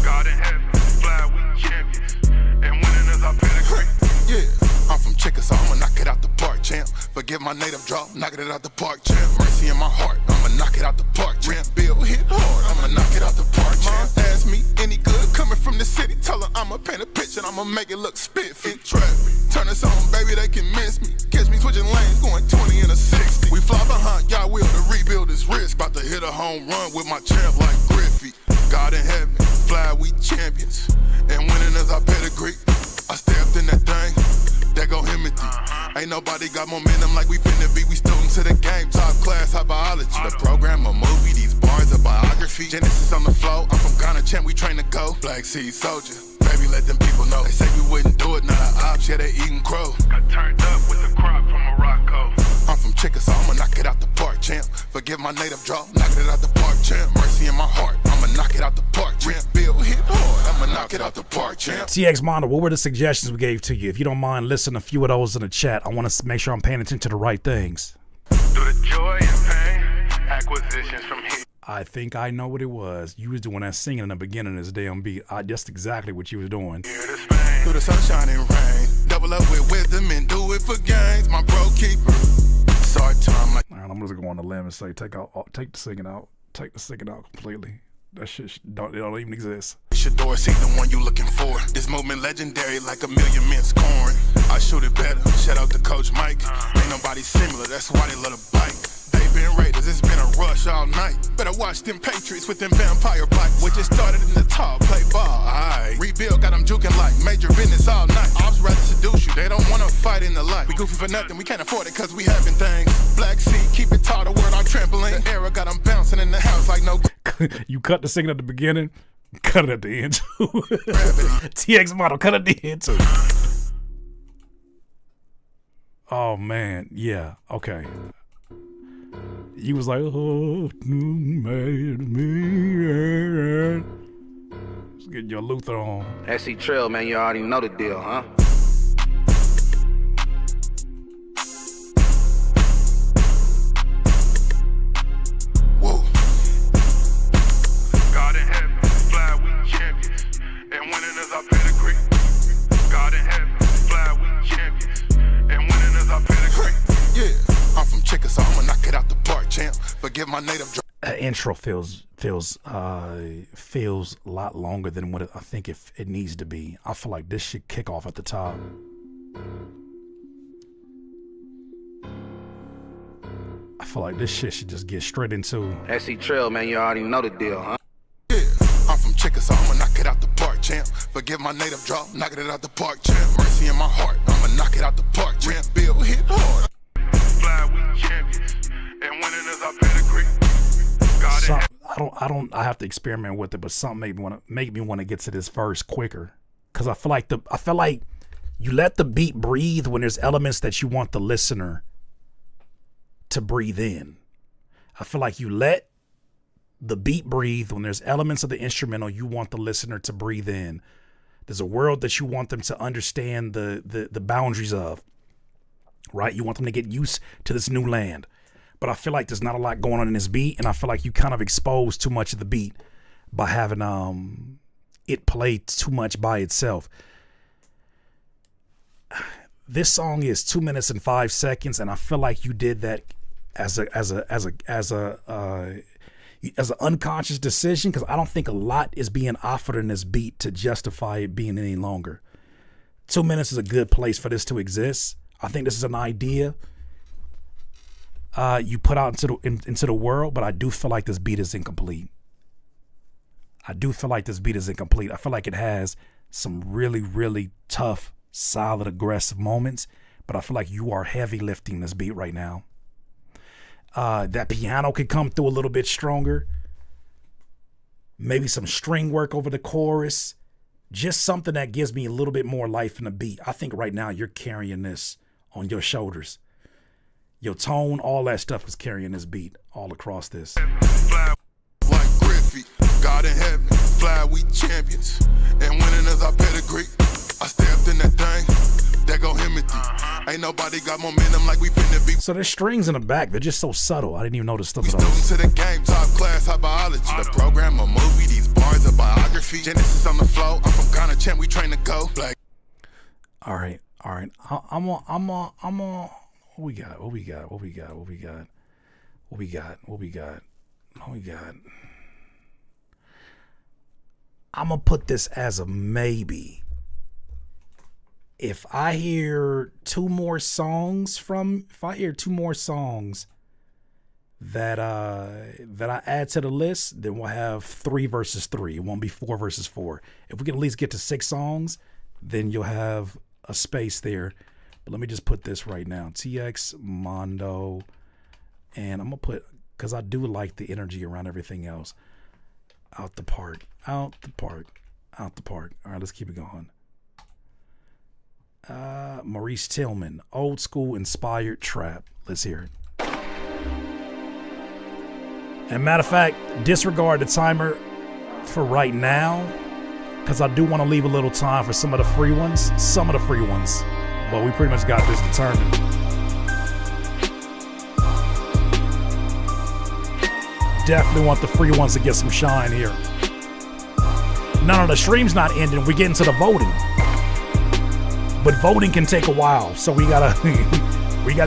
God in heaven, fly, we champions. And winning is our pedigree. Yeah, I'm from Chickasaw, I'ma knock it out the park, champ. Forget my native drop, knocking it out the park, champ. Mercy in my heart, I'ma knock it out the park, champ. Bill hit hard, I'ma knock it out the park, champ. Ask me any good coming from the city, tell her I'ma paint a picture and I'ma make it look spiffy. Traffic, turn us on, baby, they can miss me. Catch me switching lanes, going 20 and a 60. We fly behind y'all wheel to rebuild this risk. About to hit a home run with my champ like Griffey. God in heaven, fly, we champions. And winning is our pedigree. I stepped in that thing, there go Himothy. Ain't nobody got momentum like we finna be. We students to the game, top class, high biology. The program a movie, these bars a biography. Genesis on the flow, I'm from Ghana, champ, we train to go. Black Sea Soldier, baby, let them people know. They say we wouldn't do it, not an ops, yeah, they eating crow. Got turned up with the crop from Morocco. I'm from Chickasaw, I'ma knock it out the park, champ. Forget my native drop, knocking it out the park, champ. Mercy in my heart, I'ma knock it out the park, champ. Bill hit hard, I'ma knock it out the park, champ. TX Mondo, what were the suggestions we gave to you? If you don't mind, listen a few of those in the chat. I want to make sure I'm paying attention to the right things. Through the joy and pain, acquisitions from here. I think I know what it was. You was doing that singing in the beginning of this damn beat. That's exactly what you was doing. Through the sunshine and rain, double up with wisdom and do it for gains. My bro keeper. Sorry, time like. All right, I'm just going on the limb and say take the singing out. Take the singing out completely. That shit don't even exist. Shador, see the one you looking for. This movement legendary like a million men scoring. I shoot it better. Shout out to Coach Mike. Ain't nobody similar, that's why they let a bite. They been Raiders, it's been a rush all night. Better watch them Patriots with them vampire bites. We just started in the top, play ball, aight. Rebuild, got them juking like major business all night. Ops rather seduce you, they don't wanna fight in the light. We goofy for nothing, we can't afford it cause we having things. Black seat, keep it tall, the word on trampoline. The era got them bouncing in the house like no. You cut the singing at the beginning, cut it at the end too. TX model, cut it at the end too. Oh man, yeah, okay. You was like, oh, made me. Just getting your Luther on. SC Trail, man, you already know the deal, huh? Whoa. God in heaven, fly, we champions. And winning is our pedigree. God in heaven, fly, we champions. And winning is our pedigree. Yeah, I'm from Chickasaw, I'ma knock it out the park, champ. Forgive my native. Intro feels a lot longer than what I think it needs to be. I feel like this should kick off at the top. I feel like this shit should just get straight into. SC Trail, man, you already know the deal, huh? Yeah, I'm from Chickasaw, I'ma knock it out the park, champ. Forgive my native drop, knocking it out the park, champ. Mercy in my heart, I'ma knock it out the park, champ. Bill hit hard. Fly, we champions. And winning is our pedigree. I have to experiment with it, but something make me want to get to this verse quicker. Cause I feel like you let the beat breathe when there's elements that you want the listener to breathe in. I feel like you let the beat breathe when there's elements of the instrumental you want the listener to breathe in. There's a world that you want them to understand the boundaries of, right? You want them to get used to this new land. But I feel like there's not a lot going on in this beat, and I feel like you kind of expose too much of the beat by having it played too much by itself. This song is 2 minutes and 5 seconds, and I feel like you did that as an unconscious decision, because I don't think a lot is being offered in this beat to justify it being any longer. 2 minutes is a good place for this to exist. I think this is an idea you put out into the world, but I do feel like this beat is incomplete. I feel like it has some really, really tough, solid, aggressive moments, but I feel like you are heavy lifting this beat right now. That piano could come through a little bit stronger. Maybe some string work over the chorus. Just something that gives me a little bit more life in the beat. I think right now you're carrying this on your shoulders. Your tone, all that stuff is carrying this beat all across this. Fly like Griffey, God in heaven, fly, we champions. And winning is our pedigree. I stepped in that thing, there go Himothy. Ain't nobody got momentum like we finna be. So there's strings in the back, they're just so subtle. I didn't even notice stuff. Students to the game, top class, high biology. The program, a movie, these bars, a biography. Genesis on the flow, I'm from Ghana, champ, we train to go. Black. All right. I'm on. What we got? I'm gonna put this as a maybe. If I hear two more songs that I add to the list, then we'll have 3 versus 3. It won't be 4 versus 4. If we can at least get to 6 songs, then you'll have a space there. But let me just put this right now. TX Mondo. And I'm going to put, because I do like the energy around everything else. Out the park. All right, let's keep it going. Maurice Tillman. Old school inspired trap. Let's hear it. And matter of fact, disregard the timer for right now, because I do want to leave a little time for some of the free ones. But we pretty much got this determined. Definitely want the free ones to get some shine here. No, the stream's not ending. We're getting to the voting. But voting can take a while, so we gotta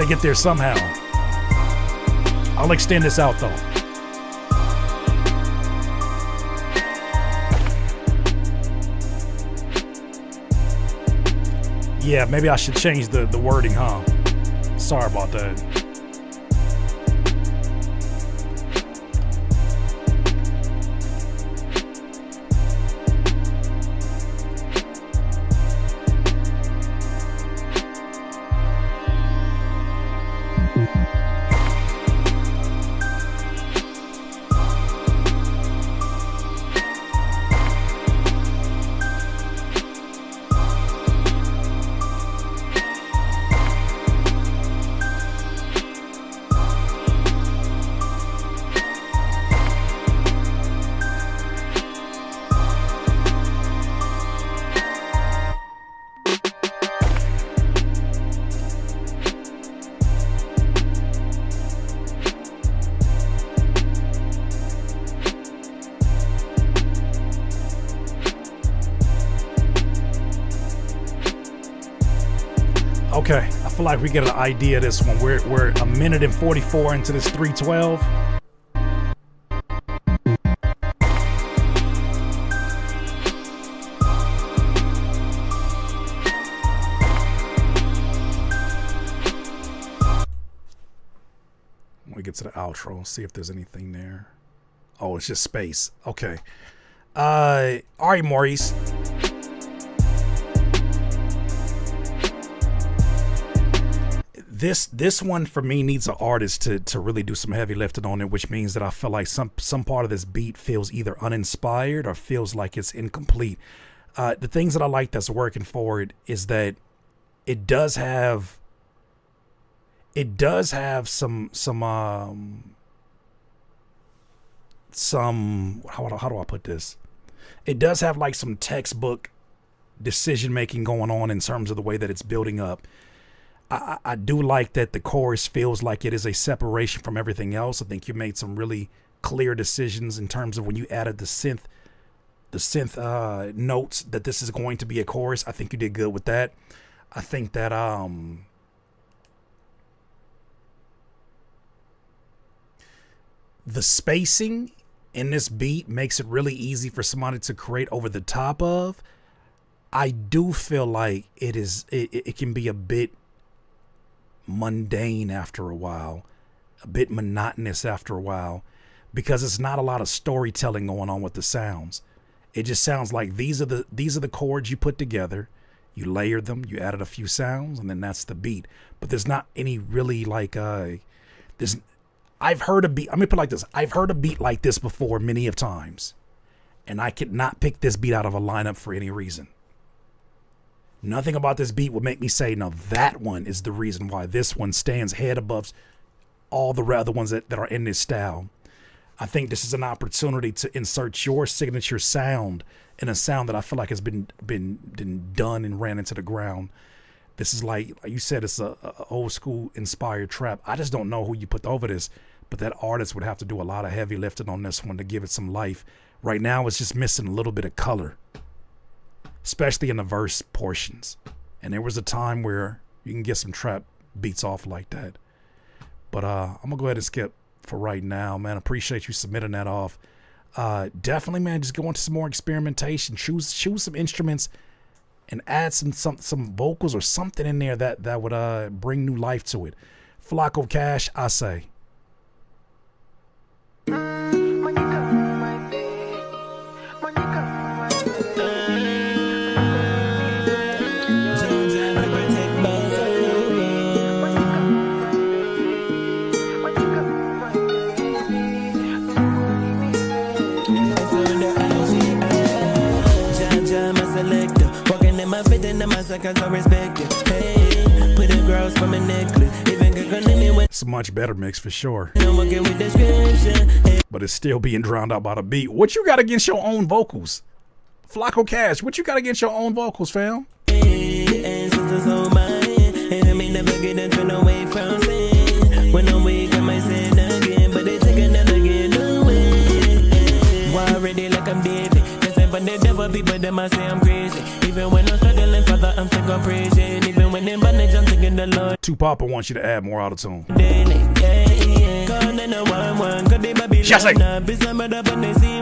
get there somehow. I'll extend this out though. Yeah, maybe I should change the wording, huh? Sorry about that. Okay, I feel like we get an idea of this one. We're a minute and 44 into this 312. We get to the outro, see if there's anything there. Oh, it's just space. Okay. All right, Maurice. This one for me needs an artist to really do some heavy lifting on it, which means that I feel like some part of this beat feels either uninspired or feels like it's incomplete. The things that I like that's working for it is that it does have some how do I put this? It does have like some textbook decision making going on in terms of the way that it's building up. I do like that the chorus feels like it is a separation from everything else. I think you made some really clear decisions in terms of when you added the synth notes that this is going to be a chorus. I think you did good with that. I think that the spacing in this beat makes it really easy for somebody to create over the top of. I do feel like it can be a bit mundane after a while, a bit monotonous after a while, because it's not a lot of storytelling going on with the sounds. It just sounds like these are the chords you put together, you layered them, you added a few sounds, and then that's the beat. But there's not any really like I've heard a beat. Let me put it like this. I've heard a beat like this before many of times, and I could not pick this beat out of a lineup for any reason. Nothing about this beat would make me say, no, that one is the reason why this one stands head above all the other ones that are in this style. I think this is an opportunity to insert your signature sound in a sound that I feel like has been done and ran into the ground. This is like you said, it's a old school inspired trap. I just don't know who you put over this, but that artist would have to do a lot of heavy lifting on this one to give it some life. Right now, it's just missing a little bit of color, especially in the verse portions. And there was a time where you can get some trap beats off like that. But I'm gonna go ahead and skip for right now, man. Appreciate you submitting that off. Definitely, man, just go into some more experimentation. Choose some instruments and add some vocals or something in there that would bring new life to it. Flocko Cash, I say. It's a much better mix for sure, but it's still being drowned out by the beat. What you got against your own vocals? Flocko Cash, what you got against your own vocals, fam? People them I say I'm crazy. Even when I'm struggling, Father, I'm still gonna praise you. Even when in bondage, I'm thinking the Lord. Papa wants you to add more autotune. Jesse.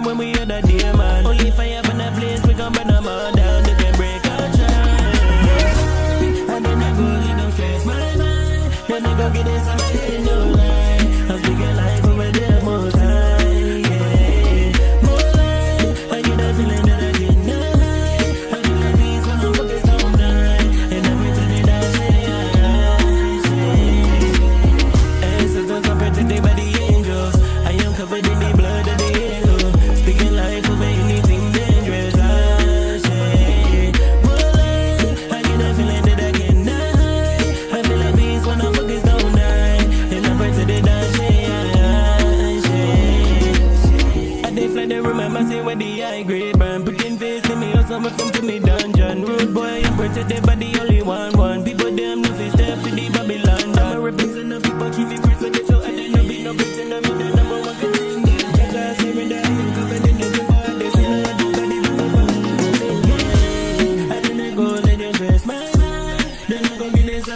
When we had a dear man. Only fire from the place, we can burn them all down. They can break our child. And then I go, you don't stress my mind. Then I go get this, I'm no lie. I'm speaking life over there, most high. Come to me dungeon, rude boy, you pretend they but the only one. People damn no face step to the Babylon. I'm a representative of people, keep me president, so I didn't know be no pretend of me, the number one contender. Check out, say me that you covered in the bar, they say no, I do got the people from the I didn't go, let you stress my mind. Then I go get this,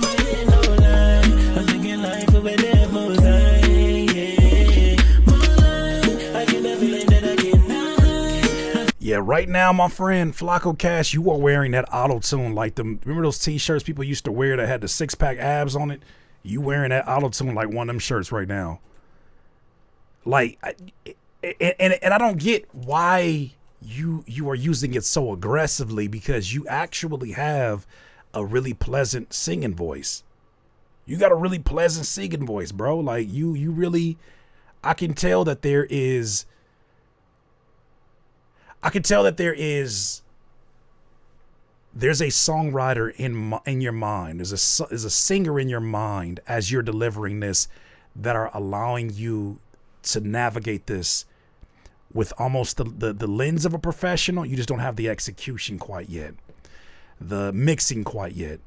now, my friend Flacco Cash, you are wearing that auto-tune like them. Remember those t-shirts people used to wear that had the six-pack abs on it? You wearing that auto-tune like one of them shirts right now. Like, and I don't get why you are using it so aggressively, because you actually have a really pleasant singing voice. You got a really pleasant singing voice, bro. Like you really, I can tell that there's a songwriter in your mind. There's a singer in your mind as you're delivering this that are allowing you to navigate this with almost the lens of a professional. You just don't have the execution quite yet, the mixing quite yet,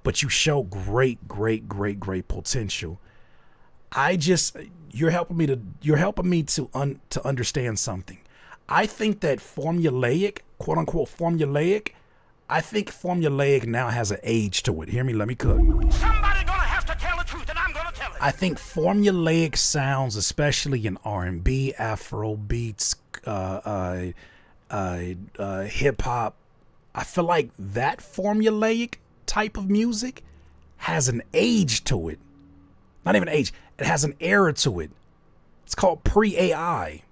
but you show great potential. You're helping me to understand something. I think that formulaic, quote unquote formulaic, I think formulaic now has an age to it. Hear me, let me cook. Somebody gonna have to tell the truth, and I'm gonna tell it. I think formulaic sounds, especially in R&B, Afro beats, hip hop, I feel like that formulaic type of music has an age to it. Not even age, it has an era to it. It's called pre-AI.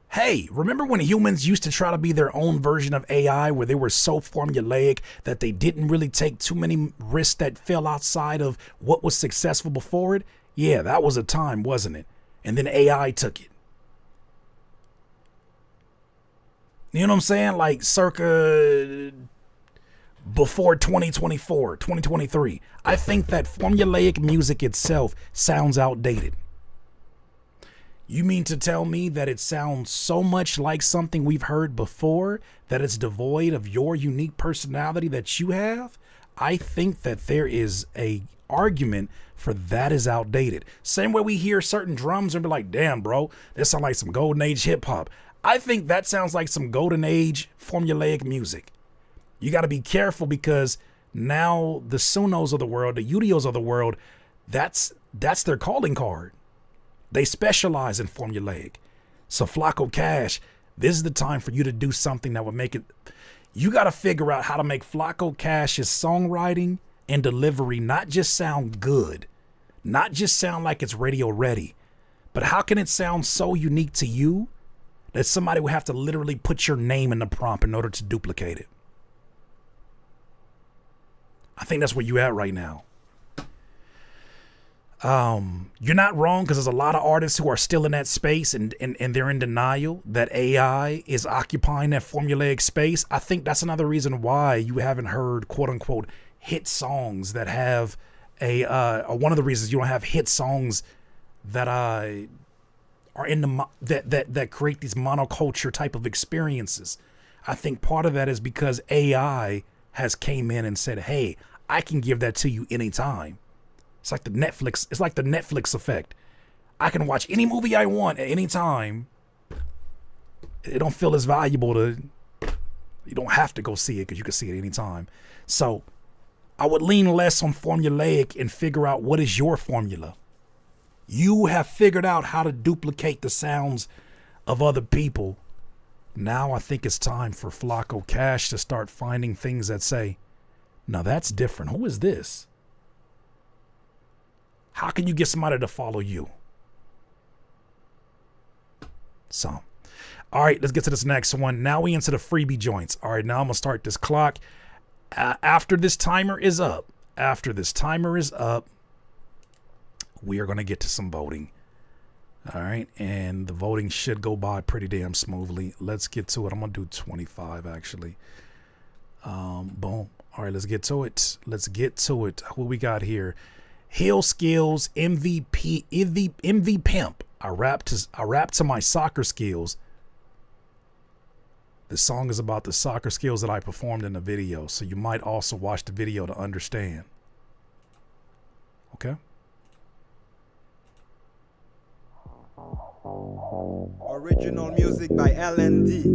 Hey, remember when humans used to try to be their own version of AI, where they were so formulaic that they didn't really take too many risks that fell outside of what was successful before it? Yeah, that was a time, wasn't it? And then AI took it. You know what I'm saying? Like circa before 2024, 2023. I think that formulaic music itself sounds outdated. You mean to tell me that it sounds so much like something we've heard before that it's devoid of your unique personality that you have? I think that there is a argument for that is outdated. Same way we hear certain drums and be like, damn, bro, that sounds like some golden age hip hop. I think that sounds like some golden age formulaic music. You got to be careful, because now the Sunos of the world, the Udios of the world, that's their calling card. They specialize in formulaic. So Flacco Cash, this is the time for you to do something that would make it. You got to figure out how to make Flacco Cash's songwriting and delivery not just sound good, not just sound like it's radio ready, but how can it sound so unique to you that somebody would have to literally put your name in the prompt in order to duplicate it? I think that's where you at right now. You're not wrong, because there's a lot of artists who are still in that space and they're in denial that AI is occupying that formulaic space. I think that's another reason why you haven't heard quote unquote hit songs that have one of the reasons you don't have hit songs that are in the that create these monoculture type of experiences. I think part of that is because AI has came in and said, hey, I can give that to you anytime. It's like the Netflix effect. I can watch any movie I want at any time. It don't feel as valuable you don't have to go see it, because you can see it anytime. So I would lean less on formulaic and figure out what is your formula. You have figured out how to duplicate the sounds of other people. Now I think it's time for Flacco Cash to start finding things that say, now that's different. Who is this? How can you get somebody to follow you? So, all right, let's get to this next one. Now we into the freebie joints. All right, now I'm going to start this clock. After this timer is up, we are going to get to some voting. All right, and the voting should go by pretty damn smoothly. Let's get to it. I'm going to do 25, actually. Boom. All right, let's get to it. What we got here? Hill Skills MVP Pimp. I rap to my soccer skills. The song is about the soccer skills that I performed in the video, so you might also watch the video to understand. Okay? Original music by LND.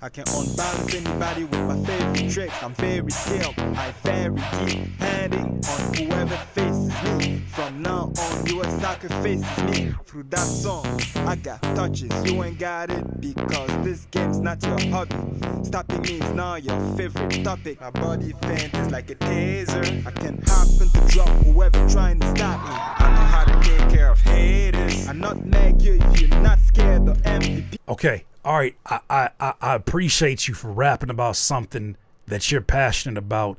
I can unbalance anybody with my favorite tricks. I'm very skilled, I very deep, handing on whoever faces me. From now on, US soccer faces me. Through that song, I got touches, you ain't got it, because this game's not your hobby. Stopping me is now your favorite topic. My body faint is like a taser. I can happen to drop whoever trying to stop me. I know how to take care of haters. I nutmeg you if you're not scared of MVP. Okay, all right. I appreciate you for rapping about something that you're passionate about.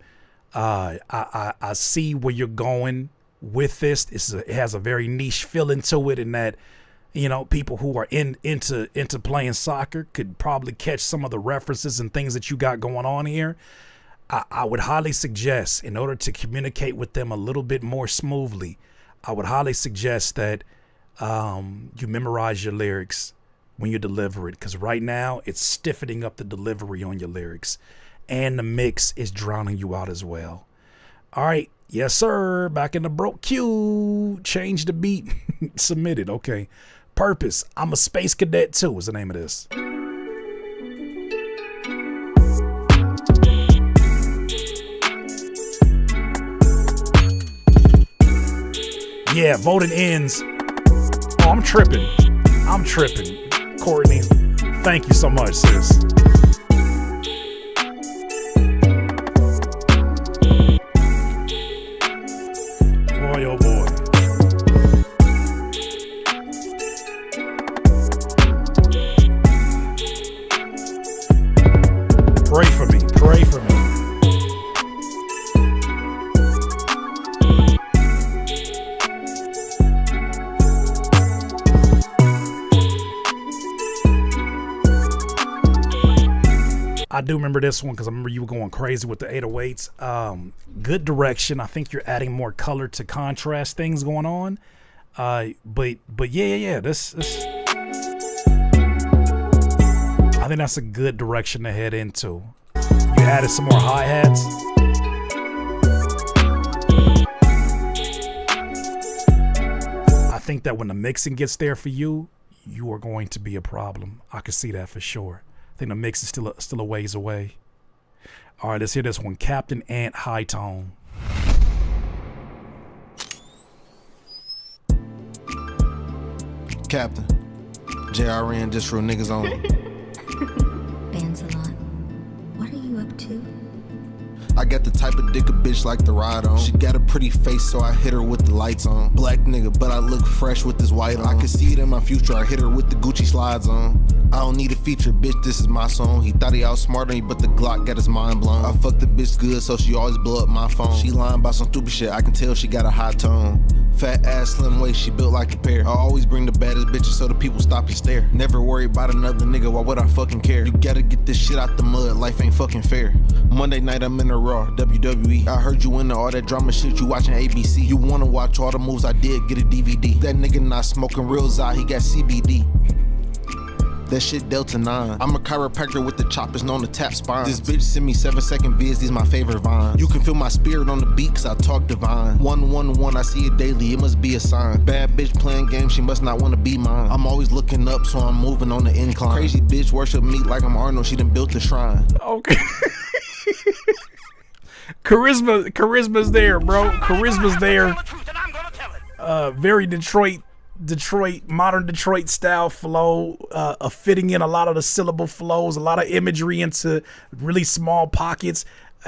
I see where you're going with this. It has a very niche feeling to it, in that, you know, people who are into playing soccer could probably catch some of the references and things that you got going on here. I would highly suggest, in order to communicate with them a little bit more smoothly, I would highly suggest that you memorize your lyrics when you deliver it, because right now it's stiffening up the delivery on your lyrics, and the mix is drowning you out as well. All right. Yes, sir. Back in the broke queue. Change the beat. Submitted. Okay. Purpose. I'm a space cadet too is the name of this. Yeah, voting ends. Oh, I'm tripping. Courtney, thank you so much, sis. Boy, oh boy. Pray for me. Pray for me. I do remember this one because I remember you were going crazy with the 808s. Good direction. I think you're adding more color to contrast things going on. But yeah. This I think that's a good direction to head into. You added some more hi-hats. I think that when the mixing gets there for you, you are going to be a problem. I can see that for sure. I think the mix is still a ways away. All right, let's hear this one. Captain Ant High Tone. Captain, JRN just real niggas on. Bansalot, what are you up to? I got the type of dick a bitch like to ride on. She got a pretty face, so I hit her with the lights on. Black nigga, but I look fresh with this white on. I can see it in my future, I hit her with the Gucci slides on. I don't need a feature, bitch, this is my song. He thought he outsmarted me, but the Glock got his mind blown. I fucked the bitch good, so she always blow up my phone. She lying about some stupid shit, I can tell she got a high tone. Fat ass, slim waist, she built like a pear. I always bring the baddest bitches so the people stop and stare. Never worry about another nigga, why would I fucking care? You gotta get this shit out the mud, life ain't fucking fair. Monday night I'm in the Raw, WWE. I heard you into all that drama shit, you watching ABC. You wanna watch all the moves I did, get a DVD. That nigga not smoking real Zai, he got CBD. That shit Delta 9. I'm a chiropractor with the choppers known to tap spines. This bitch send me 7-second vids, these my favorite vines. You can feel my spirit on the beat cause I talk divine. 111, I see it daily, it must be a sign. Bad bitch playing games, she must not wanna be mine. I'm always looking up, so I'm moving on the incline. Crazy bitch worship me like I'm Arnold, she done built the shrine. Okay. Charisma's there, bro. Charisma's there. Very modern Detroit style flow, fitting in a lot of the syllable flows, a lot of imagery into really small pockets.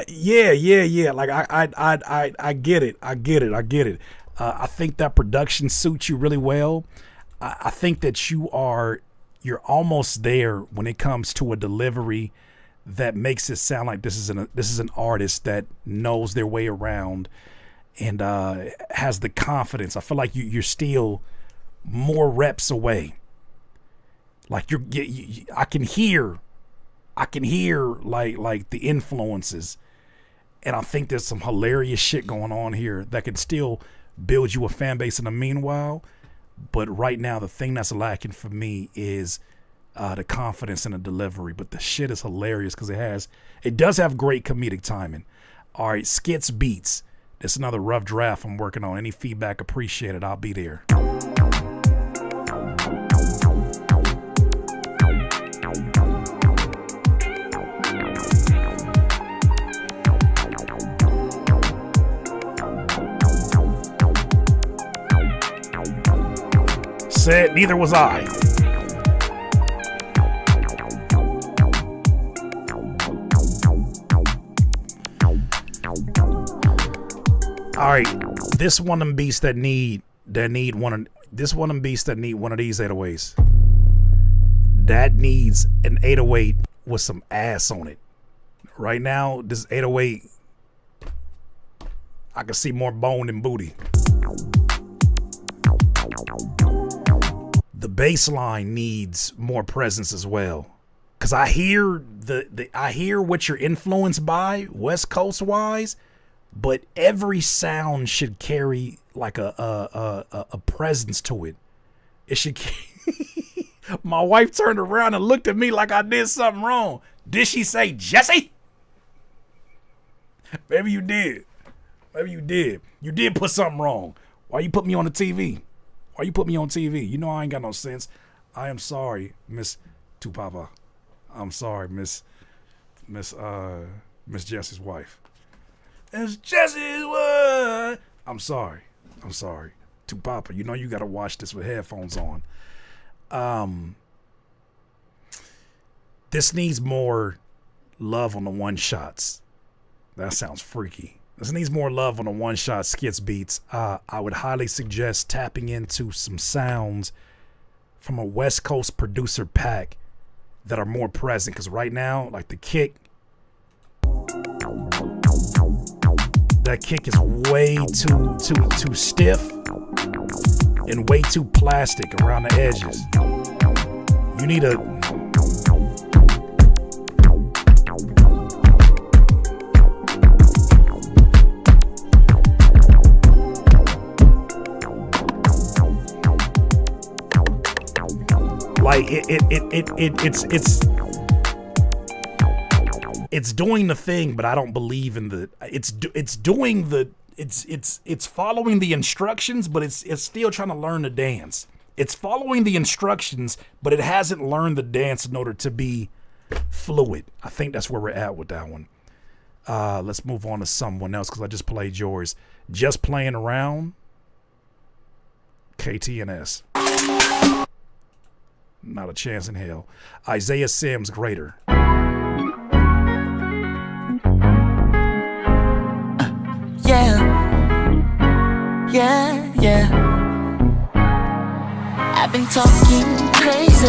Yeah. Like I get it. I think that production suits you really well. I think that you're almost there when it comes to a delivery that makes it sound like this is an artist that knows their way around and has the confidence. I feel like you're still more reps away. Like I can hear like the influences, and I think there's some hilarious shit going on here that can still build you a fan base in the meanwhile. But right now, the thing that's lacking for me is the confidence in the delivery. But the shit is hilarious because it does have great comedic timing. All right, skits, beats. It's another rough draft I'm working on. Any feedback appreciated. I'll be there. said, neither was I. All right, this one of them beasts that need one of these 808s. That needs an 808 with some ass on it. Right now, this 808, I can see more bone than booty. The bass line needs more presence as well. Cause I hear I hear what you're influenced by, West Coast wise, but every sound should carry like a presence to it. It should. My wife turned around and looked at me like I did something wrong. Did she say Jesse? Maybe you did. Maybe you did. You did put something wrong. Why you put me on the TV? Why you put me on TV? You know I ain't got no sense. I am sorry, Miss Tupapa. I'm sorry, Miss Jesse's wife. It's Jesse's wife. I'm sorry. Tupapa, you know you gotta watch this with headphones on. This needs more love on the one shots. That sounds freaky. This needs more love on the one shot skits beats. I would highly suggest tapping into some sounds from a West Coast producer pack that are more present. Cause right now, like the kick, that kick is way too stiff and way too plastic around the edges. You need a like it's doing the thing, but I don't believe in the it's following the instructions, but it's still trying to learn the dance. It's following the instructions, but it hasn't learned the dance in order to be fluid. I think that's where we're at with that one. Let's move on to someone else because I just played yours. Just Playing Around. KTNS. Not a chance in hell. Isaiah Sims, Greater. Yeah. I've been talking crazy.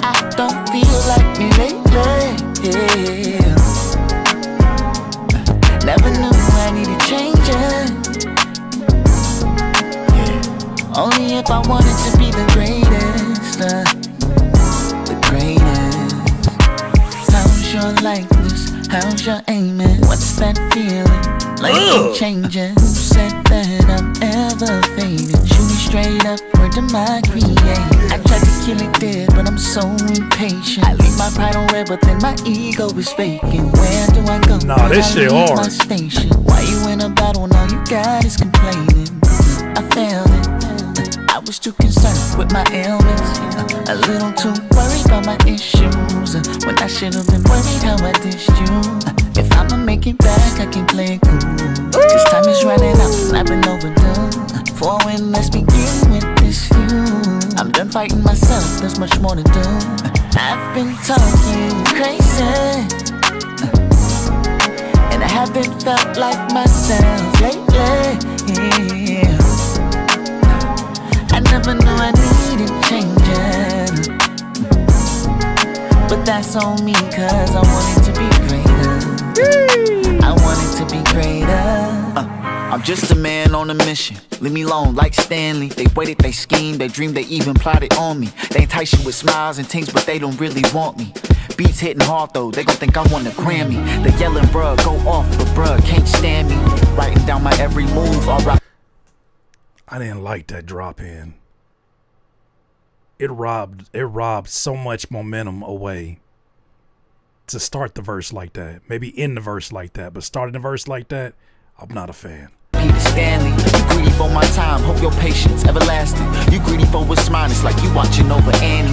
I don't feel like me lately. Yeah. Never knew I needed changing. Yeah. Only if I wanted to be the greatest. The greatest. How's your likeness? How's your aiming? What's that feeling? Like I'm changing. Who said that I'm ever fading? Shoot me straight up, where am I creating? I tried to kill it dead, but I'm so impatient. I leave my pride on red, but then my ego is vacant. Where do I go? Nah, this shit hard. My station. Why you in a battle and all you got is complaining? I failed it. I was too concerned with my ailments, a little too worried about my issues, when I should have been worried how I dissed you. If I'ma make it back, I can play it cool. This time is running out and I've been overdue. For when let's begin with this view. I'm done fighting myself, there's much more to do. I've been talking crazy, and I haven't felt like myself lately. Yeah. I never knew I needed changing, but that's on me cause I wanted to be greater. I wanted to be greater. I'm just a man on a mission. Leave me alone like Stanley. They waited, they schemed, they dreamed, they even plotted on me. They entice you with smiles and things, but they don't really want me. Beats hitting hard though, they gon' think I won a Grammy. They yelling bruh, go off, but bruh can't stand me. Writing down my every move, alright. I didn't like that drop in. It robbed so much momentum away to start the verse like that. Maybe end the verse like that, but starting the verse like that, I'm not a fan. Peter Stanley, degree you for my time, hope your patience everlasting. You greedy for what's mine, it's like you watching over Annie.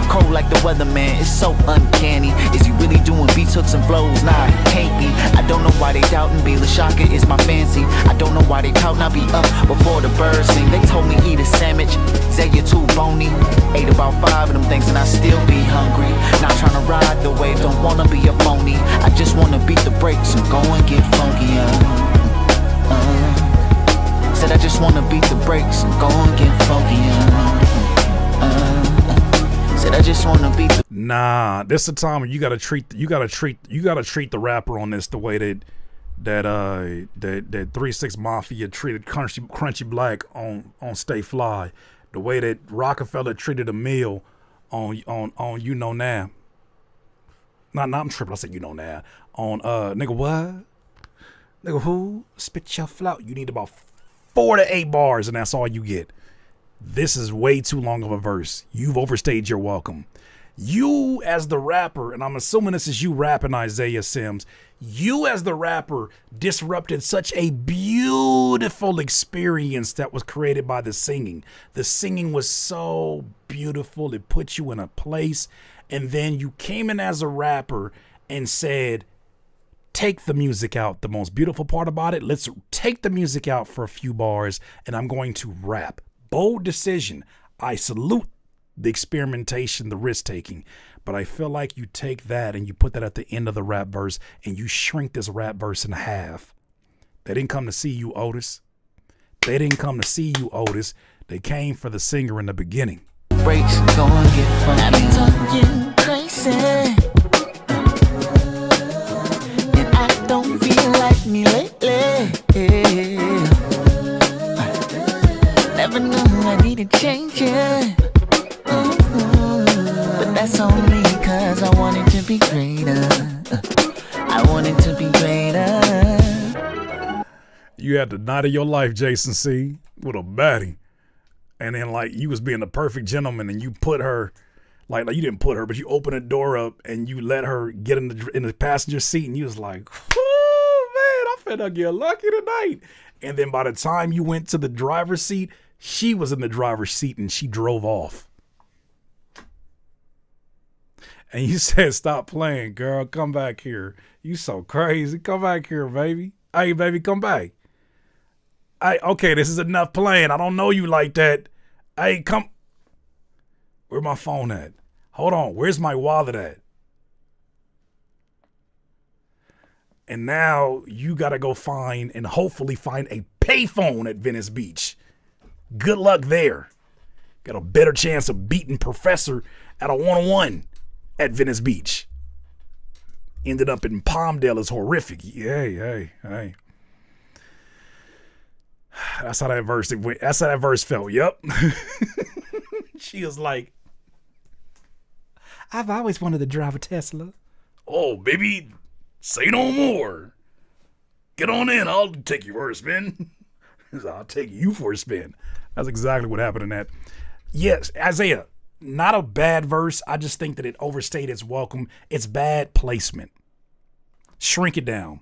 Cold like the weather, man, it's so uncanny. Is he really doing beats, hooks, and flows? Nah, can't be. I don't know why they doubting me. LaShaka is my fancy. I don't know why they touting I be up before the birds sing. They told me eat a sandwich, say you're too bony. Ate about 5 of them things and I still be hungry. Not trying to ride the wave, don't wanna be a phony. I just wanna beat the brakes and go and get funky. Said I just wanna beat the brakes and go and get funky. Said I just wanna beat the. Nah, this is the time when you gotta treat the rapper on this the way that 3-6 Mafia treated Crunchy Black on Stay Fly, the way that Rockefeller treated Emil on You Know Now. Nah, I'm tripping. I said You Know Now. On nigga what? Nigga who? Spit your flout. You need about 4 to 8 bars and that's all you get. This is way too long of a verse. You've overstayed your welcome. You as the rapper, and I'm assuming this is you rapping, Isaiah Sims, you as the rapper disrupted such a beautiful experience that was created by the singing. The singing was so beautiful. It put you in a place. And then you came in as a rapper and said, take the music out. The most beautiful part about it, let's take the music out for a few bars and I'm going to rap. Bold decision. I salute the experimentation, the risk taking, but I feel like you take that and you put that at the end of the rap verse and you shrink this rap verse in half. They didn't come to see you, Otis. They didn't come to see you, Otis. They came for the singer in the beginning. Breaks, go and get funky. I've been talking crazy, and I don't feel like me lately. Never knew I needed changing. But that's only cause I wanted to be greater. I wanted to be greater. You had the night of your life, Jason C, with a baddie. And then like you was being the perfect gentleman and you put her, like you didn't put her, but you opened the door up and you let her get in the passenger seat and you was like, oh man, I finna get lucky tonight. And then by the time you went to the driver's seat, she was in the driver's seat and she drove off. And you said, stop playing, girl. Come back here. You so crazy. Come back here, baby. Hey, baby, come back. Okay, this is enough playing. I don't know you like that. Hey, come. Where my phone at? Hold on. Where's my wallet at? And now you got to go find and hopefully find a payphone at Venice Beach. Good luck there. Got a better chance of beating Professor at a one-on-one at Venice Beach. Ended up in Palmdale is horrific. Hey. That's how that verse went. That's how that verse felt. Yep. She was like, I've always wanted to drive a Tesla. Oh, baby, say no more. Get on in. I'll take you for a spin. I'll take you for a spin. That's exactly what happened in that. Yes, Isaiah, not a bad verse. I just think that it overstayed its welcome. It's bad placement. Shrink it down.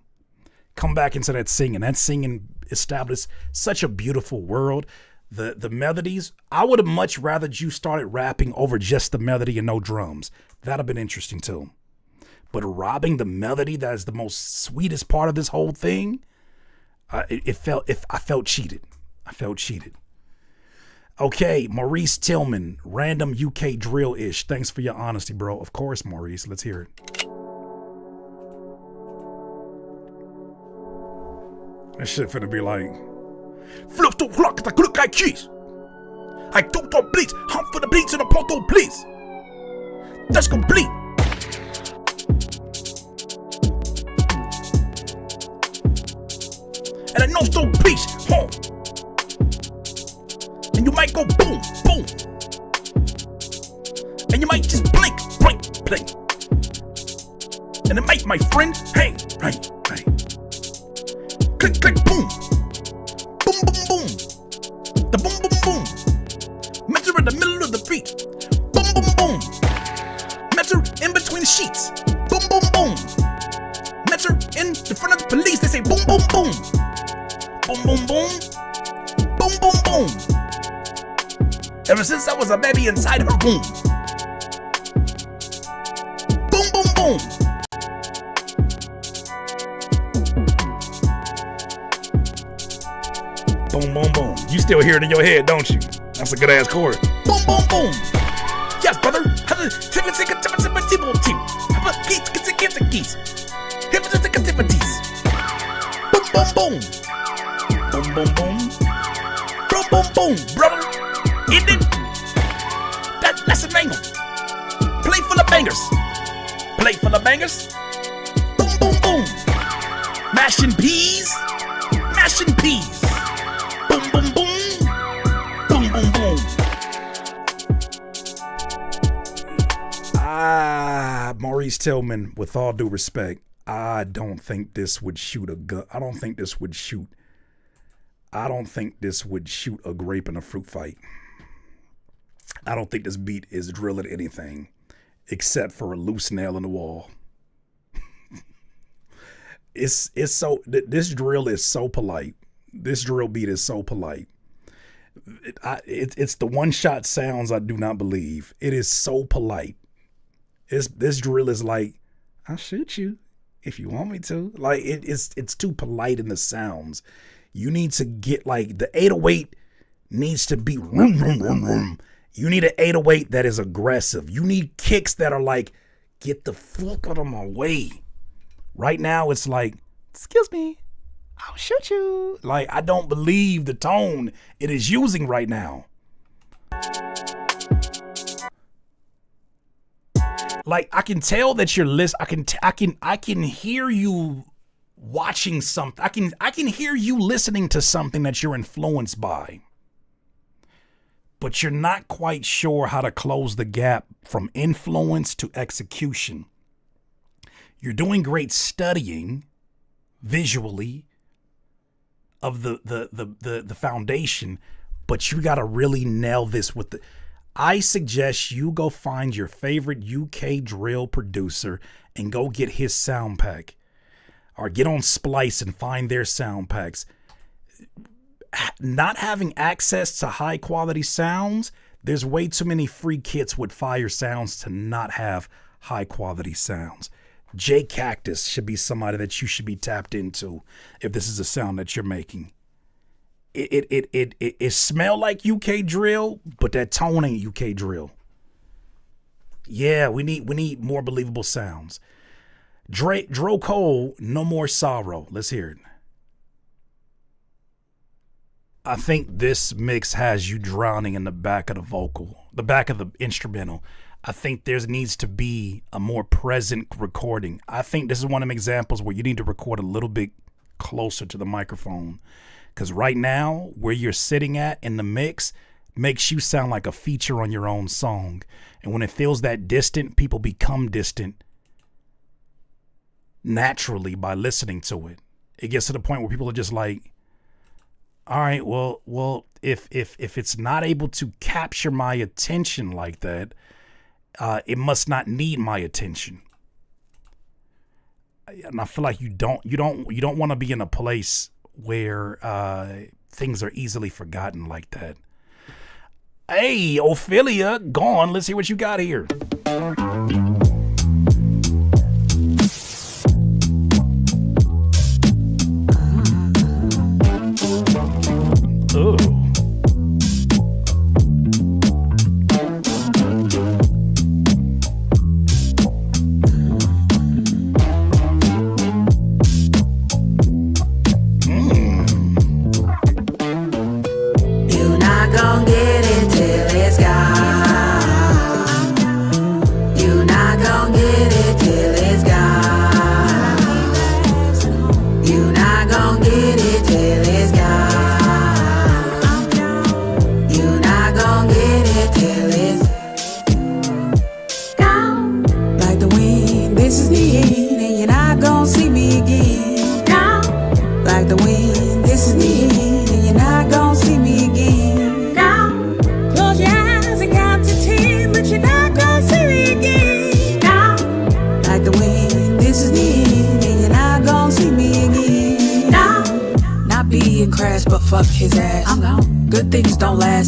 Come back into that singing. That singing established such a beautiful world. The melodies, I would have much rather you started rapping over just the melody and no drums. That'd have been interesting too. But robbing the melody, that is the most sweetest part of this whole thing. I felt cheated. I felt cheated. Okay, Maurice Tillman, random UK drill-ish. Thanks for your honesty, bro. Of course, Maurice. Let's hear it. That shit finna be like, flip to flock the click I keys. I took the bleach, hump for the bleach in the portal, please. That's complete. And I know so bleach, home. And you might go boom, boom. And you might just blink, blink, blink. And it might, my friend, hang, hang, hang. Click, click, boom. Boom, boom, boom. The boom, boom, boom. Measure in the middle of the beat. Boom, boom, boom. Measure in between the sheets. Boom, boom, boom. Measure in the front of the police. They say boom, boom, boom. Boom, boom, boom. Boom, Ever since I was a baby inside her womb. Boom, boom, boom. Boom, boom, boom. You still hear it in your head, don't you? That's a good ass chord. Boom, boom, boom. Yes, brother. Boom, boom, boom. Boom, boom, boom. Boom, boom, boom, brother. Isn't it? That's the name of it. Play full of bangers. Play full of bangers. Boom, boom, boom. Mashing peas. Mashing peas. Boom, boom, boom. Boom, boom, boom. Maurice Tillman, with all due respect, I don't think this would shoot a gun. I don't think this would shoot a grape in a fruit fight. I don't think this beat is drilling anything except for a loose nail in the wall. This drill is so polite. This drill beat is so polite. It's the one-shot sounds I do not believe. It is so polite. This drill is like, I'll shoot you if you want me to. Like it's too polite in the sounds. You need to get like the 808 needs to be vroom, vroom, vroom, vroom. You need an 808 that is aggressive. You need kicks that are like, get the fuck out of my way. Right now it's like, excuse me, I'll shoot you. Like, I don't believe the tone it is using right now. Like, I can tell that you're listening. I can hear you watching something. I can hear you listening to something that you're influenced by. But you're not quite sure how to close the gap from influence to execution. You're doing great studying visually of the foundation, but you got to really nail this with the. I suggest you go find your favorite UK drill producer and go get his sound pack, or get on Splice and find their sound packs. Not having access to high quality sounds, there's way too many free kits with fire sounds to not have high quality sounds. J Cactus should be somebody that you should be tapped into if this is a sound that you're making. It smell like UK drill, but that tone ain't UK drill. Yeah, we need more believable sounds. Dro Cole, No More Sorrow. Let's hear it. I think this mix has you drowning in the back of the vocal, the back of the instrumental. I think there needs to be a more present recording. I think this is one of them examples where you need to record a little bit closer to the microphone. Because right now, where you're sitting at in the mix makes you sound like a feature on your own song. And when it feels that distant, people become distant naturally by listening to it. It gets to the point where people are just like, all right, well, if it's not able to capture my attention like that, it must not need my attention. And I feel like you don't want to be in a place where things are easily forgotten like that. Hey, Ophelia, gone. Let's see what you got here. Ooh.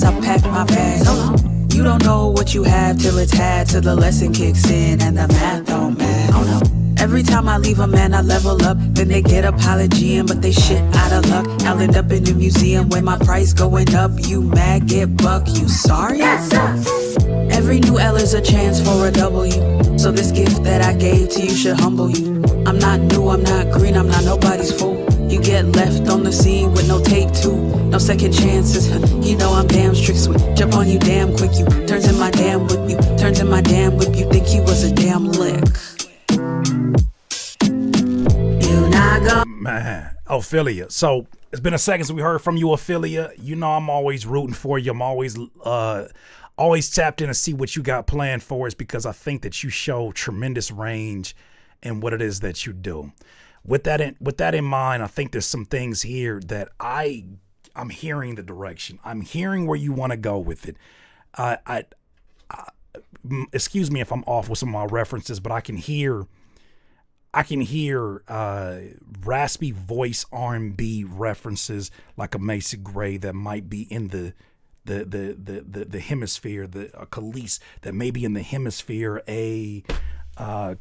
I pack my bags. You don't know what you have till it's had, till the lesson kicks in and the math don't matter. Every time I leave a man, I level up. Then they get apologying, but they shit out of luck. I'll end up in the museum with my price going up. You mad, get buck, you sorry? Yes, every new L is a chance for a W. So this gift that I gave to you should humble you. I'm not new, I'm not green, I'm not nobody's fool. You get left on the scene with no take two, no second chances. You know I'm damn strict sweet. Jump on you damn quick, you turns in my damn whip, you turns in my damn whip. You think you was a damn lick. Man, Ophelia. So it's been a second since we heard from you, Ophelia. You know I'm always rooting for you. I'm always tapped in to see what you got planned for us, because I think that you show tremendous range in what it is that you do. With that in mind, I think there's some things here that I'm hearing the direction. I'm hearing where you want to go with it. Excuse me if I'm off with some of my references, but I can hear raspy voice R&B references like a Macy Gray that might be in the hemisphere, a Khalees that may be in the hemisphere, a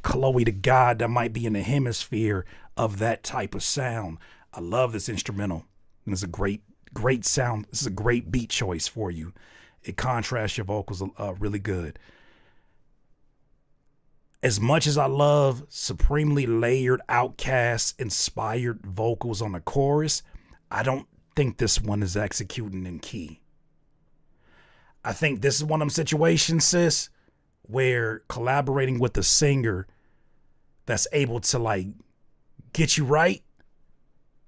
Chloe the God that might be in the hemisphere of that type of sound. I love this instrumental, and it's a great sound. This is a great beat choice for you. It contrasts your vocals really good. As much as I love supremely layered Outkast inspired vocals on the chorus, I don't think this one is executing in key. I think this is one of them situations, sis, where collaborating with a singer that's able to like get you right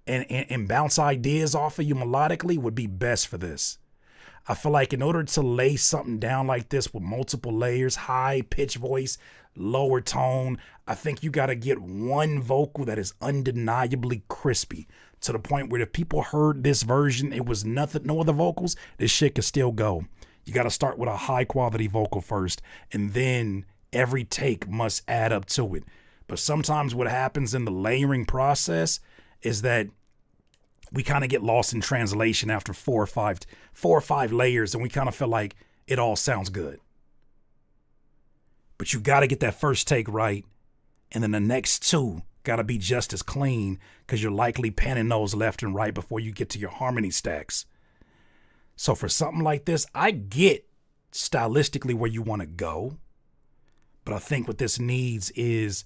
and bounce ideas off of you melodically would be best for this. I feel like in order to lay something down like this with multiple layers, high pitch voice, lower tone, I think you got to get one vocal that is undeniably crispy to the point where if people heard this version, it was nothing, no other vocals, this shit could still go. You got to start with a high quality vocal first, and then every take must add up to it. But sometimes what happens in the layering process is that we kind of get lost in translation after four or five layers, and we kind of feel like it all sounds good. But you got to get that first take right, and then the next two got to be just as clean, because you're likely panning those left and right before you get to your harmony stacks. So for something like this, I get stylistically where you want to go, but I think what this needs is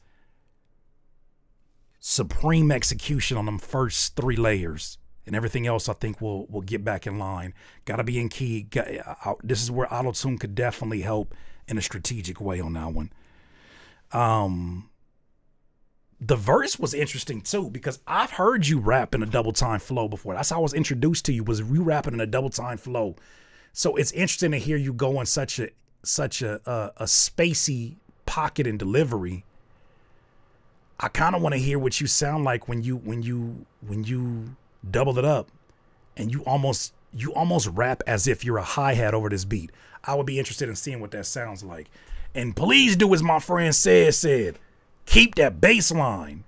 supreme execution on them first three layers, and everything else I think will get back in line. Got to be in key. This is where auto-tune could definitely help in a strategic way on that one. The verse was interesting too, because I've heard you rap in a double time flow before. That's how I was introduced to you, was you rapping in a double time flow. So it's interesting to hear you go in such a spacey pocket and delivery. I kind of want to hear what you sound like when you double it up and you almost rap as if you're a hi-hat over this beat. I would be interested in seeing what that sounds like. And please do as my friend said. Keep that bass line.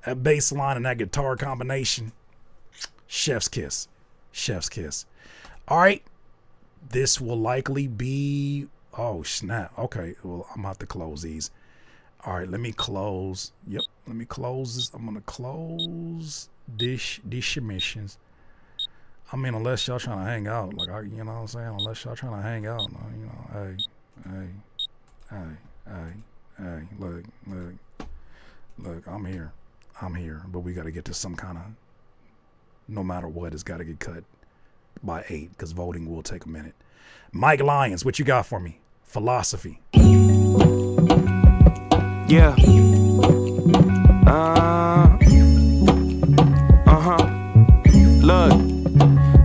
That bass line and that guitar combination. Chef's kiss. Chef's kiss. All right. This will likely be... Oh, snap. Okay. Well, I'm about to close these. All right. Let me close. Yep. Let me close this. I'm going to close these submissions. I mean, unless y'all trying to hang out. Like, you know what I'm saying? Unless y'all trying to hang out. You know, hey, look, I'm here, but we got to get to some kind of, no matter what, it's got to get cut by 8, because voting will take a minute. Mike Lyons, what you got for me? Philosophy. Yeah. Look.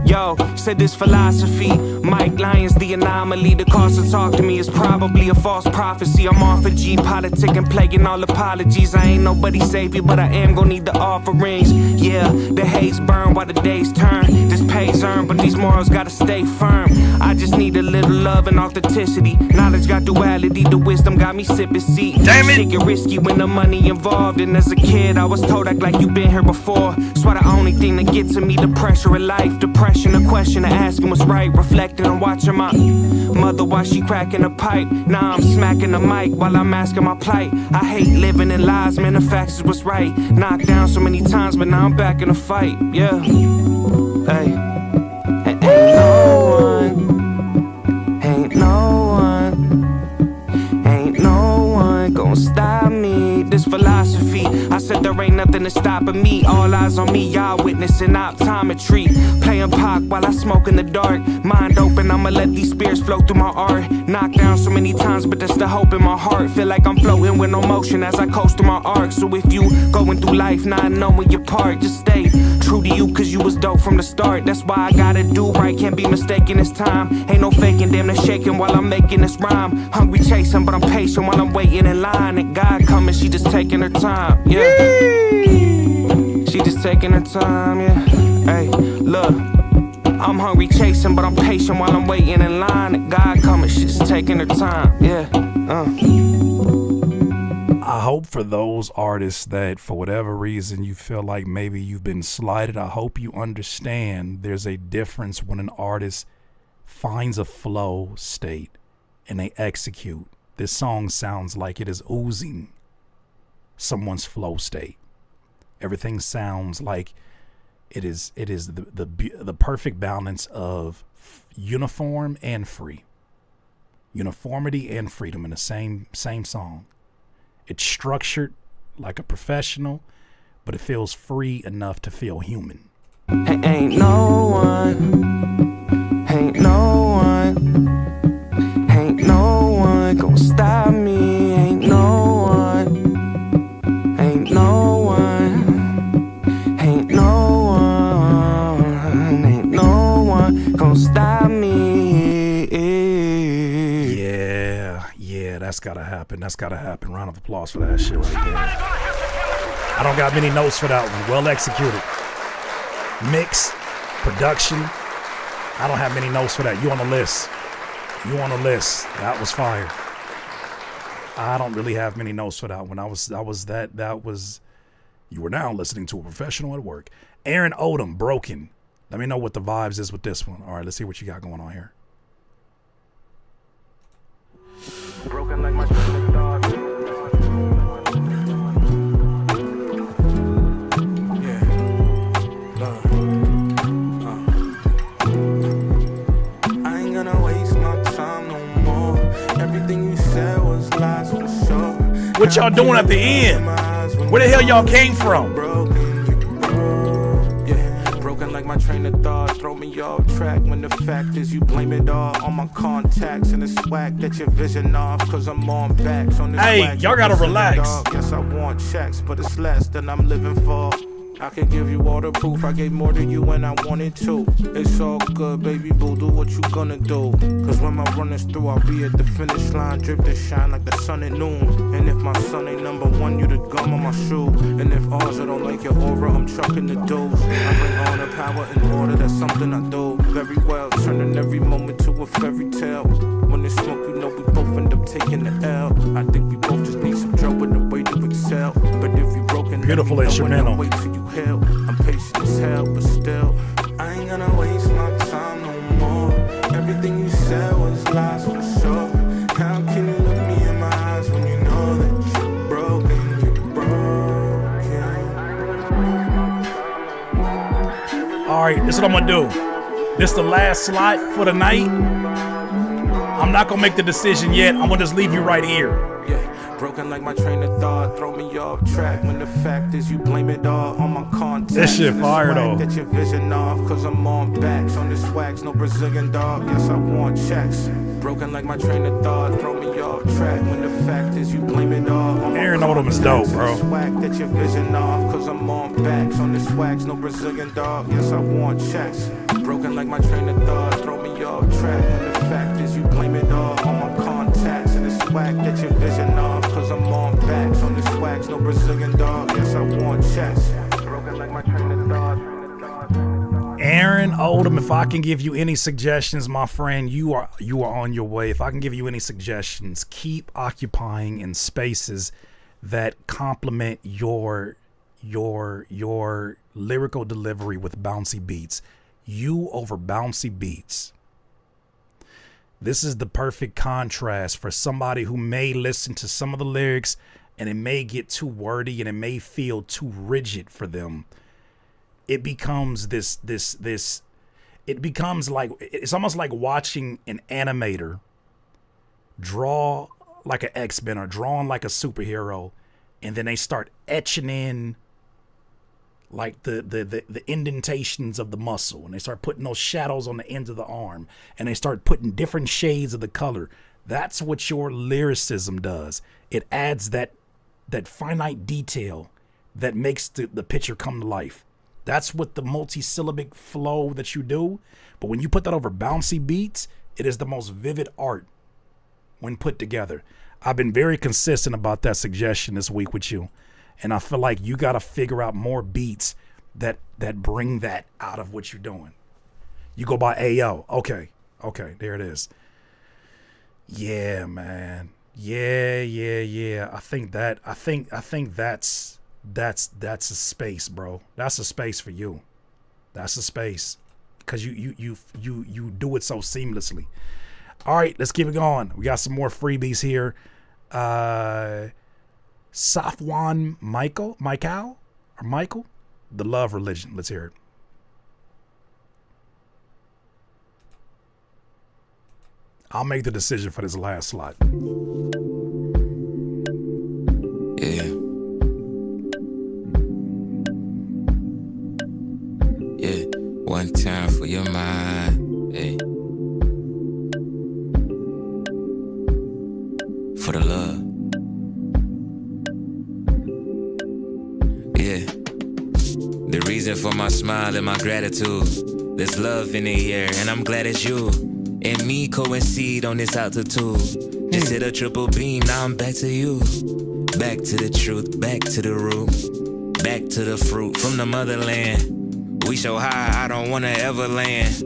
Yo, said this philosophy. Mike Lyons, the anomaly. The cause to talk to me is probably a false prophecy. I'm off a G, politic and plaguing all apologies. I ain't nobody's savior, but I am gonna need the offerings. Yeah, the haze burn while the days turn. This pay's earned, but these morals gotta stay firm. I just need a little love and authenticity. Knowledge got duality, the wisdom got me sipping seat. Damn it. Shit get risky when the money involved. And as a kid, I was told act like you been here before. That's why the only thing that gets to me, the pressure of life. Depression, the question of asking what's right. Reflecting on watching my mother while she cracking a pipe. Now I'm smacking the mic while I'm asking my plight. I hate living in lies, man, the facts is what's right. Knocked down so many times, but now I'm back in the fight, yeah. Hey, ain't no one gon' stop me. This philosophy, I said there ain't nothing to stopping me. All eyes on me, y'all witnessing optometry. Playing Pac while I smoke in the dark. Mind open, I'ma let these spirits flow through my art. Knocked down so many times, but there's the hope in my heart. Feel like I'm floating with no motion as I coast through my arc. So if you going through life not knowing your part, just stay true to you, cause you was dope from the start. That's why I gotta do right, can't be mistaken this time. Ain't no faking, damn the shaking while I'm making this rhyme. Hungry chasing, but I'm patient while I'm waiting in line. And God coming, she just taking her time, yeah. She just taking her time, yeah. Hey, look, I'm hungry chasing, but I'm patient while I'm waiting in line. And God coming, she just taking her time, yeah. I hope for those artists that for whatever reason you feel like maybe you've been slighted, I hope you understand there's a difference when an artist finds a flow state and they execute. This song sounds like it is oozing someone's flow state. Everything sounds like it is the perfect balance of uniform and free. Uniformity and freedom in the same song. It's structured like a professional, but it feels free enough to feel human. Ain't no one gon' stop me. Ain't no one gon' stop me. Yeah, that's gotta happen. Round of applause for that shit right there. I don't got many notes for that one. Well executed. Mix, production. I don't have many notes for that. You on the list. That was fire. I don't really have many notes for that one. You were now listening to a professional at work. Aaron Odum, Broken. Let me know what the vibes is with this one. All right, let's see what you got going on here. Broken like my dog. I ain't gonna waste my time no more. Everything you said was lies for sure. What y'all doing at the end? Where the hell y'all came from? Broken like my train of thought, throw me off track when the fact is you blame it all on my contacts and the swag that your vision off, cause I'm on backs on this. Hey, y'all gotta relax. Yes, I want checks, but it's less than I'm living for. I can give you all the proof, I gave more than you when I wanted to. It's all good, baby boo, do what you gonna do. Cause when my run is through, I'll be at the finish line, drip and shine like the sun at noon. And if my son ain't number one, you the gum on my shoe. And if ours don't like your aura, I'm trucking the dues. I bring honor, power, and order, that's something I do very well. Turning every moment to a fairy tale. When it's smoke, you know we both end up taking the L. I think we both just need some dope and a way to excel. But if you broken, beautiful instrumental. Wait till you heal. I'm patient as hell, but still, I ain't gonna waste my time no more. Everything you said was lies for sure. How can you look me in my eyes when you know that you're broken? All right, this is what I'm gonna do. This is the last slot for the night. I'm not gonna make the decision yet. I'm gonna just leave you right here. Broken like my train of thought, throw me off track when the fact is you blame it all on my contacts. This shit fire though. That your vision off, cause I'm on backs on the swags, no Brazilian dog. Yes, I want checks. Broken like my train of thought, throw me off track when the fact is you blame it all on Aaron Odum is dope, bro. Swag that your vision off, cause I'm on backs on the swags, no Brazilian dog. Yes, I want checks. Broken like my train of thought, throw me off track when the fact is you blame it all on my contacts and the swag that your vision off, cause I'm on backs on the swags, no Brazilian dog. Yes, I want checks. Broken like my train of thought. Aaron Odum, if I can give you any suggestions, my friend, you are on your way. If I can give you any suggestions, keep occupying in spaces that complement your lyrical delivery with bouncy beats. You over bouncy beats. This is the perfect contrast for somebody who may listen to some of the lyrics and it may get too wordy and it may feel too rigid for them. It becomes it becomes like, it's almost like watching an animator draw like an X-Men or drawing like a superhero, and then they start etching in like the indentations of the muscle, and they start putting those shadows on the ends of the arm, and they start putting different shades of the color. That's what your lyricism does. It adds that finite detail that makes the picture come to life. That's what the multi-syllabic flow that you do. But when you put that over bouncy beats, it is the most vivid art when put together. I've been very consistent about that suggestion this week with you. And I feel like you got to figure out more beats that bring that out of what you're doing. You go by AO. Okay, there it is. Yeah, man. Yeah. I think that's a space, bro. That's a space for you. That's a space because you do it so seamlessly. All right, let's keep it going. We got some more freebies here. Safwan Michael, The Love Religion. Let's hear it. I'll make the decision for this last slot. One time for your mind, hey. For the love, yeah. The reason for my smile and my gratitude, there's love in the air, and I'm glad it's you and me coincide on this altitude. Just hit a triple beam, now I'm back to you. Back to the truth, back to the root, back to the fruit from the motherland. We so high, I don't wanna ever land.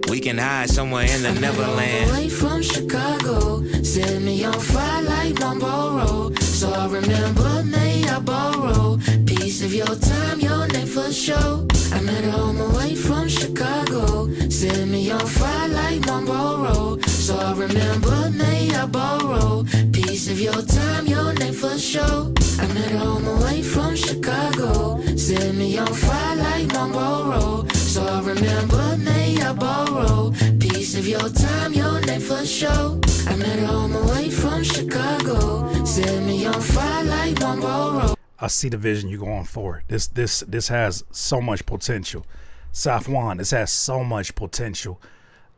We can hide somewhere in the Neverland. Away from Chicago, set me on fire like Marlboro. So I remember, may I borrow piece of your time, your name for sure. I'm at home away from Chicago, set me on fire like Marlboro. So I remember, may I borrow piece of your time, your name for sure. I'm at home away from Chicago, set me on fire like Marlboro. So I remember, may I borrow piece of your time, your name for sure. I'm at home away from Chicago, set me on fire like Marlboro. I see the vision you're going for. This has so much potential. Safwan, this has so much potential.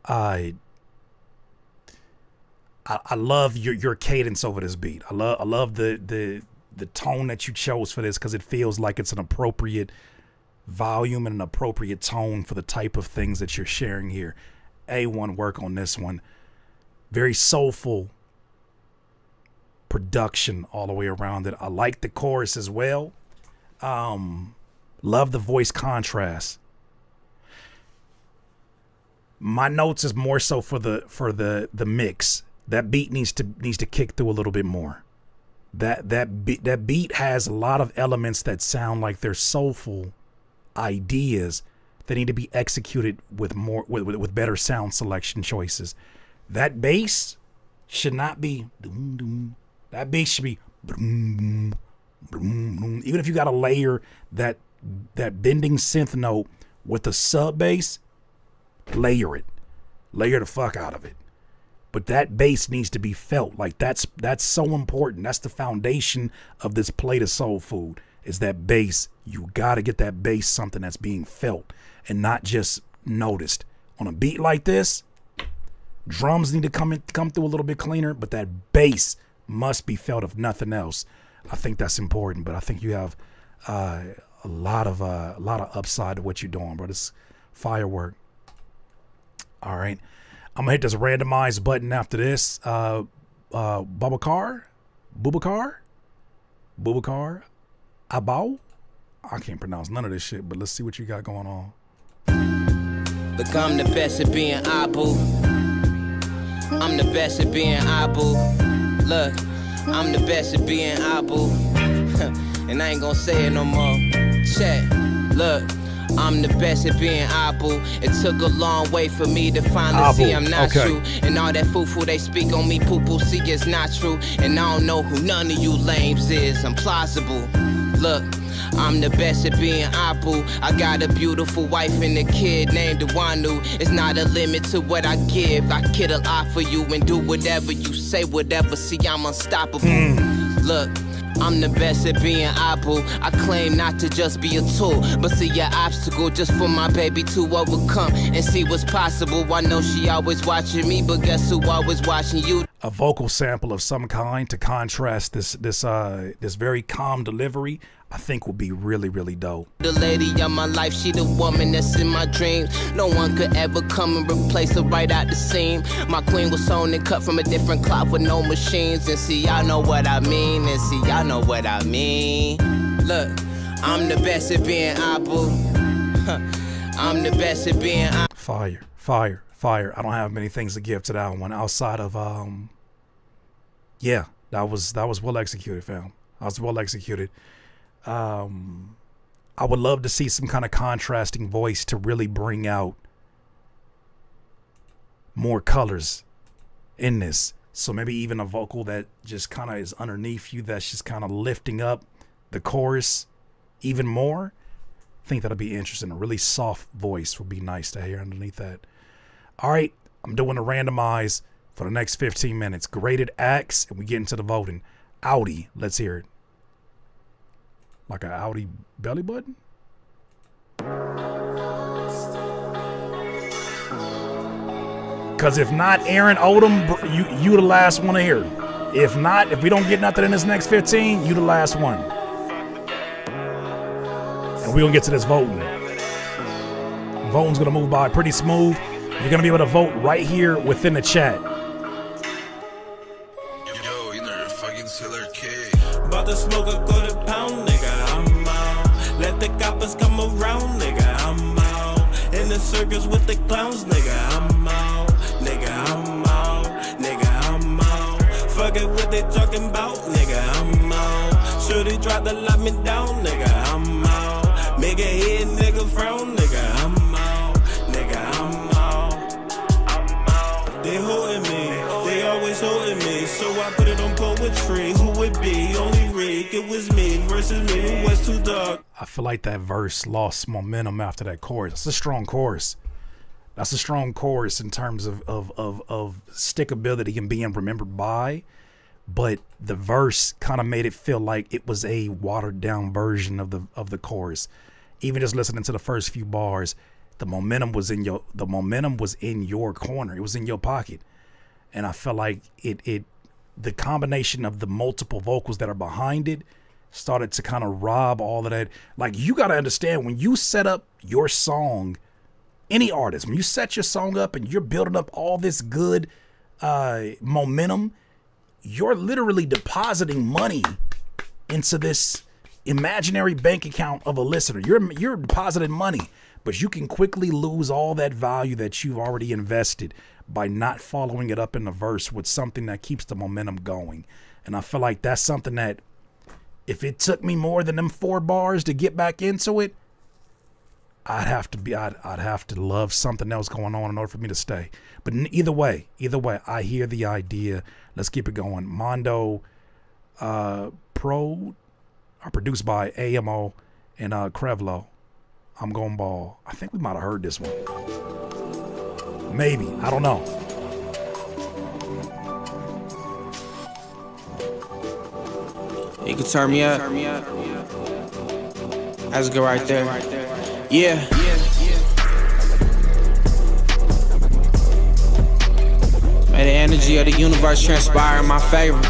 I love your cadence over this beat. I love the tone that you chose for this, because it feels like it's an appropriate volume and an appropriate tone for the type of things that you're sharing here. A1 work on this one. Very soulful production all the way around it. I like the chorus as well. Love the voice contrast. My notes is more so for the mix. That beat needs to kick through a little bit more. That beat has a lot of elements that sound like they're soulful ideas that need to be executed with better sound selection choices. That bass should not be doom, doom. That bass should be boom, boom, boom. Even if you got to layer that bending synth note with the sub bass, layer the fuck out of it. But that bass needs to be felt. Like that's so important. That's the foundation of this plate of soul food, is that bass. You got to get that bass something that's being felt and not just noticed. On a beat like this, drums need to come through a little bit cleaner, but that bass must be felt if nothing else. I think that's important, but I think you have a lot of upside to what you're doing, bro. This firework. All right. I'm gonna hit this randomize button after this. Bubakar, Abau. I can't pronounce none of this shit, but let's see what you got going on. Look, I'm the best at being Abu. I'm the best at being Abu. Look, I'm the best at being Abu. And I ain't gonna say it no more. Check, look, I'm the best at being Abu. It took a long way for me to finally see I'm not you. And all that foo-foo they speak on me, poo-poo, see it's not true. And I don't know who none of you lames is. I'm plausible. Look, I'm the best at being Abu. I got a beautiful wife and a kid named Wanu. It's not a limit to what I give. I kid a lot for you and do whatever you say, whatever. See, I'm unstoppable. Look, I'm the best at being Abu. I claim not to just be a tool, but see an obstacle just for my baby to overcome and see what's possible. I know she always watching me, but guess who always watching you? A vocal sample of some kind to contrast this very calm delivery, I think would be really, really dope. The lady of my life, she the woman that's in my dreams. No one could ever come and replace her right out the seam. My queen was sewn and cut from a different cloth with no machines. And see, y'all know what I mean. And see, y'all know what I mean. Look, I'm the best at being Abu. I'm the best at being Abu. Fire, fire, fire. I don't have many things to give to that one outside of yeah, that was well executed, fam. That was well executed. I would love to see some kind of contrasting voice to really bring out more colors in this. So maybe even a vocal that just kind of is underneath you, that's just kind of lifting up the chorus even more. I think that'll be interesting. A really soft voice would be nice to hear underneath that. All right, I'm doing a randomize for the next 15 minutes. Graded acts, and we get into the voting. Audi, let's hear it. Like an Audi belly button? Because if not, Aaron Odum, you the last one to hear it. If not, if we don't get nothing in this next 15, you the last one. And we're going to get to this voting. Voting's going to move by pretty smooth. You're going to be able to vote right here within the chat. About to smoke a quarter pound, nigga, I'm out. Let the coppers come around, nigga, I'm out. In the circus with the clowns, nigga, I'm out. Nigga, I'm out. Nigga, I'm out. Fuck it, what they talking about, nigga, I'm out. Should've tried to lock me down, nigga, I'm out. Make a head nigga frown, nigga, I'm out. Nigga, I'm out. I'm out. They holding me, they always holding me. So I put it on poetry. Who would be? Only Rick, it was me versus me. Who was too dark? I feel like that verse lost momentum after that chorus. That's a strong chorus. That's a strong chorus in terms of stickability and being remembered by. But the verse kind of made it feel like it was a watered down version of the chorus. Even just listening to the first few bars, the momentum was in your corner. It was in your pocket. And I felt like the combination of the multiple vocals that are behind it started to kind of rob all of that. Like, you got to understand, when you set up your song, any artist, when you set your song up and you're building up all this good momentum, you're literally depositing money into this imaginary bank account of a listener. You're depositing money, but you can quickly lose all that value that you've already invested by not following it up in the verse with something that keeps the momentum going. And I feel like that's something that, if it took me more than them 4 bars to get back into it, I'd have to love something else going on in order for me to stay. But either way, I hear the idea. Let's keep it going. Mondo Pro are produced by AMO and Krevlo. I'm going ball. I think we might have heard this one. Maybe. I don't know. You can turn me up. That's good right there. Yeah. May the energy of the universe transpire in my favor.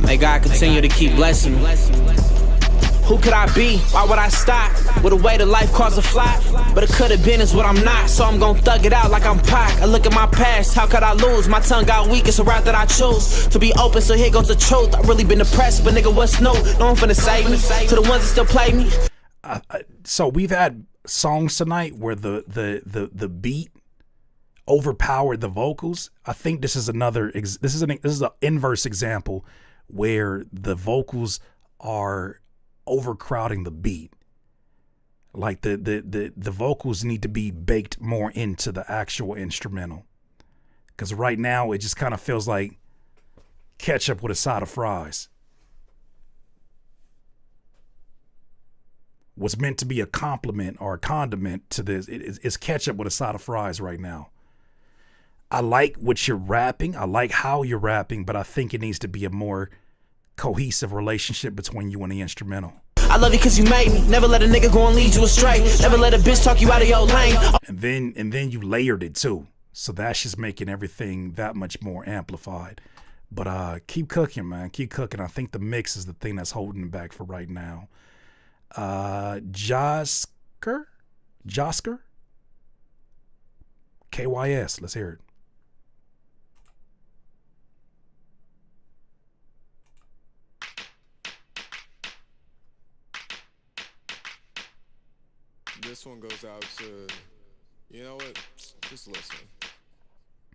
May God continue to keep blessing me. Who could I be? Why would I stop? With a way to life cause a flop. But it could have been is what I'm not. So I'm gon' thug it out like I'm Pac. I look at my past, how could I lose? My tongue got weak, it's a route that I chose to be open, so here goes the truth. I really been depressed, but nigga, what's new? No one finna save me. To the ones that still play me. So we've had songs tonight where the beat overpowered the vocals. I think this is this is an inverse example where the vocals are overcrowding the beat. Like the vocals need to be baked more into the actual instrumental. Because right now it just kind of feels like ketchup with a side of fries. What's meant to be a compliment or a condiment to this is ketchup with a side of fries right now. I like what you're rapping. I like how you're rapping, but I think it needs to be a more cohesive relationship between you and the instrumental. I love you cause you made me. Never let a nigga go and lead you astray. Never let a bitch talk you out of your lane. And then you layered it too. So that's just making everything that much more amplified. But keep cooking, man. Keep cooking. I think the mix is the thing that's holding it back for right now. Josker? KYS. Let's hear it. This one goes out to, you know what? Just listen.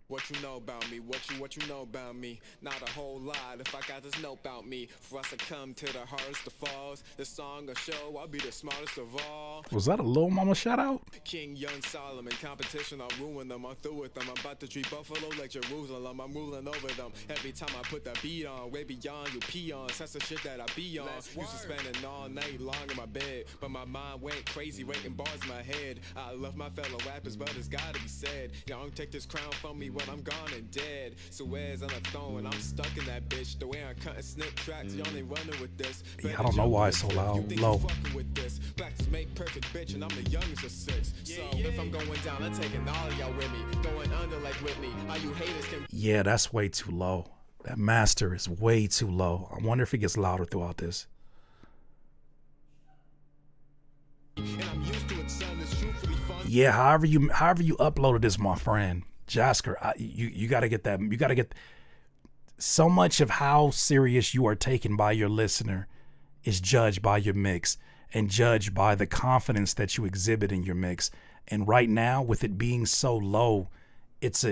What you know about me, what you know about me. Not a whole lot if I got this note about me. For us to come to the hardest of falls, this song or show, I'll be the smartest of all. Was that a Lil Mama shout out? King Young Solomon, competition, I'll ruin them, I'm through with them. I'm about to treat Buffalo like Jerusalem, I'm ruling over them. Every time I put the beat on, way beyond you peons, that's the shit that I be on. Used to spending all night long in my bed, but my mind went crazy, writing bars in my head. I love my fellow rappers, but it's gotta be said. Y'all don't take this crown from me when I'm gone and dead. So where's on the throne and I'm stuck in that bitch. The way I'm cutting snip tracks, y'all ain't running with this. Yeah, I don't know why it's so loud, low. Practice make perfect bitch and I'm the youngest of six. So if I'm going down, I'm taking all of y'all with me. Going under like Whitney. All you haters can. Yeah, that's way too low. That master is way too low. I wonder if it gets louder throughout this. Yeah, however you uploaded this, my friend Jasker, you got to get that. You got to get so much of how serious you are taken by your listener is judged by your mix and judged by the confidence that you exhibit in your mix. And right now, with it being so low, it's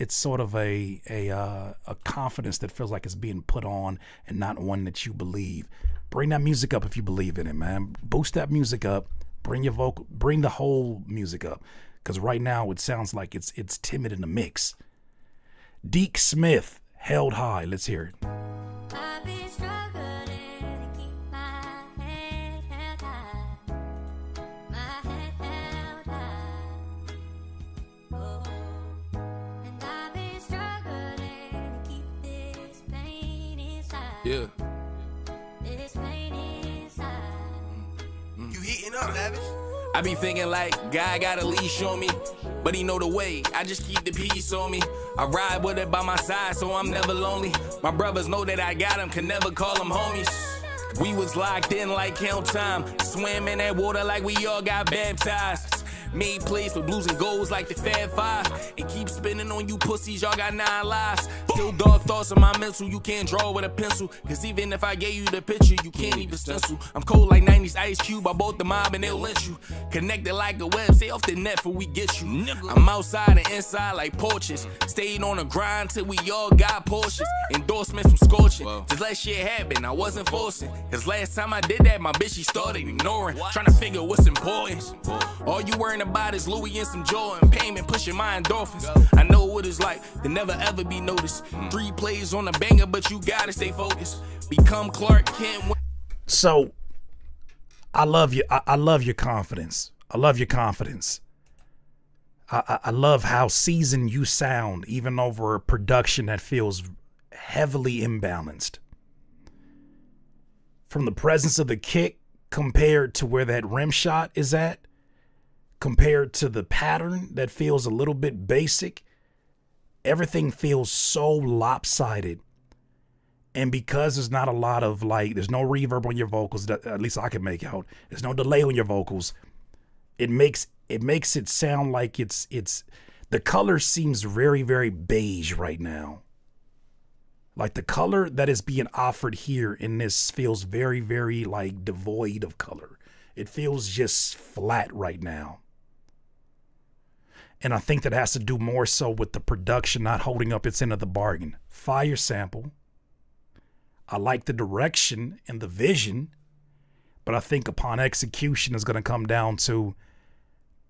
sort of a confidence that feels like it's being put on and not one that you believe. Bring that music up if you believe in it, man. Boost that music up. Bring your vocal. Bring the whole music up. Because right now it sounds like it's timid in the mix. Deke Smith, Held High. Let's hear it. I've been struggling to keep my head held high. My head held high. Oh. And I've been struggling to keep this pain inside. Yeah. This pain inside. You heating up, Savage? I be thinking like, God got a leash on me, but he know the way, I just keep the peace on me. I ride with it by my side, so I'm never lonely. My brothers know that I got them, can never call them homies. We was locked in like count time, swim in that water like we all got baptized. Made plays for blues and golds like the Fab Five. And keep spinning on you pussies, y'all got 9 lives. Still dark thoughts in my mental, you can't draw with a pencil. Cause even if I gave you the picture, you can't even stencil. I'm cold like 90s Ice Cube, I bought the mob and they'll lynch you. Connected like a web, stay off the net for we get you. I'm outside and inside like porches. Stayed on the grind till we all got Porsches. Endorsements from Scorching, just let shit happen, I wasn't forcing. Cause last time I did that, my bitch, she started ignoring. Trying to figure what's important. All you worrying about is Louis and some Jordan. Payment pushing my endorphins. I know what it's like to never ever be noticed. 3 plays on a banger, but you gotta stay focused. Become Clark Kent. So I love you. I love your confidence. I love your confidence. I love how seasoned you sound, even over a production that feels heavily imbalanced. From the presence of the kick compared to where that rim shot is at, compared to the pattern that feels a little bit basic, everything feels so lopsided. And because there's not a lot of there's no reverb on your vocals, that at least I can make out. There's no delay on your vocals. It makes it sound like it's the color seems very, very beige right now. Like the color that is being offered here in this feels very, very devoid of color. It feels just flat right now. And I think that has to do more so with the production not holding up its end of the bargain. Fire sample. I like the direction and the vision, but I think upon execution is going to come down to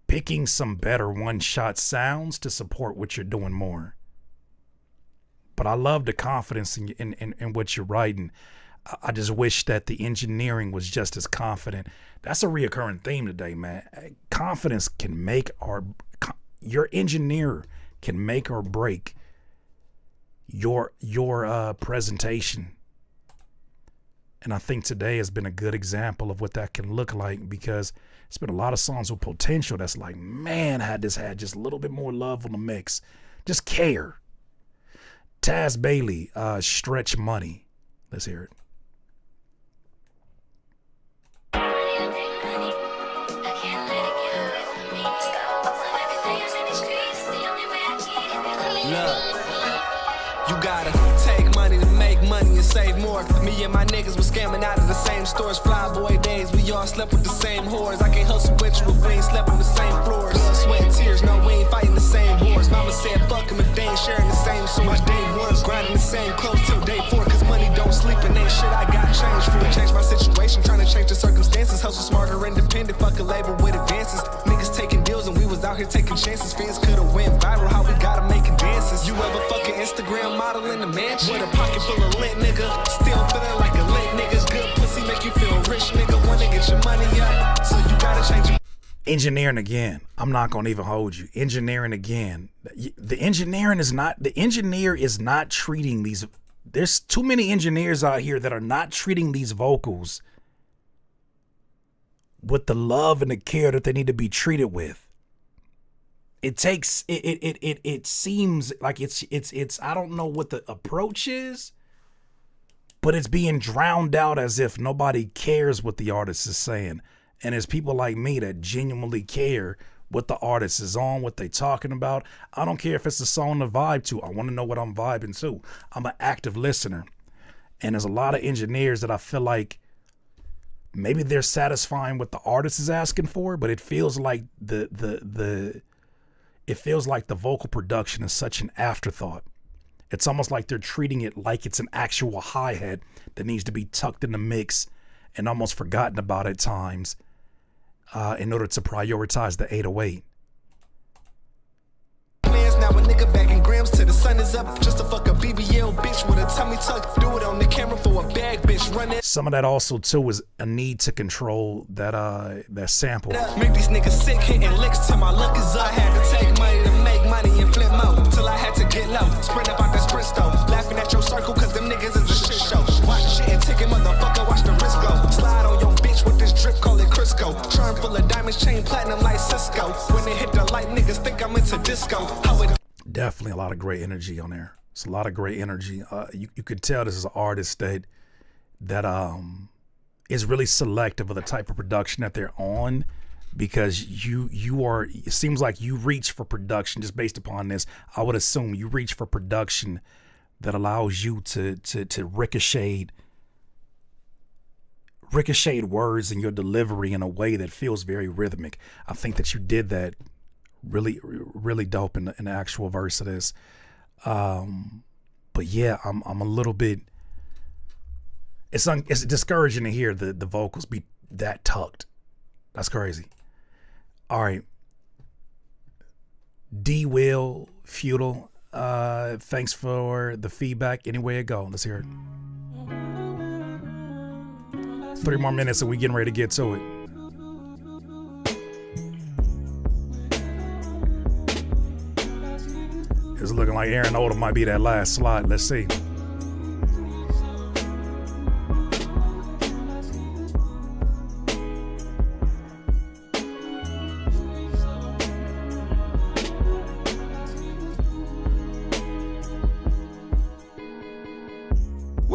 picking some better one-shot sounds to support what you're doing more. But I love the confidence in what you're writing. I just wish that the engineering was just as confident. That's a reoccurring theme today, man. Confidence can make your engineer can make or break your presentation. And I think today has been a good example of what that can look like, because it's been a lot of songs with potential that's like, man, had this had just a little bit more love on the mix. Just care. Taz Bailey, Stretch Money. Let's hear it. Look, you gotta take money to make money and save more. Me and my niggas was scamming out of the same stores. Flyboy days, we all slept with the same whores. I can't hustle with you if we ain't slept on the same floors. Blood, sweat, and tears, no, we ain't fighting the same wars. Mama said fuck them if they ain't sharing the same source. My day one's grinding the same clothes till day 4, cause money don't sleep and ain't shit I got changed for. Change my situation, trying to change the circumstances. Hustle smarter, independent, fuck a label with advances. Niggas taking deals and we was out here taking chances. Fans could've went viral, how we gotta making dances. You ever fucking Instagram model in the mansion with a pocket full of lint, nigga? Still feeling like a lit nigga. Good pussy make you feel rich, nigga. Wanna get your money up, so you gotta change your Engineering again. I'm not gonna even hold you. Engineering again. The engineer is not treating these. There's too many engineers out here that are not treating these vocals with the love and the care that they need to be treated with. It takes it seems like it's I don't know what the approach is, but it's being drowned out as if nobody cares what the artist is saying. And it's people like me that genuinely care what the artist is on, what they talking about. I don't care if it's a song to vibe to. I want to know what I'm vibing to. I'm an active listener. And there's a lot of engineers that I feel like maybe they're satisfying what the artist is asking for, but it feels like the vocal production is such an afterthought. It's almost like they're treating it like it's an actual hi-hat that needs to be tucked in the mix and almost forgotten about at times in order to prioritize the 808. Now a nigga bagging grams till the sun is up. Just to fuck a BBL bitch with a tummy tuck. Do it on the camera for a bag, bitch. Run it. Some of that also too is a need to control that sample. Make these niggas sick, hitting licks till my luck is up. I had to take money to make money and flip mo till I had to get low. Sprint up out that sprint stove. Laughing at your circle cause them niggas is a shit show. Watch shit and ticket, motherfucker, watch the wrist go. Slide on your bitch with this drip, call it Crisco. Charm full of diamonds, chain platinum like Cisco. When they hit the light, niggas think I'm into disco. How it Definitely a lot of great energy on there. It's a lot of great energy. You could tell this is an artist that is really selective of the type of production that they're on, because you are. It seems like you reach for production just based upon this. I would assume you reach for production that allows you to ricochet words in your delivery in a way that feels very rhythmic. I think that you did that really, really dope in the actual verse of this. But yeah, I'm a little bit. It's discouraging to hear the vocals be that tucked. That's crazy. All right, D Will Feudal. Thanks for the feedback. Anyway it go. Let's hear it. 3 more minutes and we getting ready to get to it. It's looking like Aaron Odum might be that last slot. Let's see.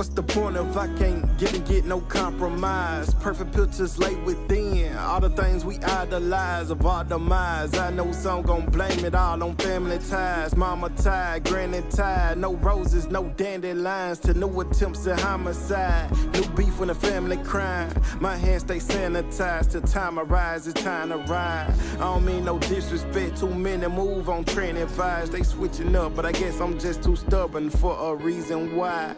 What's the point if I can't get no compromise? Perfect pictures lay within. All the things we idolize of our demise. I know some gon' blame it all on family ties. Mama tied, granny tied. No roses, no dandelions. To new attempts at homicide. New beef when the family crying. My hands stay sanitized. Till time arrives, it's time to ride. I don't mean no disrespect. Too many move on trending vibes. They switching up, but I guess I'm just too stubborn for a reason why.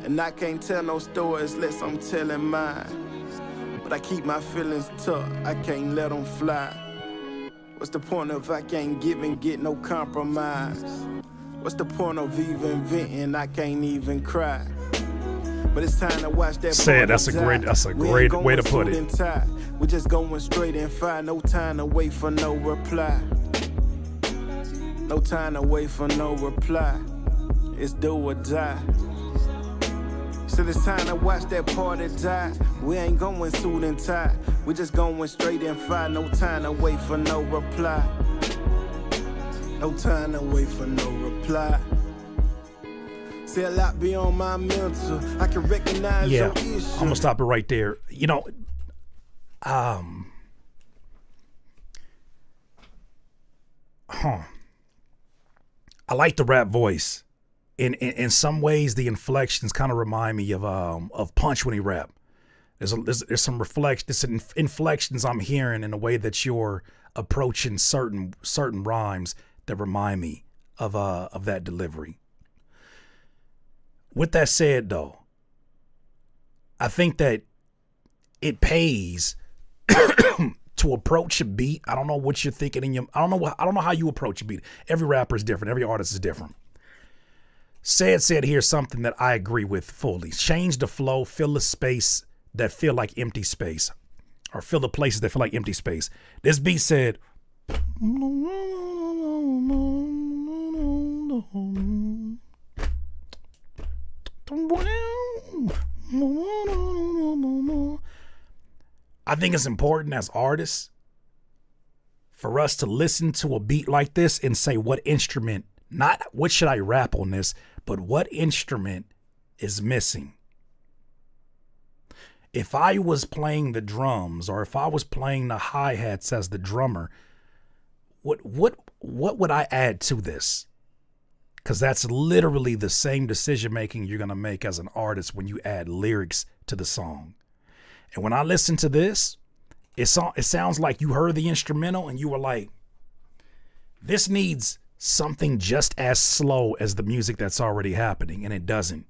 And I can't tell no stories unless I'm telling mine. But I keep my feelings tucked, I can't let them fly. What's the point if I can't give and get no compromise? What's the point of even venting, I can't even cry. But it's time to watch that. Said that's a great way to put it. We're just going straight and fire, no time to wait for no reply. No time to wait for no reply. It's do or die. So it's time to watch that party die. We ain't going suit and tie. We just going straight and fire. No time to wait for no reply. No time to wait for no reply. See a lot beyond my mental. I can recognize your issue. I'm gonna stop it right there. You know, I like the rap voice. In some ways, the inflections kind of remind me of Punch when he rap. There's some inflections I'm hearing in the way that you're approaching certain rhymes that remind me of that delivery. With that said, though, I think that it pays to approach a beat. I don't know what you're thinking in your. I don't know how you approach a beat. Every rapper is different. Every artist is different. Said here's something that I agree with fully. Change the flow, fill the space that feel like empty space, or fill the places that feel like empty space. This beat said, I think it's important as artists for us to listen to a beat like this and say what instrument, not what should I rap on this, but what instrument is missing. If I was playing the drums or if I was playing the hi-hats as the drummer, what would I add to this? Because that's literally the same decision making you're going to make as an artist when you add lyrics to the song. And when I listen to this, it sounds like you heard the instrumental and you were like, this needs something just as slow as the music that's already happening, and it doesn't.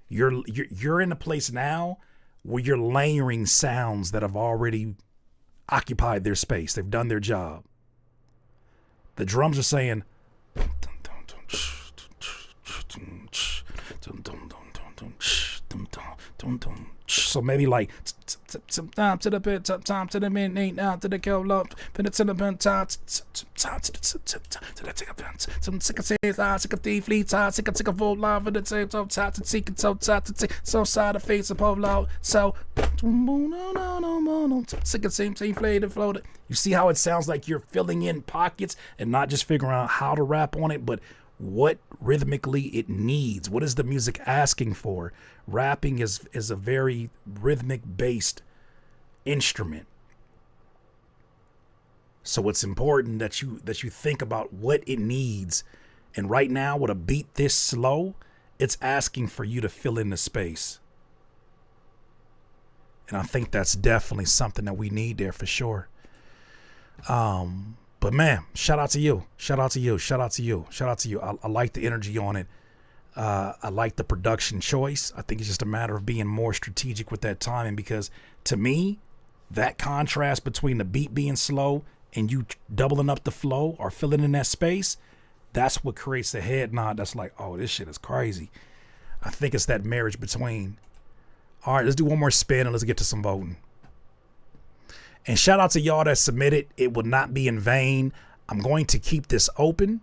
You're in a place now where you're layering sounds that have already occupied their space. They've done their job. The drums are saying, so maybe like time to the bit, time to the midnight, now to the kill up, pin it to the bent, time to the tick up, some sick of says, I sick of the fleet, I sick of full live in the tape, so tight to seek it, so tight to take, so side of face of pole out, so sick of same flayed floated. You see how it sounds like you're filling in pockets and not just figuring out how to rap on it, but what rhythmically it needs. What is the music asking for? Rapping is a very rhythmic based instrument. So it's important that you think about what it needs. And right now with a beat this slow, it's asking for you to fill in the space. And I think that's definitely something that we need there for sure. But man, shout out to you. Shout out to you. Shout out to you. Shout out to you. I like the energy on it. I like the production choice. I think it's just a matter of being more strategic with that timing, because to me, that contrast between the beat being slow and you doubling up the flow or filling in that space, that's what creates the head nod. That's like, oh, this shit is crazy. I think it's that marriage between. All right, let's do one more spin and let's get to some voting. And shout out to y'all that submitted. It will not be in vain. I'm going to keep this open.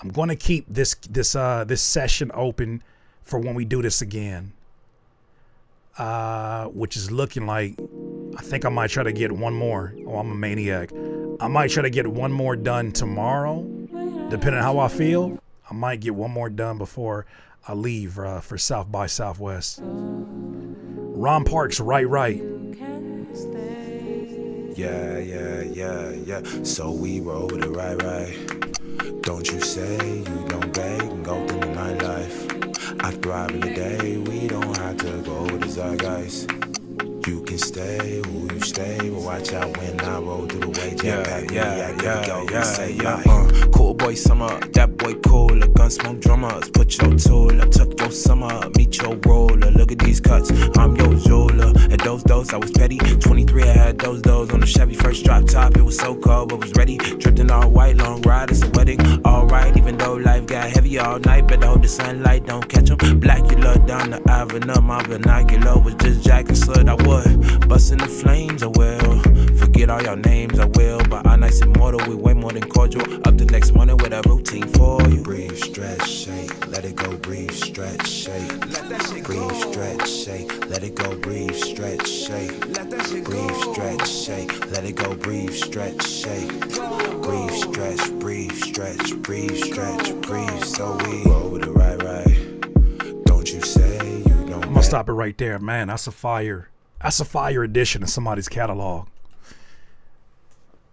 I'm going to keep this session open for when we do this again. Which is looking like, I think I might try to get one more. Oh, I'm a maniac. I might try to get one more done tomorrow, depending on how I feel. I might get one more done before I leave for South by Southwest. Ron Parks, right. Yeah. So we roll with it, right. Don't you say you don't beg and go through the nightlife. I thrive in the day, we don't have to go with the zeitgeist. You can stay who you stay, but watch out when I roll through the way. Cool boy summer, that boy cool. The gun smoke drummers, put your tool up, tuck your summer, meet your roller. Look at these cuts, I'm your jeweler. At those, I was petty. 23, I had those on the Chevy. First drop top, it was so cold, but was ready. Dripped in all white, long ride, it's a wedding. Alright, even though life got heavy all night, better hold the sunlight, don't catch 'em. Black, you look down the avenue, my binocular was just Jack and Slut. I would bust in the flames, I will. Forget all your names, I will. But I'm nice and mortal, we way more than cordial. Up the next morning with a routine for you. Breathe, stretch, shake, let it go. Breathe, stretch, shake. Let that shit go. Breathe, stretch, shake, let it go. Breathe, stretch, shake. Let that shit go. Breathe, stretch, shake, let it go. Breathe, stretch, shake. Breathe, stretch, breathe, stretch, breathe, stretch, breathe. So we roll with it, right. Don't you say you don't. I'm gonna stop it right there, man. That's a fire addition to somebody's catalog.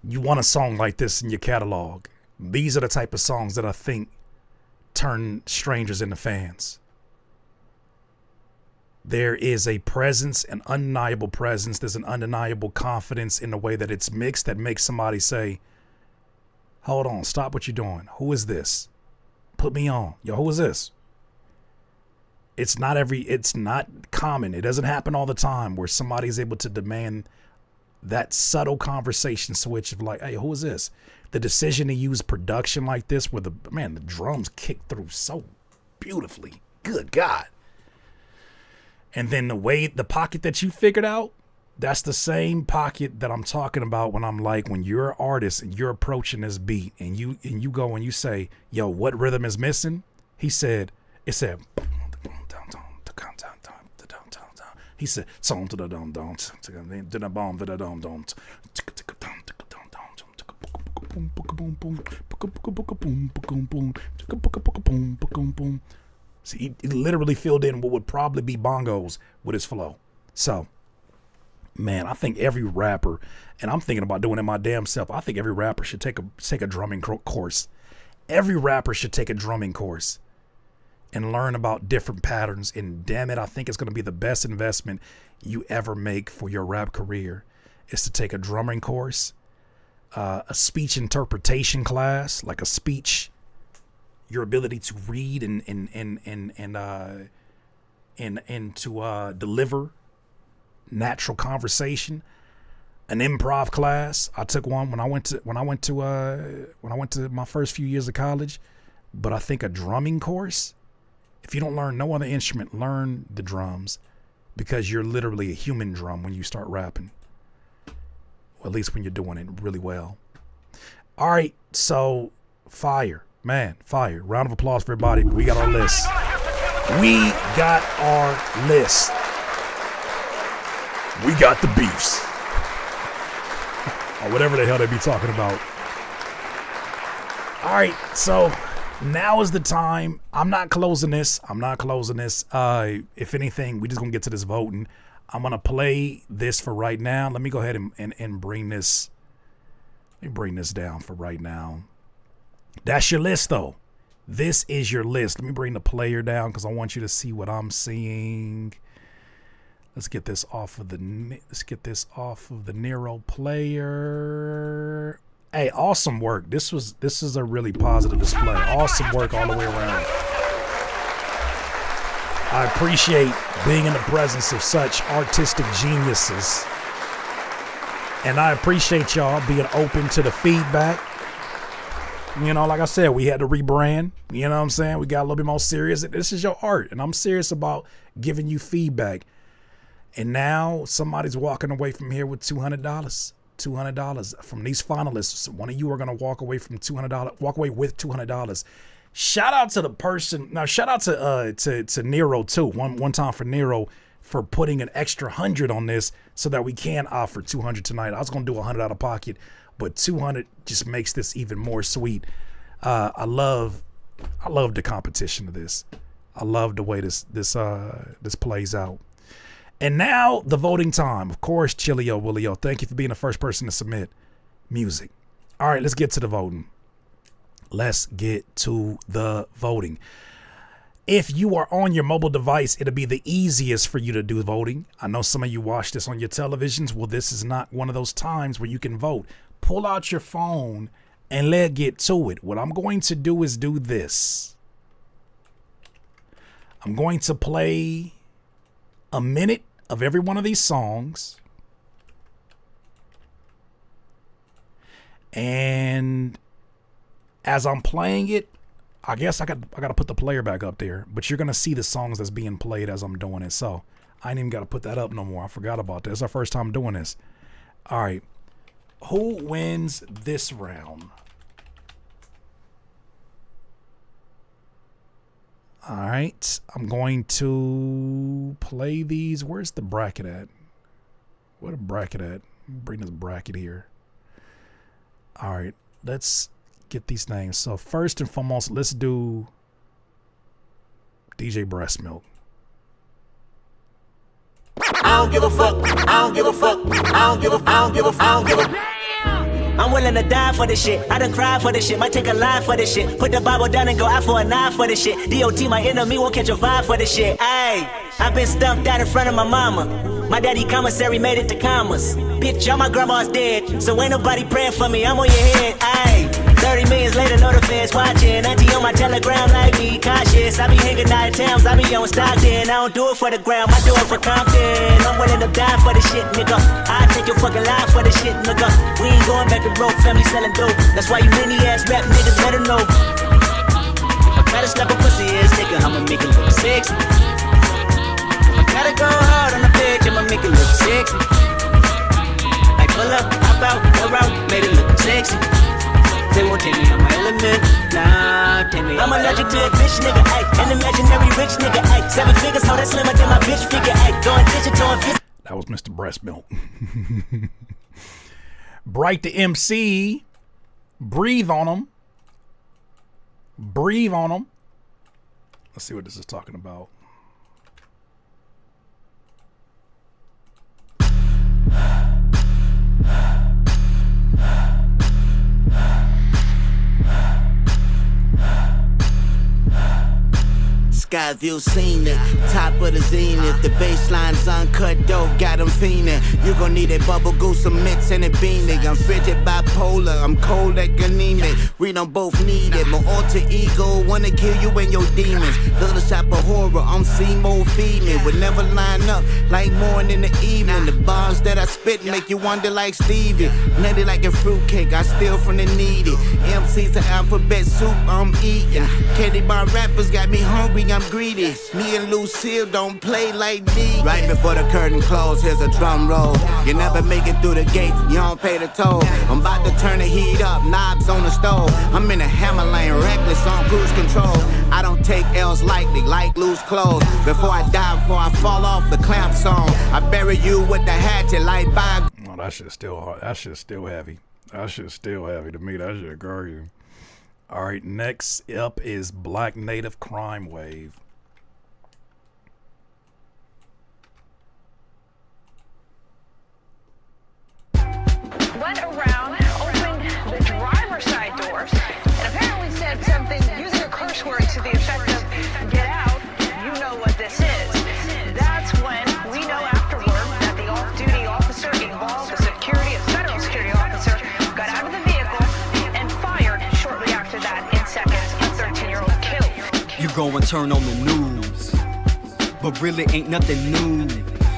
You want a song like this in your catalog. These are the type of songs that I think turn strangers into fans. There is a presence, an undeniable presence. There's an undeniable confidence in the way that it's mixed that makes somebody say, hold on, stop what you're doing. Who is this? Put me on. Yo, who is this? It's not common. It doesn't happen all the time where somebody's able to demand that subtle conversation switch of like, hey, who is this? The decision to use production like this where the drums kick through so beautifully. Good God. And then the pocket that you figured out, that's the same pocket that I'm talking about when I'm like, when you're an artist and you're approaching this beat and you go and you say, yo, what rhythm is missing? He said, he said, song to the dum dum to the bomb to the dum dum. See, he literally filled in what would probably be bongos with his flow. So, man, I think every rapper, and I'm thinking about doing it my damn self. I think every rapper should take a drumming course. Every rapper should take a drumming course and learn about different patterns. And damn it, I think it's going to be the best investment you ever make for your rap career is to take a drumming course, a speech interpretation class, like a speech, your ability to read and to deliver natural conversation, an improv class. I took one when I went to my first few years of college, but I think a drumming course. If you don't learn no other instrument, learn the drums, because you're literally a human drum when you start rapping. Or at least when you're doing it really well. All right, so fire. Man, fire. Round of applause for everybody. We got our list. We got our list. We got the beefs. Or whatever the hell they be talking about. All right, so now is the time. I'm not closing this. If anything, we just gonna get to this voting. I'm gonna play this for right now. Let me go ahead and bring this. Let me bring this down for right now. That's your list, though. This is your list. Let me bring the player down because I want you to see what I'm seeing. Let's get this off of the Nero player. Hey, awesome work. This is a really positive display. Awesome work all the way around. I appreciate being in the presence of such artistic geniuses. And I appreciate y'all being open to the feedback. You know, like I said, we had to rebrand. You know what I'm saying? We got a little bit more serious. This is your art, and I'm serious about giving you feedback. And now somebody's walking away from here with $200. $200 from these finalists. One of you are gonna walk away from $200. Walk away with $200. Shout out to the person. Now, shout out to Nero too. One time for Nero for putting an extra 100 on this so that we can offer 200 tonight. I was gonna do 100 out of pocket, but 200 just makes this even more sweet. I love I love the competition of this. I love the way this plays out. And now the voting time. Of course, Chilio, Willio, thank you for being the first person to submit music. All right, let's get to the voting. Let's get to the voting. If you are on your mobile device, it'll be the easiest for you to do voting. I know some of you watch this on your televisions. Well, this is not one of those times where you can vote. Pull out your phone and let's get to it. What I'm going to do is do this. I'm going to play a minute of every one of these songs. And as I'm playing it, I guess I got to put the player back up there, but you're going to see the songs that's being played as I'm doing it. So I ain't even got to put that up no more. I forgot about this. It's our first time doing this. All right. Who wins this round? All right. I'm going to play these. Where's the bracket at? What a bracket at? Bring this bracket here. All right. Let's get these names. So first and foremost, let's do DJ Breast Milk. I don't give a fuck. I don't give a fuck. I don't give a. I don't give a. I don't give a. I'm willing to die for this shit. I done cried for this shit. Might take a line for this shit. Put the Bible down and go out for a knife for this shit. DOT, my enemy, won't catch a vibe for this shit. Ayy, I've been stumped out in front of my mama. My daddy commissary made it to commas. Bitch, all my grandma's dead, so ain't nobody praying for me. I'm on your head. Ayy, 30 millions later, know the feds watching. Auntie on my telegram like me, cautious. I be hanging out in towns, I be on Stockton. I don't do it for the gram, I do it for Compton. I'm willing to die for this shit, nigga. I take your fucking life for this shit, nigga. We ain't going back to broke, family selling dope. That's why you many ass rap niggas better know. If I gotta slap a pussy ass nigga, I'ma make it look sexy. If I gotta go hard on the bitch, I'ma make it look sexy. Like pull up, hop out, go out, made it look sexy. They won't take me on my element, nah, take me. I'm allergic to a bitch nigga, ayy. An imaginary rich nigga, ayy. 7 figures, how that slimmer than my bitch figure, ayy. Going digital and That was Mr. Breast Milk. Bright the MC. Breathe on him. Breathe on him. Let's see what this is talking about. Skyview seen it, top of the zenith. The bassline's uncut dope, got them fiending. You gon' need a bubble goose, some mix and a beanie. I'm frigid bipolar, I'm cold like anemic. We don't both need it. My alter ego wanna kill you and your demons. Little shop of horror, I'm C-mode feeding. Would never line up like morning in the evening. The bars that I spit make you wonder like Stevie. Nutty like a fruitcake, I steal from the needy. MC's the alphabet soup I'm eating. Candy bar rappers got me hungry, I'm greedy. Me and Lucille don't play like me. Right before the curtain close, here's a drum roll. You never make it through the gates, you don't pay the toll. I'm about to turn the heat up, knobs on the stove. I'm in a hammer lane, reckless on cruise control. I don't take L's lightly, like loose clothes. Before I die, before I fall off the clamp song, I bury you with the hatchet like by. Oh, that shit's still hard. That shit's still heavy. That shit's still heavy to me. That shit crazy. All right, next up is Black Native Crime Wave. Went around, opened the driver's side doors, and apparently said something using a curse word to the effect of, "Get out, you know what this is." That's when we know afterward that the off-duty officer involved, a federal security officer, got out of the vehicle and fired shortly after that. In seconds, a 13-year-old killed. You go and turn on the news, but really ain't nothing new.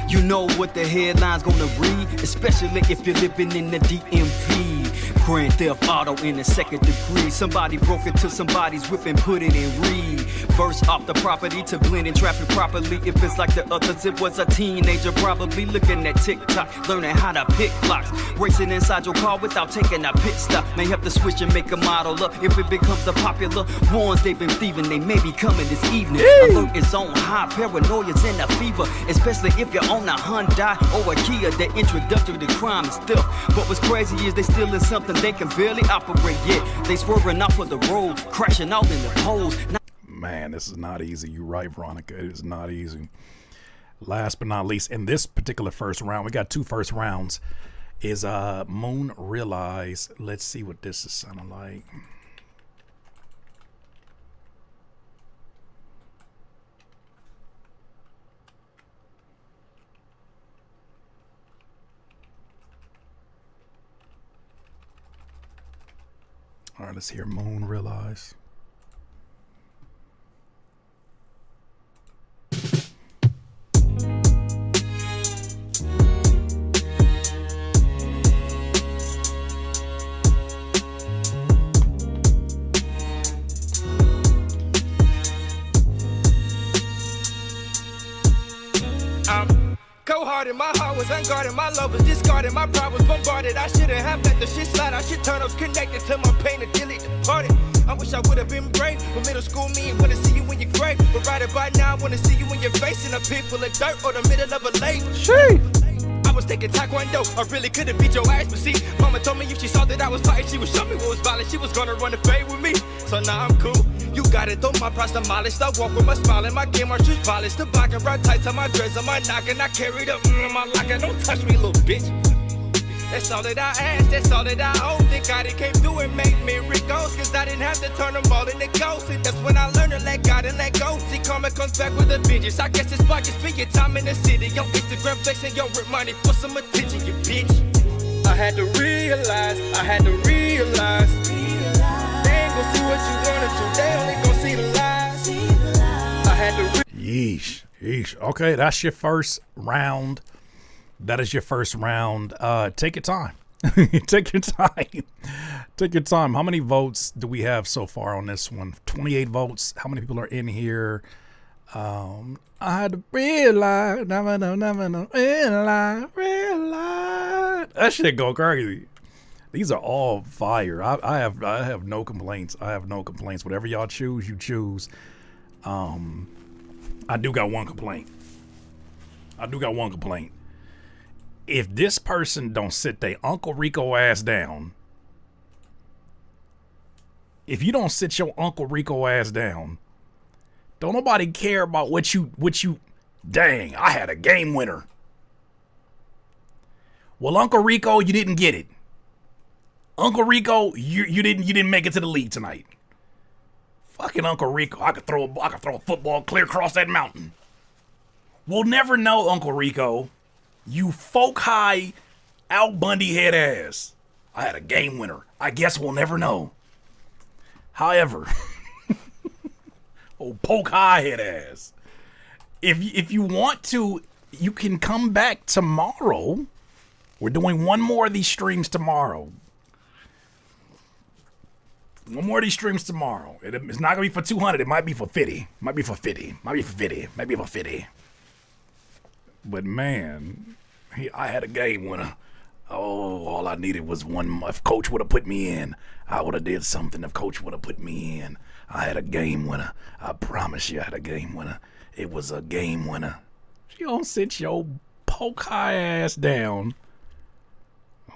You know what the headline's gonna read, especially if you're living in the DMV. Grand theft auto in the second degree. Somebody broke into somebody's whip and put it in read. First off the property to blend in traffic properly. If it's like the others, it was a teenager probably looking at TikTok, learning how to pick locks. Racing inside your car without taking a pit stop. May have to switch and make a model up. If it becomes the popular ones they've been thieving, they may be coming this evening. Alert is on high, paranoia's in a fever, especially if you're on a Hyundai or a Kia. The introductory to crime is theft. But what's crazy is they stealing something but they can barely operate yet. They swerving off of the road, crashing out in the poles. Man, this is not easy. You're right, Veronica. It is not easy. Last but not least, in this particular first round, we got 2 first rounds, is Moon Realize. Let's see what this is sounding like. All right, let's hear Moon Realize. Cold-hearted, my heart was unguarded, my love was discarded, my pride was bombarded. I shouldn't have let the shit slide. I should turn ups connected to my pain and delete the party. I wish I would have been brave, but middle school me wanna see you in your grave. But right about now, I wanna see you in your face in a pit full of dirt or the middle of a lake. I was taking taekwondo, I really could've beat your ass, but see, mama told me if she saw that I was fighting, she would show me what was violent. She was gonna run the fade with me, so now I'm cool. You got it, though my price demolished. I walk with my smile and my game, my shoes polished. The block and right tight to my dress, on my knock, and I carried up my locker. Don't touch me, little bitch. That's all that I ask, that's all that I owe. Thank God it came through and made me Ricos, cause I didn't have to turn them all into ghosts. And that's when I learned to let God and let go. See, karma comes back with a vengeance. I guess this spot can spend your time in the city. Yo, Instagram flexing, yo, rip money for some attention, you bitch. I had to realize, I had to realize. They ain't gon' see what you wanted to, they only gon' see the lies. I had to Yeesh. Okay, that's your first round. That is your first round. Take your time. Take your time. Take your time. How many votes do we have so far on this one? 28 votes. How many people are in here? I had to realize, never know, realize. That shit go crazy. These are all fire. I have no complaints. I have no complaints. Whatever y'all choose, you choose. I do got one complaint. If this person don't sit their Uncle Rico ass down, if you don't sit your Uncle Rico ass down, don't nobody care about what you, dang, I had a game winner. Well, Uncle Rico, you didn't get it. Uncle Rico, you didn't make it to the league tonight. Fucking Uncle Rico, I could throw a football clear across that mountain. We'll never know, Uncle Rico. You folk high Al Bundy head ass. I had a game winner. I guess we'll never know. However, old poke high head ass. If you want to, you can come back tomorrow. We're doing one more of these streams tomorrow. One more of these streams tomorrow. It's not gonna be for 200. It might be for 50. Might be for 50. But man, I had a game winner. Oh, all I needed was one. If Coach would have put me in, I would have did something. If Coach would have put me in, I had a game winner. I promise you, I had a game winner. It was a game winner. You don't sit your poke high ass down.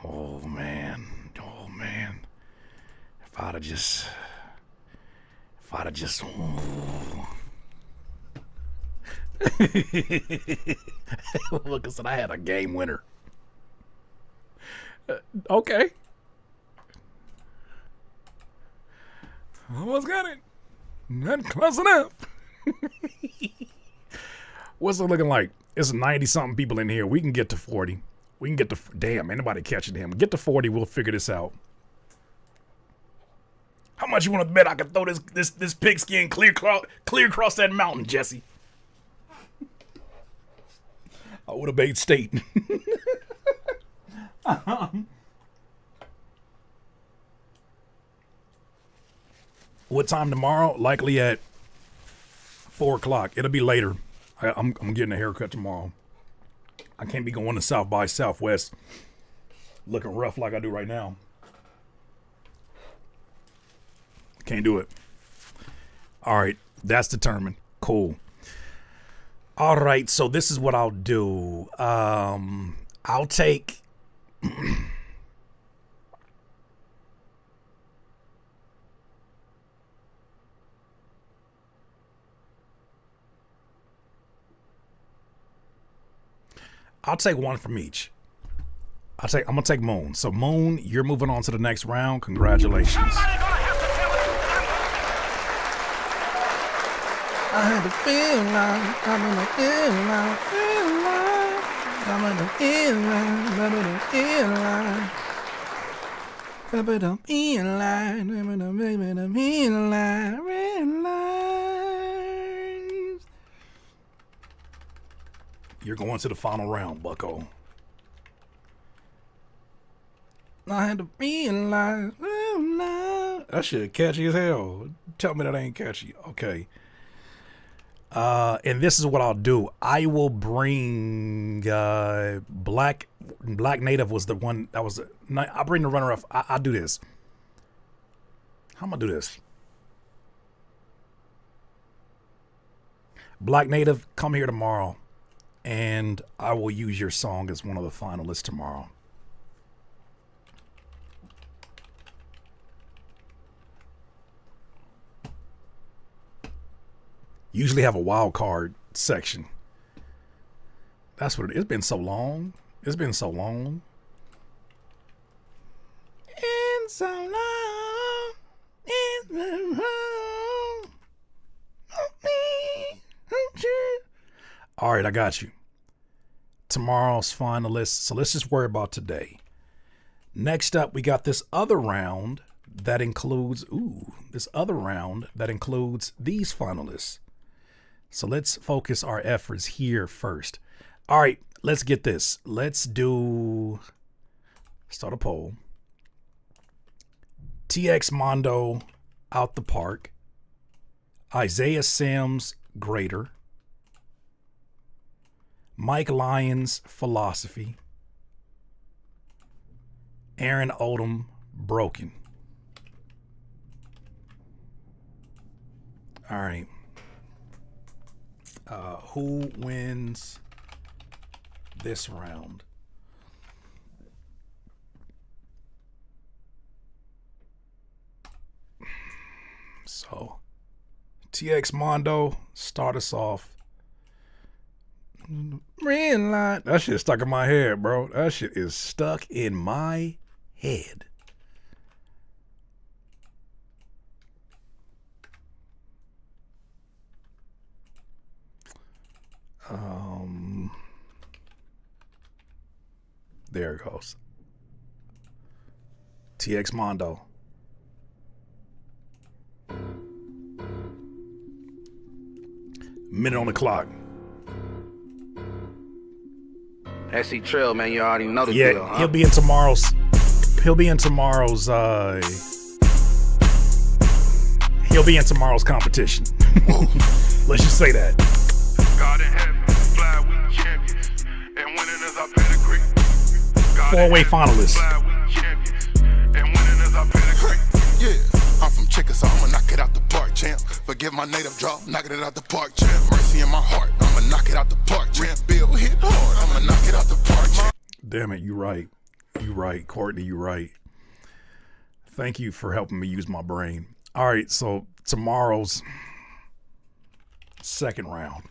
Oh man. If I'd have just. Look, I said I had a game winner. Okay. Almost got it. Not close enough. What's it looking like? It's 90-something people in here. We can get to 40. We can get to... Damn, ain't nobody catching him. Get to 40, we'll figure this out. How much you want to bet I can throw this pigskin clear across that mountain, Jesse? I would have made state. What time tomorrow? Likely at 4 o'clock. It'll be later. I'm getting a haircut tomorrow. I can't be going to South by Southwest looking rough like I do right now. Can't do it. All right. That's determined. Cool. All right. So this is what I'll do. I'll take... I'll take one from each. I'm gonna take Moon. So Moon, you're moving on to the next round. Congratulations. I had to feel like I'm in the inline, I'm in the inline, I'm in the inline, I'm in the inline, I'm in the inline. You're going to the final round, bucko. I had to realize That shit catchy as hell. Tell me that ain't catchy. Okay. And this is what I'll do. I will bring Black Native was the one that was. I'll bring the runner up. I'll do this. How am I gonna do this? Black Native, come here tomorrow, and I will use your song as one of the finalists tomorrow. Usually have a wild card section. That's what it is. It's been so long. It's been so long. it's so long, it's been long. All right, I got you. Tomorrow's finalists. So let's just worry about today. Next up, we got this other round that includes these finalists. So let's focus our efforts here first. All right, let's get this. Let's start a poll. TX Mondo, Out the Park. Isaiah Sims, Greater. Mike Lyons, Philosophy. Aaron Odum, Broken. All right. Who wins this round? So, TX Mondo, start us off. Red light. That shit stuck in my head, bro. That shit is stuck in my head. There it goes. TX Mondo. Minute on the clock. SC Trail, man, you already know the Yeah, deal, huh? he'll be in tomorrow's competition. Let's just say that. God in heaven, fly we champions, and winning is our pedigree. Four-way finalists. Yeah, I'm from Chickasaw, I'ma knock it out the park, champ. Forgive my native draw, knocking it out the park, champ. Mercy in my heart, I'ma knock it out the park, champ. Bill hit hard, I'ma knock it out the park, champ. Damn it, you right. You right, Courtney, you right. Thank you for helping me use my brain. All right, so tomorrow's second round.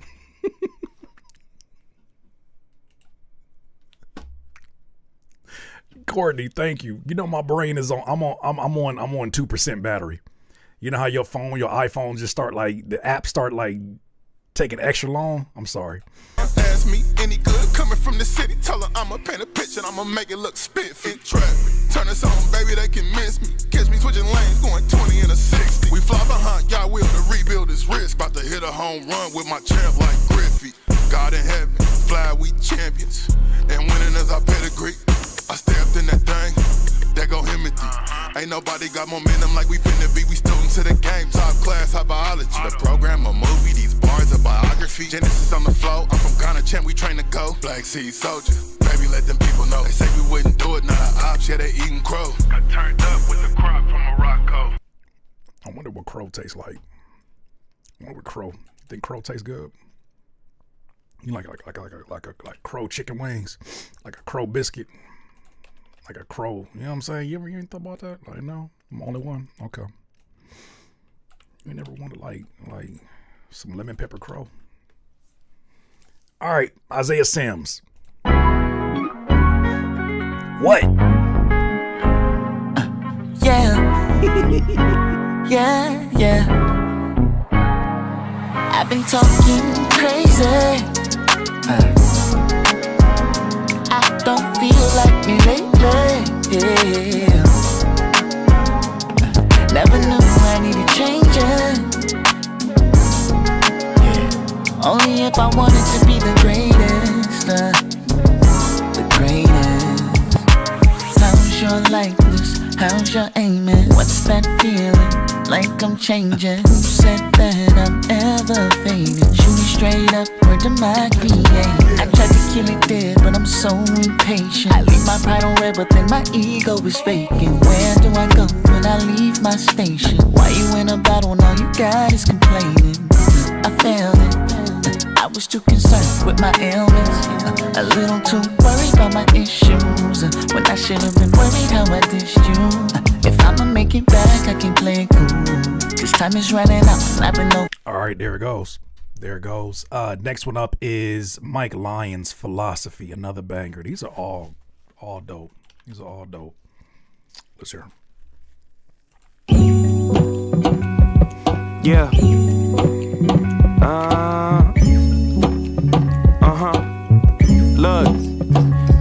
Courtney, thank you. You know my brain is on. I'm on 2% battery. You know how your iPhone just start like the app start like taking extra long. I'm sorry. Ask me any good coming from the city. Tell her I'ma paint a picture and I'ma make it look spit fit traffic. Turn us on, baby, they can miss me. Catch me switching lanes, going 20 and a 60. We fly behind y'all wheel to rebuild this risk. About to hit a home run with my champ like Griffey. God in heaven, fly we champions, and winning is our pedigree. I stepped in that thing, that go Himothy. Ain't nobody got momentum like we finna be. We students to the game, top class, high biology. The program, a movie, these bars, a biography. Genesis on the flow, I'm from Ghana, champ, we train to go. Black Sea Soldier, baby, let them people know. They say we wouldn't do it, not an ops, yeah, they eating crow. Got turned up with the crop from Morocco. I wonder what crow tastes like. I wonder what crow. Think crow tastes good? You like crow chicken wings, like a crow biscuit. Like a crow, you know what I'm saying? You ain't thought about that? Like, no, I'm the only one. Okay. You never wanted like some lemon pepper crow. All right, Isaiah Sims. What? Yeah. Yeah, yeah. I've been talking crazy. I don't feel like me lately. Yeah. Never knew I needed changing. Yeah. Only if I wanted to be the greatest. The greatest. How's your likeness? How's your aiming? What's that feeling? Like I'm changing. Who said that I'm ever fading? Shoot me straight up, word to my create. I tried to kill it dead, but I'm so impatient. I leave my pride on red, but then my ego is vacant. Where do I go when I leave my station? Why you in a battle when all you got is complaining? I failed it. I was too concerned with my ailments, a little too worried about my issues, when I should have been worried how I dissed you. If I'ma make it back, I can play it cool, cause time is running out and I've been All right, there it goes. There it goes. Next one up is Mike Lyons' Philosophy, another banger. These are all dope. These are all dope. Let's hear them. Yeah. Look,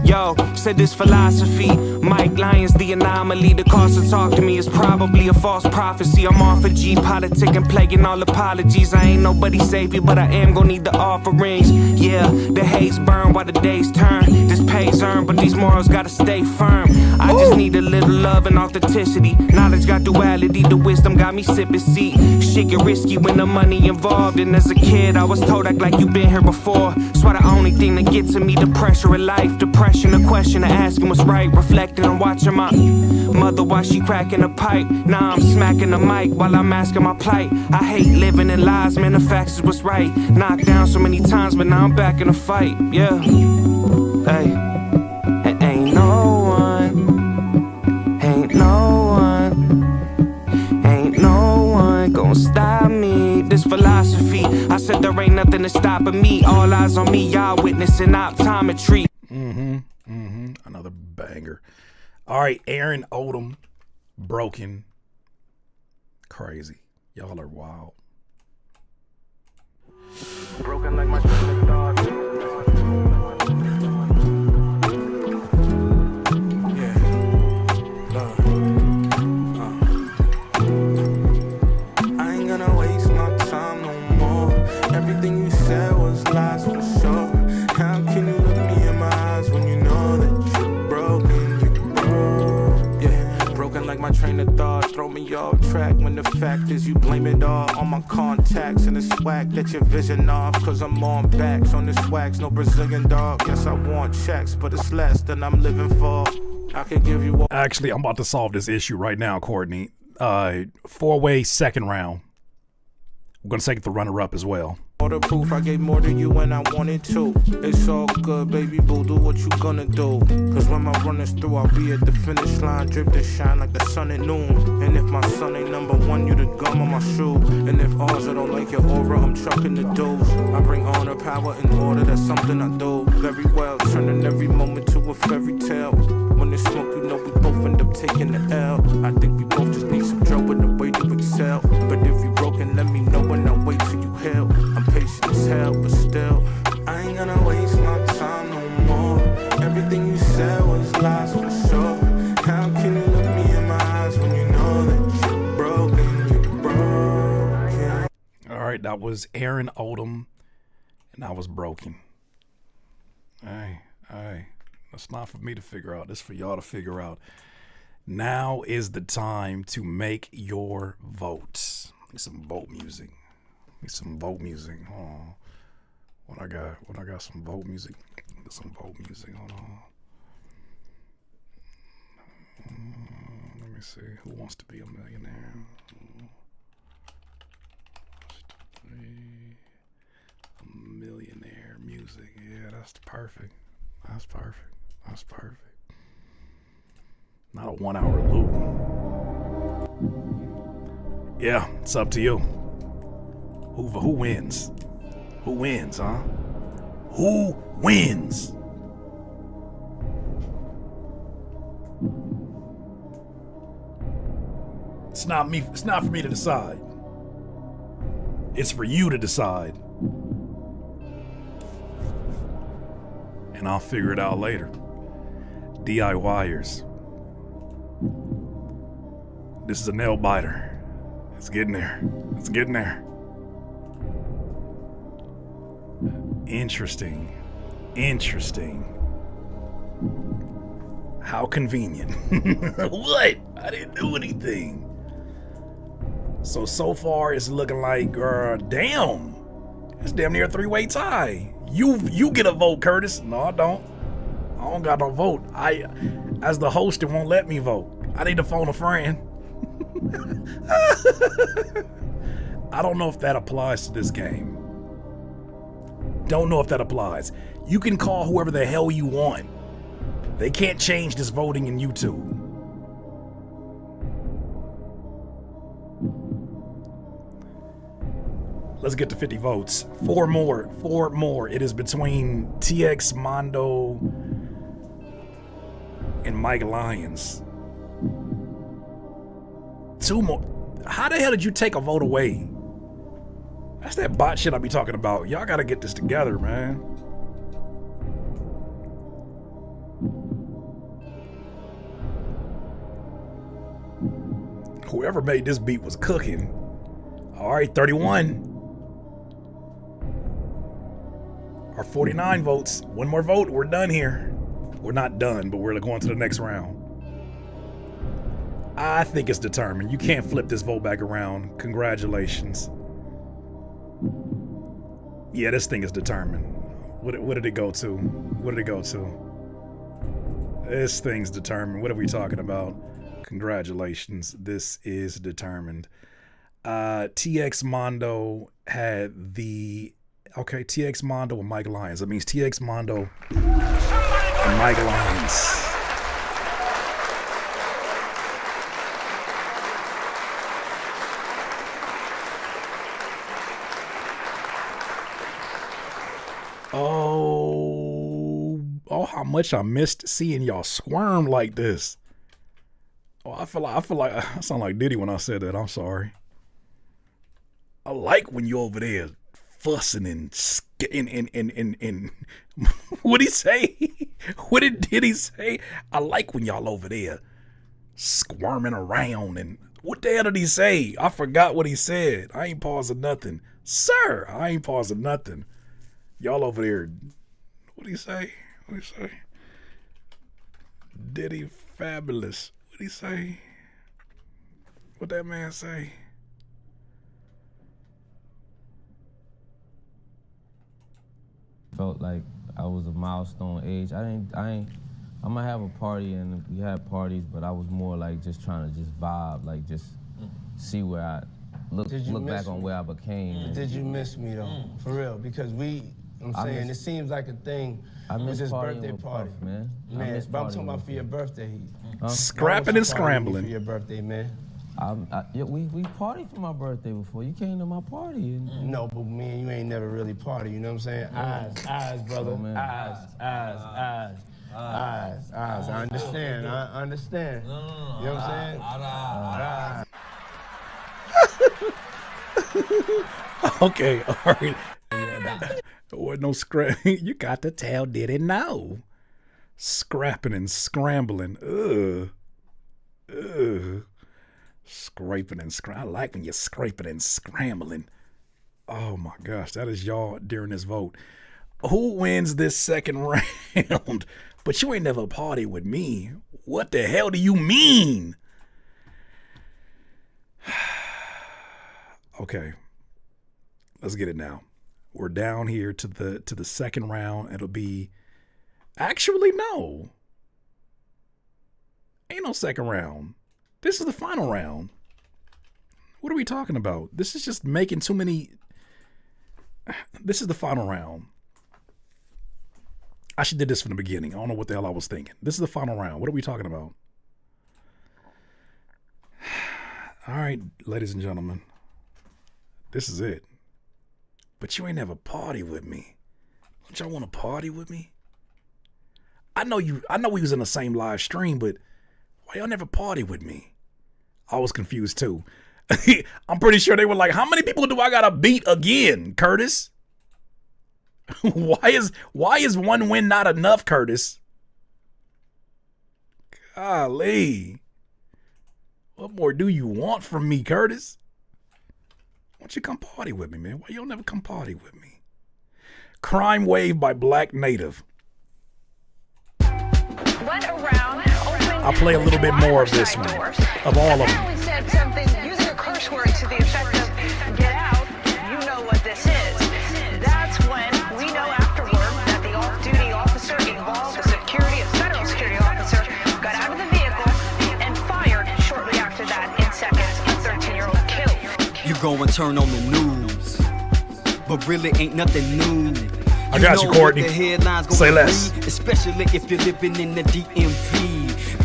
yo, said this philosophy. Mike Lyons, the anomaly. The cause to talk to me is probably a false prophecy. I'm off of G politic and plaguing all apologies. I ain't nobody's savior, but I am gonna need the offerings. Yeah, the hates burn while the days turn. This pay's earned, but these morals gotta stay firm. I just need a little love and authenticity. Knowledge got duality, the wisdom got me sipping seat. Shit get risky when the money involved. And as a kid, I was told act like you been here before. That's why the only thing that gets to me, the pressure of life. Depression, the question of asking what's right. Reflecting and watching my mother while she cracking a pipe. Now I'm smacking the mic while I'm asking my plight. I hate living in lies, man, the facts is what's right. Knocked down so many times, but now I'm back in the fight. Yeah, hey, and ain't no one, ain't no one gonna stop me. This philosophy, I said there ain't nothing to stopping me. All eyes on me, y'all witnessing optometry. Another banger. All right, Aaron Odum, Broken. Crazy. Y'all are wild. Broken like my dog. I ain't gonna waste my time no more. Everything you said was lies for sure. How can you look me in my eyes when you know that you're broken? You're broke. Yeah, broken like my train of thought. Throw me off track when the fact is you blame it all on my contacts and the swag that your vision off. Cause I'm on backs on the swags, no Brazilian dog. Yes, I want checks, but it's less than I'm living for. I can give you all. Actually, I'm about to solve this issue right now, Courtney. 4-way second round. We're gonna take the runner-up as well. All the proof, I gave more to you when I wanted to. It's all good, baby boo, do what you gonna do. Cause when my run is through, I'll be at the finish line, dripped and shine like the sun at noon. And if my son ain't number one, you the gum on my shoe. And if ours I don't like your aura, I'm trucking the dues. I bring honor, power, and order, that's something I do very well. Turning every moment to a fairy tale. When there's smoke, you know we both end up taking the L. I think we both just need some trouble and a way to excel. But if you broken, let me know and I'll wait till you heal. I'm patient as hell, but still, I ain't gonna waste my time no more. Everything you said was lies for sure. How can you look me in my eyes when you know that you're broken? You're broken. All right, that was Aaron Odum, and I was Broken. Hey, that's not for me to figure out. That's for y'all to figure out. Now is the time to make your votes. Need some vote music. Oh, what I got some vote music. Hold on. Let me see. Who wants to be a millionaire? Millionaire music. Yeah, that's perfect. Not a 1 hour loop. Yeah, it's up to you. Who wins? Who wins, huh? Who wins? It's not me. It's not for me to decide. It's for you to decide. And I'll figure it out later. DIYers. This is a nail biter. It's getting there. It's getting there. Interesting. Interesting. How convenient. What? I didn't do anything. So far it's looking like, damn. It's damn near a three-way tie. You get a vote, Curtis. No, I don't. I don't got no vote. As the host, it won't let me vote. I need to phone a friend. I don't know if that applies to this game. Don't know if that applies. You can call whoever the hell you want. They can't change this voting in YouTube. Let's get to 50 votes. Four more. It is between TX Mondo and Mike Lyons. Two more. How the hell did you take a vote away? That's that bot shit I be talking about. Y'all gotta get this together, man. Whoever made this beat was cooking. All right, 31. Our 49 votes. One more vote. We're done here. We're not done, but we're going to the next round. I think it's determined. You can't flip this vote back around. Congratulations. Yeah, this thing is determined. What did it go to? What did it go to? This thing's determined. What are we talking about? Congratulations. This is determined. TX Mondo had the... Okay, TX Mondo and Mike Lyons. That means TX Mondo and Mike Lyons. Oh, how much I missed seeing y'all squirm like this. Oh, I feel like I sound like Diddy when I said that. I'm sorry. I like when you over there fussing and what'd he say? What did he say? I like when y'all over there squirming around and what the hell did he say? I forgot what he said. I ain't pausing nothing. Sir, I ain't pausing nothing. Y'all over there, what'd he say? What'd he say? Diddy fabulous. What'd he say? What'd that man say? Felt like I was a milestone age. I'm gonna have a party and we had parties, but I was more like just trying to just vibe, like just see where I look back on where I became. Did you miss me though? For real, because it seems like a thing. I miss this partying birthday with party, Puff, man. But I'm talking about for your birthday. Scrapping and scrambling. For your birthday, man. We partied for my birthday before. You came to my party. No, but me and you ain't never really party, you know what I'm saying? Eyes, brother. Eyes. I understand. I understand. You know what I'm saying? Okay, all right. There wasn't no scrap. You got to tell Diddy no. Scrapping and scrambling. Ugh. Scraping and I like when you're scraping and scrambling. Oh my gosh, that is y'all during this vote. Who wins this second round? But you ain't never party with me. What the hell do you mean? Okay, let's get it now. We're down here to the second round. It'll be actually no. Ain't no second round. This is the final round. What are we talking about? This is just making too many. This is the final round. I should did this from the beginning. I don't know what the hell I was thinking. This is the final round. What are we talking about? All right, ladies and gentlemen. This is it. But you ain't never party with me. Don't y'all want to party with me? I know we was in the same live stream, but why y'all never party with me? I was confused too. I'm pretty sure they were like, how many people do I gotta beat again, Curtis? Why is one win not enough, Curtis? Golly. What more do you want from me, Curtis? Why don't you come party with me, man? Why you don't never come party with me? Crime Wave by Black Native. Went around, I'll play a little bit more of this one, of all of them. apparently said something using a curse word to the effect of, get out, you know what this is. That's when we know afterward that the off-duty officer involved, a federal security officer, got out of the vehicle and fired shortly after that. In seconds, a 13-year-old killed. You go and turn on the news, but really ain't nothing new. I got you, Courtney. Say less. Especially if you're living in the DMV.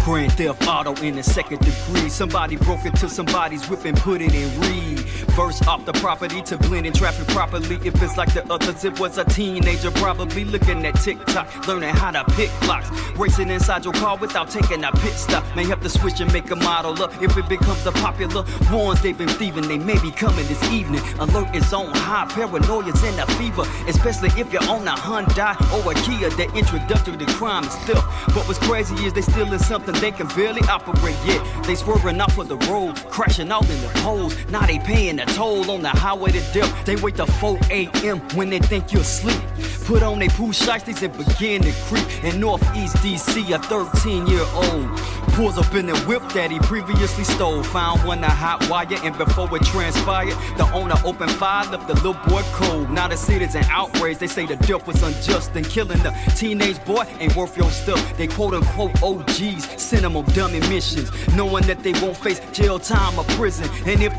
Grand theft auto in the second degree. Somebody broke into somebody's whip and put it in read. Verse off the property to blend in traffic properly. If it's like the others, it was a teenager probably looking at TikTok, learning how to pick locks. Racing inside your car without taking a pit stop. May have to switch and make a model up. If it becomes the popular ones they've been thieving, they may be coming this evening. Alert is on high, paranoia's in a fever. Especially if you're on a Hyundai or a Kia. The introductory to crime is theft. But what's crazy is they stealing something they can barely operate yet. They swerving off of the road, crashing out in the poles. Now they paying a toll on the highway to death. They wait till 4 a.m. when they think you're asleep. Put on they poo shiesties and begin to creep. In Northeast DC, a 13-year-old pulls up in the whip that he previously stole. Found one a hot wire, and before it transpired, the owner opened fire, left the little boy cold. Now the city's in outrage. They say the death was unjust, and killing the teenage boy ain't worth your stuff. They quote-unquote OGs send them on dummy missions, knowing that they won't face jail time or prison. And if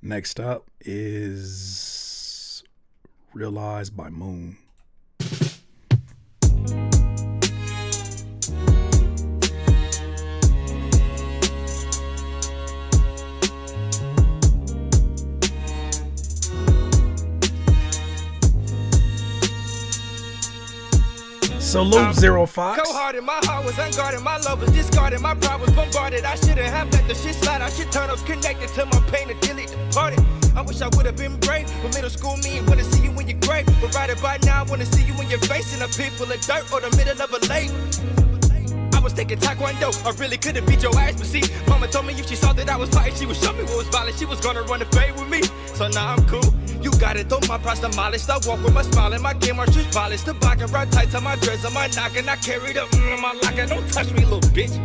Next up is Realized by Moon. Salute 05. Cold-hearted, my heart was unguarded, my love was discarded, my pride was bombarded. I shouldn't have let the shit slide. I should turn ups connected to my pain and delete the party. I wish I would have been brave. But middle school me wanna see you in your grave. But right about now I wanna see you in your face in a pit full of dirt or the middle of a lake. I was taking taekwondo, I really could've beat your ass, but see, mama told me if she saw that I was fighting, she would show me what was violent, she was gonna run the fade with me. So now I'm cool, you got it, though my price demolished. I walk with my smile and my game, my shoes polished. The block and right tight to my dress, on my knock, and I carried up my locker. Don't touch me, little bitch.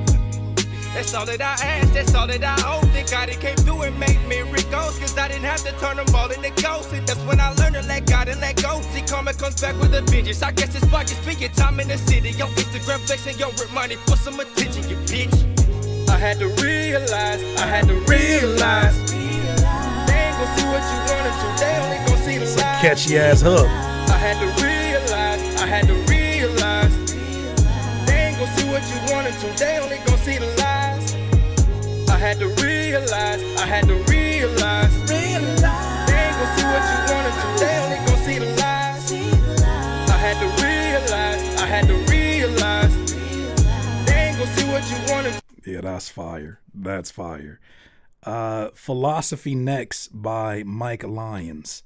That's all that I ask, that's all that I owe. Think God he came through and made me Ricos, cause I didn't have to turn them all into ghosts. And that's when I learned to let God and let go. See, karma comes back with a vengeance. I guess it's why you spend your time in the city. Your Instagram flexing, your rip money for some attention, you bitch. I had to realize, I had to realize. They ain't gon' see what you wanted to, they only gon' see the lies. Catchy ass hook. I had to realize, I had to realize. They ain't gon' see what you wanted to, they only gon' see the lies. I had to realize, I had to realize. They ain't gon' see what you wanted to, they only gon' see the lies. I had to realize, I had to realize. They ain't gon' see what you wanted to. Yeah, that's fire. That's fire. Philosophy Next by Mike Lyons.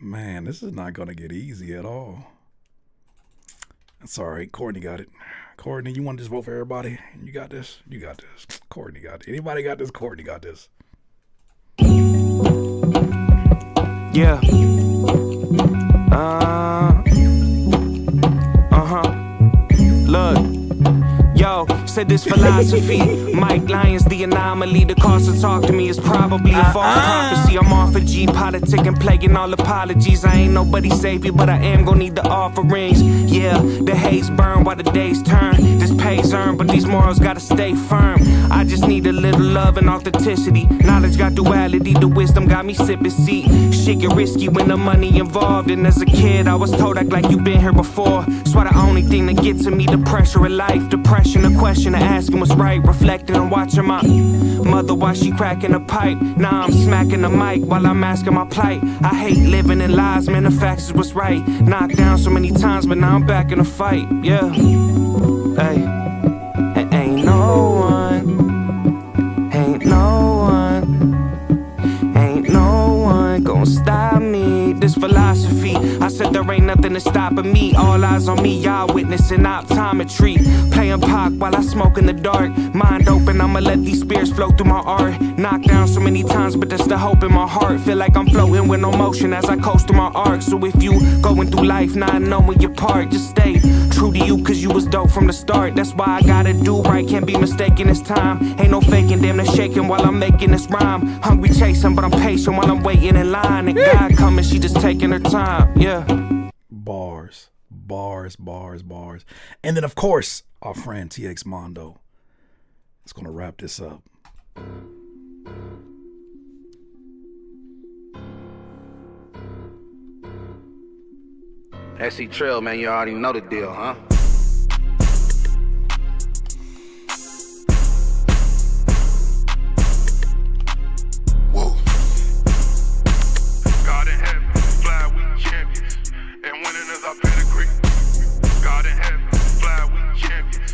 Man, this is not gonna get easy at all. That's all right. Courtney got it. Courtney, you want to just vote for everybody? You got this? You got this. Courtney got it. Anybody got this? Courtney got this. Yeah. Look. Yo, said this philosophy. Mike Lyons, the anomaly. The cost to talk to me is probably a false prophecy. I'm off of G, politic and plaguing all apologies. I ain't nobody's savior, but I am gonna need the offerings. Yeah, the haze burn while the days turn. This pay's earned, but these morals gotta stay firm. I just need a little love and authenticity. Knowledge got duality, the wisdom got me sipping seat. Shit get risky when the money involved. And as a kid, I was told act like you been here before. That's why the only thing that gets to me, the pressure of life. Depression, the question of asking what's right. Reflecting and watching my mother while she cracking a pipe. Now I'm smacking the mic while I'm asking my plight. I hate living in lies, man, the facts is what's right. Knocked down so many times, but now I'm back in the fight. Yeah, hey, and ain't no one gon' stop me. This philosophy, I said there ain't nothing to stopping me. All eyes on me, y'all witnessing optometry. Playing Pac while I smoke in the dark. Mind open, I'ma let these spirits flow through my art. Knocked down so many times, but there's the hope in my heart. Feel like I'm floating with no motion as I coast through my arc. So if you going through life not knowing your part, just stay true to you, cause you was dope from the start. That's why I gotta do right, can't be mistaken this time. Ain't no faking, damn, they're shaking while I'm making this rhyme. Hungry chasing, but I'm patient while I'm waiting in line. And God coming, she just taking her time, yeah. Bars. And then, of course, our friend TX Mondo is going to wrap this up. SC Trill, man, you already know the deal, huh? Whoa. God in heaven, fly, we champions. And winning is our pedigree. God in heaven, fly, we champions.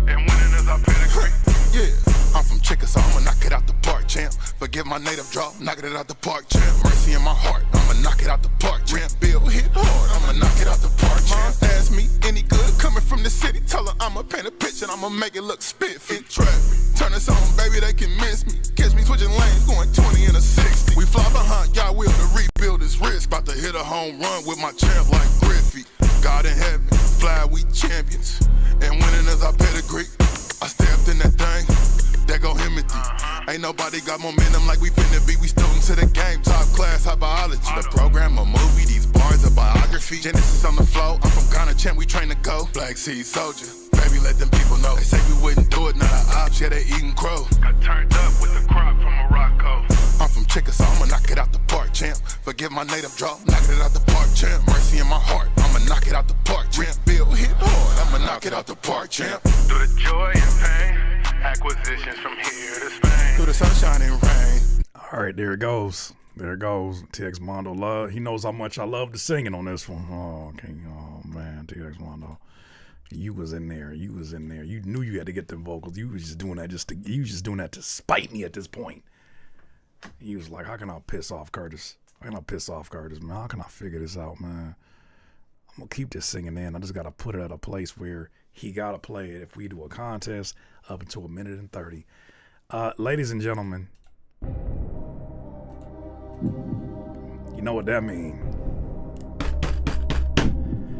And winning is our pedigree. Yeah, I'm from Chickasaw, I'ma knock it out the park, champ. Forgive my native draw, knocking it out the park, champ. Mercy in my heart, I'ma knock it out the park, champ. Bill hit hard, I'ma knock it out the park, champ. Ask me any good coming from the city, tell her I'ma paint a picture, I'ma make it look spit fit traffic. Turn us on, baby, they can miss me. Catch me switching lanes, going 20 and a 60. We fly behind y'all will to rebuild this risk. About to hit a home run with my champ like Griffey. God in heaven, fly, we champions. And winning is our pedigree. I stepped in that thing, there go Himothy. Ain't nobody got momentum like we finna be. We students to the game, top class, high biology. The program, a movie, these bars, a biography. Genesis on the flow, I'm from Ghana, champ, we train to go. Black Sea Soldier, baby, let them people know. They say we wouldn't do it, not our ops, yeah, they eating crow. Got turned up with the crop from Morocco. I'm from Chickasaw, I'ma knock it out the park, champ. Forgive my native draw, knocking it out the park, champ. Mercy in my heart, I'ma knock it out the park, champ. Bill hit hard, I'ma knock it out the park, champ. Through the joy and pain, acquisitions from here to Spain. Through the sunshine and rain. All right, there it goes. TX Mondo. Love. He knows how much I love the singing on this one. Oh, okay. Oh man, TX Mondo. You was in there. You knew you had to get them vocals. You was just doing that to spite me at this point. He was like, how can I piss off Curtis? Man? How can I figure this out, man? I'm gonna keep this singing in. I just gotta put it at a place where he gotta play it if we do a contest up until 1 minute and 30. Ladies and gentlemen, you know what that means.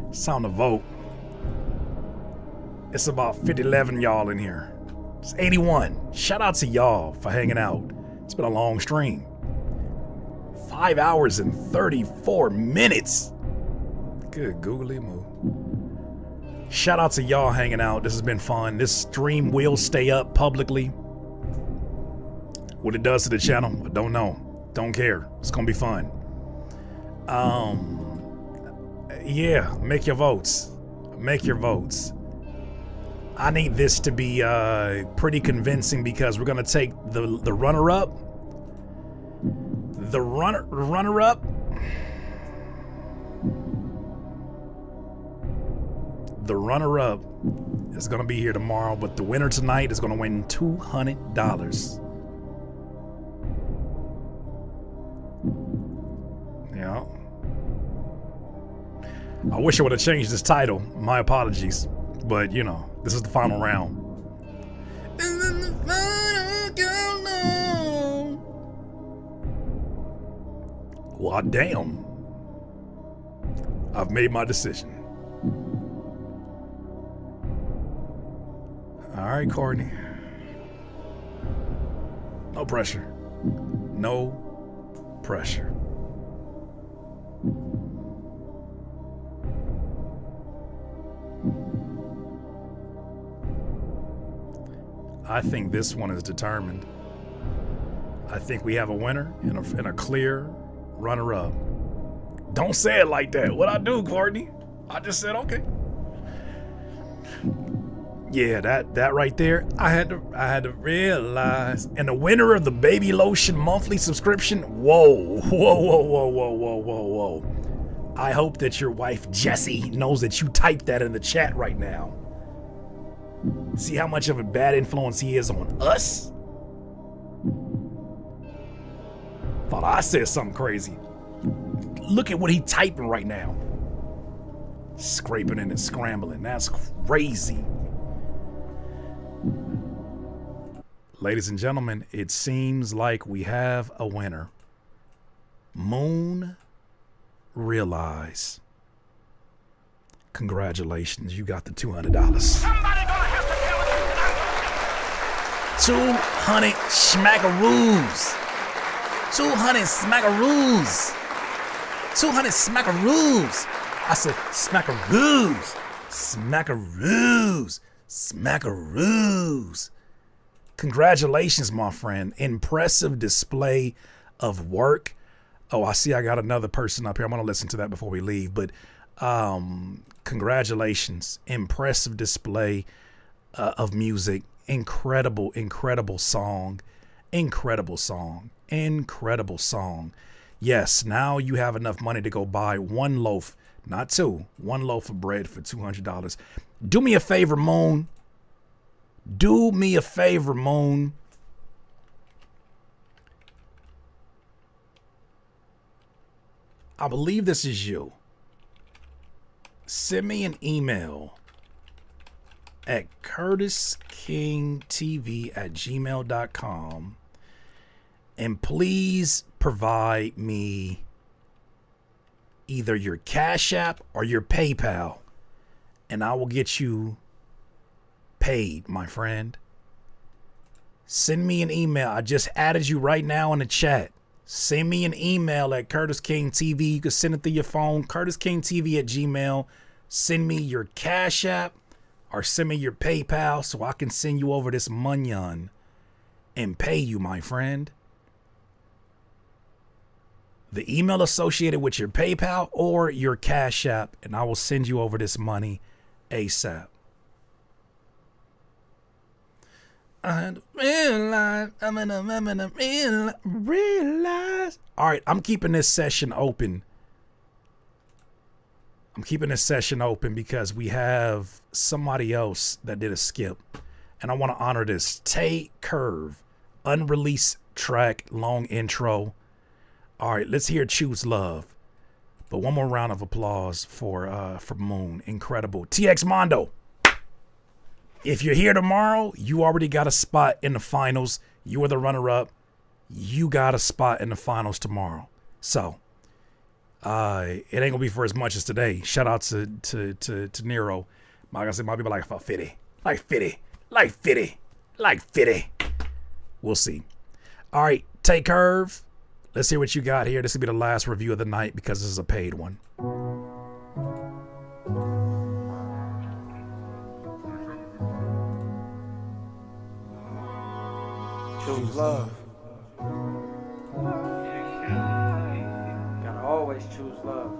It's time to vote. It's about 50-11 y'all in here. It's 81. Shout out to y'all for hanging out. It's been a long stream. 5 hours and 34 minutes. Good googly moo. Shout out to y'all hanging out. This has been fun. This stream will stay up publicly. What it does to the channel, I don't know. Don't care. It's gonna be fun. Yeah, make your votes. I need this to be pretty convincing because we're gonna take the runner-up. The runner-up. The runner-up is gonna be here tomorrow, but the winner tonight is gonna win $200. Yeah. I wish I would have changed this title. My apologies. But, you know, this is the final round. This is the final countdown. Well, damn. I've made my decision. All right, Courtney. No pressure. No pressure. I think this one is determined. I think we have a winner and a clear runner-up. Don't say it like that. What I do, Courtney? I just said okay. Yeah, that right there. I had to realize. And the winner of the Baby Lotion monthly subscription. Whoa. I hope that your wife Jessie knows that you typed that in the chat right now. See how much of a bad influence he is on us? Thought I said something crazy. look at what he typing right now. Scraping and scrambling. That's crazy. Ladies and gentlemen, it seems like we have a winner. Moon Realize. Congratulations, you got the $200. 200 smackaroos. 200 smackaroos. 200 smackaroos. I said smackaroos. Smackaroos. Smackaroos. Congratulations, my friend. Impressive display of work. Oh, I see I got another person up here. I'm going to listen to that before we leave. But congratulations. Impressive display of music. Incredible, incredible song. Incredible song. Incredible song. Yes, now you have enough money to go buy one loaf, not two, one loaf of bread for $200. Do me a favor, Moon. Do me a favor, Moon. I believe this is you. Send me an email at curtiskingtv@gmail.com and please provide me either your Cash App or your PayPal and I will get you paid, my friend. Send me an email. I just added you right now in the chat. Send me an email at Curtis King TV. You can send it through your phone, curtiskingtv@gmail. Send me your Cash App or send me your PayPal so I can send you over this munyon and pay you, my friend. The email associated with your PayPal or your Cash App, and I will send you over this money ASAP. I realize, I'm gonna realize. All right, I'm keeping this session open. I'm keeping this session open because we have somebody else that did a skip. And I want to honor this. Tay Curve, unreleased track, long intro. All right, let's hear Choose Love. But one more round of applause for Moon. Incredible. TX Mondo. If you're here tomorrow, you already got a spot in the finals. You are the runner-up. You got a spot in the finals tomorrow. So, it ain't gonna be for as much as today. Shout out to Nero. Like I said, might be like 50. Like 50. Like 50. Like 50. We'll see. All right, Tay Curve. Let's hear what you got here. This will be the last review of the night because this is a paid one. Choose love. Gotta always choose love.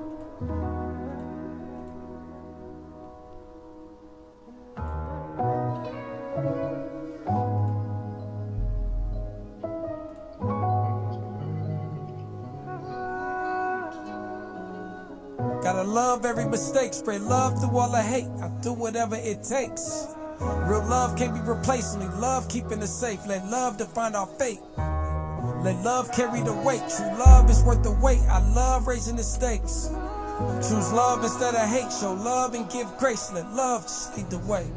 Gotta love every mistake, spread love through all the hate. I do whatever it takes. Real love can't be replaced, only love keeping it safe. Let love define our fate. Let love carry the weight. True love is worth the wait. I love raising the stakes. Choose love instead of hate. Show love and give grace. Let love just lead the way.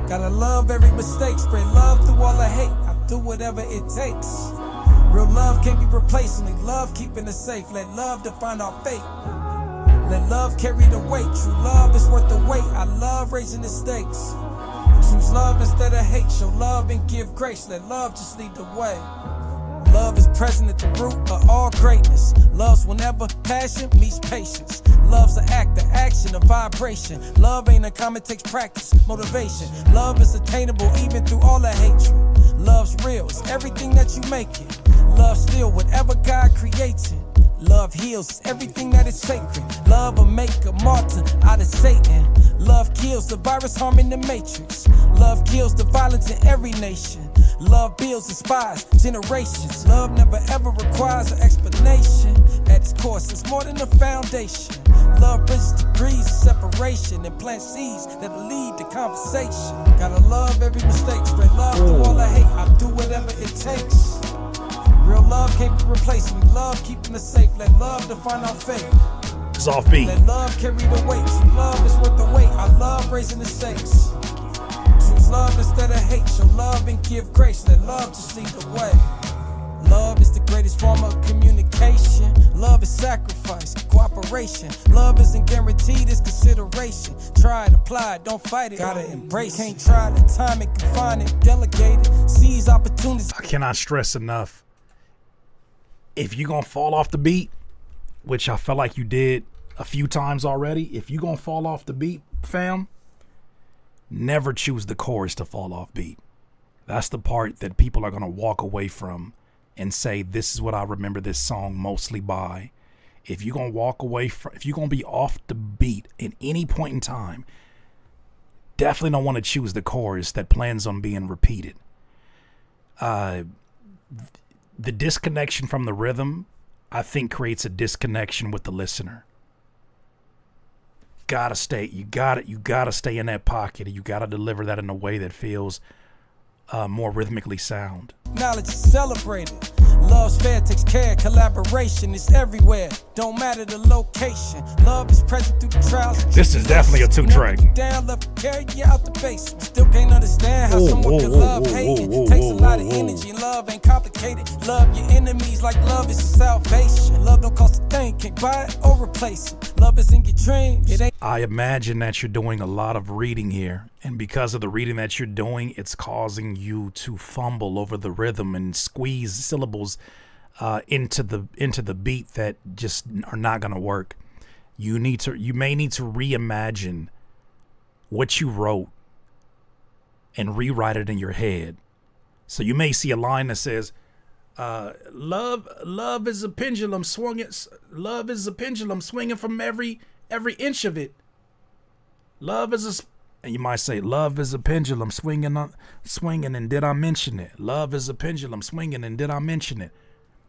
Gotta love every mistake, spread love through all the hate. I do whatever it takes. Real love can't be replaced, only love keeping it safe. Let love define our fate. Let love carry the weight. True love is worth the wait. I love raising the stakes. Choose love instead of hate. Show love and give grace. Let love just lead the way. Love is present at the root of all greatness. Love's whenever passion meets patience. Love's an act, the action, a vibration. Love ain't uncommon, takes practice, motivation. Love is attainable even through all the hatred. Love's real, it's everything that you make it. Love still, whatever God creates it. Love heals, it's everything that is sacred. Love will make a martyr out of Satan. Love kills the virus harming the matrix. Love kills the violence in every nation. Love builds, inspires generations. Love never ever requires an explanation. At its course, it's more than a foundation. Love bridges degrees of separation and plants seeds that'll lead to conversation. Gotta love every mistake, spread love through all the hate. I do whatever it takes. Real love can't be replaced. We love keeping us safe. Let love define our fate. It's off beat. Let love carry the weight. True love is worth the wait. I love raising the stakes. Choose love instead of hate. Show love and give grace. Let love just lead the way. Love is the greatest form of communication. Love is sacrifice, cooperation. Love isn't guaranteed, it's consideration. Try it, apply it, don't fight it. Gotta embrace it. Can't try to time it, confine it, delegate it. Seize opportunities. I cannot stress enough. If you're gonna fall off the beat, which I felt like you did a few times already, if you're gonna fall off the beat, fam, never choose the chorus to fall off beat. That's the part that people are gonna walk away from and say, this is what I remember this song mostly by. If you're gonna walk away from, if you're gonna be off the beat at any point in time, definitely don't want to choose the chorus that plans on being repeated. The disconnection from the rhythm, I think, creates a disconnection with the listener. You gotta stay in that pocket, and you gotta deliver that in a way that feels more rhythmically sound. Knowledge is celebrated. Love's fair, takes care. Collaboration is everywhere. Don't matter the location. Love is present through the trials. This is definitely a 2-track. Down, love to carry you out the basement. Still can't understand how someone can love hating. Takes a lot of energy. Love ain't complicated. Love your enemies like love is your salvation. Love don't cost a thing. Can't buy it or replace it. Love is in your dreams. It ain't. I imagine that you're doing a lot of reading here, and because of the reading that you're doing, it's causing you to fumble over the rhythm and squeeze syllables into the beat that just are not going to work. You may need to reimagine what you wrote and rewrite it in your head. So you may see a line that says, love is a pendulum swinging. Love is a pendulum swinging from every inch of it. And you might say, love is a pendulum swinging, and did I mention it? Love is a pendulum swinging, and did I mention it?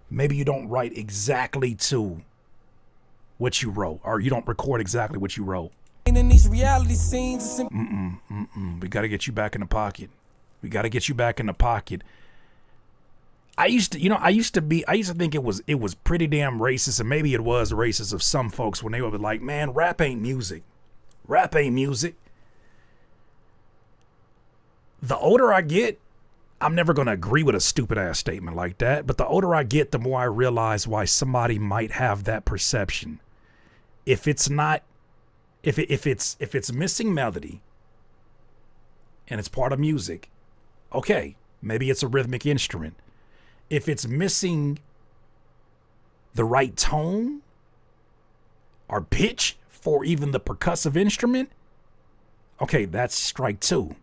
Maybe you don't write exactly to what you wrote, or you don't record exactly what you wrote. In these reality scenes, We got to get you back in the pocket. We got to get you back in the pocket. I used to think it was pretty damn racist, and maybe it was racist of some folks when they would be like, man, rap ain't music. Rap ain't music. The older I get, I'm never going to agree with a stupid ass statement like that. But the older I get, the more I realize why somebody might have that perception. If it's missing melody and it's part of music, okay, maybe it's a rhythmic instrument. If it's missing the right tone or pitch for even the percussive instrument, okay, that's strike 2.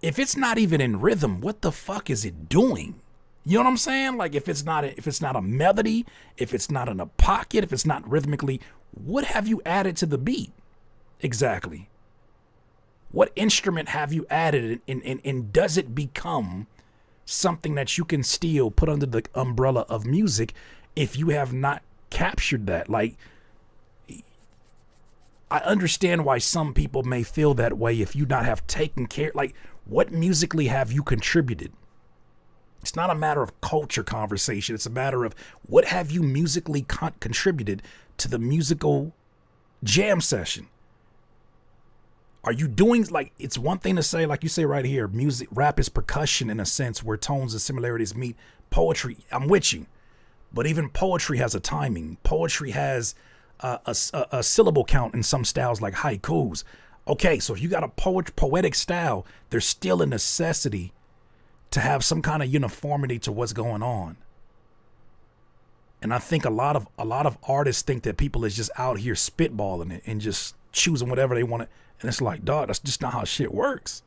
If it's not even in rhythm, what the fuck is it doing? You know what I'm saying? Like if it's not a melody, if it's not in a pocket, if it's not rhythmically, what have you added to the beat? Exactly. What instrument have you added, and does it become something that you can still put under the umbrella of music if you have not captured that? Like, I understand why some people may feel that way if you not have taken care. Like, what musically have you contributed? It's not a matter of culture conversation. It's a matter of what have you musically contributed to the musical jam session? Are you doing, like, it's one thing to say, like you say right here, music, rap is percussion in a sense where tones and similarities meet. Poetry, I'm with you. But even poetry has a timing. Poetry has a syllable count in some styles like haikus. Okay, so if you got a poetic style, there's still a necessity to have some kind of uniformity to what's going on. And I think a lot of artists think that people is just out here spitballing it and just choosing whatever they want to. And it's like, dog, that's just not how shit works.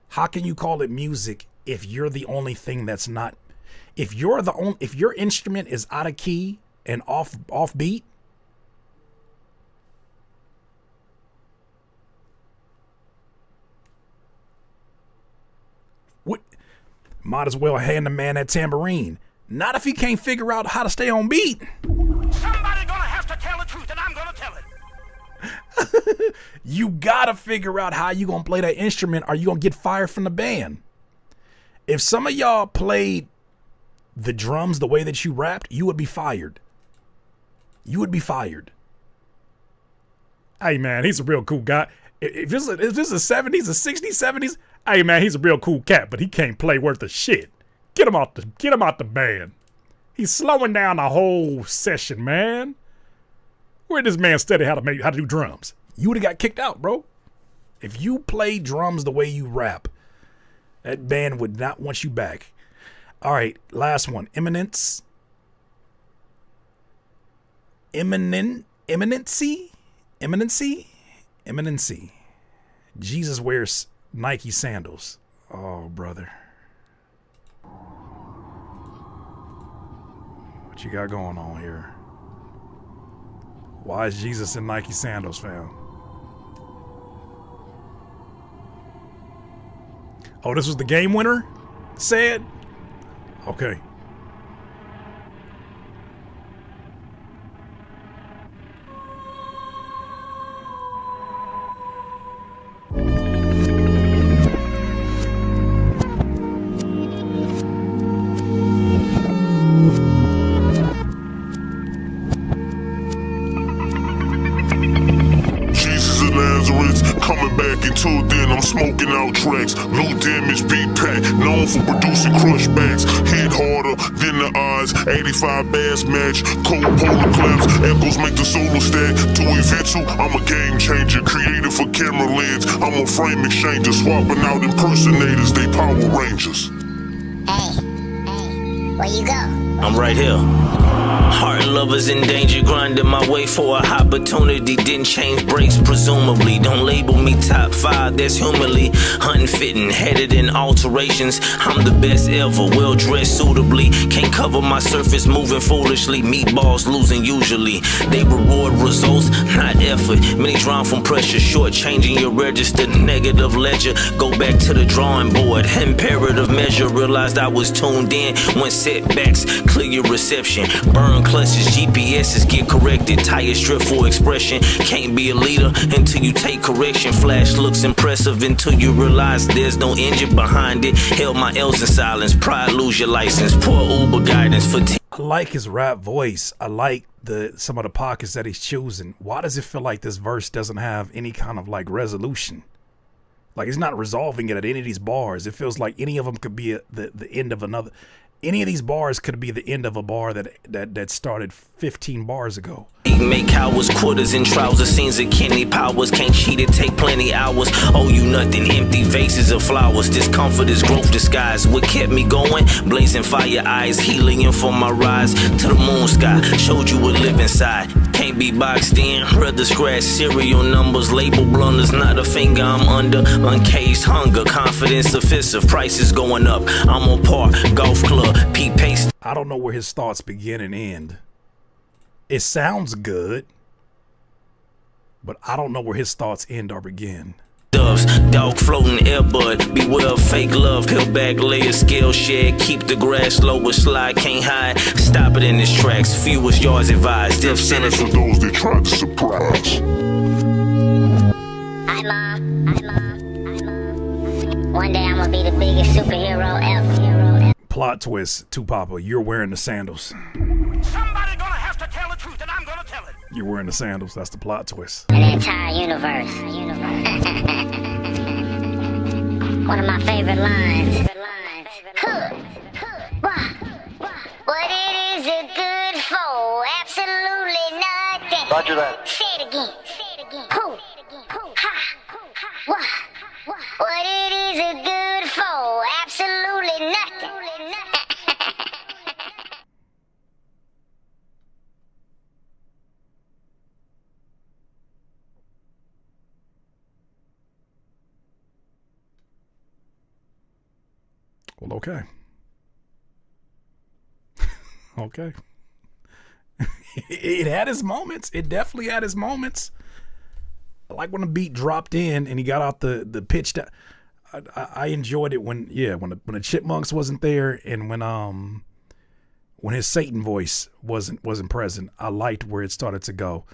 How can you call it music if you're the only thing that's not? If your instrument is out of key and off beat, what? Might as well hand the man that tambourine. Not if he can't figure out how to stay on beat. Somebody gonna have to tell the truth, and I'm gonna tell it. You gotta figure out how you gonna play that instrument or you gonna get fired from the band. If some of y'all played the drums, the way that you rapped, you would be fired. You would be fired. Hey, man, he's a real cool guy. If this is the 70s, the 60s, 70s, hey, man, he's a real cool cat, but he can't play worth a shit. Get him out the band. He's slowing down the whole session, man. Where did this man study how to do drums? You would have got kicked out, bro. If you play drums the way you rap, that band would not want you back. All right, last one. Eminency? Jesus wears Nike sandals. Oh, brother. What you got going on here? Why is Jesus in Nike sandals, fam? Oh, this was the game winner? Said? Okay. Until then, I'm smoking out tracks. Low damage, big pack, known for producing crush backs. Hit harder than the odds. 85 bass match, cold polar claps. Echoes make the solo stack. To eventual, I'm a game changer. Created for camera lens. I'm a frame exchanger. Swapping out impersonators, they Power Rangers. Hey, where you go? I'm right here. Heart lovers in danger, grinding my way for a opportunity. Didn't change brakes, presumably. Don't label me top 5, that's humanly unfitting. Headed in alterations, I'm the best ever. Well dressed suitably, can't cover my surface, moving foolishly. Meatballs losing usually. They reward results, not effort. Many drown from pressure, short changing your register. Negative ledger, go back to the drawing board. Imperative measure, realized I was tuned in. When setbacks, clear your reception. Burn clutches, GPSs get corrected. Tire strip for expression. Can't be a leader until you take correction. Flash looks impressive until you realize there's no engine behind it. Held my L's in silence. Pride lose your license. Poor Uber guidance for I like his rap voice. I like some of the pockets that he's choosing. Why does it feel like this verse doesn't have any kind of like resolution? Like he's not resolving it at any of these bars. It feels like any of them could be the end of another. Any of these bars could be the end of a bar that started 15 bars ago. Make cowards, quarters and trousers. Scenes of Kenny Powers. Can't cheat it, take plenty hours. Owe you nothing, empty vases of flowers. Discomfort is growth disguised. What kept me going? Blazing fire eyes. Helium for my rise to the moon sky. Showed you what live inside. Can't be boxed in. Rather scratch serial numbers. Label blunders, not a finger I'm under. Uncaged hunger. Confidence offensive. Prices going up. I'm on par. Golf club. Pete Pace. I don't know where his thoughts begin and end. It sounds good, but I don't know where his thoughts end or begin. Doves, dog floating airbud, beware of fake love, peel back, layer, scale, shed, keep the grass lower, slide, can't hide, stop it in its tracks, fewest yards advised, death sentence for those they tried to surprise. Hi, Mom. One day I'm gonna be the biggest superhero ever. Plot twist, Papa, you're wearing the sandals. Somebody gonna have to tell the truth, and I'm gonna tell it. You're wearing the sandals. That's the plot twist. The entire universe. One of my favorite lines. What it is it good for? Absolutely nothing. Roger that. Say it again. Who? Ha. What it is it good for? Absolutely nothing. Well, okay. Okay. It had his moments. It definitely had his moments. I like when the beat dropped in and he got out the pitch. I enjoyed it when the Chipmunks wasn't there and when his Satan voice wasn't present. I liked where it started to go.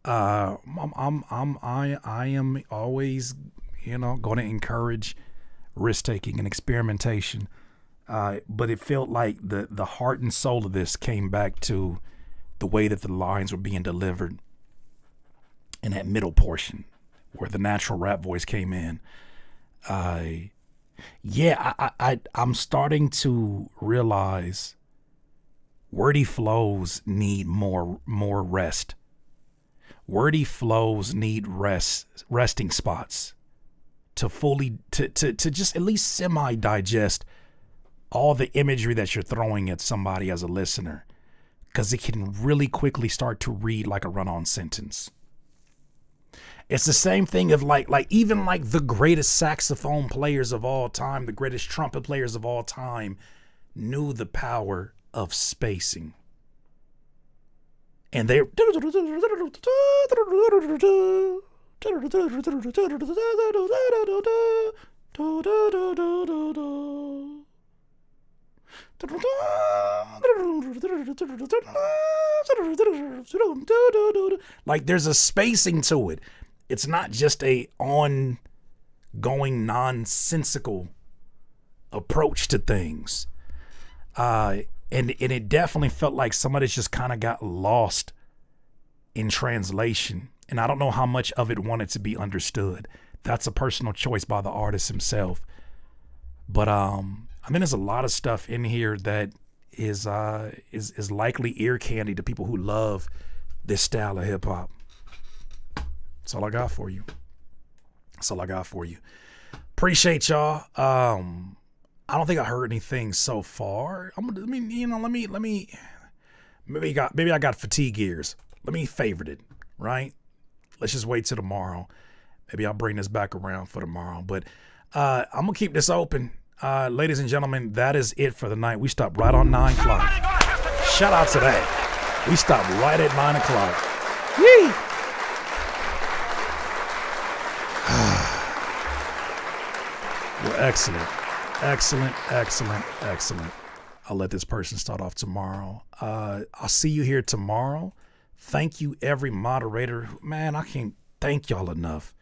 I am always going to encourage risk taking and experimentation. But it felt like the heart and soul of this came back to the way that the lines were being delivered in that middle portion where the natural rap voice came in. I'm starting to realize wordy flows need more rest. Wordy flows need resting spots to fully to just at least semi digest all the imagery that you're throwing at somebody as a listener, because it can really quickly start to read like a run-on sentence. It's the same thing of like even like the greatest saxophone players of all time, the greatest trumpet players of all time knew the power of spacing. And they like there's a spacing to it. It's not just a ongoing nonsensical approach to things. And it definitely felt like some of this just kind of got lost in translation. And I don't know how much of it wanted to be understood. That's a personal choice by the artist himself. But I mean, there's a lot of stuff in here that is likely ear candy to people who love this style of hip hop. That's all I got for you. Appreciate y'all. I don't think I heard anything so far. Maybe I got fatigue ears. Let me favorite it, right? Let's just wait till tomorrow. Maybe I'll bring this back around for tomorrow. But I'm gonna keep this open. Ladies and gentlemen, that is it for the night. We stopped right on 9 o'clock. Shout out to that. We stopped right at 9 o'clock. Yee! Well, excellent. I'll let this person start off tomorrow. I'll see you here tomorrow. Thank you, every moderator. Man, I can't thank y'all enough.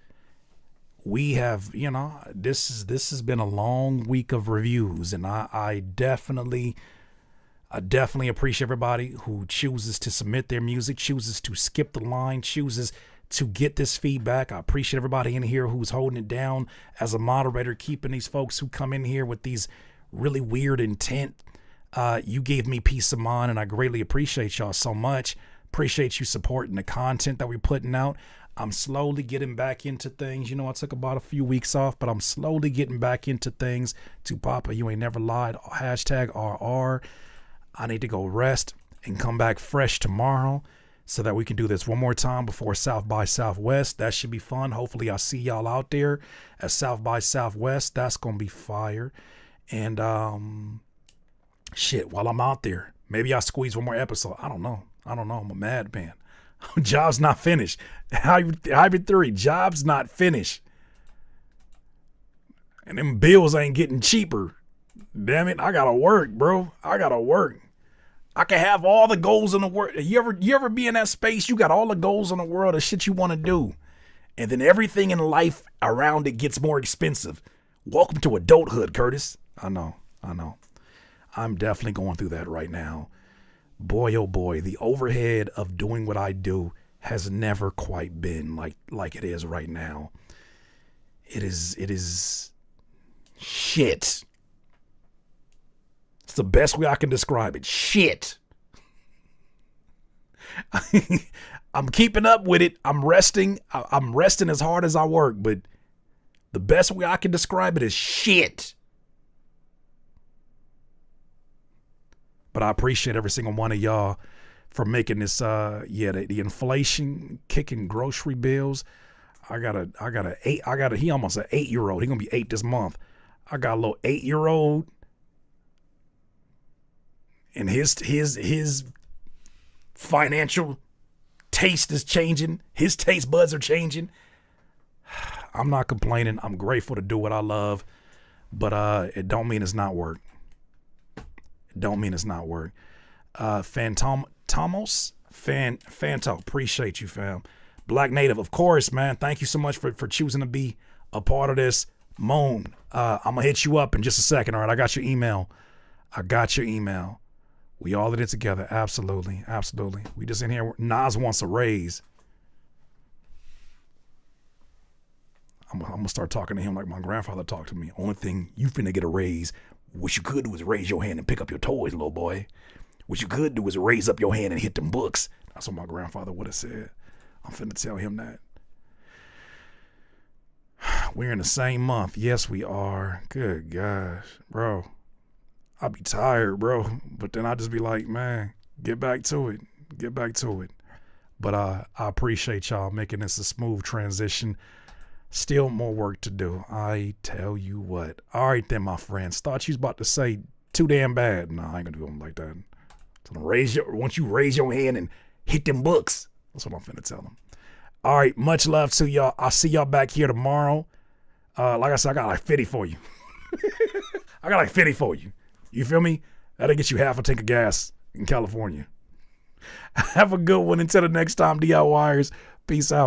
We have, this has been a long week of reviews, and I definitely appreciate everybody who chooses to submit their music, chooses to skip the line, chooses to get this feedback. I appreciate everybody in here who's holding it down as a moderator, keeping these folks who come in here with these really weird intent. You gave me peace of mind, and I greatly appreciate y'all so much. Appreciate you supporting the content that we're putting out. I'm slowly getting back into things. I took about a few weeks off, but I'm slowly getting back into things. To Papa, you ain't never lied. #RR. I need to go rest and come back fresh tomorrow so that we can do this one more time before South by Southwest. That should be fun. Hopefully I see y'all out there at South by Southwest. That's going to be fire. And while I'm out there, maybe I'll squeeze one more episode. I don't know. I'm a madman. Job's not finished. Hybrid 3, job's not finished. And them bills ain't getting cheaper. Damn it, I gotta work, bro. I can have all the goals in the world. You ever be in that space? You got all the goals in the world of shit you want to do, and then everything in life around it gets more expensive. Welcome to adulthood, Curtis. I know. I'm definitely going through that right now. Boy, oh boy, the overhead of doing what I do has never quite been like it is right now. It is shit. It's the best way I can describe it. Shit. I'm keeping up with it. I'm resting as hard as I work, but the best way I can describe it is shit. But I appreciate every single one of y'all for making this, the inflation kicking grocery bills. He almost an 8-year-old. He gonna be 8 this month. I got a little 8-year-old, and his financial taste is changing. His taste buds are changing. I'm not complaining. I'm grateful to do what I love, but it don't mean it's not work. Fanto, appreciate you, fam. Black Native, of course, man. Thank you so much for choosing to be a part of this. Moan, I'm gonna hit you up in just a second. All right, I got your email. I got your email. We all did it together. Absolutely. Absolutely. We just in here. Nas wants a raise. I'm going to start talking to him like my grandfather talked to me. Only thing you finna get a raise. What you could do is raise your hand and pick up your toys, little boy. What you could do is raise up your hand and hit them books. That's what my grandfather would have said. I'm finna tell him that. We're in the same month. Yes, we are. Good gosh, bro. I'll be tired, bro. But then I just be like, man, get back to it. Get back to it. But I appreciate y'all making this a smooth transition. Still more work to do. I tell you what. All right then, my friends. Thought you was about to say too damn bad. No, I ain't gonna do them like that. So once you raise your hand and hit them books. That's what I'm finna tell them. All right, much love to y'all. I'll see y'all back here tomorrow. Like I said, I got like 50 for you. I got like 50 for you. You feel me? That'll get you half a tank of gas in California. Have a good one. Until the next time, DIYers. Peace out.